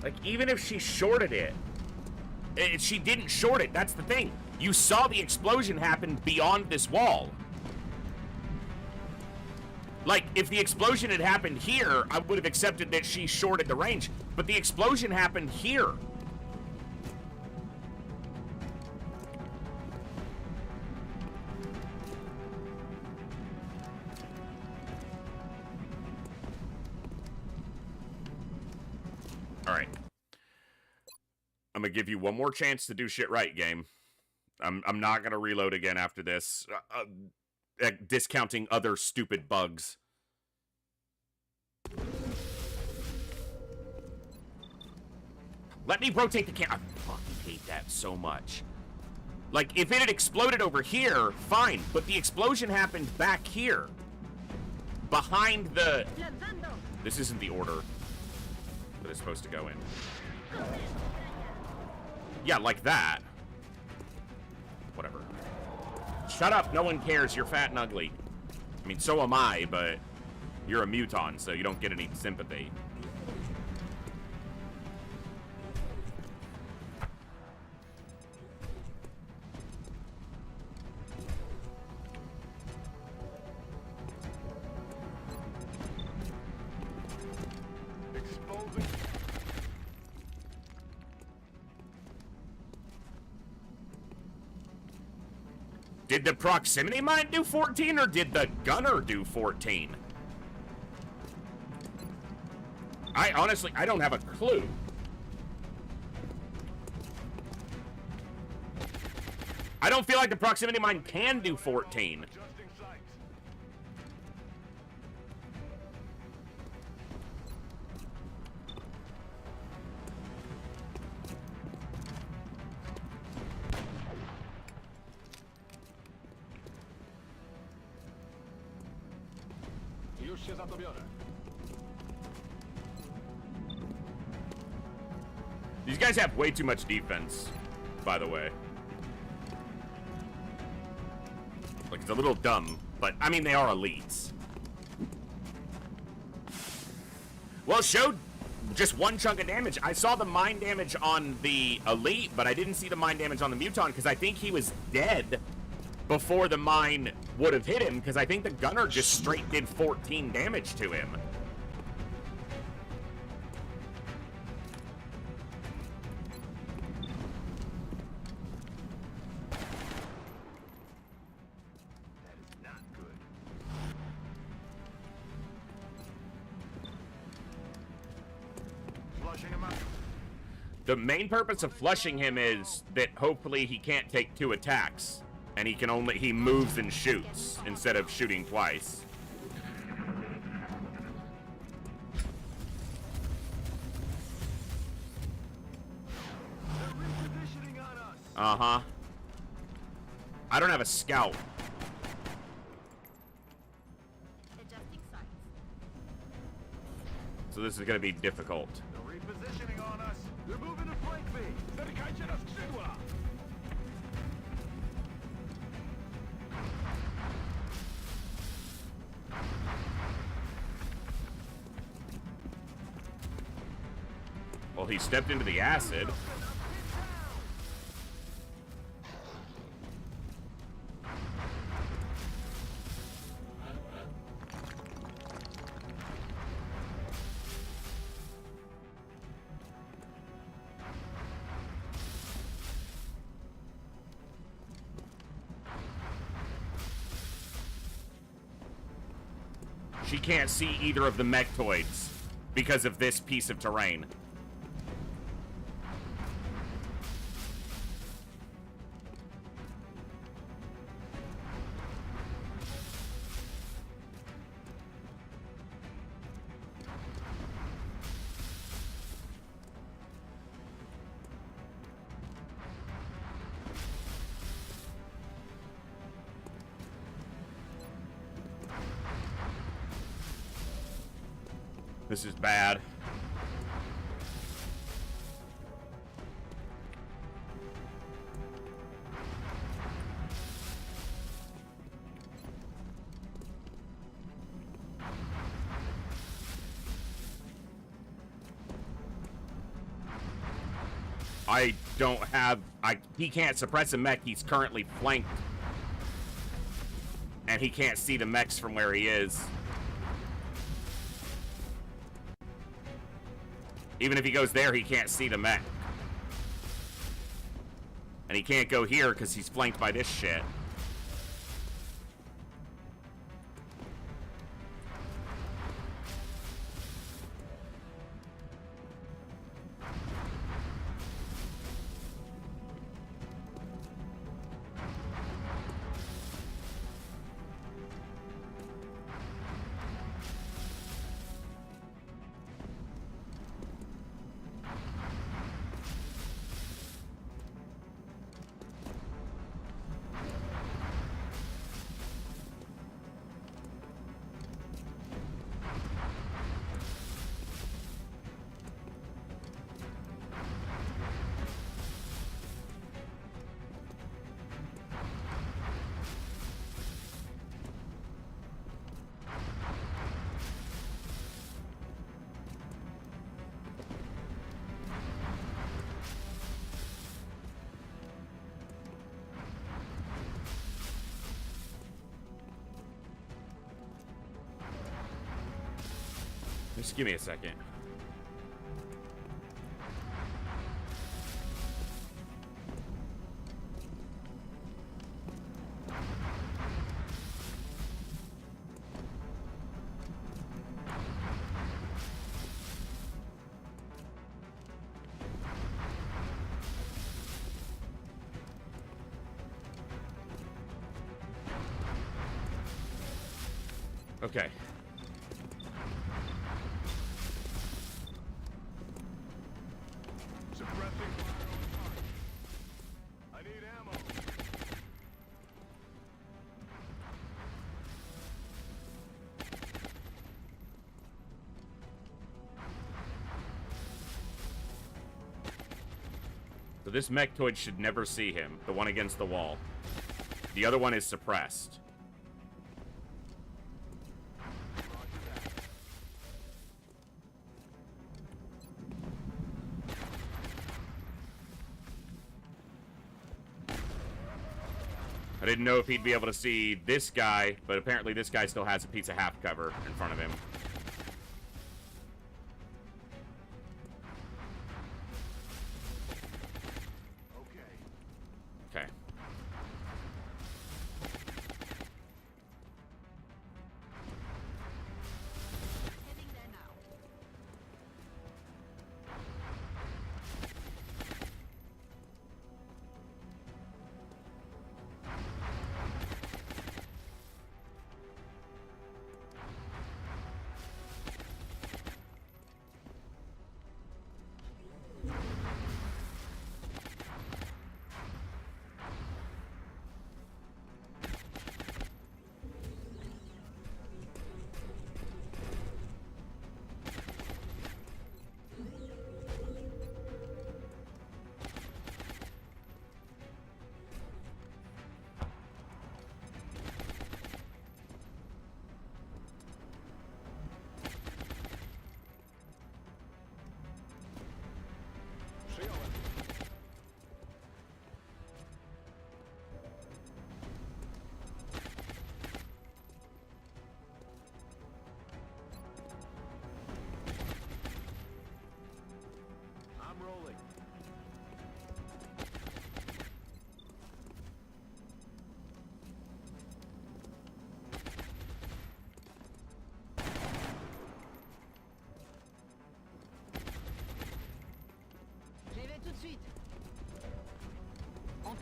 Like, even if she shorted it, she didn't short it. That's the thing. You saw the explosion happen beyond this wall. Like, if the explosion had happened here, I would have accepted that she shorted the range. But the explosion happened here. Alright. I'm gonna give you one more chance to do shit right, game. I'm not gonna reload again after this. Discounting other stupid bugs. Let me rotate the camera. I fucking hate that so much. Like, if it had exploded over here, fine. But the explosion happened back here. Behind the... This isn't the order that it's supposed to go in. Yeah, like that. Whatever. Shut up, no one cares, you're fat and ugly. I mean, so am I, but you're a muton, so you don't get any sympathy. Did the proximity mine do 14, or did the gunner do 14? I honestly, I don't have a clue. I don't feel like the proximity mine can do 14. These guys have way too much defense, by the way. Like, it's a little dumb, but, I mean, they are elites. Well, it showed just one chunk of damage. I saw the mine damage on the elite, but I didn't see the mine damage on the muton, because I think he was dead before the mine would have hit him, because I think the gunner just straight did 14 damage to him. The main purpose of flushing him is that hopefully he can't take 2 attacks, and he moves and shoots instead of shooting twice. Uh-huh. I don't have a scout. Adjusting sights. So this is gonna be difficult. They're repositioning on us. They're moving to flank me. Zamykajcie na skrzydła. Well, he stepped into the acid. She can't see either of the mechtoids because of this piece of terrain. This is bad. I don't have... he can't suppress a mech. He's currently flanked. And he can't see the mechs from where he is. Even if he goes there, he can't see the mech. And he can't go here because he's flanked by this shit. Just give me a second. Okay. I need ammo. So this mechtoid should never see him, the one against the wall. The other one is suppressed. I didn't know if he'd be able to see this guy, but apparently this guy still has a piece of half cover in front of him. Okay. Heading there now.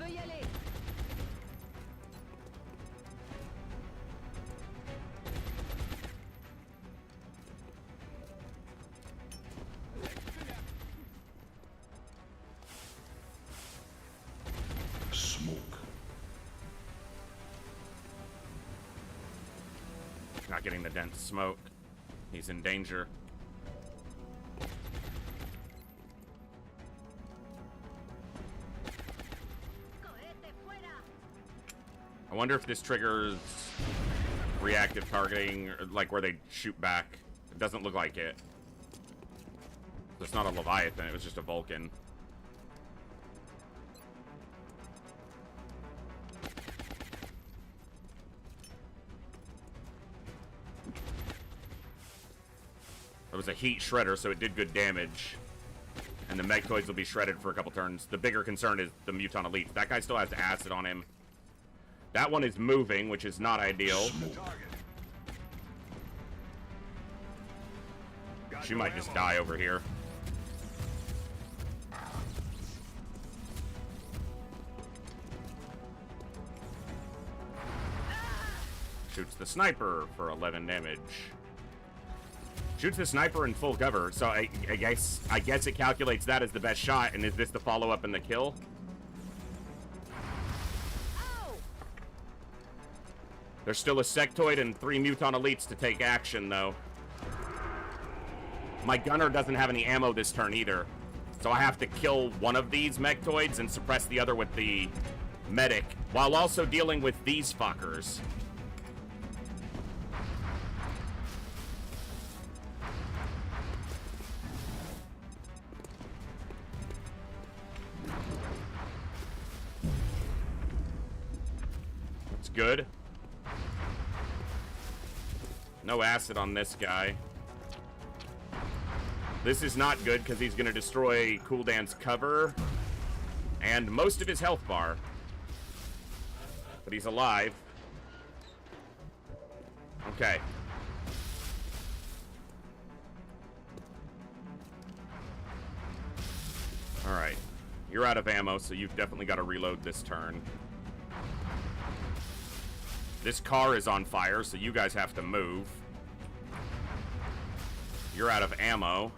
peut y aller. Smoke. Not getting the dense smoke. He's in danger. I wonder if this triggers reactive targeting, or like where they shoot back. It doesn't look like it. It's not a Leviathan, it was just a Vulcan. It was a heat shredder, so it did good damage. And the Megtoids will be shredded for a couple turns. The bigger concern is the Muton Elite. That guy still has acid on him. That one is moving, which is not ideal. She might just die over here. Shoots the sniper for 11 damage. Shoots the sniper in full cover, so I guess it calculates that as the best shot. And is this the follow-up and the kill? There's still a sectoid and 3 Muton Elites to take action, though. My gunner doesn't have any ammo this turn either, so I have to kill one of these Mechtoids and suppress the other with the medic, while also dealing with these fuckers. That's good. No acid on this guy. This is not good because he's going to destroy Cooldan's cover and most of his health bar. But he's alive. Okay. Alright. You're out of ammo, so you've definitely got to reload this turn. This car is on fire, so you guys have to move. You're out of ammo.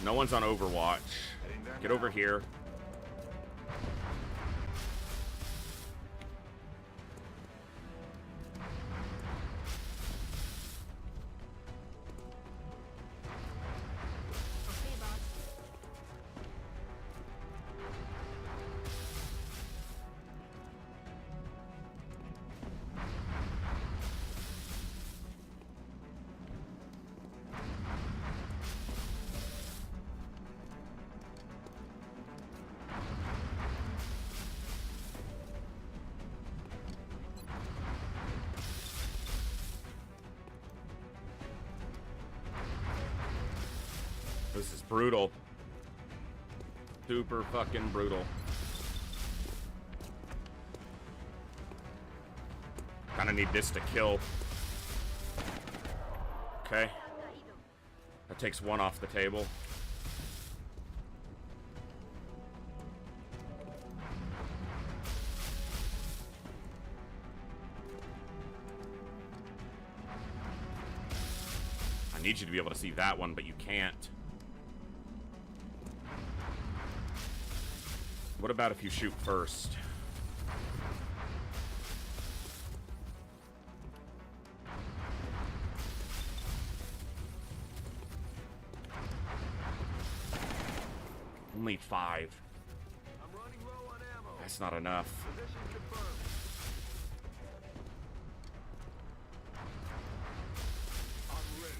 No one's on Overwatch. Get over here. This is brutal. Super fucking brutal. Kinda need this to kill. Okay. That takes one off the table. I need you to be able to see that one, but you can't. What about if you shoot first? Only 5. I'm running low on ammo. That's not enough. Position confirmed. I'm ready.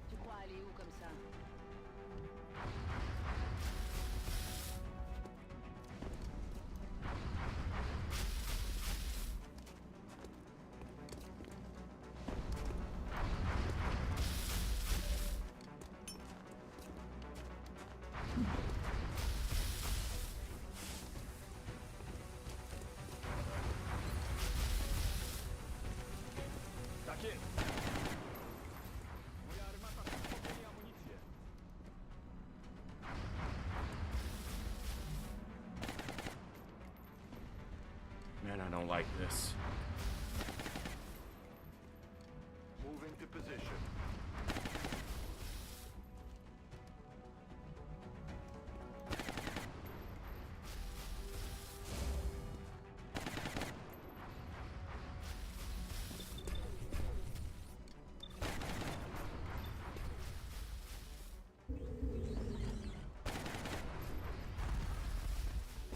Tu crois aller où comme ça? Man, I don't like this. Moving to position.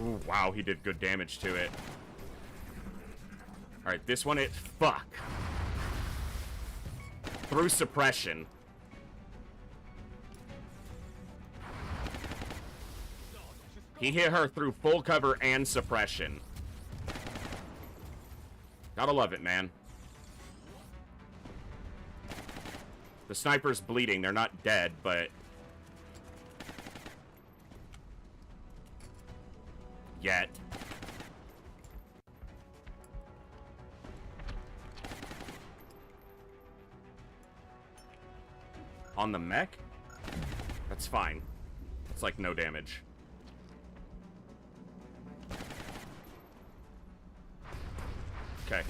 Ooh, wow, he did good damage to it. Alright, this one it... Fuck. Through suppression. He hit her through full cover and suppression. Gotta love it, man. The sniper's bleeding. They're not dead, but... Yet. On the mech? That's fine. It's like no damage. Okay.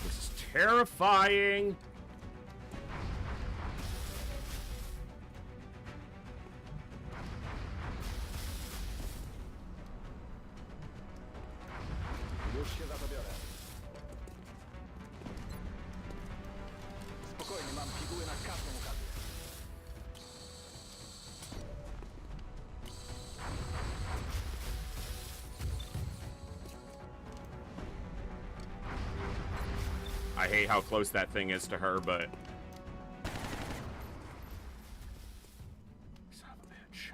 This is terrifying. Już się za to biorę. Spokojnie, mam piguły na każdą okazję. I hate how close that thing is to her, but... Son of a bitch.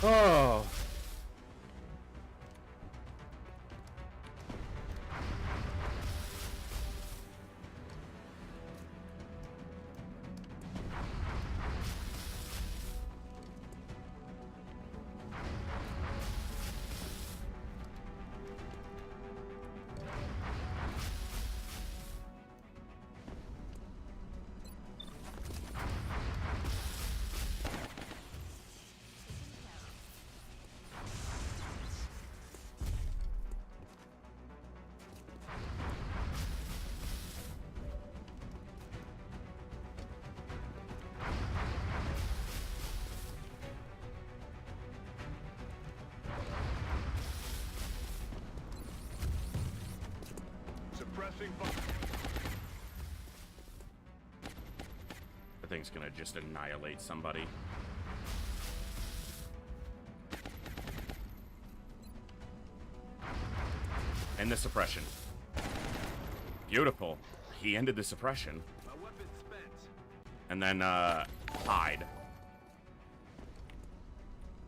Oh. Suppressing fire. The thing's gonna just annihilate somebody. End the suppression. Beautiful. He ended the suppression. My weapon's spent. And then, hide.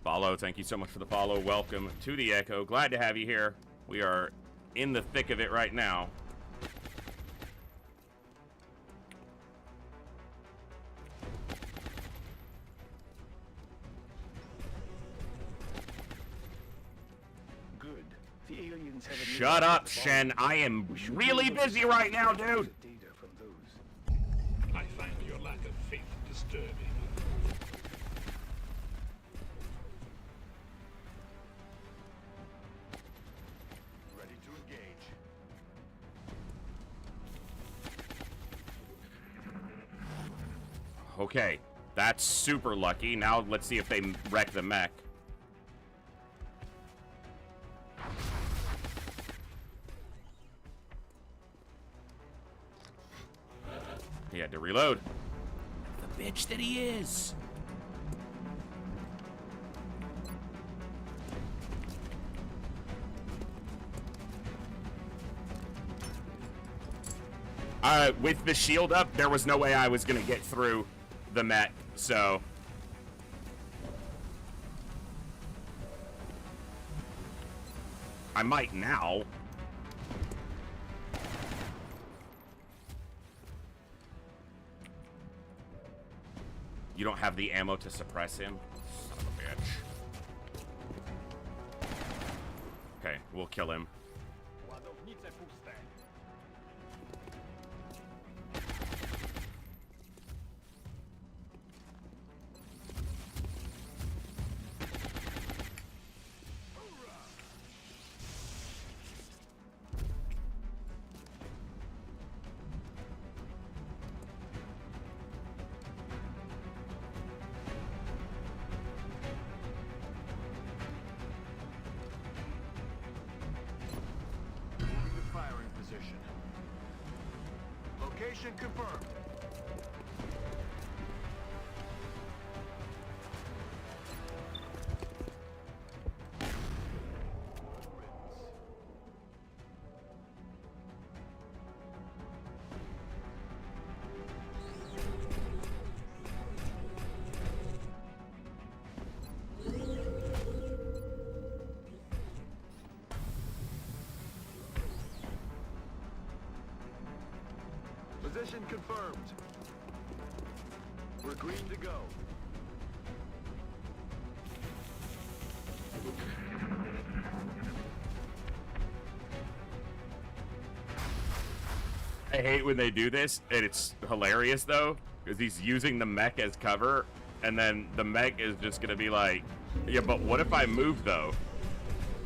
Follow, thank you so much for the follow. Welcome to the Echo. Glad to have you here. We are in the thick of it right now. Good. The aliens have Shut up, Shen. I am really busy right now, dude. Data from those. I find your lack of faith disturbing. Ready to engage. Okay, that's super lucky. Now let's see if they wreck the mech. He had to reload. The bitch that he is. With the shield up, there was no way I was gonna get through the mech, so... I might now. You don't have the ammo to suppress him? Son of a bitch. Okay, we'll kill him. Ładownice puste. Moving to firing position. Location confirmed. Position confirmed. We're green to go. I hate when they do this, and it's hilarious though, because he's using the mech as cover, and then the mech is just gonna be like, yeah, but what if I move though?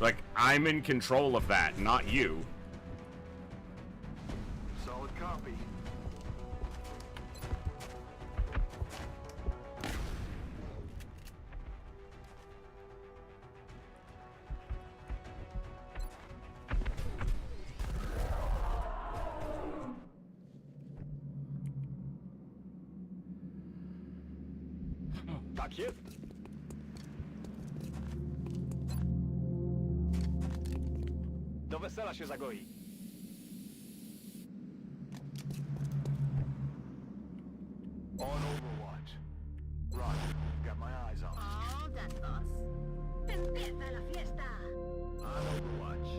Like, I'm in control of that, not you. Solid copy. Tak jest. Do wesela się zagoi. On Overwatch. Roger. Got my eyes on. Oh, that boss. Empieza la fiesta. On Overwatch.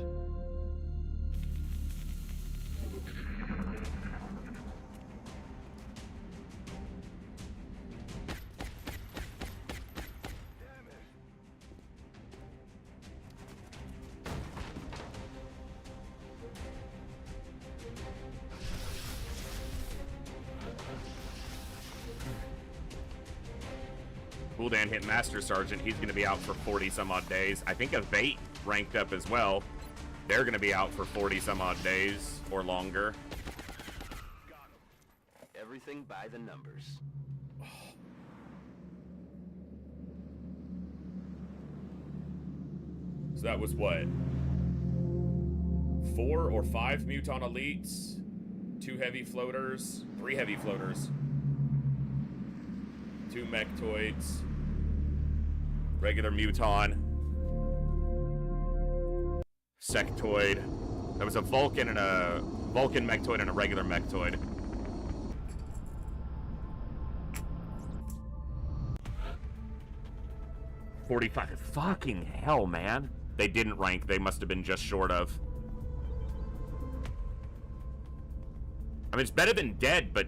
Damn it. Gul'dan hit Master Sergeant. He's going to be out for 40 some odd days. I think Evade ranked up as well. They're going to be out for 40 some odd days or longer. Everything by the numbers. So that was what? 4 or 5 Muton Elites, 2 heavy floaters, 3 heavy floaters, 2 Mechtoids, Regular Muton. Sectoid. There was a Vulcan and a Vulcan Mechtoid and a regular Mechtoid. $45. Fucking hell, man. They didn't rank. They must have been just short of. I mean, it's better than dead, but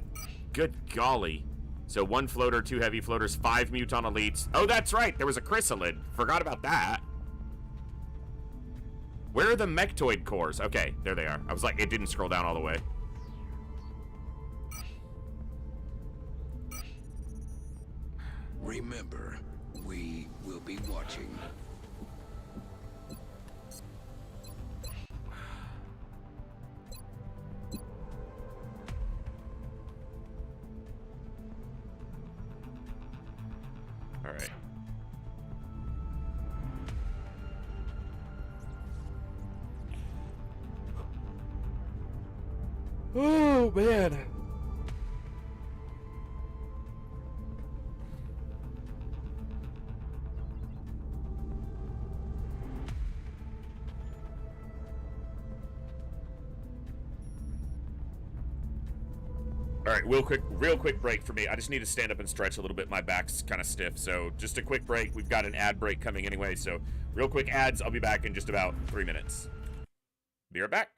good golly. So 1 floater, 2 heavy floaters, 5 Muton Elites. Oh, that's right. There was a Chrysalid. Forgot about that. Where are the Mechtoid cores? Okay, there they are. I was like, it didn't scroll down all the way. Remember, we will be watching. all right. Oh, man. All right, real quick break for me. I just need to stand up and stretch a little bit. My back's kind of stiff, so just a quick break. We've got an ad break coming anyway, so real quick ads. I'll be back in just about 3 minutes. Be right back.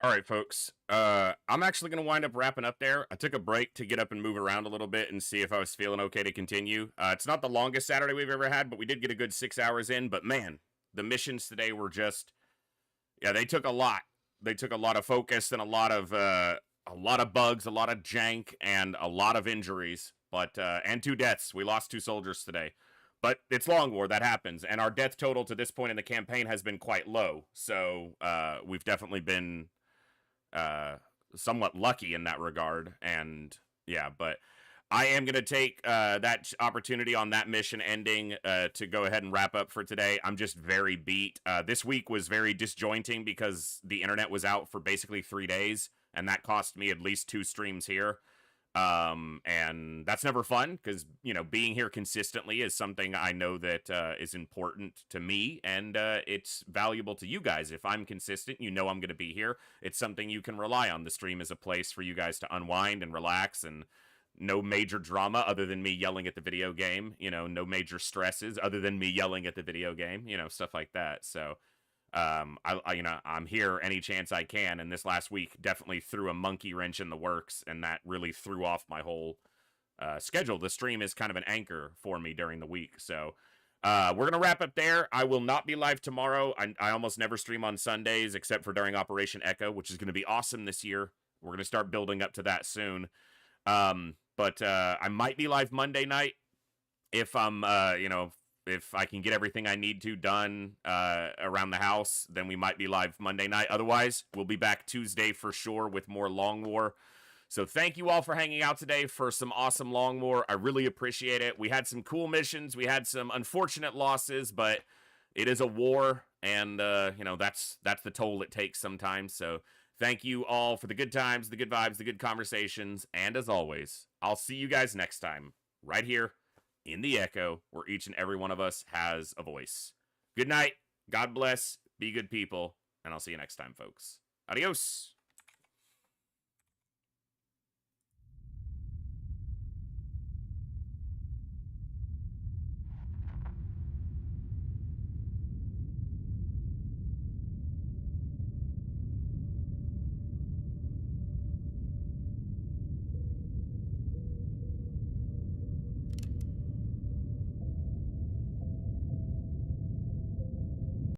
All right, folks. I'm actually going to wind up wrapping up there. I took a break to get up and move around a little bit and see if I was feeling okay to continue. It's not the longest Saturday we've ever had, but we did get a good 6 hours in. But man, the missions today were just, yeah, they took a lot. They took a lot of focus and a lot of bugs, a lot of jank, and a lot of injuries. But and 2 deaths. We lost 2 soldiers today. But it's Long War, that happens. And our death total to this point in the campaign has been quite low. So we've definitely been somewhat lucky in that regard. And yeah, but I am going to take that opportunity on that mission ending to go ahead and wrap up for today. I'm just very beat. This week was very disjointing because the internet was out for basically 3 days, and that cost me at least 2 streams here. And that's never fun because, you know, being here consistently is something I know that is important to me, and it's valuable to you guys. If I'm consistent, you know I'm going to be here. It's something you can rely on. The stream is a place for you guys to unwind and relax, and no major drama other than me yelling at the video game, you know, no major stresses other than me yelling at the video game, you know, stuff like that. So you know, I'm here any chance I can, and this last week definitely threw a monkey wrench in the works, and that really threw off my whole schedule. The stream is kind of an anchor for me during the week. So we're gonna wrap up there. I will not be live tomorrow. I almost never stream on Sundays except for during Operation Echo, which is gonna be awesome this year. We're gonna start building up to that soon. But I might be live Monday night if I'm you know, if I can get everything I need to done around the house, then we might be live Monday night. Otherwise, we'll be back Tuesday for sure with more Long War. So thank you all for hanging out today for some awesome Long War. I really appreciate it. We had some cool missions. We had some unfortunate losses, but it is a war, and you know, that's the toll it takes sometimes. So thank you all for the good times, the good vibes, the good conversations, and as always, I'll see you guys next time right here in the Echo, where each and every one of us has a voice. Good night, God bless, be good people, and I'll see you next time, folks. Adios!